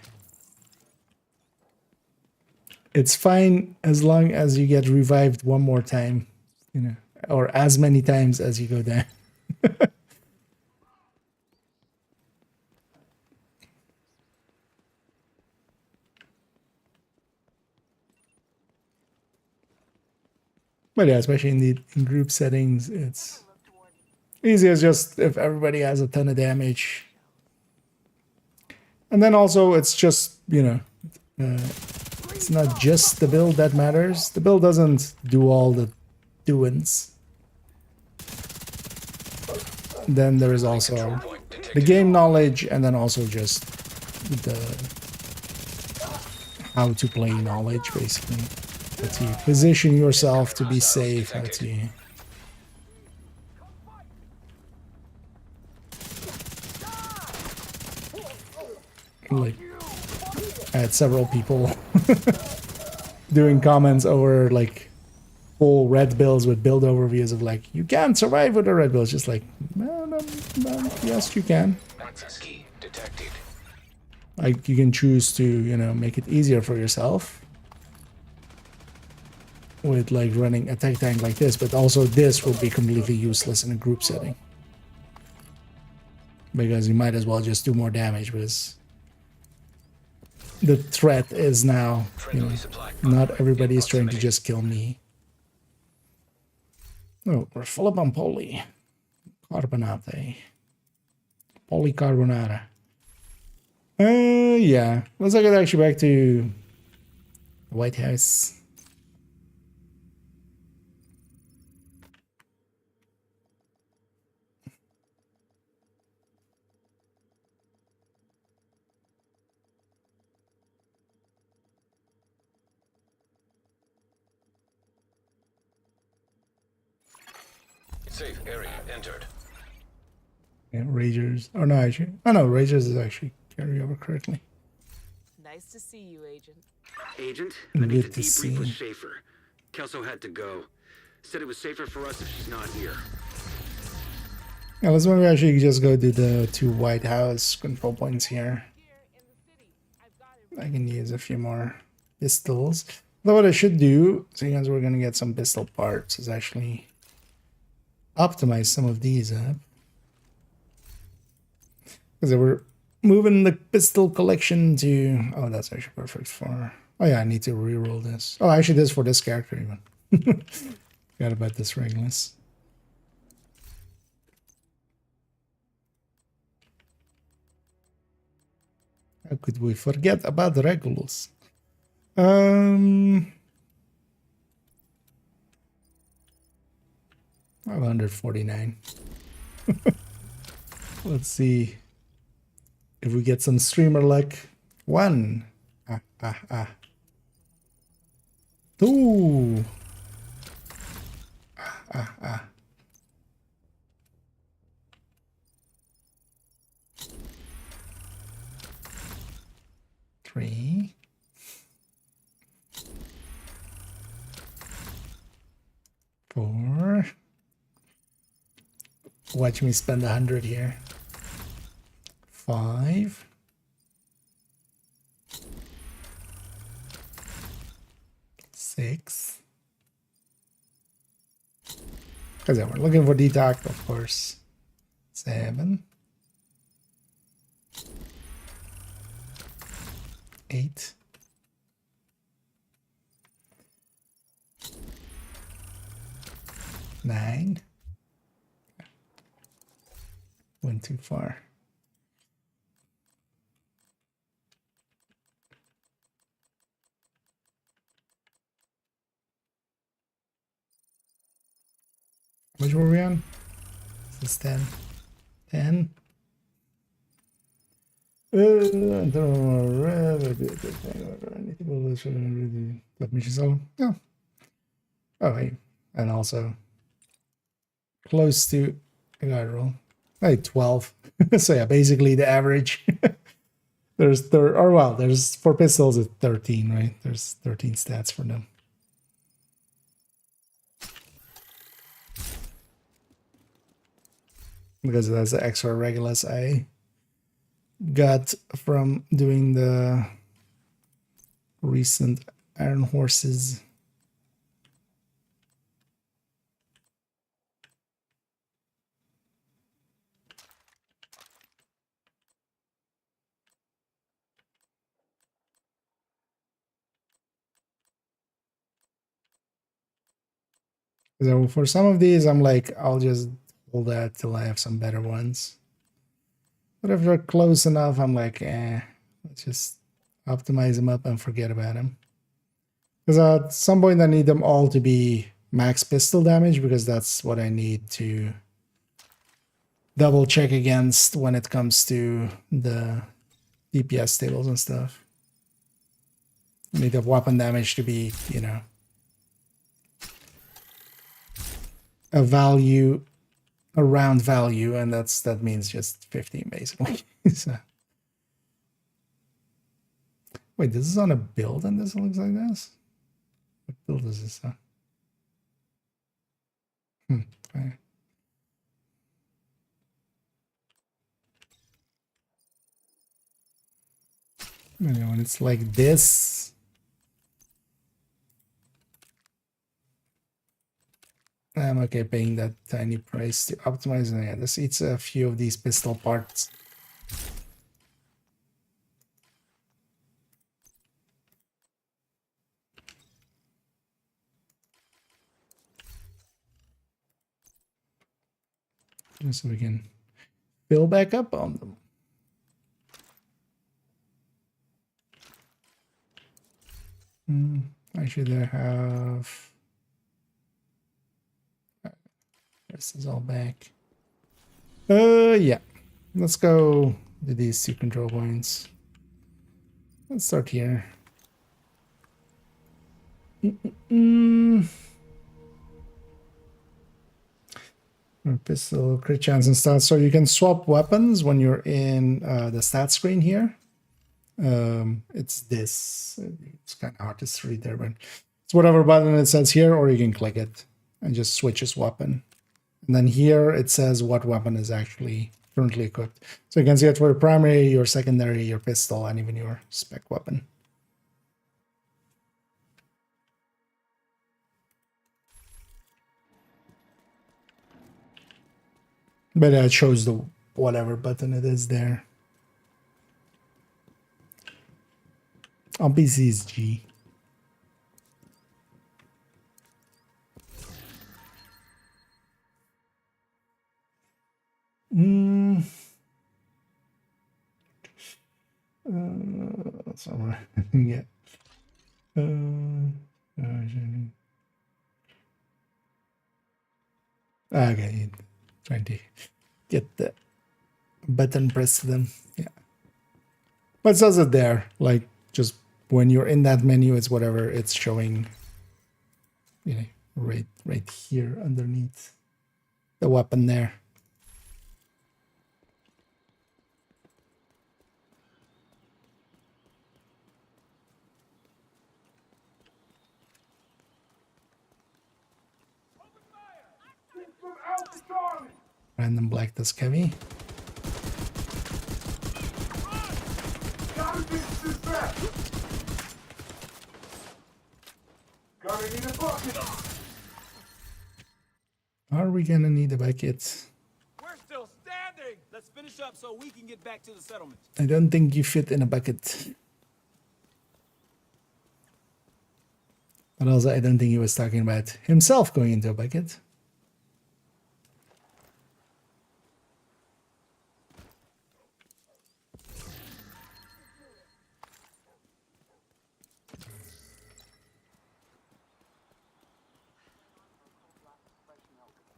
It's fine as long as you get revived one more time, you know, or as many times as you go down. But yeah, especially in group settings, it's easy as just if everybody has a ton of damage. And then also it's just, you know, it's not just the build that matters. The build doesn't do all the doings. Then there is also the game knowledge, and then also just the how to play knowledge, basically. How to position yourself to be safe, how to... Like, I had several people doing comments over like full red builds with build overviews of like, you can't survive with a red build. It's just like, no, yes, you can. Access key detected. Like, you can choose to, you know, make it easier for yourself with like running attack tank like this, but also this would be completely useless in a group setting because you might as well just do more damage because the threat is now, you know, not everybody is trying to just kill me. Oh, we're full up on polycarbonate. Polycarbonate. Yeah. Let's get actually back to the White House. Safe area entered. Yeah, Ragers. Oh no, actually. Oh no, Ragers is actually carry over correctly. Nice to see you, Agent. Agent, I need to Good to debrief with see. Schaefer. Kelso had to go. Said it was safer for us if she's not here. Yeah, let's maybe actually just go to the 2 White House control points here. I can use a few more pistols. Though what I should do, seeing as we're gonna get some pistol parts, is actually optimize some of these up. Because we're moving the pistol collection to... Oh, that's actually perfect for... Oh yeah, I need to reroll this. Oh, actually this is for this character even. Forgot about this Regulus. How could we forget about the Regulus? 549. Let's see if we get some streamer luck. 1. 2. 3. 4. Watch me spend 100 here. 5. 6. Because we're looking for detox, of course. 7. 8. 9. Went too far. Which were we on? This is 10. 10. Let me just yeah. Oh, hey. And also close to a guide roll. Hey, 12. So yeah, basically the average. There's there's for pistols it's 13, right? There's 13 stats for them. Because that's the extra regulars I got from doing the recent Iron Horses. So for some of these, I'm like, I'll just hold that till I have some better ones. But if they're close enough, I'm like, let's just optimize them up and forget about them. Because at some point, I need them all to be max pistol damage, because that's what I need to double check against when it comes to the DPS tables and stuff. I need the weapon damage to be, you know, a value, a round value, and that means just 15 basically. So. Wait, this is on a build and this looks like this? What build is this on? Okay. You know, when it's like this, I'm okay paying that tiny price to optimize. And yeah, this eats a few of these pistol parts. Just so we can fill back up on them. Actually, I have. This is all back. Yeah. Let's go to these 2 control points. Let's start here. Pistol, crit chance, and stats. So you can swap weapons when you're in the stat screen here. It's this. It's kind of hard to read there, but it's whatever button it says here, or you can click it and just switch his weapon. And then here it says what weapon is actually currently equipped. So you can see it for your primary, your secondary, your pistol, and even your spec weapon. But it shows the whatever button it is there. On PC is G. Somewhere. Yeah. Okay, trying to get the button pressed to them. Yeah. But it says it there. Like, just when you're in that menu, it's whatever it's showing, you know, right here underneath the weapon there. Random black disc heavy. Are we gonna need a bucket? We're still standing. Let's finish up so we can get back to the settlement. I don't think you fit in a bucket. But also, I don't think he was talking about himself going into a bucket.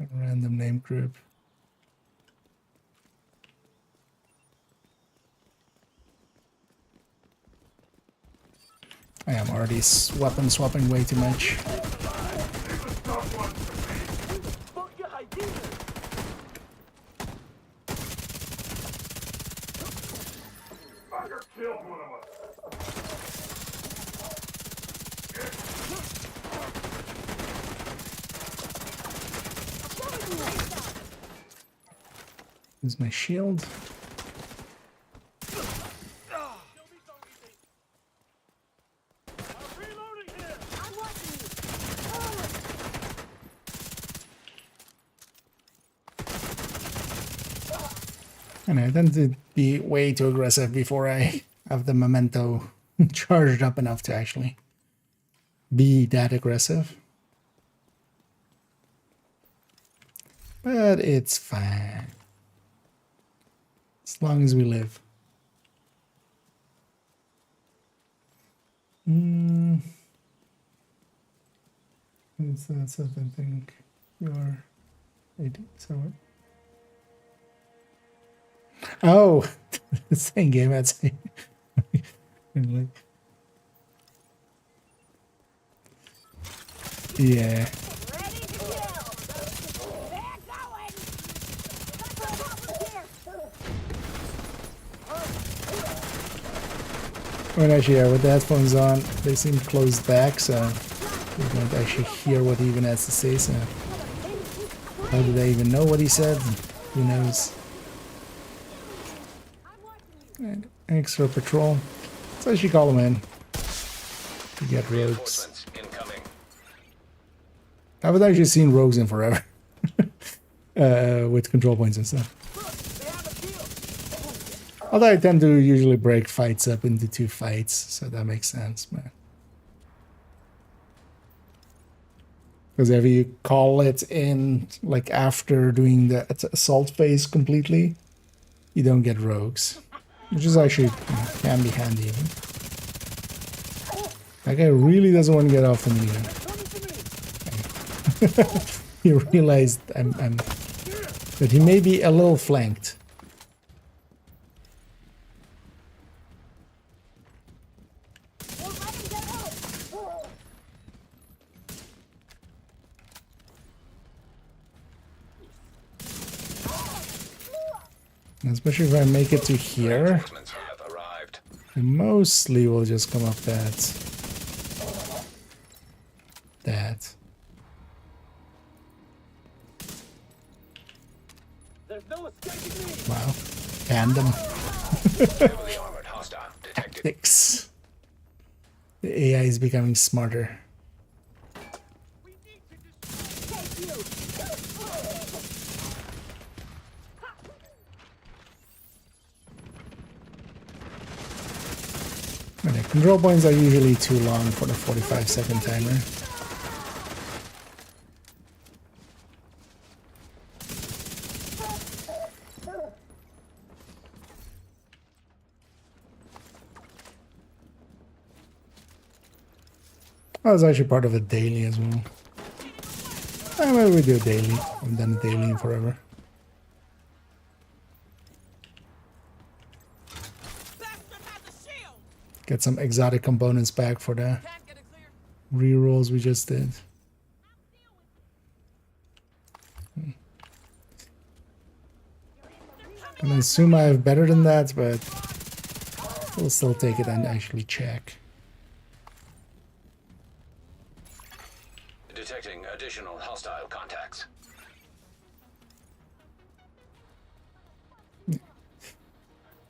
A random name group. I am already weapon swapping way too much. Fuck your hyena! Fucker killed one of us! Use my shield. And I tend to be way too aggressive before I have the memento charged up enough to actually be that aggressive. But it's fine. As long as we live. So I think you're 80, so what? Oh, the same game I'd say. Like, yeah. Well, actually, yeah, with the headphones on, they seem closed back, so you don't actually hear what he even has to say. So, how did I even know what he said? Who knows? And extra patrol. Let's actually call him in. You get rogues. I haven't actually seen rogues in forever. With control points and stuff. Although I tend to usually break fights up into 2 fights, so that makes sense, man. Because if you call it in, like after doing the assault phase completely, you don't get rogues. Which is actually, can be handy. That guy really doesn't want to get off the meter. He realized that he may be a little flanked. Especially if I make it to here, I mostly will just come up that. Wow, tandem. Tactics. The AI is becoming smarter. Okay, control points are usually too long for the 45-second timer. That was actually part of a daily as well. Maybe we do a daily. I haven't done a daily in forever. Get some exotic components back for the rerolls we just did. I assume I have better than that, but we'll still take it and actually check. Detecting additional hostile contacts.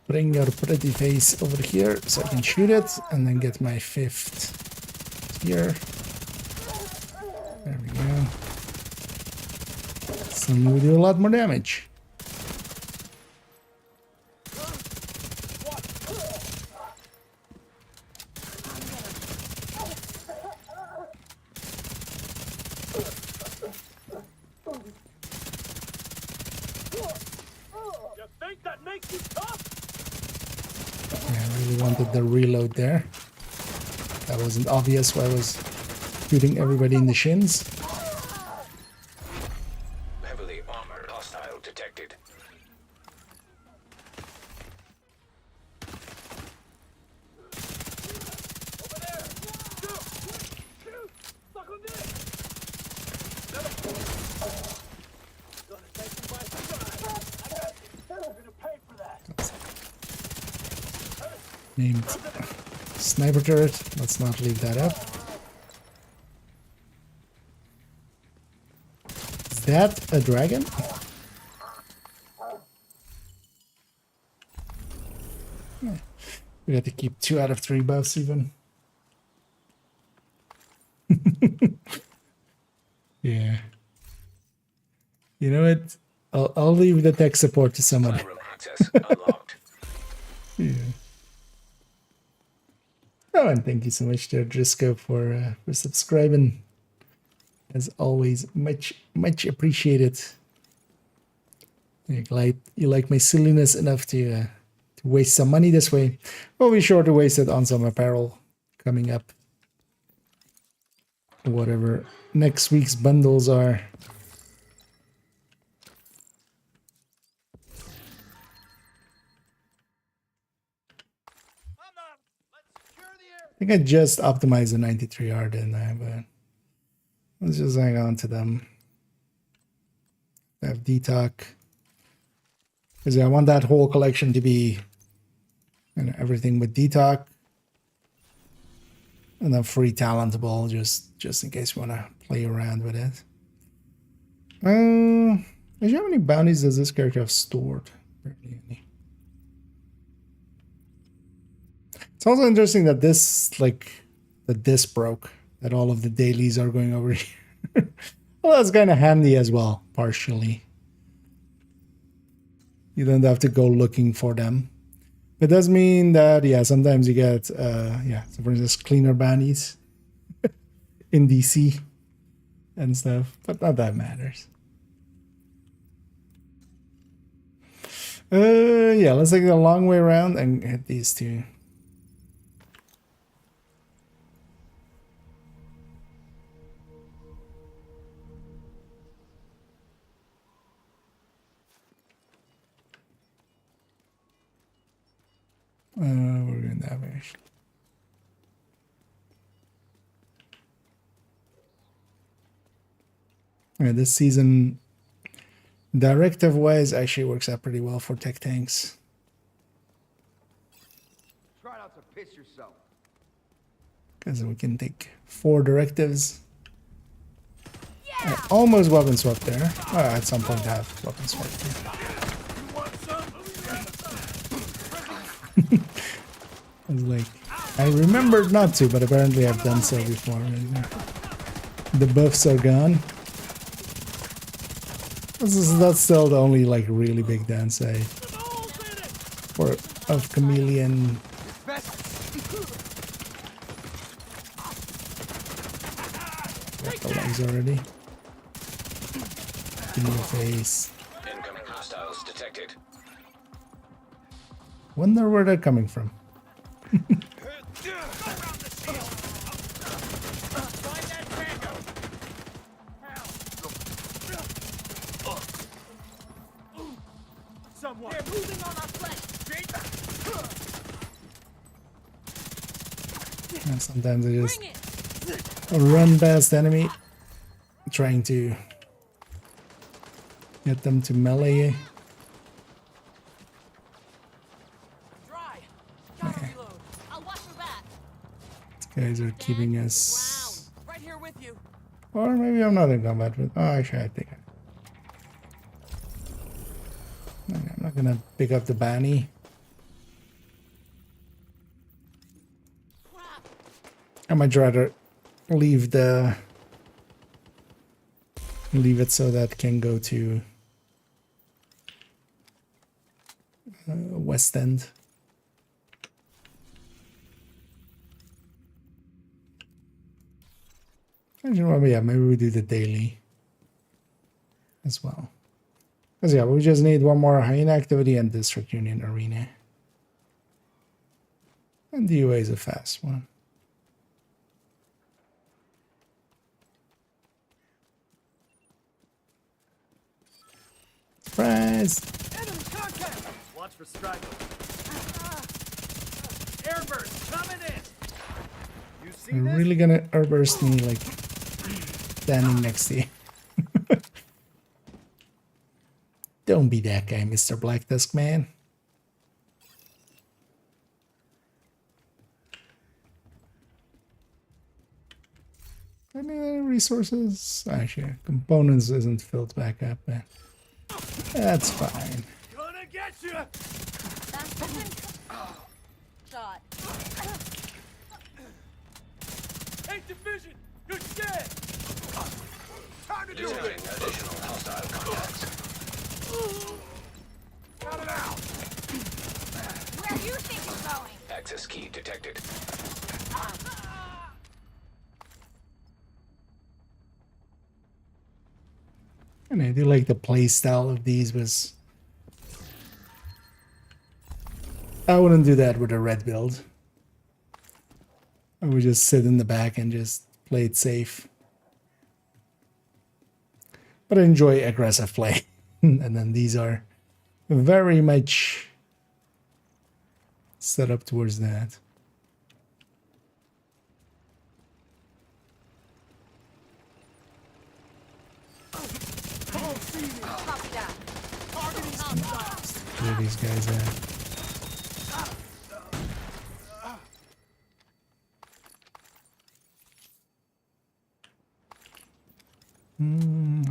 Bring your pretty face over here so I can shoot it, and then get my 5th here. There we go. So we do a lot more damage. The reload there. That wasn't obvious why I was shooting everybody in the shins. Heavily armored hostile detected. named Sniper Turret. Let's not leave that up. Is that a dragon? Yeah. We got to keep 2 out of 3 buffs even. Yeah. You know what? I'll leave the tech support to someone. Room access unlocked. Yeah. Oh, and thank you so much to Drisco for subscribing. As always, much appreciated. You like my silliness enough to waste some money this way. We'll be sure to waste it on some apparel coming up. Whatever next week's bundles are. I think I just optimized the 93R, didn't I? But let's just hang on to them. I have detox. Because I want that whole collection to be everything with detox. And then free talentable, just in case you want to play around with it. Actually, how many bounties does this character have stored? Barely any. It's also interesting that this broke, that all of the dailies are going over here. Well, that's kind of handy as well, partially. You don't have to go looking for them. It does mean that, yeah, sometimes you get, so for instance, cleaner bounties in DC and stuff, but not that matters. Yeah, let's take the long way around and hit these 2. We're going that way. Yeah, this season, directive-wise, actually works out pretty well for tech tanks. Try not to piss yourself. Because we can take 4 directives. Yeah. I almost weapon swap there. At some point I have weapon swap there. I was like, I remembered not to, but apparently I've done so before. The buffs are gone. That's still the only really big downside of Chameleon. Got the legs already. Give me the face. Incoming hostiles detected. Wonder where they're coming from. They're moving on our flank. And sometimes I just run past enemy, trying to get them to melee. Guys are keeping us. Right here with you. Or maybe I'm not in combat with. Oh, actually, I think I'm not gonna pick up the bounty. I might rather leave it so that can go to West End. Actually, yeah, maybe we do the daily as well. Because yeah, we just need one more hyena activity and District Union Arena. And the UA is a fast one. Surprise! Enemy contact! Watch for stragglers. Airburst coming in! You see You're this? really gonna airburst me like standing next to you. Don't be that guy, Mr. Black Dusk Man. Any resources? Actually, components isn't filled back up, man. That's fine. Gonna get you! Shot. Hey, division! You're dead! Time to do Detecting it! additional hostile contacts. Got it out! Where you think it's going? Access key detected. And I do like the play style of these, was I wouldn't do that with a red build. I would just sit in the back and just play it safe. But I enjoy aggressive play. And then these are very much set up towards that. Copy that. Clear these guys out.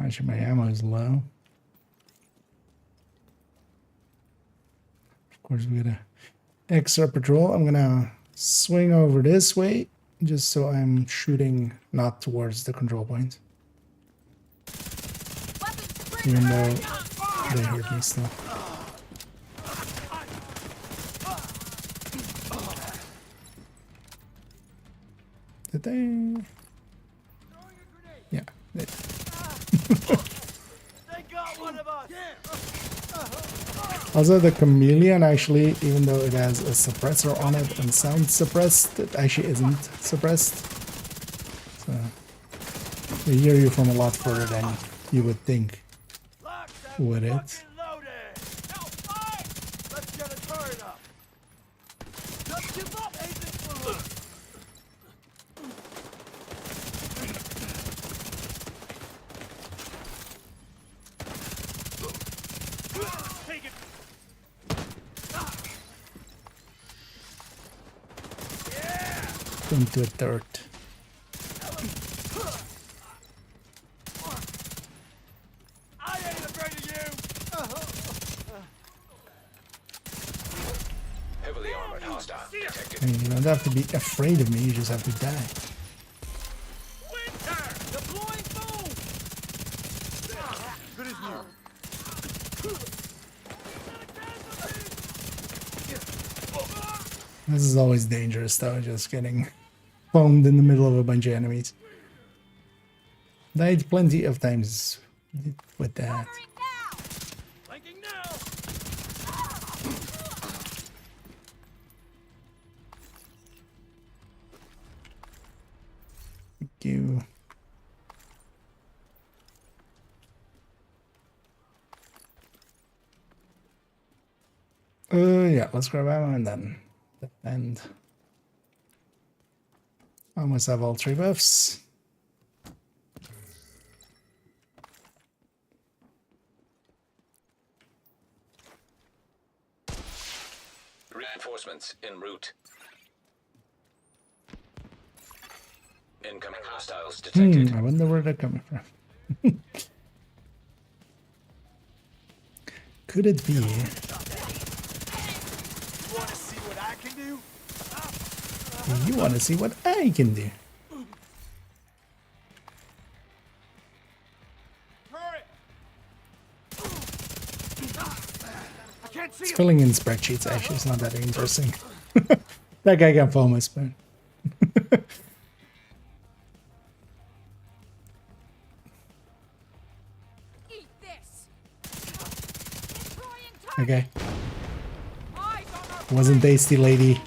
Actually, my ammo is low. Of course, we got a extra patrol. I'm gonna swing over this way, just so I'm shooting not towards the control point. Even though they hurt me still. Did they? Yeah. They... They got one of us! Also, the chameleon actually, even though it has a suppressor on it and sounds suppressed, it actually isn't suppressed. So they hear you from a lot further than you would think. Would it? Let's get a turret up! Don't give up, Agent Blue! Take it! Into a dirt. I ain't afraid of you! Heavily armored hostile detected. I mean, you don't have to be afraid of me, you just have to die. Winter! Deploying boom! Good as new. This is always dangerous though, just getting foamed in the middle of a bunch of enemies. Died plenty of times with that. Blinking now! Thank you. Yeah, let's grab ammo and then defend. Almost have all 3 buffs. Reinforcements en route. Incoming hostiles detected. I wonder where they're coming from. Could it be? You wanna see what I can do? You want to see what I can do? Turret! I can't see It's him! filling in spreadsheets, actually. It's not that interesting. That guy can fall my spoon. Eat this. Okay. Wasn't tasty, lady.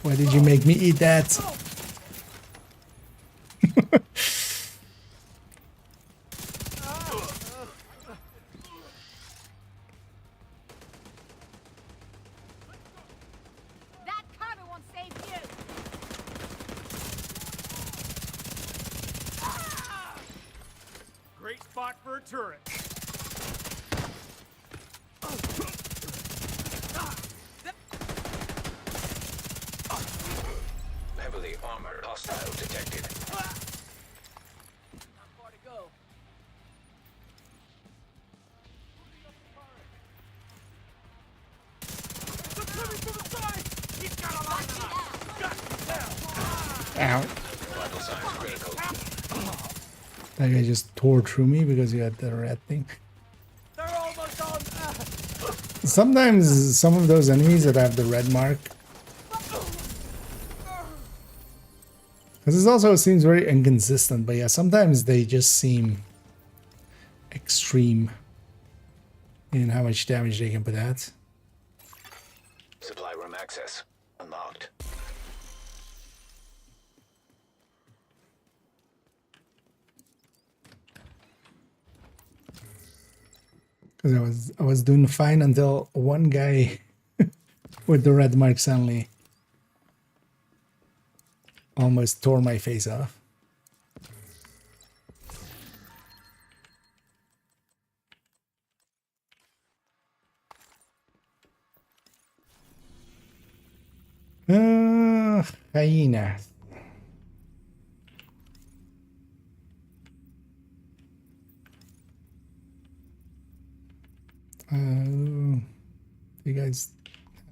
Why did you make me eat that? That cover won't save you. Great spot for a turret. Heavily armored hostile detected. Ow. Vital signs critical. That guy just tore through me because he had the red thing. They're almost on. Sometimes some of those enemies that have the red mark, because this also seems very inconsistent, but yeah, sometimes they just seem extreme in how much damage they can put out. Supply room access unlocked. Because I was doing fine until one guy with the red mark suddenly almost tore my face off. Hyena. You guys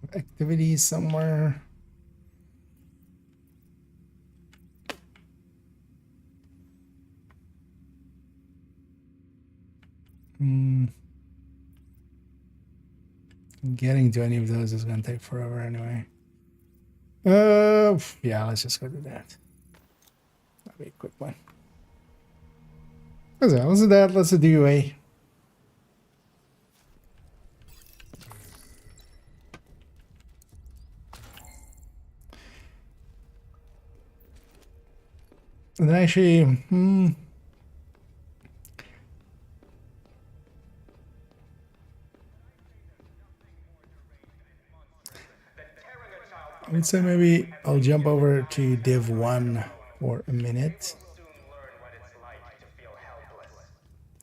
have activities somewhere? Getting to any of those is going to take forever anyway. Yeah, let's just go do that. That'll be a quick one. Let's do that. Let's do DUA. And then actually, I would say maybe I'll jump over to Div 1 for a minute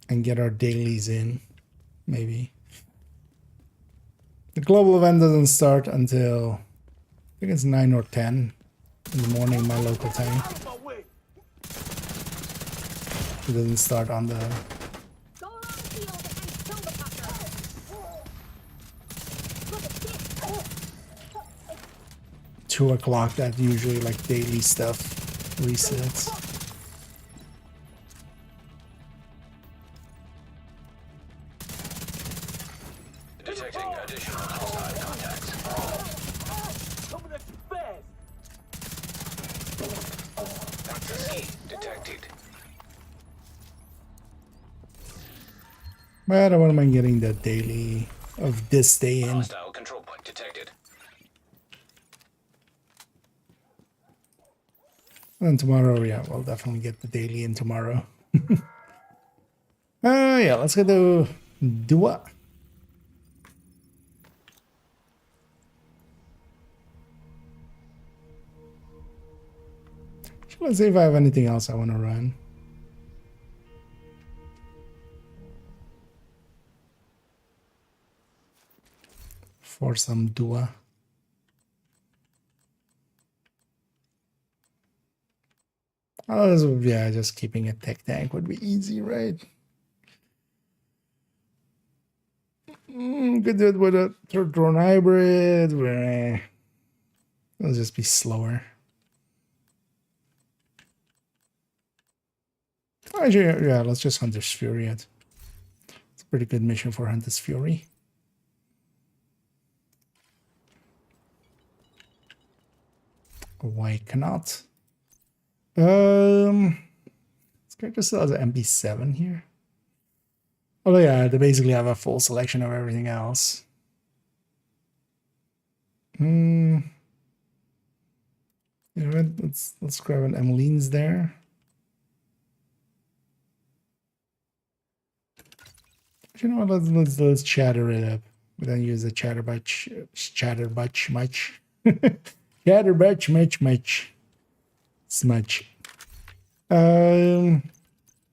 and get our dailies in, maybe. The global event doesn't start until, I think it's 9 or 10 in the morning, my local time. It doesn't start on the 2 o'clock. That usually like daily stuff resets. Detecting additional hostile contacts. Access detected. But I wouldn't mind getting the daily of this day in. Hostile control point detected. And tomorrow, yeah, we'll definitely get the daily in tomorrow. Yeah, let's go to Dua. Let's see if I have anything else I want to run. For some Dua. Oh, yeah, just keeping a tech tank would be easy, right? Could do it with a third drone hybrid, where it'll just be slower. Actually, yeah, let's just Hunter's Fury it. It's a pretty good mission for Hunter's Fury. Why cannot? This character still has an MP7 here. Oh yeah, they basically have a full selection of everything else. You know what? Let's grab an Emmeline's there. You know what? Let's chatter it up. We don't use the chatterbutch much. Chatterbutch much. Smudge. Although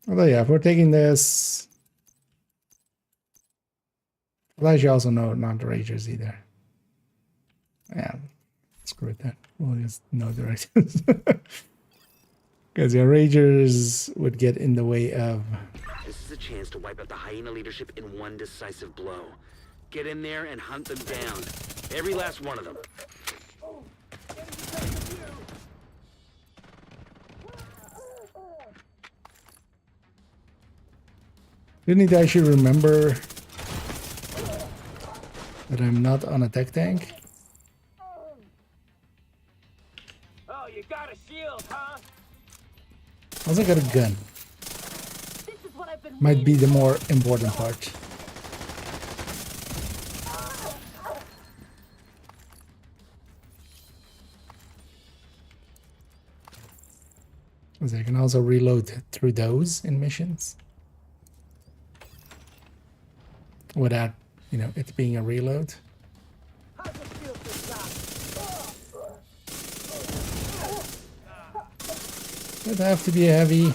yeah, if we're taking this, well, actually also not the Ragers either. Yeah, screw it then. We'll just no directors. Because your Ragers would get in the way of. This is a chance to wipe out the hyena leadership in one decisive blow. Get in there and hunt them down. Every last one of them. Do need to actually remember that I'm not on a tech tank. Oh, you got a shield, huh? Also got a gun. This is what I've been Might be the more important part. Because I can also reload through those in missions. Without, you know, it being a reload. It'd have to be heavy.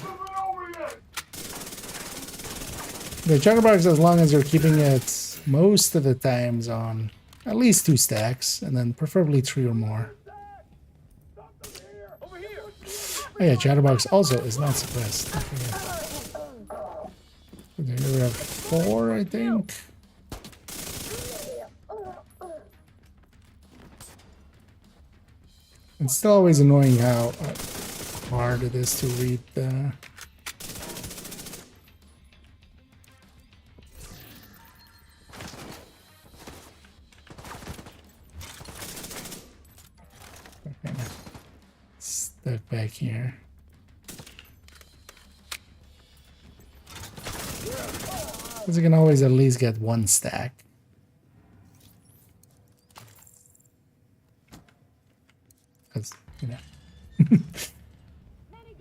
The chatterbox, as long as you're keeping it most of the times on at least 2 stacks, and then preferably 3 or more. Oh yeah, chatterbox also is not suppressed. I forget. Okay, we have 4, I think. It's still always annoying how hard it is to read the... Okay, stuck back here. Because you can always at least get 1 stack. Because, you know,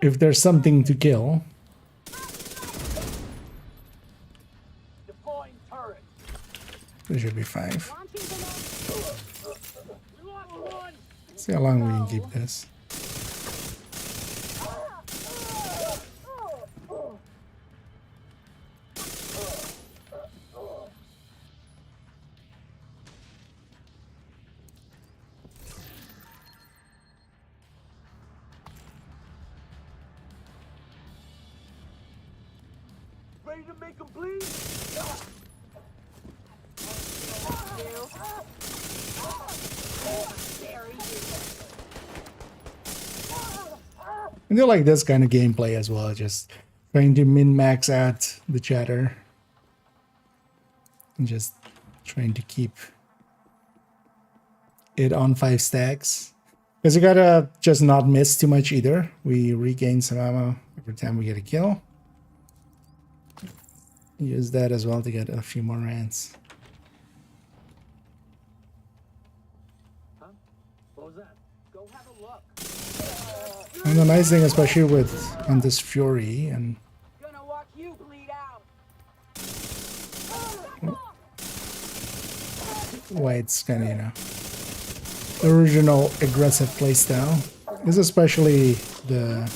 if there's something to kill. There should be 5. See how long we can keep this. Ready to make them bleed? I do like this kind of gameplay as well, just trying to min-max out the chatter. And just trying to keep it on 5 stacks. Because you gotta just not miss too much either. We regain some ammo every time we get a kill. Use that as well to get a few more rands. Huh? What was that? Go have a look. And the nice thing, especially with on this Fury and Gonna watch you bleed out. why it's kind of, you know, the original aggressive playstyle is especially the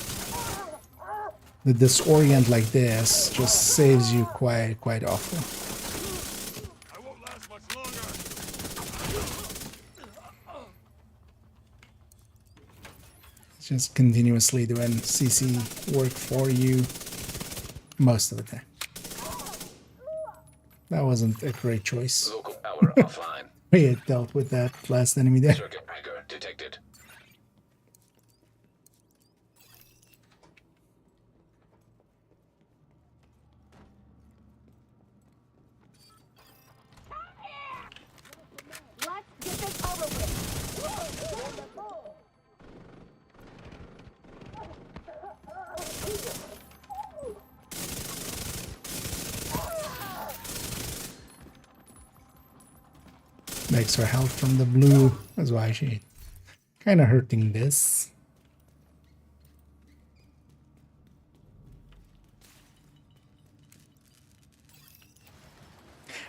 disorient like this just saves you quite often. I won't last much longer. It's just continuously doing CC work for you most of the time. That wasn't a great choice. Local power offline. We had dealt with that last enemy there. Circuit breaker detected. Let's get this over with. Makes her health from the blue. That's why she kind of hurting this.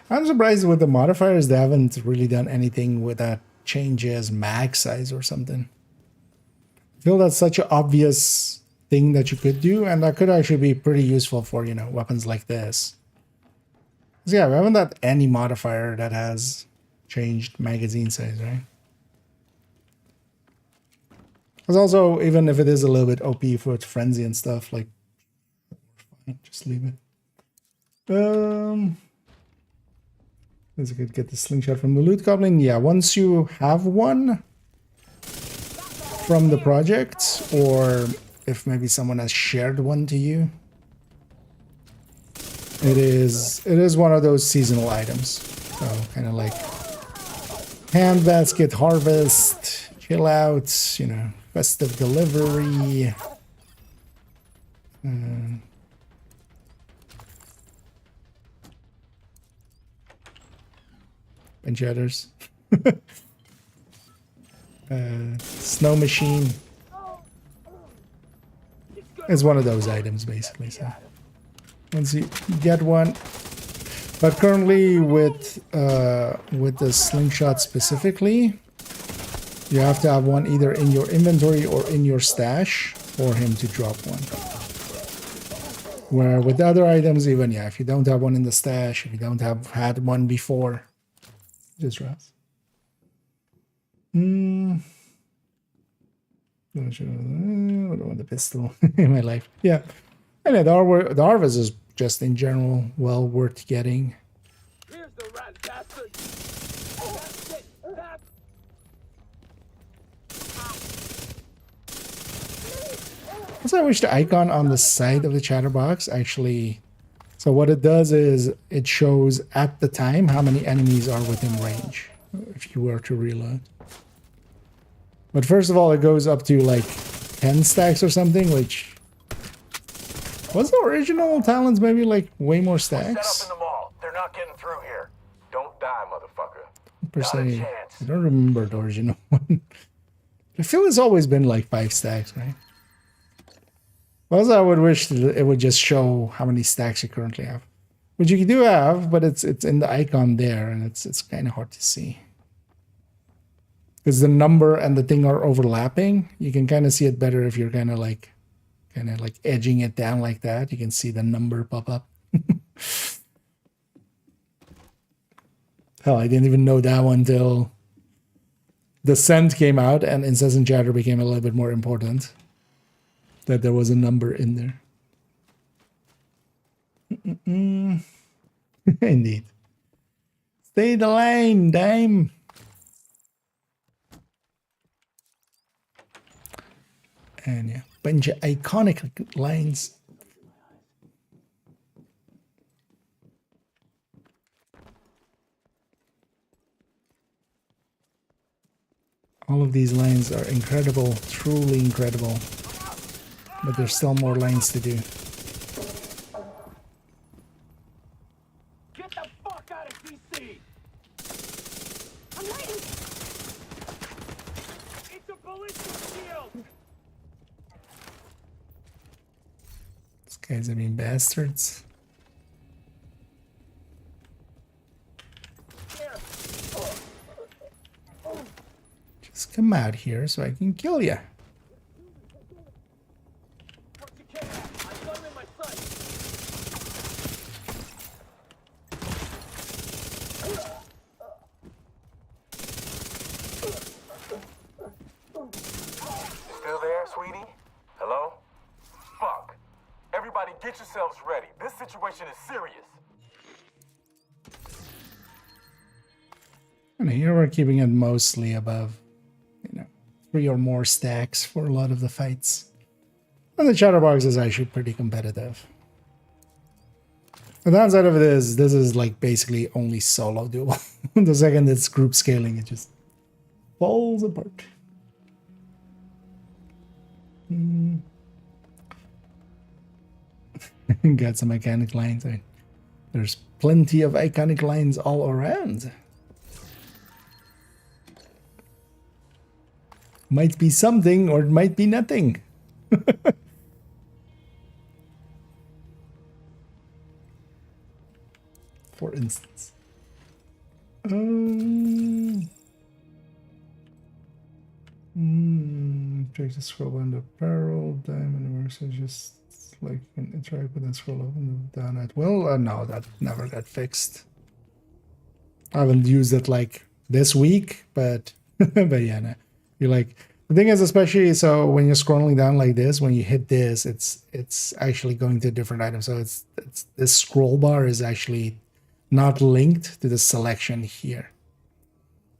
I'm surprised with the modifiers, they haven't really done anything with that changes mag size or something. I feel that's such an obvious thing that you could do, and that could actually be pretty useful for, you know, weapons like this. 'Cause yeah, we haven't got any modifier that has changed magazine size, right? Because also, even if it is a little bit OP for its frenzy and stuff, like, fine, just leave it. Let's get the slingshot from the loot goblin. Yeah, once you have one from the project, or if maybe someone has shared one to you, It is one of those seasonal items. So kind of like hand basket, harvest, chill outs, you know, festive delivery. Bunch of others. Snow machine is one of those items basically. So once you get one, but currently with the slingshot specifically, you have to have one either in your inventory or in your stash for him to drop one. Where with the other items, even yeah, if you don't have one in the stash, if you don't have had one before, just drops. I don't want the pistol in my life. Yeah, and yeah, the harvest is just in general well worth getting. Here's the rat bastard. That's it. That's Also, I wish the icon on the side of the chatterbox actually. So what it does is it shows at the time how many enemies are within range if you were to reload. But first of all, it goes up to like 10 stacks or something, which was the original talents maybe like way more stacks. set up in the mall. They're not getting through here. Don't die, motherfucker. Per Not a se, chance. I don't remember the original one. I feel it's always been like 5 stacks, right? Also, I would wish that it would just show how many stacks you currently have, which you do have, but it's in the icon there, and it's kind of hard to see because the number and the thing are overlapping. You can kind of see it better if you're kind of like edging it down like that. You can see the number pop up. Hell, I didn't even know that one till the scent came out and incessant chatter became a little bit more important. That there was a number in there. Indeed. Stay the line, dime. And yeah, bunch of iconic lines. All of these lines are incredible, truly incredible. But there's still more lines to do. Get the fuck out of DC! I'm waiting. It's a ballistic shield! These guys are being bastards. Just come out here so I can kill you. Still there, sweetie? Hello? Fuck. Everybody get yourselves ready. This situation is serious. And here we're keeping it mostly above, 3 or more stacks for a lot of the fights. And the chatterbox is actually pretty competitive. The downside of it is this is like basically only solo duel. The second it's group scaling, it just falls apart. Got some iconic lines. There's plenty of iconic lines all around. Might be something or it might be nothing. For instance. Try to scroll on the barrel, diamond works. I just like interact with that scroll up and down at will. No, that never got fixed. I haven't used it like this week, but but yeah, no. You're like the thing is, especially so when you're scrolling down like this, when you hit this, it's actually going to a different item. So it's this scroll bar is actually not linked to the selection here.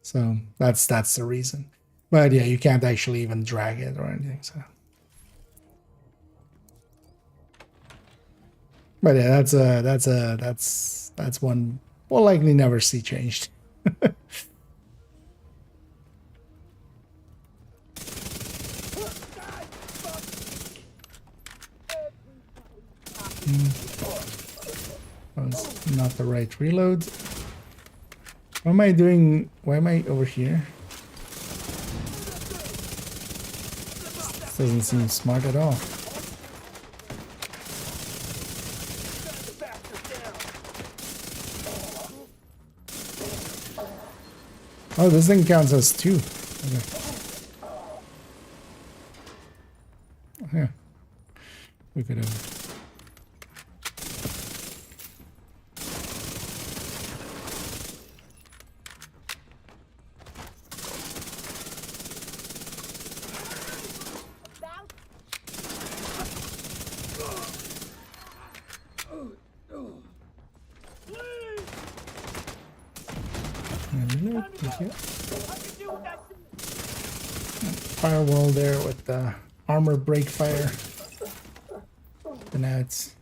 So that's the reason. But yeah, you can't actually even drag it or anything. So But yeah, that's one we'll likely never see changed. That's not the right reload. What am I doing? Why am I over here? This doesn't seem smart at all. Oh, this thing counts as 2. Okay. Yeah. We could have. Firewall there with the armor break fire. And now it's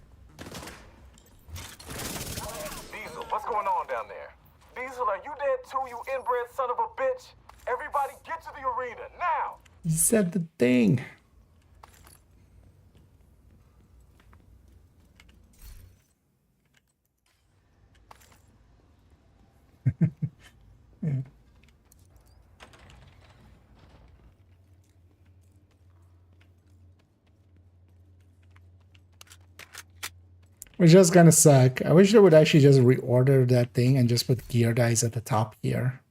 Diesel, what's going on down there? Diesel, are you dead too, you inbred son of a bitch? Everybody get to the arena, now! he said the thing. Yeah. Which does kind of suck. I wish they would actually just reorder that thing and just put gear dice at the top here.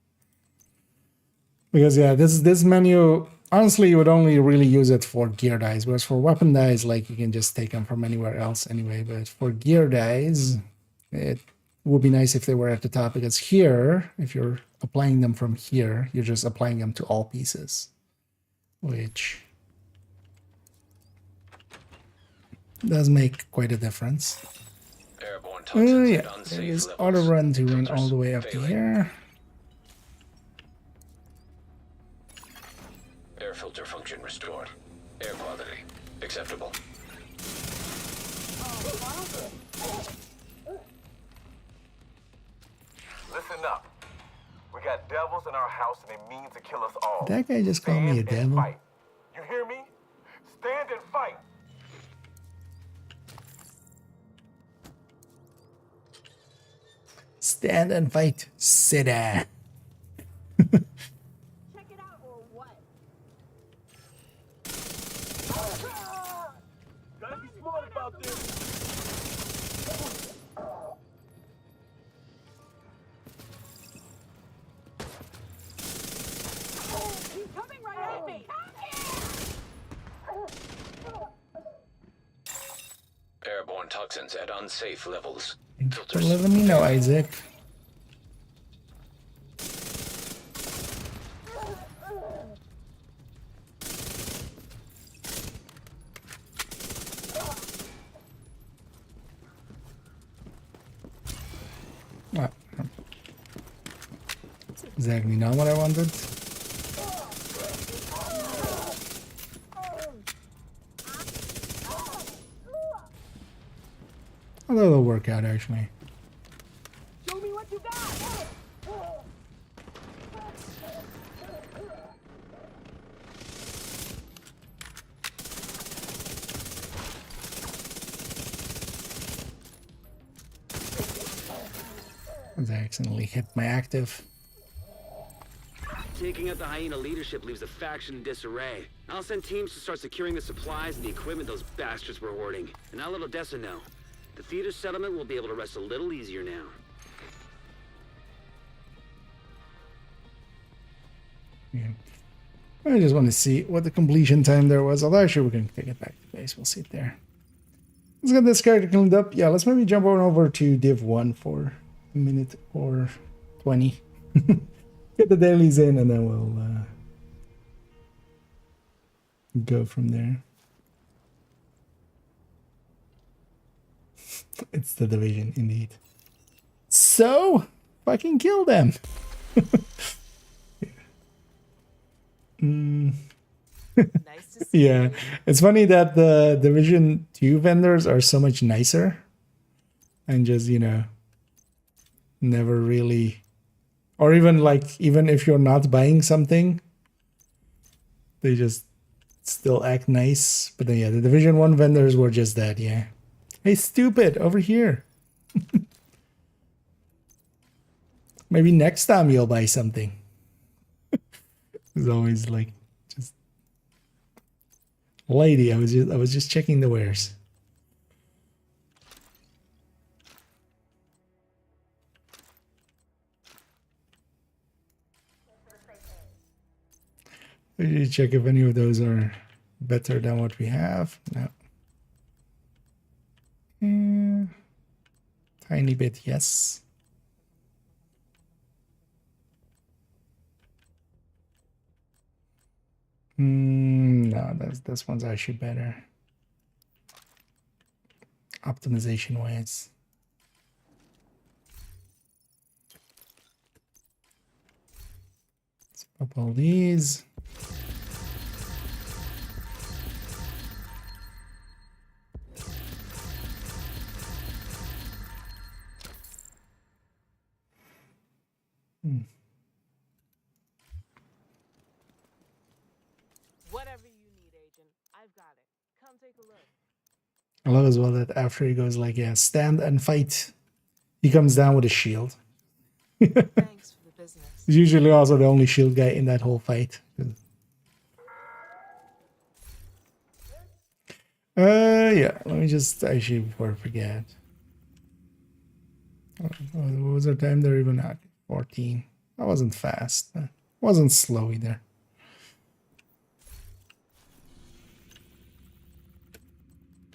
Because yeah, this menu, honestly, you would only really use it for gear dice. Whereas for weapon dice, like you can just take them from anywhere else anyway. But for gear dice, it would be nice if they were at the top. Because here, if you're applying them from here, you're just applying them to all pieces. Which does make quite a difference. Airborne Oh toxins yeah, at there unsafe is levels. auto run to run Filters all the way up to failing. here. Air filter function restored. Air quality acceptable. Listen up. We got devils in our house and they mean to kill us all. That guy just called me a Stand and devil. fight. You hear me? Stand and fight. Stand and fight, sit down. Check it out or what? Gotta be smart about this. He's coming right at me! Airborne toxins at unsafe levels. Thanks for Filters. letting me know, Isaac. Ah, exactly not what I wanted. Although it'll work out actually. Show me what you got! I accidentally hit my active. Taking out the hyena leadership leaves the faction in disarray. I'll send teams to start securing the supplies and the equipment those bastards were hoarding. And I'll let Odessa know. The theater settlement will be able to rest a little easier now. Yeah. I just want to see what the completion time there was. Although actually we can take it back to base. We'll see it there. Let's get this character cleaned up. Yeah, let's maybe jump on over to Div 1 for a minute or 20. Get the dailies in and then we'll go from there. It's the division indeed. So fucking kill them. Nice to see Yeah, you. it's funny that the Division 2 vendors are so much nicer and just, you know, never really, or even like, even if you're not buying something, they just still act nice. But then yeah, the Division 1 vendors were just that, yeah. Hey, stupid, over here. Maybe next time you'll buy something. It's always like, just, lady, I was just checking the wares. We should check if any of those are better than what we have. No. Tiny bit, yes. No, this one's actually better. Optimization wise. Let's pop all these. Whatever you need, Agent. I've got it. Come take a look. I love as well that after he goes like, yeah, stand and fight, he comes down with a shield. Thanks for the business. He's usually also the only shield guy in that whole fight. Yeah, let me just actually, before I forget. What was our time there even at? 14. That wasn't fast. Wasn't slow either.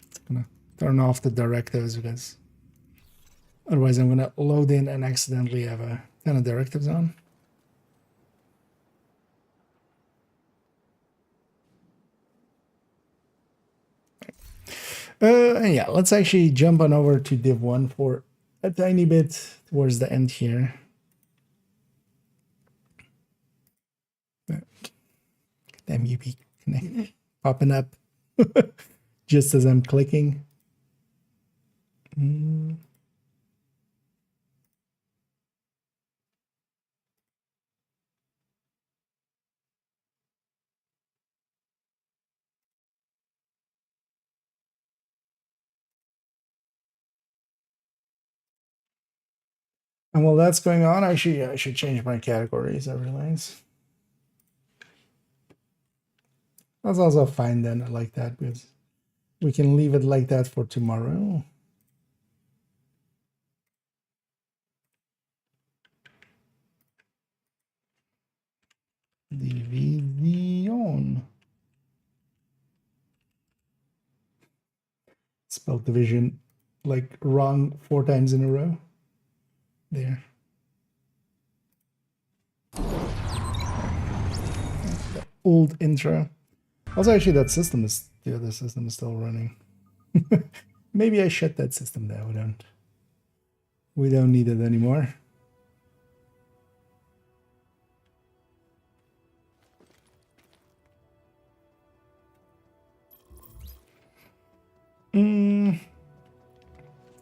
It's gonna turn off the directives because otherwise I'm gonna load in and accidentally have a ton of directives on. And yeah, let's actually jump on over to Div 1 for a tiny bit towards the end here. Damn, you be popping up just as I'm clicking. And while that's going on, I should change my categories, I realize. That's also fine then, I like that, because we can leave it like that for tomorrow. Division. Spelled division like wrong 4 times in a row. There. The old intro. Also, actually, that system is, the other system is still running. Maybe I shut that system down. We don't need it anymore.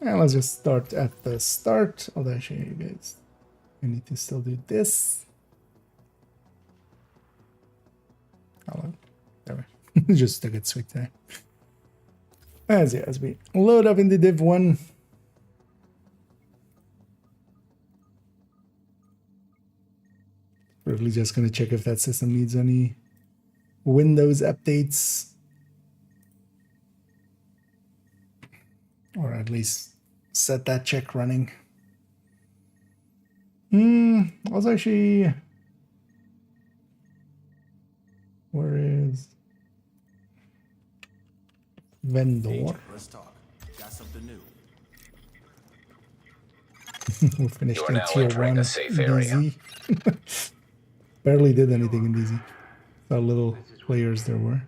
And let's just start at the start. Although actually, you guys, I need to still do this. Hello. There we just took it sweet there. As we load up into Div 1. Probably just gonna check if that system needs any Windows updates. Or at least set that check running. I was actually... Where is... Vendor? Agent, let's talk. Got something new. We finished You are in now tier entering 1 a safe area. DZ. Barely did anything in DZ. How little players there were.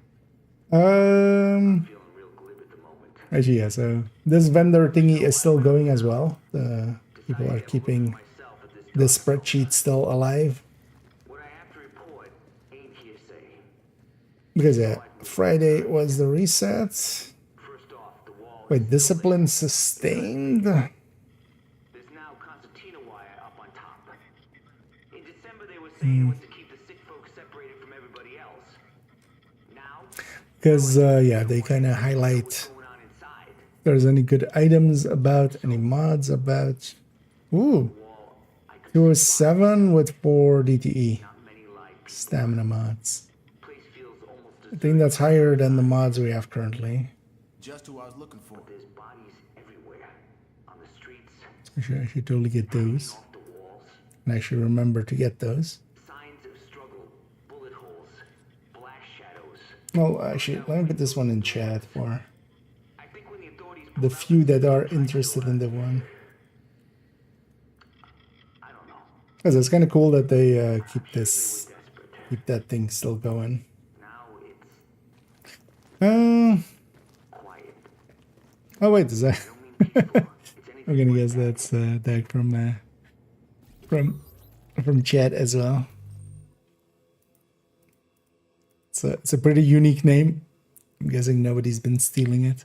Actually, yeah, so this vendor thingy is still going as well. People are keeping the spreadsheet still alive. Because yeah, Friday was the reset. Wait, discipline sustained? saying was to keep the sick folks separated from everybody else. Now, Because, yeah, they kind of highlight if there's any good items about, any mods about. Ooh, 207 with 4 DTE. Stamina mods. I think that's higher than the mods we have currently. Just who I was looking for. there's bodies everywhere. On the streets, I should totally get those. off the walls. And I should remember to get those. Signs of struggle, bullet holes, black shadows. Well, actually, let me put this one in chat for I think when the authorities the few that are interested in the one. I don't know. Because it's kind of cool that they keep that thing still going. Now it's quiet. Oh wait, is that? I'm gonna guess that's Doug from chat as well. It's a pretty unique name. I'm guessing nobody's been stealing it.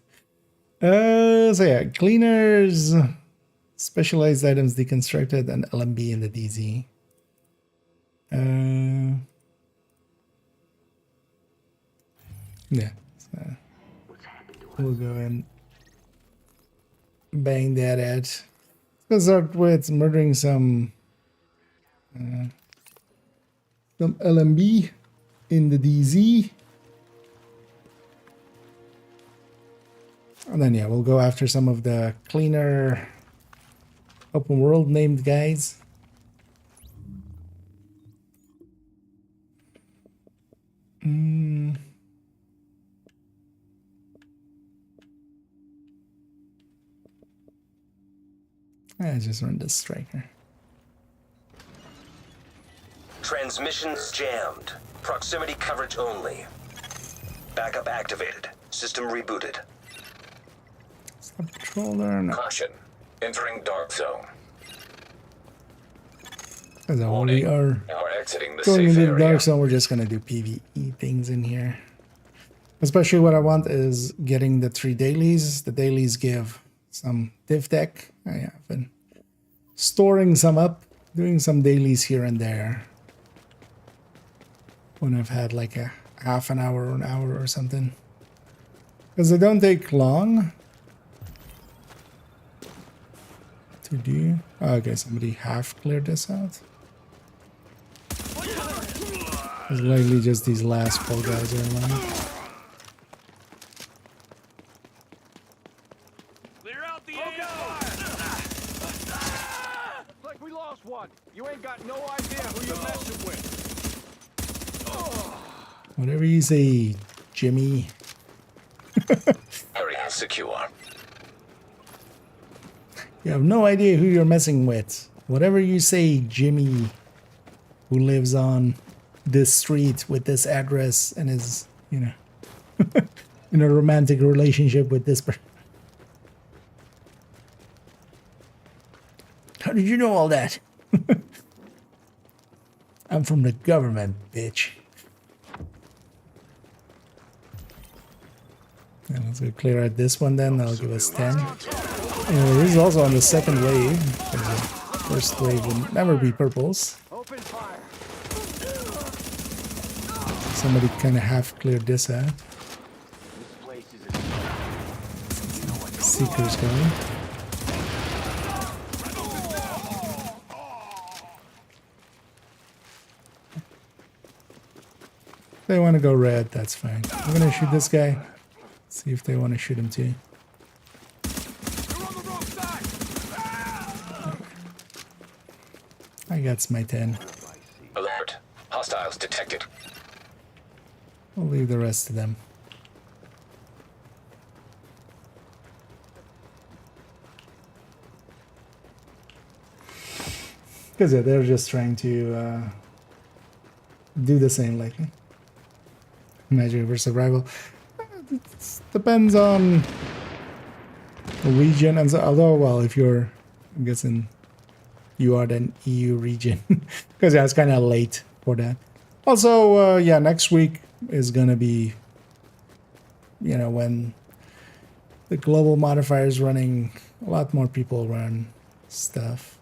So yeah, cleaners, specialized items deconstructed, and LMB in the DZ. Yeah, so we'll go and bang that out. Let's start with murdering some LMB in the DZ. And then yeah, we'll go after some of the cleaner open world named guys. I just run the striker. Transmissions jammed. Proximity coverage only. Backup activated. System rebooted. Controller, no. Caution. Entering dark zone. Because we are Exiting the going safe into the area. dark zone, we're just gonna do PVE things in here. Especially what I want is getting the 3 dailies. The dailies give some div tech. I have been storing some up, doing some dailies here and there. When I've had like a half an hour or an hour or something. Because they don't take long to do. Oh, okay, somebody half cleared this out. It's likely just these last 4 guys are alive. Clear out the AR! Looks like we lost one. You ain't got no idea who you're messing with. Whatever you say, Jimmy. Area secure. You have no idea who you're messing with. Whatever you say, Jimmy, who lives on this street with this address and is, you know, in a romantic relationship with this person. How did you know all that? I'm from the government, bitch. Yeah, let's go clear out this one then. That'll give us 10. This is also on the second wave. The first wave will never be purples. Open fire. Somebody kind of half cleared this out. This place is a Seekers going. If they want to go red, that's fine. I'm gonna shoot this guy. See if they want to shoot him too. I got my 10. Alert. Hostiles detected. We'll leave the rest to them. Because yeah, they're just trying to do the same like me. Magic for survival. It depends on the region, and so, although, well, if you're, I'm guessing you are an EU region, because yeah, it's kind of late for that. Also, yeah, next week is gonna be, you know, when the global modifier is running, a lot more people run stuff.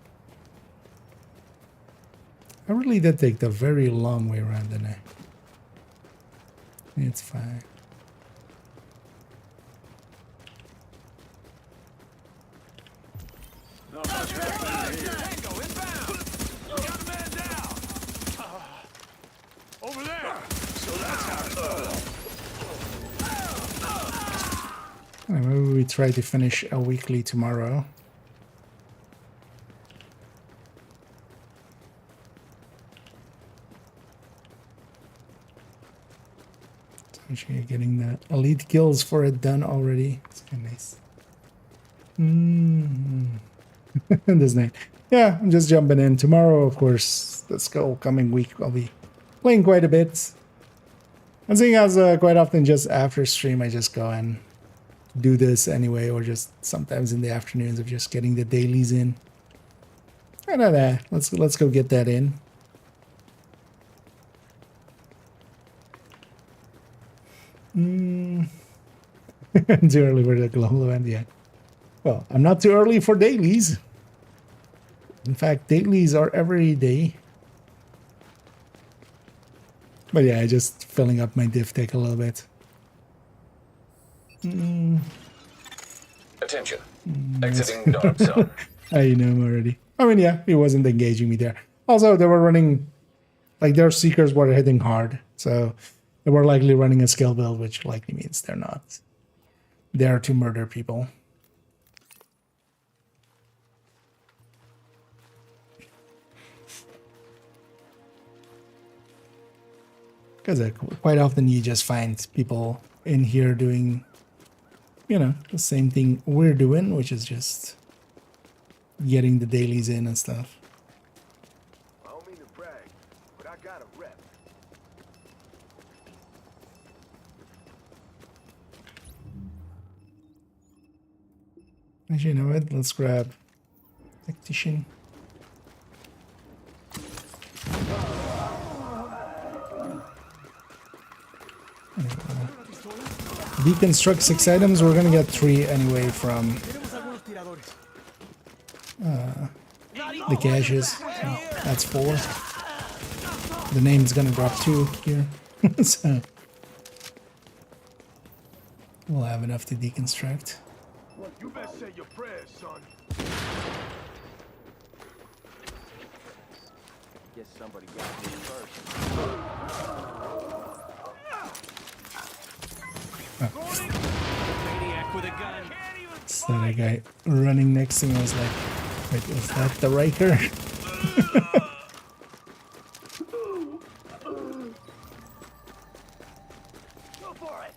I really did take the very long way around, didn't I? It's fine. Over there. So that's how. Maybe we try to finish a weekly tomorrow. Actually, getting the elite kills for it done already. It's kind of nice. This night. Yeah, I'm just jumping in. Tomorrow, of course, this coming week, I'll be playing quite a bit. I'm seeing as quite often just after stream, I just go and do this anyway, or just sometimes in the afternoons of just getting the dailies in. I don't know. Let's go get that in. Too early for the global event yet. Well, I'm not too early for dailies. In fact, dailies are every day. But yeah, just filling up my div tech a little bit. Attention. Exiting dark zone. I know him already. I mean, yeah, he wasn't engaging me there. Also, they were running, like their seekers were hitting hard. So they were likely running a skill build, which likely means they're not there to murder people. Because quite often you just find people in here doing, you know, the same thing we're doing, which is just getting the dailies in and stuff. I don't mean to brag, but I got a rep. Actually, you know what? Let's grab tactician. Deconstruct 6 items. We're gonna get 3 anyway from the caches. So that's 4. The name's gonna drop 2 here. So we'll have enough to deconstruct. You best say your prayers, son. Guess somebody got me first. Maniac with a gun. So that guy running next to me was like, wait, was that the Riker? Go for it.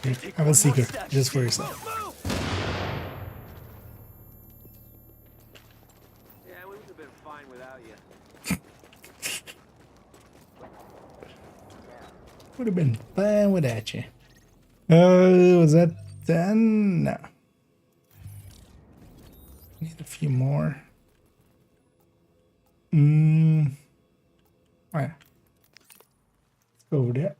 Here, have a seeker, just for yourself. Yeah, we would have been fine without you. Would have been fine without you. Was that 10? No. Need a few more. Alright. Let's go over there.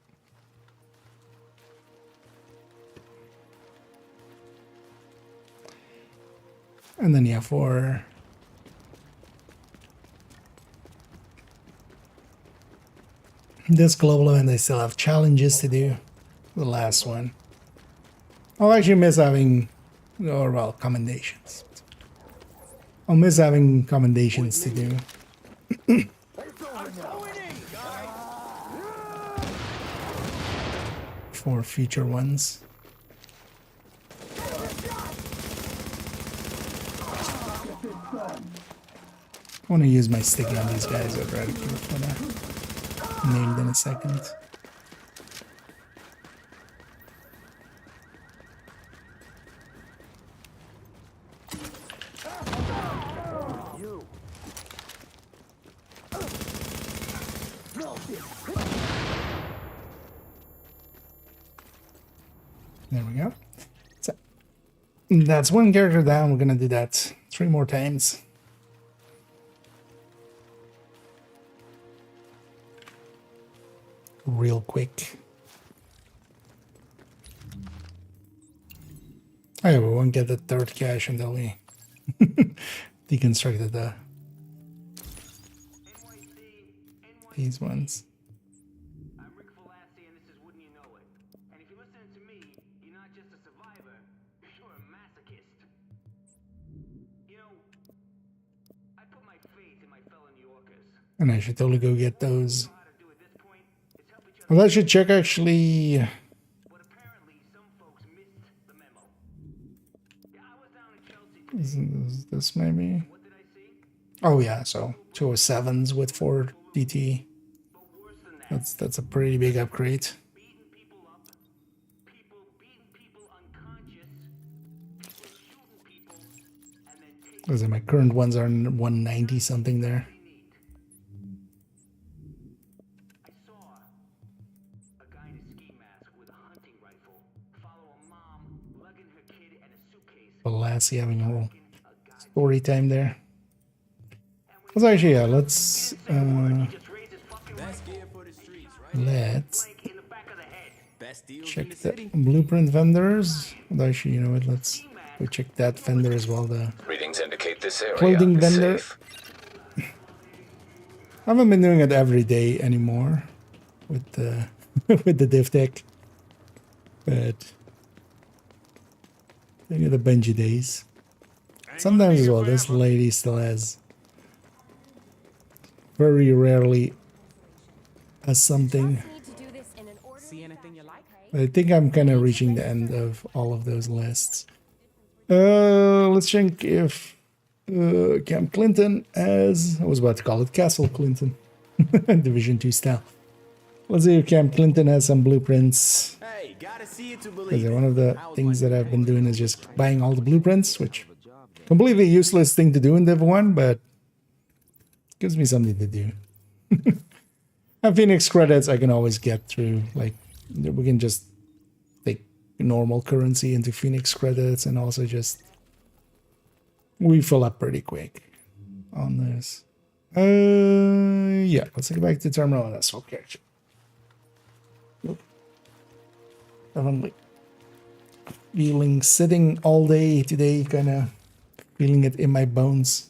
And then, yeah, for this global event, I still have challenges to do. The last one. I'll actually miss having, or well, commendations. I'll miss having commendations to do. For future ones. I want to use my sticky on these guys. I'd rather keep it for that. Nailed in a second. There we go. So that's one character down. We're gonna do that 3 more times. Real quick. Oh yeah, we won't get the 3rd cache until we deconstructed these ones. I'm Rick Falassi, and this is Wouldn't You Know It. And if you're listening to me, you're not just a survivor, you're a masochist. You know, I put my faith in my fellow New Yorkers. And I should totally go get those. How to do at this point is help each other. Well, I should check actually. But apparently, some folks missed the memo. Yeah, I was down in Chelsea. Is this maybe? What did I see? Oh yeah, so 207s with 4 DT. But worse than that, That's a pretty big upgrade. beating people up, people beating people unconscious, people shooting people, and then taking Because my current ones are 190 something there. what they need. I saw a guy in a ski mask with a hunting rifle follow a mom lugging her kid and a suitcase. Lassie having a whole story time there. Let's actually, yeah, let's Just raised his fucking Best rifle gear for the streets, right? let's in the back of the head. Best deals in check the the city. blueprint vendors. Although actually, you know what? Let's go check that vendor as well. The Readings indicate this area clothing is vendor. safe. I haven't been doing it every day anymore with the with the div tech, but think of the Benji days. Sometimes as well, this lady still has very rarely a something. Need to do this in an orderly See anything you like? But I think I'm kind of reaching the end of all of those lists. Let's check if Camp Clinton has, I was about to call it Castle Clinton, Division 2 style. Let's see if Camp Clinton has some blueprints. Hey, gotta see it to Because believe it. one of the things that I've been doing is just buying all the blueprints, which completely useless thing to do in Div 1, but gives me something to do. And Phoenix credits I can always get through, like we can just take normal currency into Phoenix credits and also just we fill up pretty quick on this. Yeah, let's get back to terminal. That's okay. Nope. Definitely feeling sitting all day today, kind of feeling it in my bones.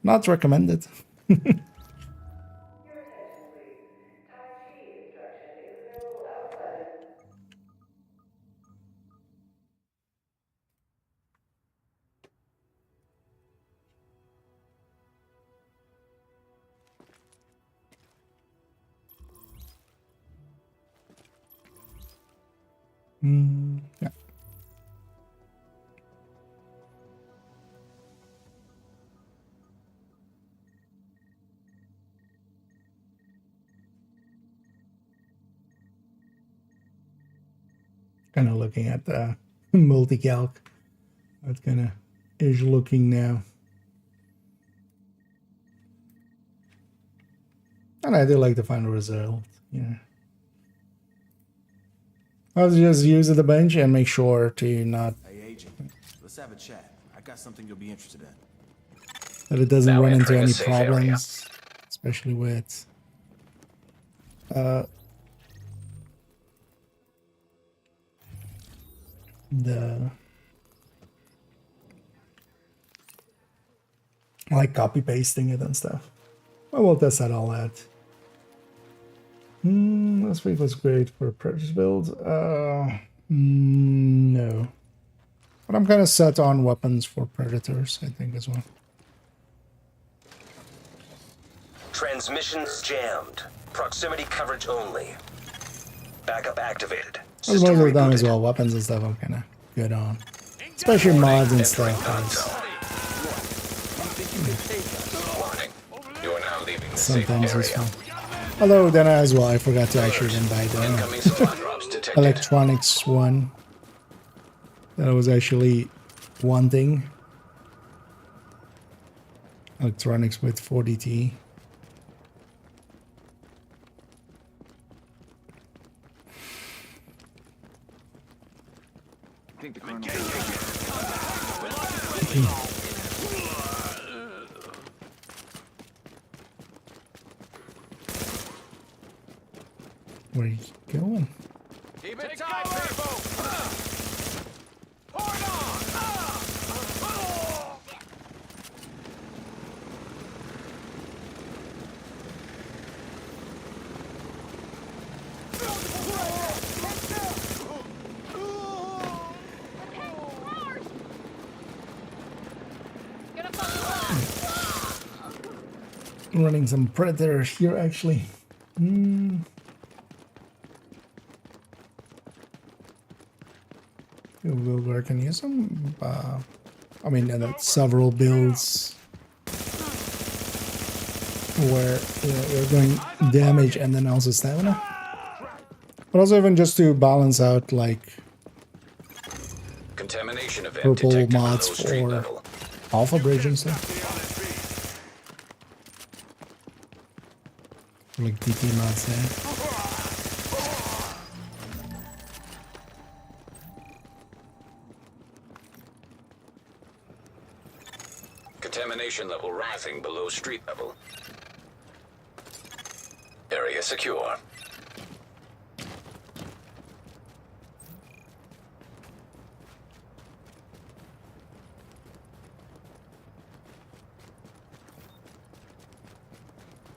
Not recommended. Yeah. Kind of looking at the multi-calc. That kind of is looking now. And I do like the final result. Yeah. I'll just use it a bunch and make sure to not Hey, agent, let's have a chat. I got something you'll be interested in. that it doesn't Now run into entering a any safe area. problems, especially with the like copy pasting it and stuff. Well, we'll test that all out. Last week was great for a purchase build. No. But I'm kind of set on weapons for predators, I think, as well. Transmissions jammed. Proximity coverage only. Backup activated. As long as we're done as well, weapons and stuff I'm kind of good on. Especially mods and stuff. Warning. You are now leaving the safe Sometimes area. it's fun. Although then as well, I forgot to actually then buy the Incoming supply drops detected. electronics one. That I was actually wanting. Electronics with 4DT. Where are you going? Keep it tight, people! Hold on! running some predator here actually. I can use them. I mean, that's several builds where you're going damage and then also stamina. But also even just to balance out like Contamination event purple detected mods below street for level. Alpha Bridge and stuff. Like DP mods there. Contamination level rising below street level. Area secure.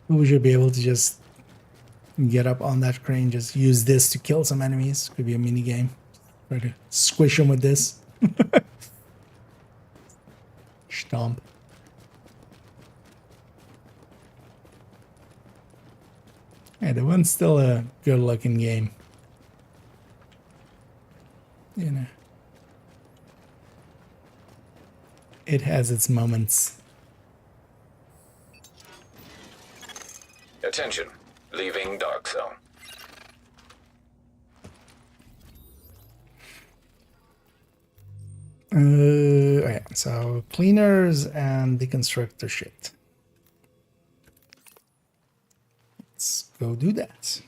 We should be able to just get up on that crane, just use this to kill some enemies. Could be a mini game. Try to squish them with this. Stomp. Yeah, the one's still a good looking game. You know. It has its moments. Attention. Leaving dark zone. Yeah, so cleaners and deconstructor shit. Let's go do that.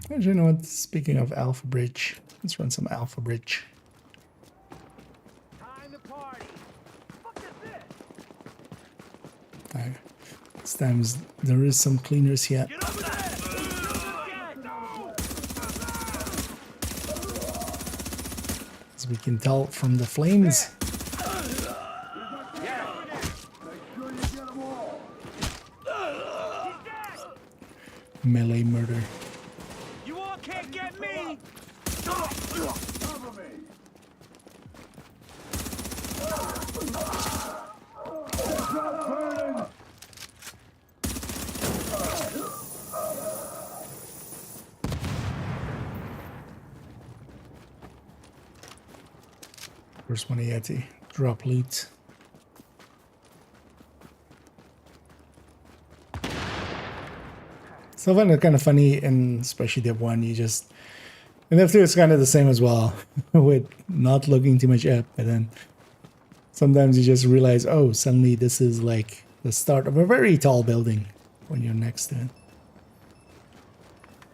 Actually, you know what? Speaking of Alpha Bridge, let's run some Alpha Bridge. Time to party. Fuck is this? This time there is some cleaners here. Get over there! As we can tell from the flames. Melee murder. You all can't get me! First one Yeti. Drop loot. So I find it kind of funny, and especially the one you just, and F2 is kind of the same as well, with not looking too much up, but then sometimes you just realize, oh, suddenly this is like the start of a very tall building when you're next to it.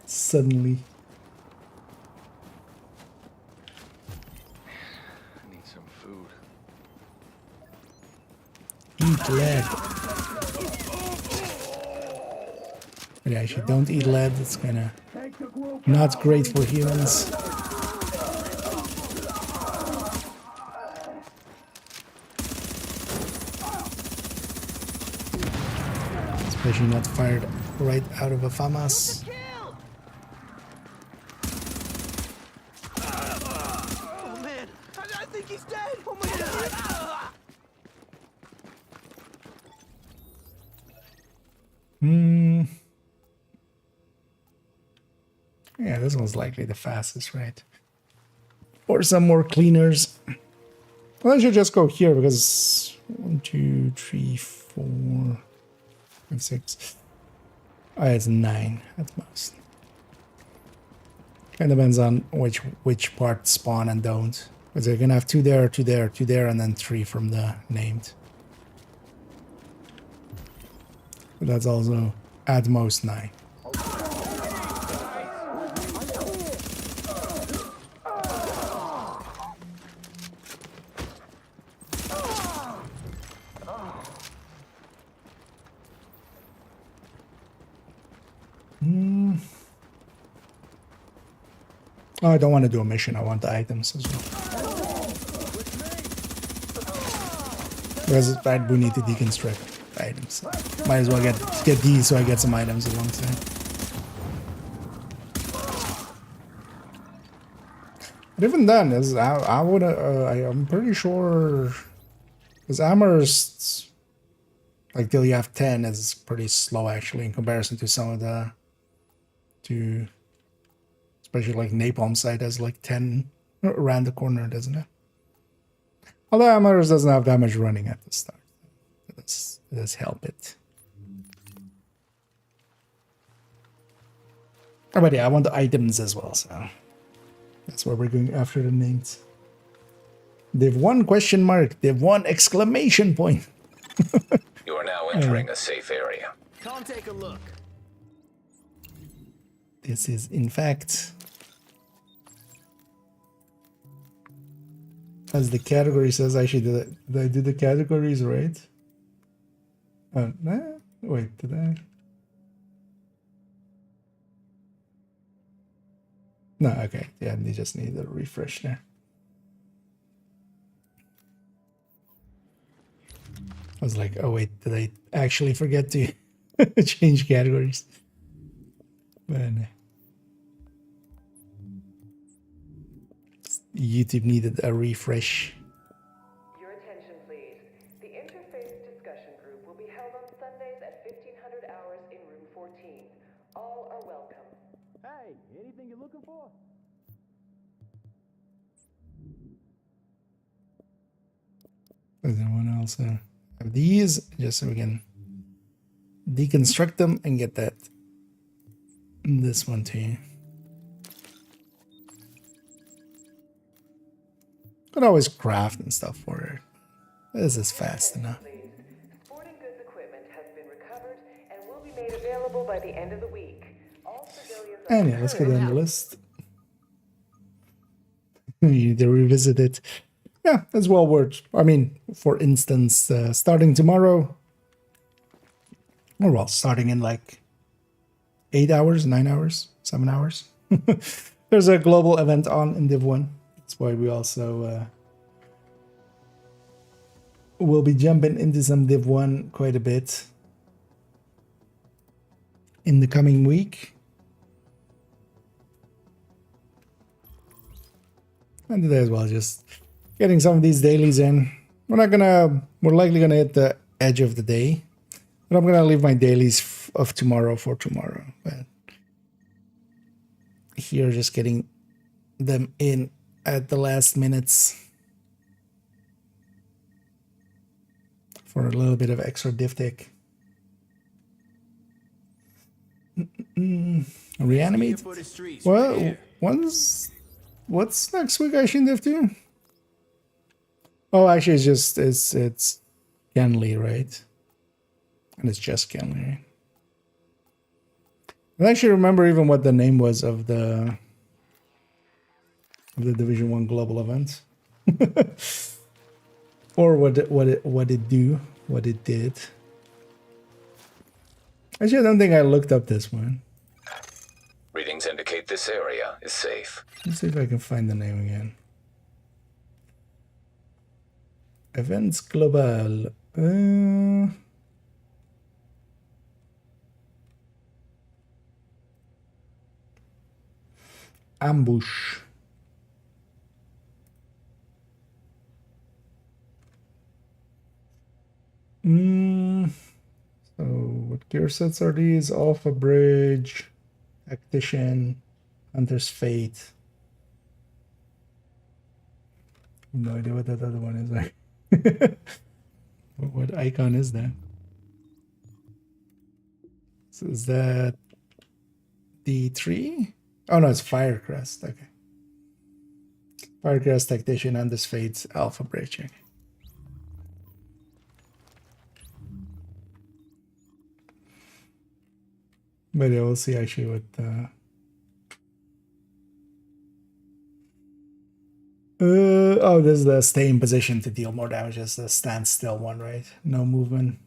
Suddenly. I need some food. Eat lead. But actually, don't eat lead. It's kind of not great for humans. Especially not fired right out of a FAMAS. Oh man, I think he's dead! Oh my god! Yeah, this one's likely the fastest, right? Or some more cleaners. Well, I should just go here because 1, 2, 3, 4, 5, 6. Oh, it's 9 at most. Kind of depends on which parts spawn and don't. Because they're gonna have 2 there, 2 there, 2 there, and then 3 from the named. But that's also at most 9. Oh, I don't want to do a mission. I want the items as well. Because we need to deconstruct items. Might as well get these so I get some items alongside. But even then, I would I'm pretty sure because Amherst, like till you have 10, is pretty slow actually in comparison to some of the especially like Napalm site has like 10 around the corner, doesn't it? Although Amherst doesn't have that much running at the start. It does help it. Oh, but yeah, I want the items as well, so that's why we're going after the names. Div 1 question mark, Div 1 exclamation point. You are now entering a safe area. Come take a look. This is, in fact, as the category says, I should did I do the categories right? Oh, nah, wait, did I? No, okay, yeah, you just need a refresh there. I was like, oh wait, did I actually forget to change categories? But YouTube needed a refresh. Your attention, please. The interface discussion group will be held on Sundays at 1500 hours in room 14. All are welcome. Hey, anything you're looking for? Does anyone else have these? Just so we can deconstruct them and get that. This one too. Could always craft and stuff for it. This is fast enough. Sporting goods equipment has been recovered and will be made available by the end of the week. All civilians are And yeah, let's go down the list. You need to revisit it. Yeah, as well worth. I mean, for instance, starting tomorrow, or well, starting in like 8 hours, 9 hours, 7 hours. There's a global event on in Div 1. That's why we also will be jumping into some Div 1 quite a bit in the coming week. And today as well, just getting some of these dailies in. We're likely gonna hit the edge of the day, but I'm gonna leave my dailies of tomorrow for tomorrow. But here, just getting them in at the last minutes for a little bit of extra diptych. Reanimate. Well, what's next week? I should have to. Oh, actually, it's Kenley, right? And it's just Kenley, right? I actually remember even what the name was of the Division 1 global event. Or what it did. Actually, I don't think I looked up this one. Readings indicate this area is safe. Let's see if I can find the name again. Events Global. Ambush. So what gear sets are these? Alpha Bridge, Tactician, Hunter's Fate. No idea what that other one is like. What icon is that? So is that D3? Oh no, it's Firecrest. Okay. Firecrest, Tactician, Hunter's Fate, Alpha Bridge. Okay. But yeah, we'll see actually what oh, this is the stay in position to deal more damage. It's the standstill one, right? No movement.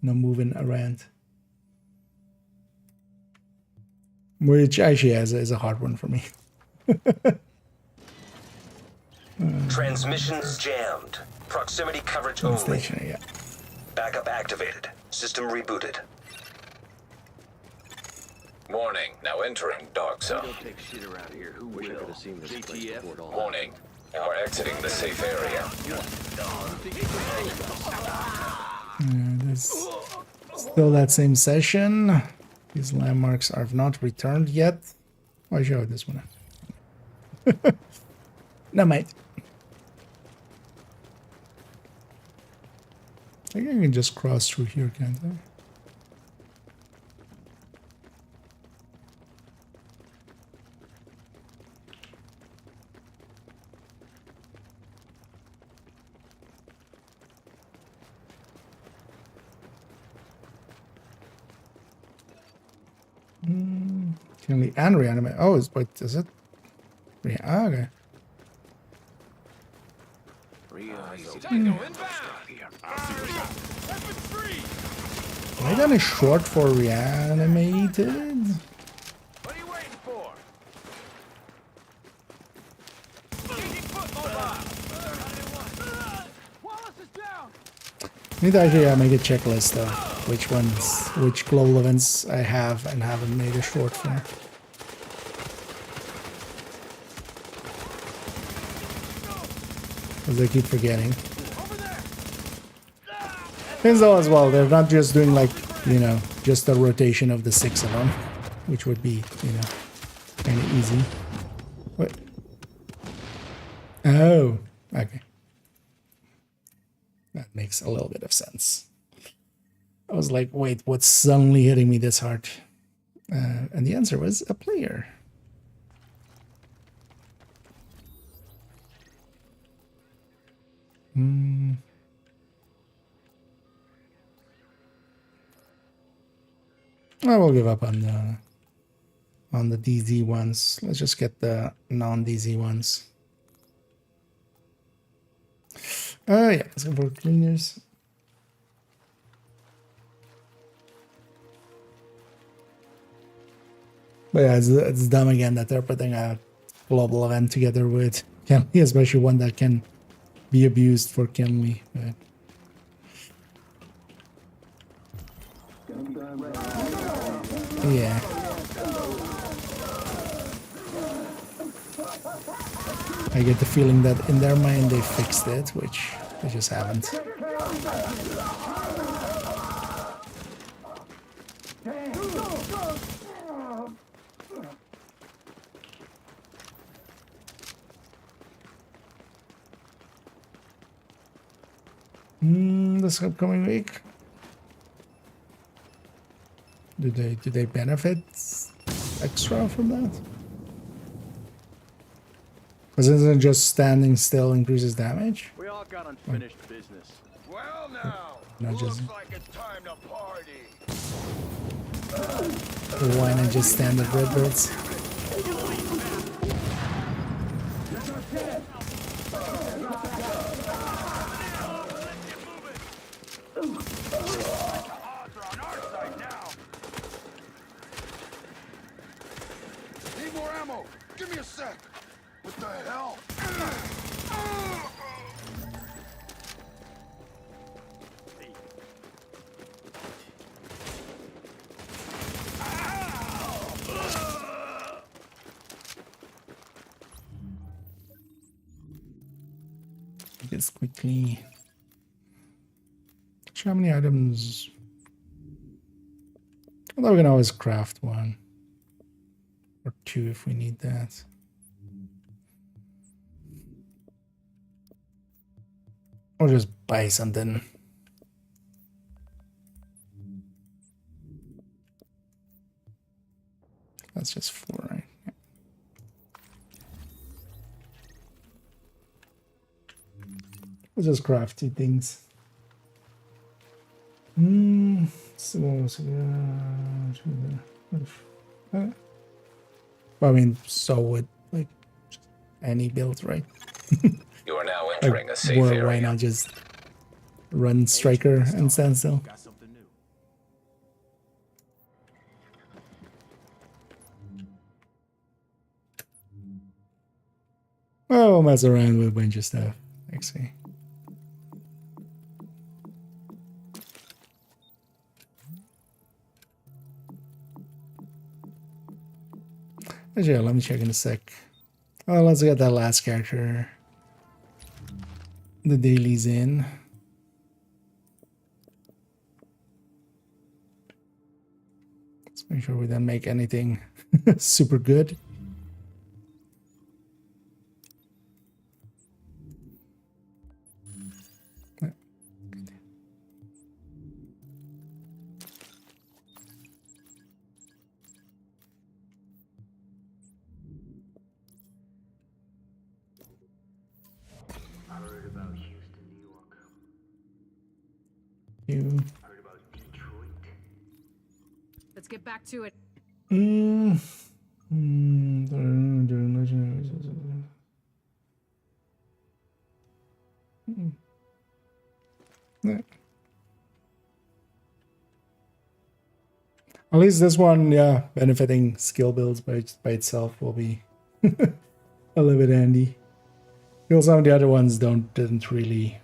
No moving around. Which actually is a hard one for me. Transmissions jammed. Proximity coverage only. Stationary, yeah. Backup activated. System rebooted. Warning, now entering dark zone. Don't take shit around here. Who will? I could have seen this place before it all Warning, now exiting the safe area. There's still that same session. These landmarks are not returned yet. I showed this one. No, mate. I think I can just cross through here, can't I? Can we and reanimate? Oh, is it? Okay. Am I done a short for reanimated? What are you waiting for? Wallace is down. Need to actually make a checklist of which global events I have and haven't made a short for. Because I keep forgetting. Things though as well, they're not just doing like, you know, just a rotation of the 6 of them, which would be, you know, kind of easy. What? Oh, okay. That makes a little bit of sense. I was like, wait, what's suddenly hitting me this hard? And the answer was a player. I will give up on the DZ ones. Let's just get the non-DZ ones. Yeah, let's go for cleaners. But yeah, it's dumb again that they're putting a global event together with Kenley, especially one that can be abused for Kenley. But yeah. I get the feeling that in their mind they fixed it, which they just haven't. This upcoming week, do they benefit extra from that? Because isn't it just standing still increases damage? We all got unfinished business. Well now, Not just looks like it's time to party. why not just stand at Redbirds? Need more ammo. Give me a sec. What the hell? This quickly. How many items? Although we can always craft one or two if we need that. Or just buy something. That's just 4, right? Yeah. We'll just craft 2 things. I mean, so would like any build, right? You are now entering Like, a safe area. why not just run Striker and stand still? Got something new. Oh, mess around with a bunch of stuff. Actually. Actually, let me check in a sec. Oh, let's get that last character. The daily's in. Let's make sure we don't make anything super good. Heard about Houston, New York. You. Heard about Detroit. Let's get back to it. Yeah. At least this one, yeah, benefiting skill builds by itself will be a little bit handy. Because some of the other ones didn't really,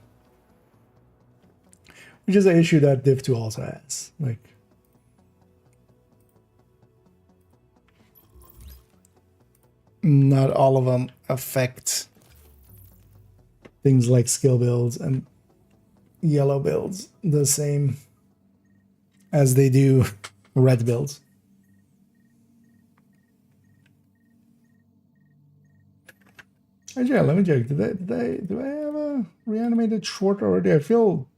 which is an issue that Div 2 also has. Like, not all of them affect things like skill builds and yellow builds the same as they do red builds. Actually, yeah, let me check. Do I have a reanimated short already? I feel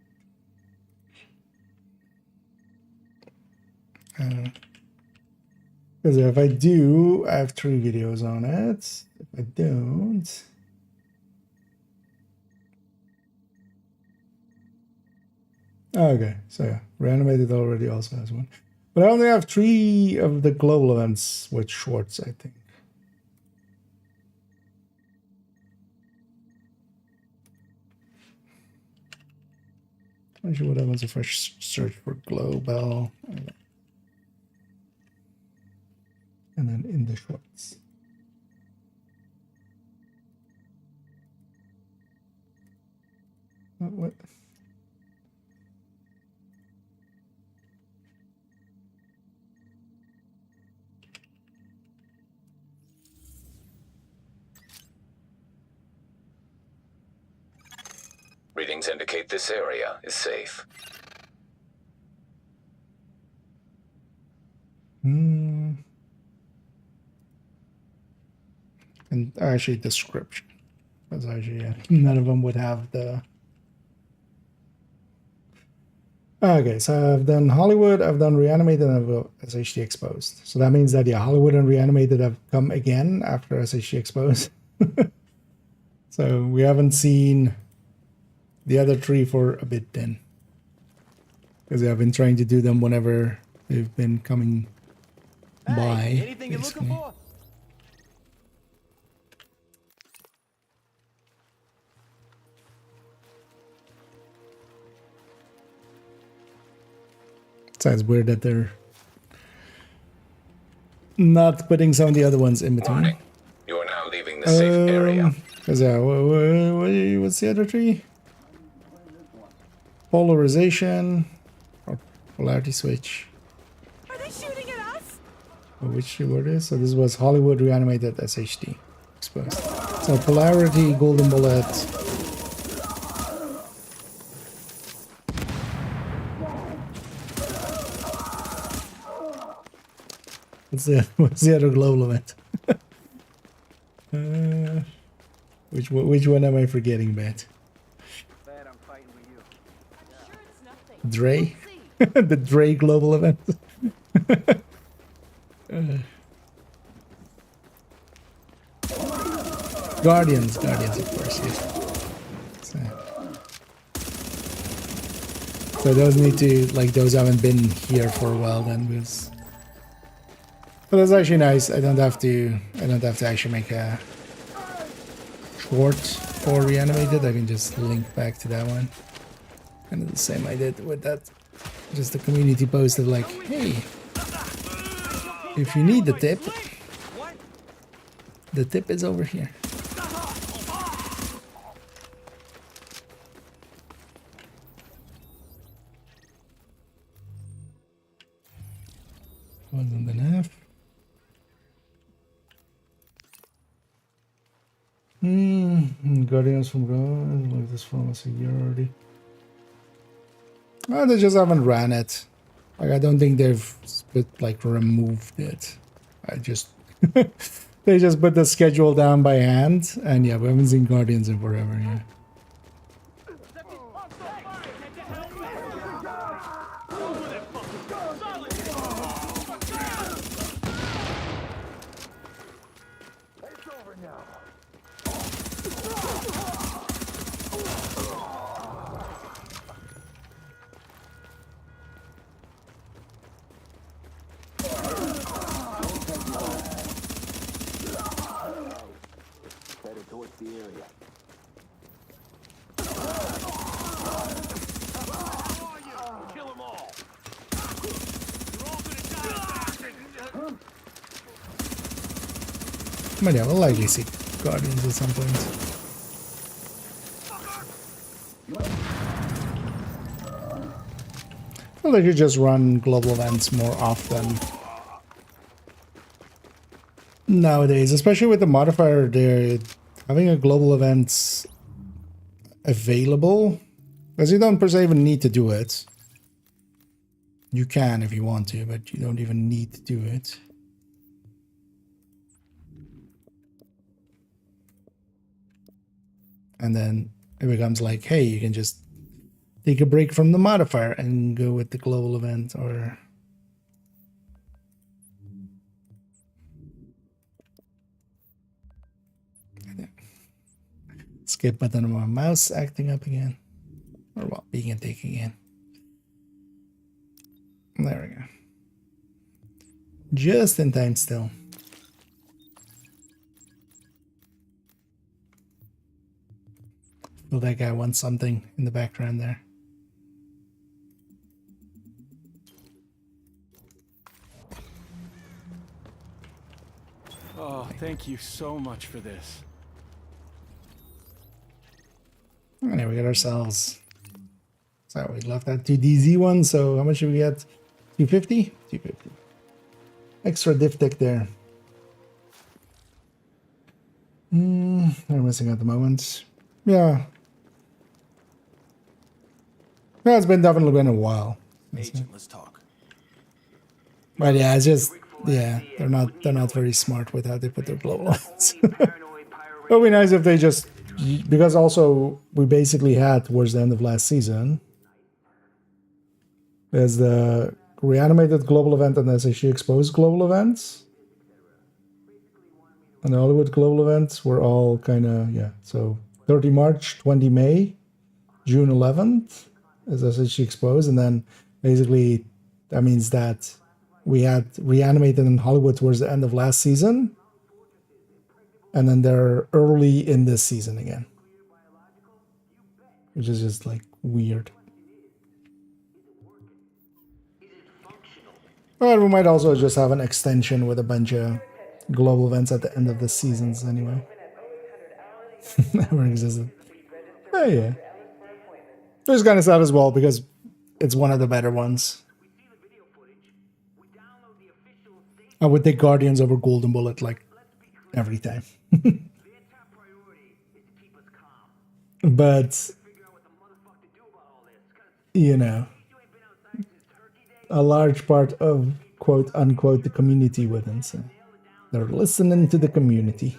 because if I do, I have 3 videos on it. If I don't, okay, so yeah, reanimated already also has one. But I only have 3 of the global events with shorts, I think. Actually, what happens if I search for global and then in the shorts? What? Readings indicate this area is safe. And actually description. Because actually, yeah, none of them would have the... Okay, so I've done Hollywood, I've done Reanimated, and I've got SHD Exposed. So that means that, yeah, Hollywood and Reanimated have come again after SHD Exposed. So we haven't seen the other 3 for a bit then. Because I've been trying to do them whenever they've been coming by. Anything you're looking for? Sounds weird that they're not putting some of the other ones in between. Warning. You are now leaving the safe area. Because what's the other 3? Polarization or polarity switch. Are they shooting at us? Which word is? So this was Hollywood Reanimated SHD Exposed. So polarity, golden bullet. What's the other global event? Which one am I forgetting, Matt? Dre? The Dre global event? Guardians, of course, yes. So those need to, like, those haven't been here for a while then, because... But that's actually nice. I don't have to actually make a short for Reanimated. I can just link back to that one. And the same I did with that. Just the community posted like, hey, if you need the tip is over here. Wasn't enough. Guardians from God. Like this from us a year already. Oh, they just haven't ran it. Like, I don't think they've like removed it. I just they just put the schedule down by hand, and yeah, we haven't seen Guardians in forever. Yeah. Headed towards the area. Kill them all. You're all gonna die. But yeah, we'll likely see Guardians at some point. Well, they should just run global events more often nowadays, especially with the modifier. They're having a global event available, because you don't per se even need to do it. You can if you want to, but you don't even need to do it. And then it becomes like, hey, you can just take a break from the modifier and go with the global event, or skip button on my mouse acting up again, or well, being a dick again. There we go. Just in time still. Feel that guy wants something in the background there. Oh, thank you so much for this. And there we got ourselves. So we left that 2DZ one. So how much did we get? 250? 250. Extra diff tech there. They're missing at the moment. Yeah. Yeah, it's definitely been a while. Agent, let's talk. But yeah, it's just, yeah, they're not very smart with how they put their global lines. It would be nice if they just, because also we basically had towards the end of last season, there's the reanimated global event and there's actually exposed global events. And the Hollywood global events were all kind of, yeah, so 30 March, 20 May, June 11th is SHG exposed, and then basically that means that we had reanimated in Hollywood towards the end of last season, and then they're early in this season again, which is just like weird. But we might also just have an extension with a bunch of global events at the end of the seasons anyway. Never existed. Oh yeah. It's kind of sad as well because it's one of the better ones. I would take Guardians over Golden Bullet like every time. But you know, a large part of quote unquote the community wouldn't. So they're listening to the community.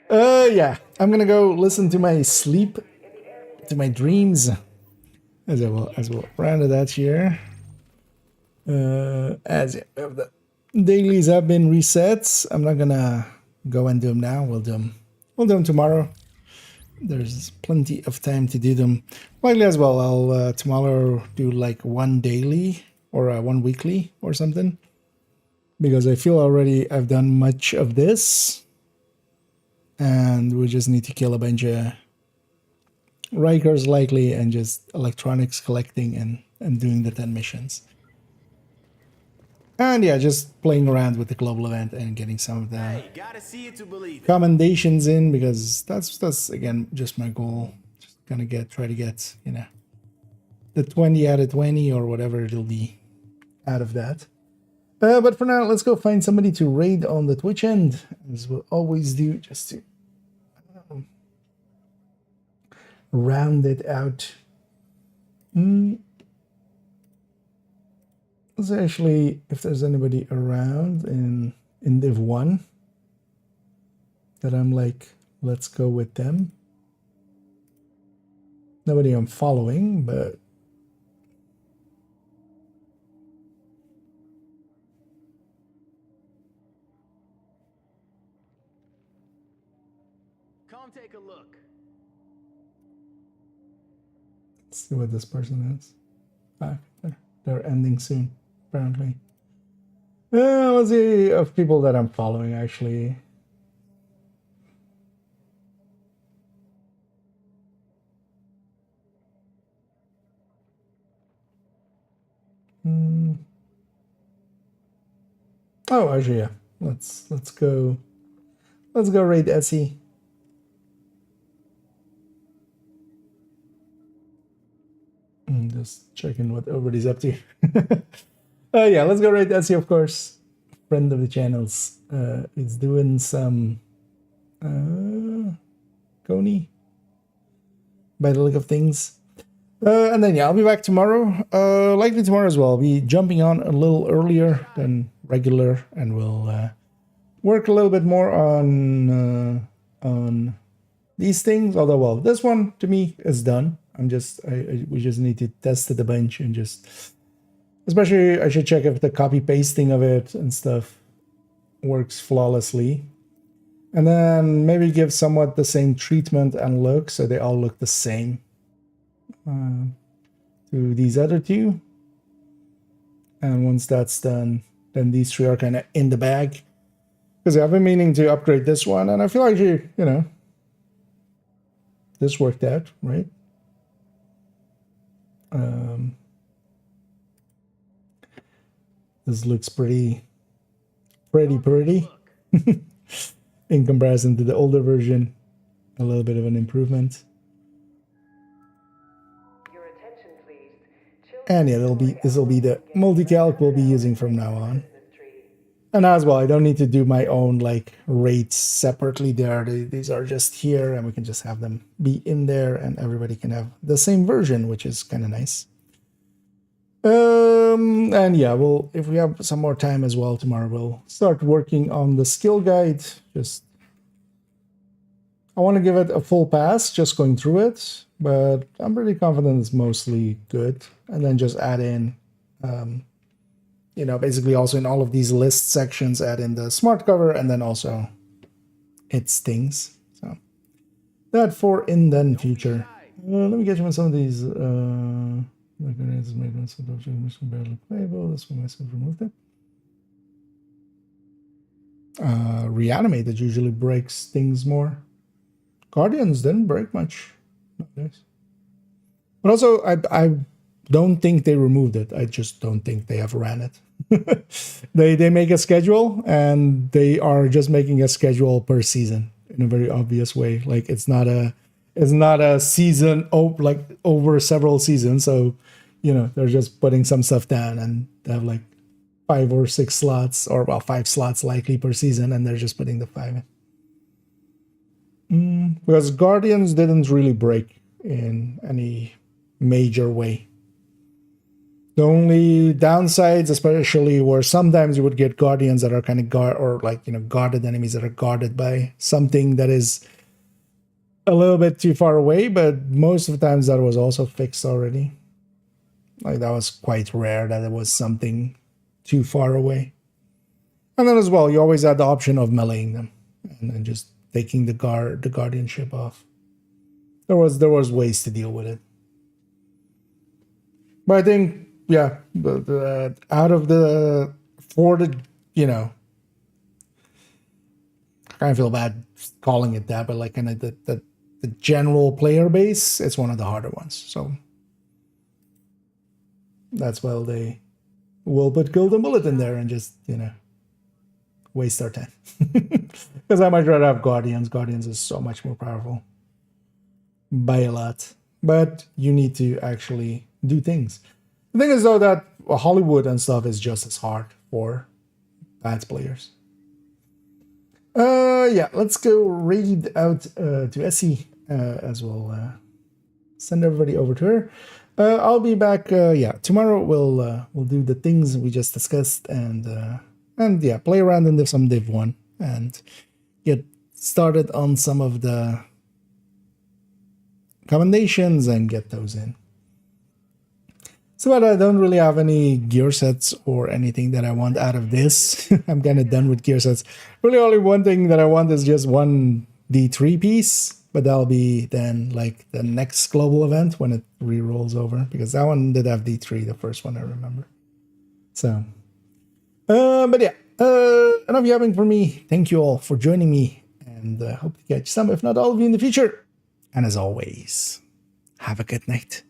Yeah, I'm gonna go listen to my sleep, to my dreams, as well round of that here. As the dailies have been reset, I'm not gonna go and do them now. We'll do them tomorrow. There's plenty of time to do them. Likely as well, I'll tomorrow do like one daily or one weekly or something, because I feel already I've done much of this, and we just need to kill a bunch of Rikers likely and just electronics collecting and doing the 10 missions. And yeah, just playing around with the global event and getting some of the commendations in, because that's again just my goal. Just gonna try to get, you know, the 20 out of 20 or whatever it'll be out of that. But for now, let's go find somebody to raid on the Twitch end, as we'll always do, just to round it out. Let's actually, if there's anybody around in Div 1 that I'm like, let's go with them. Nobody I'm following, but come take a look. let's see what this person is. Ah, they're ending soon, apparently. Let's see of people that I'm following, actually. Oh, actually, yeah. Let's go raid Essie. Just checking what everybody's up to. Yeah, let's go raid Essie, of course. Friend of the channels. Is doing some Coney by the look of things. And then, yeah, I'll be back tomorrow. Likely tomorrow as well. I'll be jumping on a little earlier than regular, and we'll work a little bit more on these things. Although, well, this one to me is done. We just need to test it a bunch and just, especially I should check if the copy pasting of it and stuff works flawlessly. And then maybe give somewhat the same treatment and look, so they all look the same. To these other two, and once that's done, then these three are kind of in the bag, because I've been meaning to upgrade this one, and I feel like you know, this worked out, right? This looks pretty in comparison to the older version. A little bit of an improvement. And yeah, this will be the multi-calc we'll be using from now on. And as well, I don't need to do my own like rates separately there. These are just here, and we can just have them be in there, and everybody can have the same version, which is kind of nice. And yeah, if we have some more time as well tomorrow, we'll start working on the skill guide. I want to give it a full pass, just going through it, but I'm pretty confident it's mostly good. And then just add in, you know, basically also in all of these list sections, add in the smart cover, and then also its things. So that for in then future. Let me get you on some of these. This one myself removed it. Reanimated usually breaks things more. Guardians didn't break much. Nice. But also, I don't think they removed it. I just don't think they have ran it. They make a schedule, and they are just making a schedule per season in a very obvious way. Like it's not a season like over several seasons. So, you know, they're just putting some stuff down, and they have like 5 or 6 slots, or well, 5 slots likely per season, and they're just putting the 5 in. Because Guardians didn't really break in any major way. The only downsides, especially, were sometimes you would get Guardians that are kind of guarded enemies that are guarded by something that is a little bit too far away, but most of the times that was also fixed already. Like that was quite rare that it was something too far away. And then as well, you always had the option of meleeing them and then just taking the guardianship off. There was ways to deal with it. But I think, yeah, out of the, for the, you know, I kind of feel bad calling it that, but like kind of the general player base, it's one of the harder ones. So that's why they will put Golden Bullet in there and just, you know, waste our time. Because I might rather have Guardians. Guardians is so much more powerful by a lot. But you need to actually do things. The thing is, though, that Hollywood and stuff is just as hard for bad players. Yeah, let's go raid out to Essie as well. Send everybody over to her. I'll be back. Yeah, tomorrow we'll do the things we just discussed and yeah, play around in some Div 1 and get started on some of the commendations and get those in. So I don't really have any gear sets or anything that I want out of this. I'm kind of done with gear sets. Really only one thing that I want is just one D3 piece, but that'll be then like the next global event when it re-rolls over, because that one did have D3, the first one I remember. So, but yeah, enough yapping for me. Thank you all for joining me, and hope to catch some, if not all of you in the future. And as always, have a good night.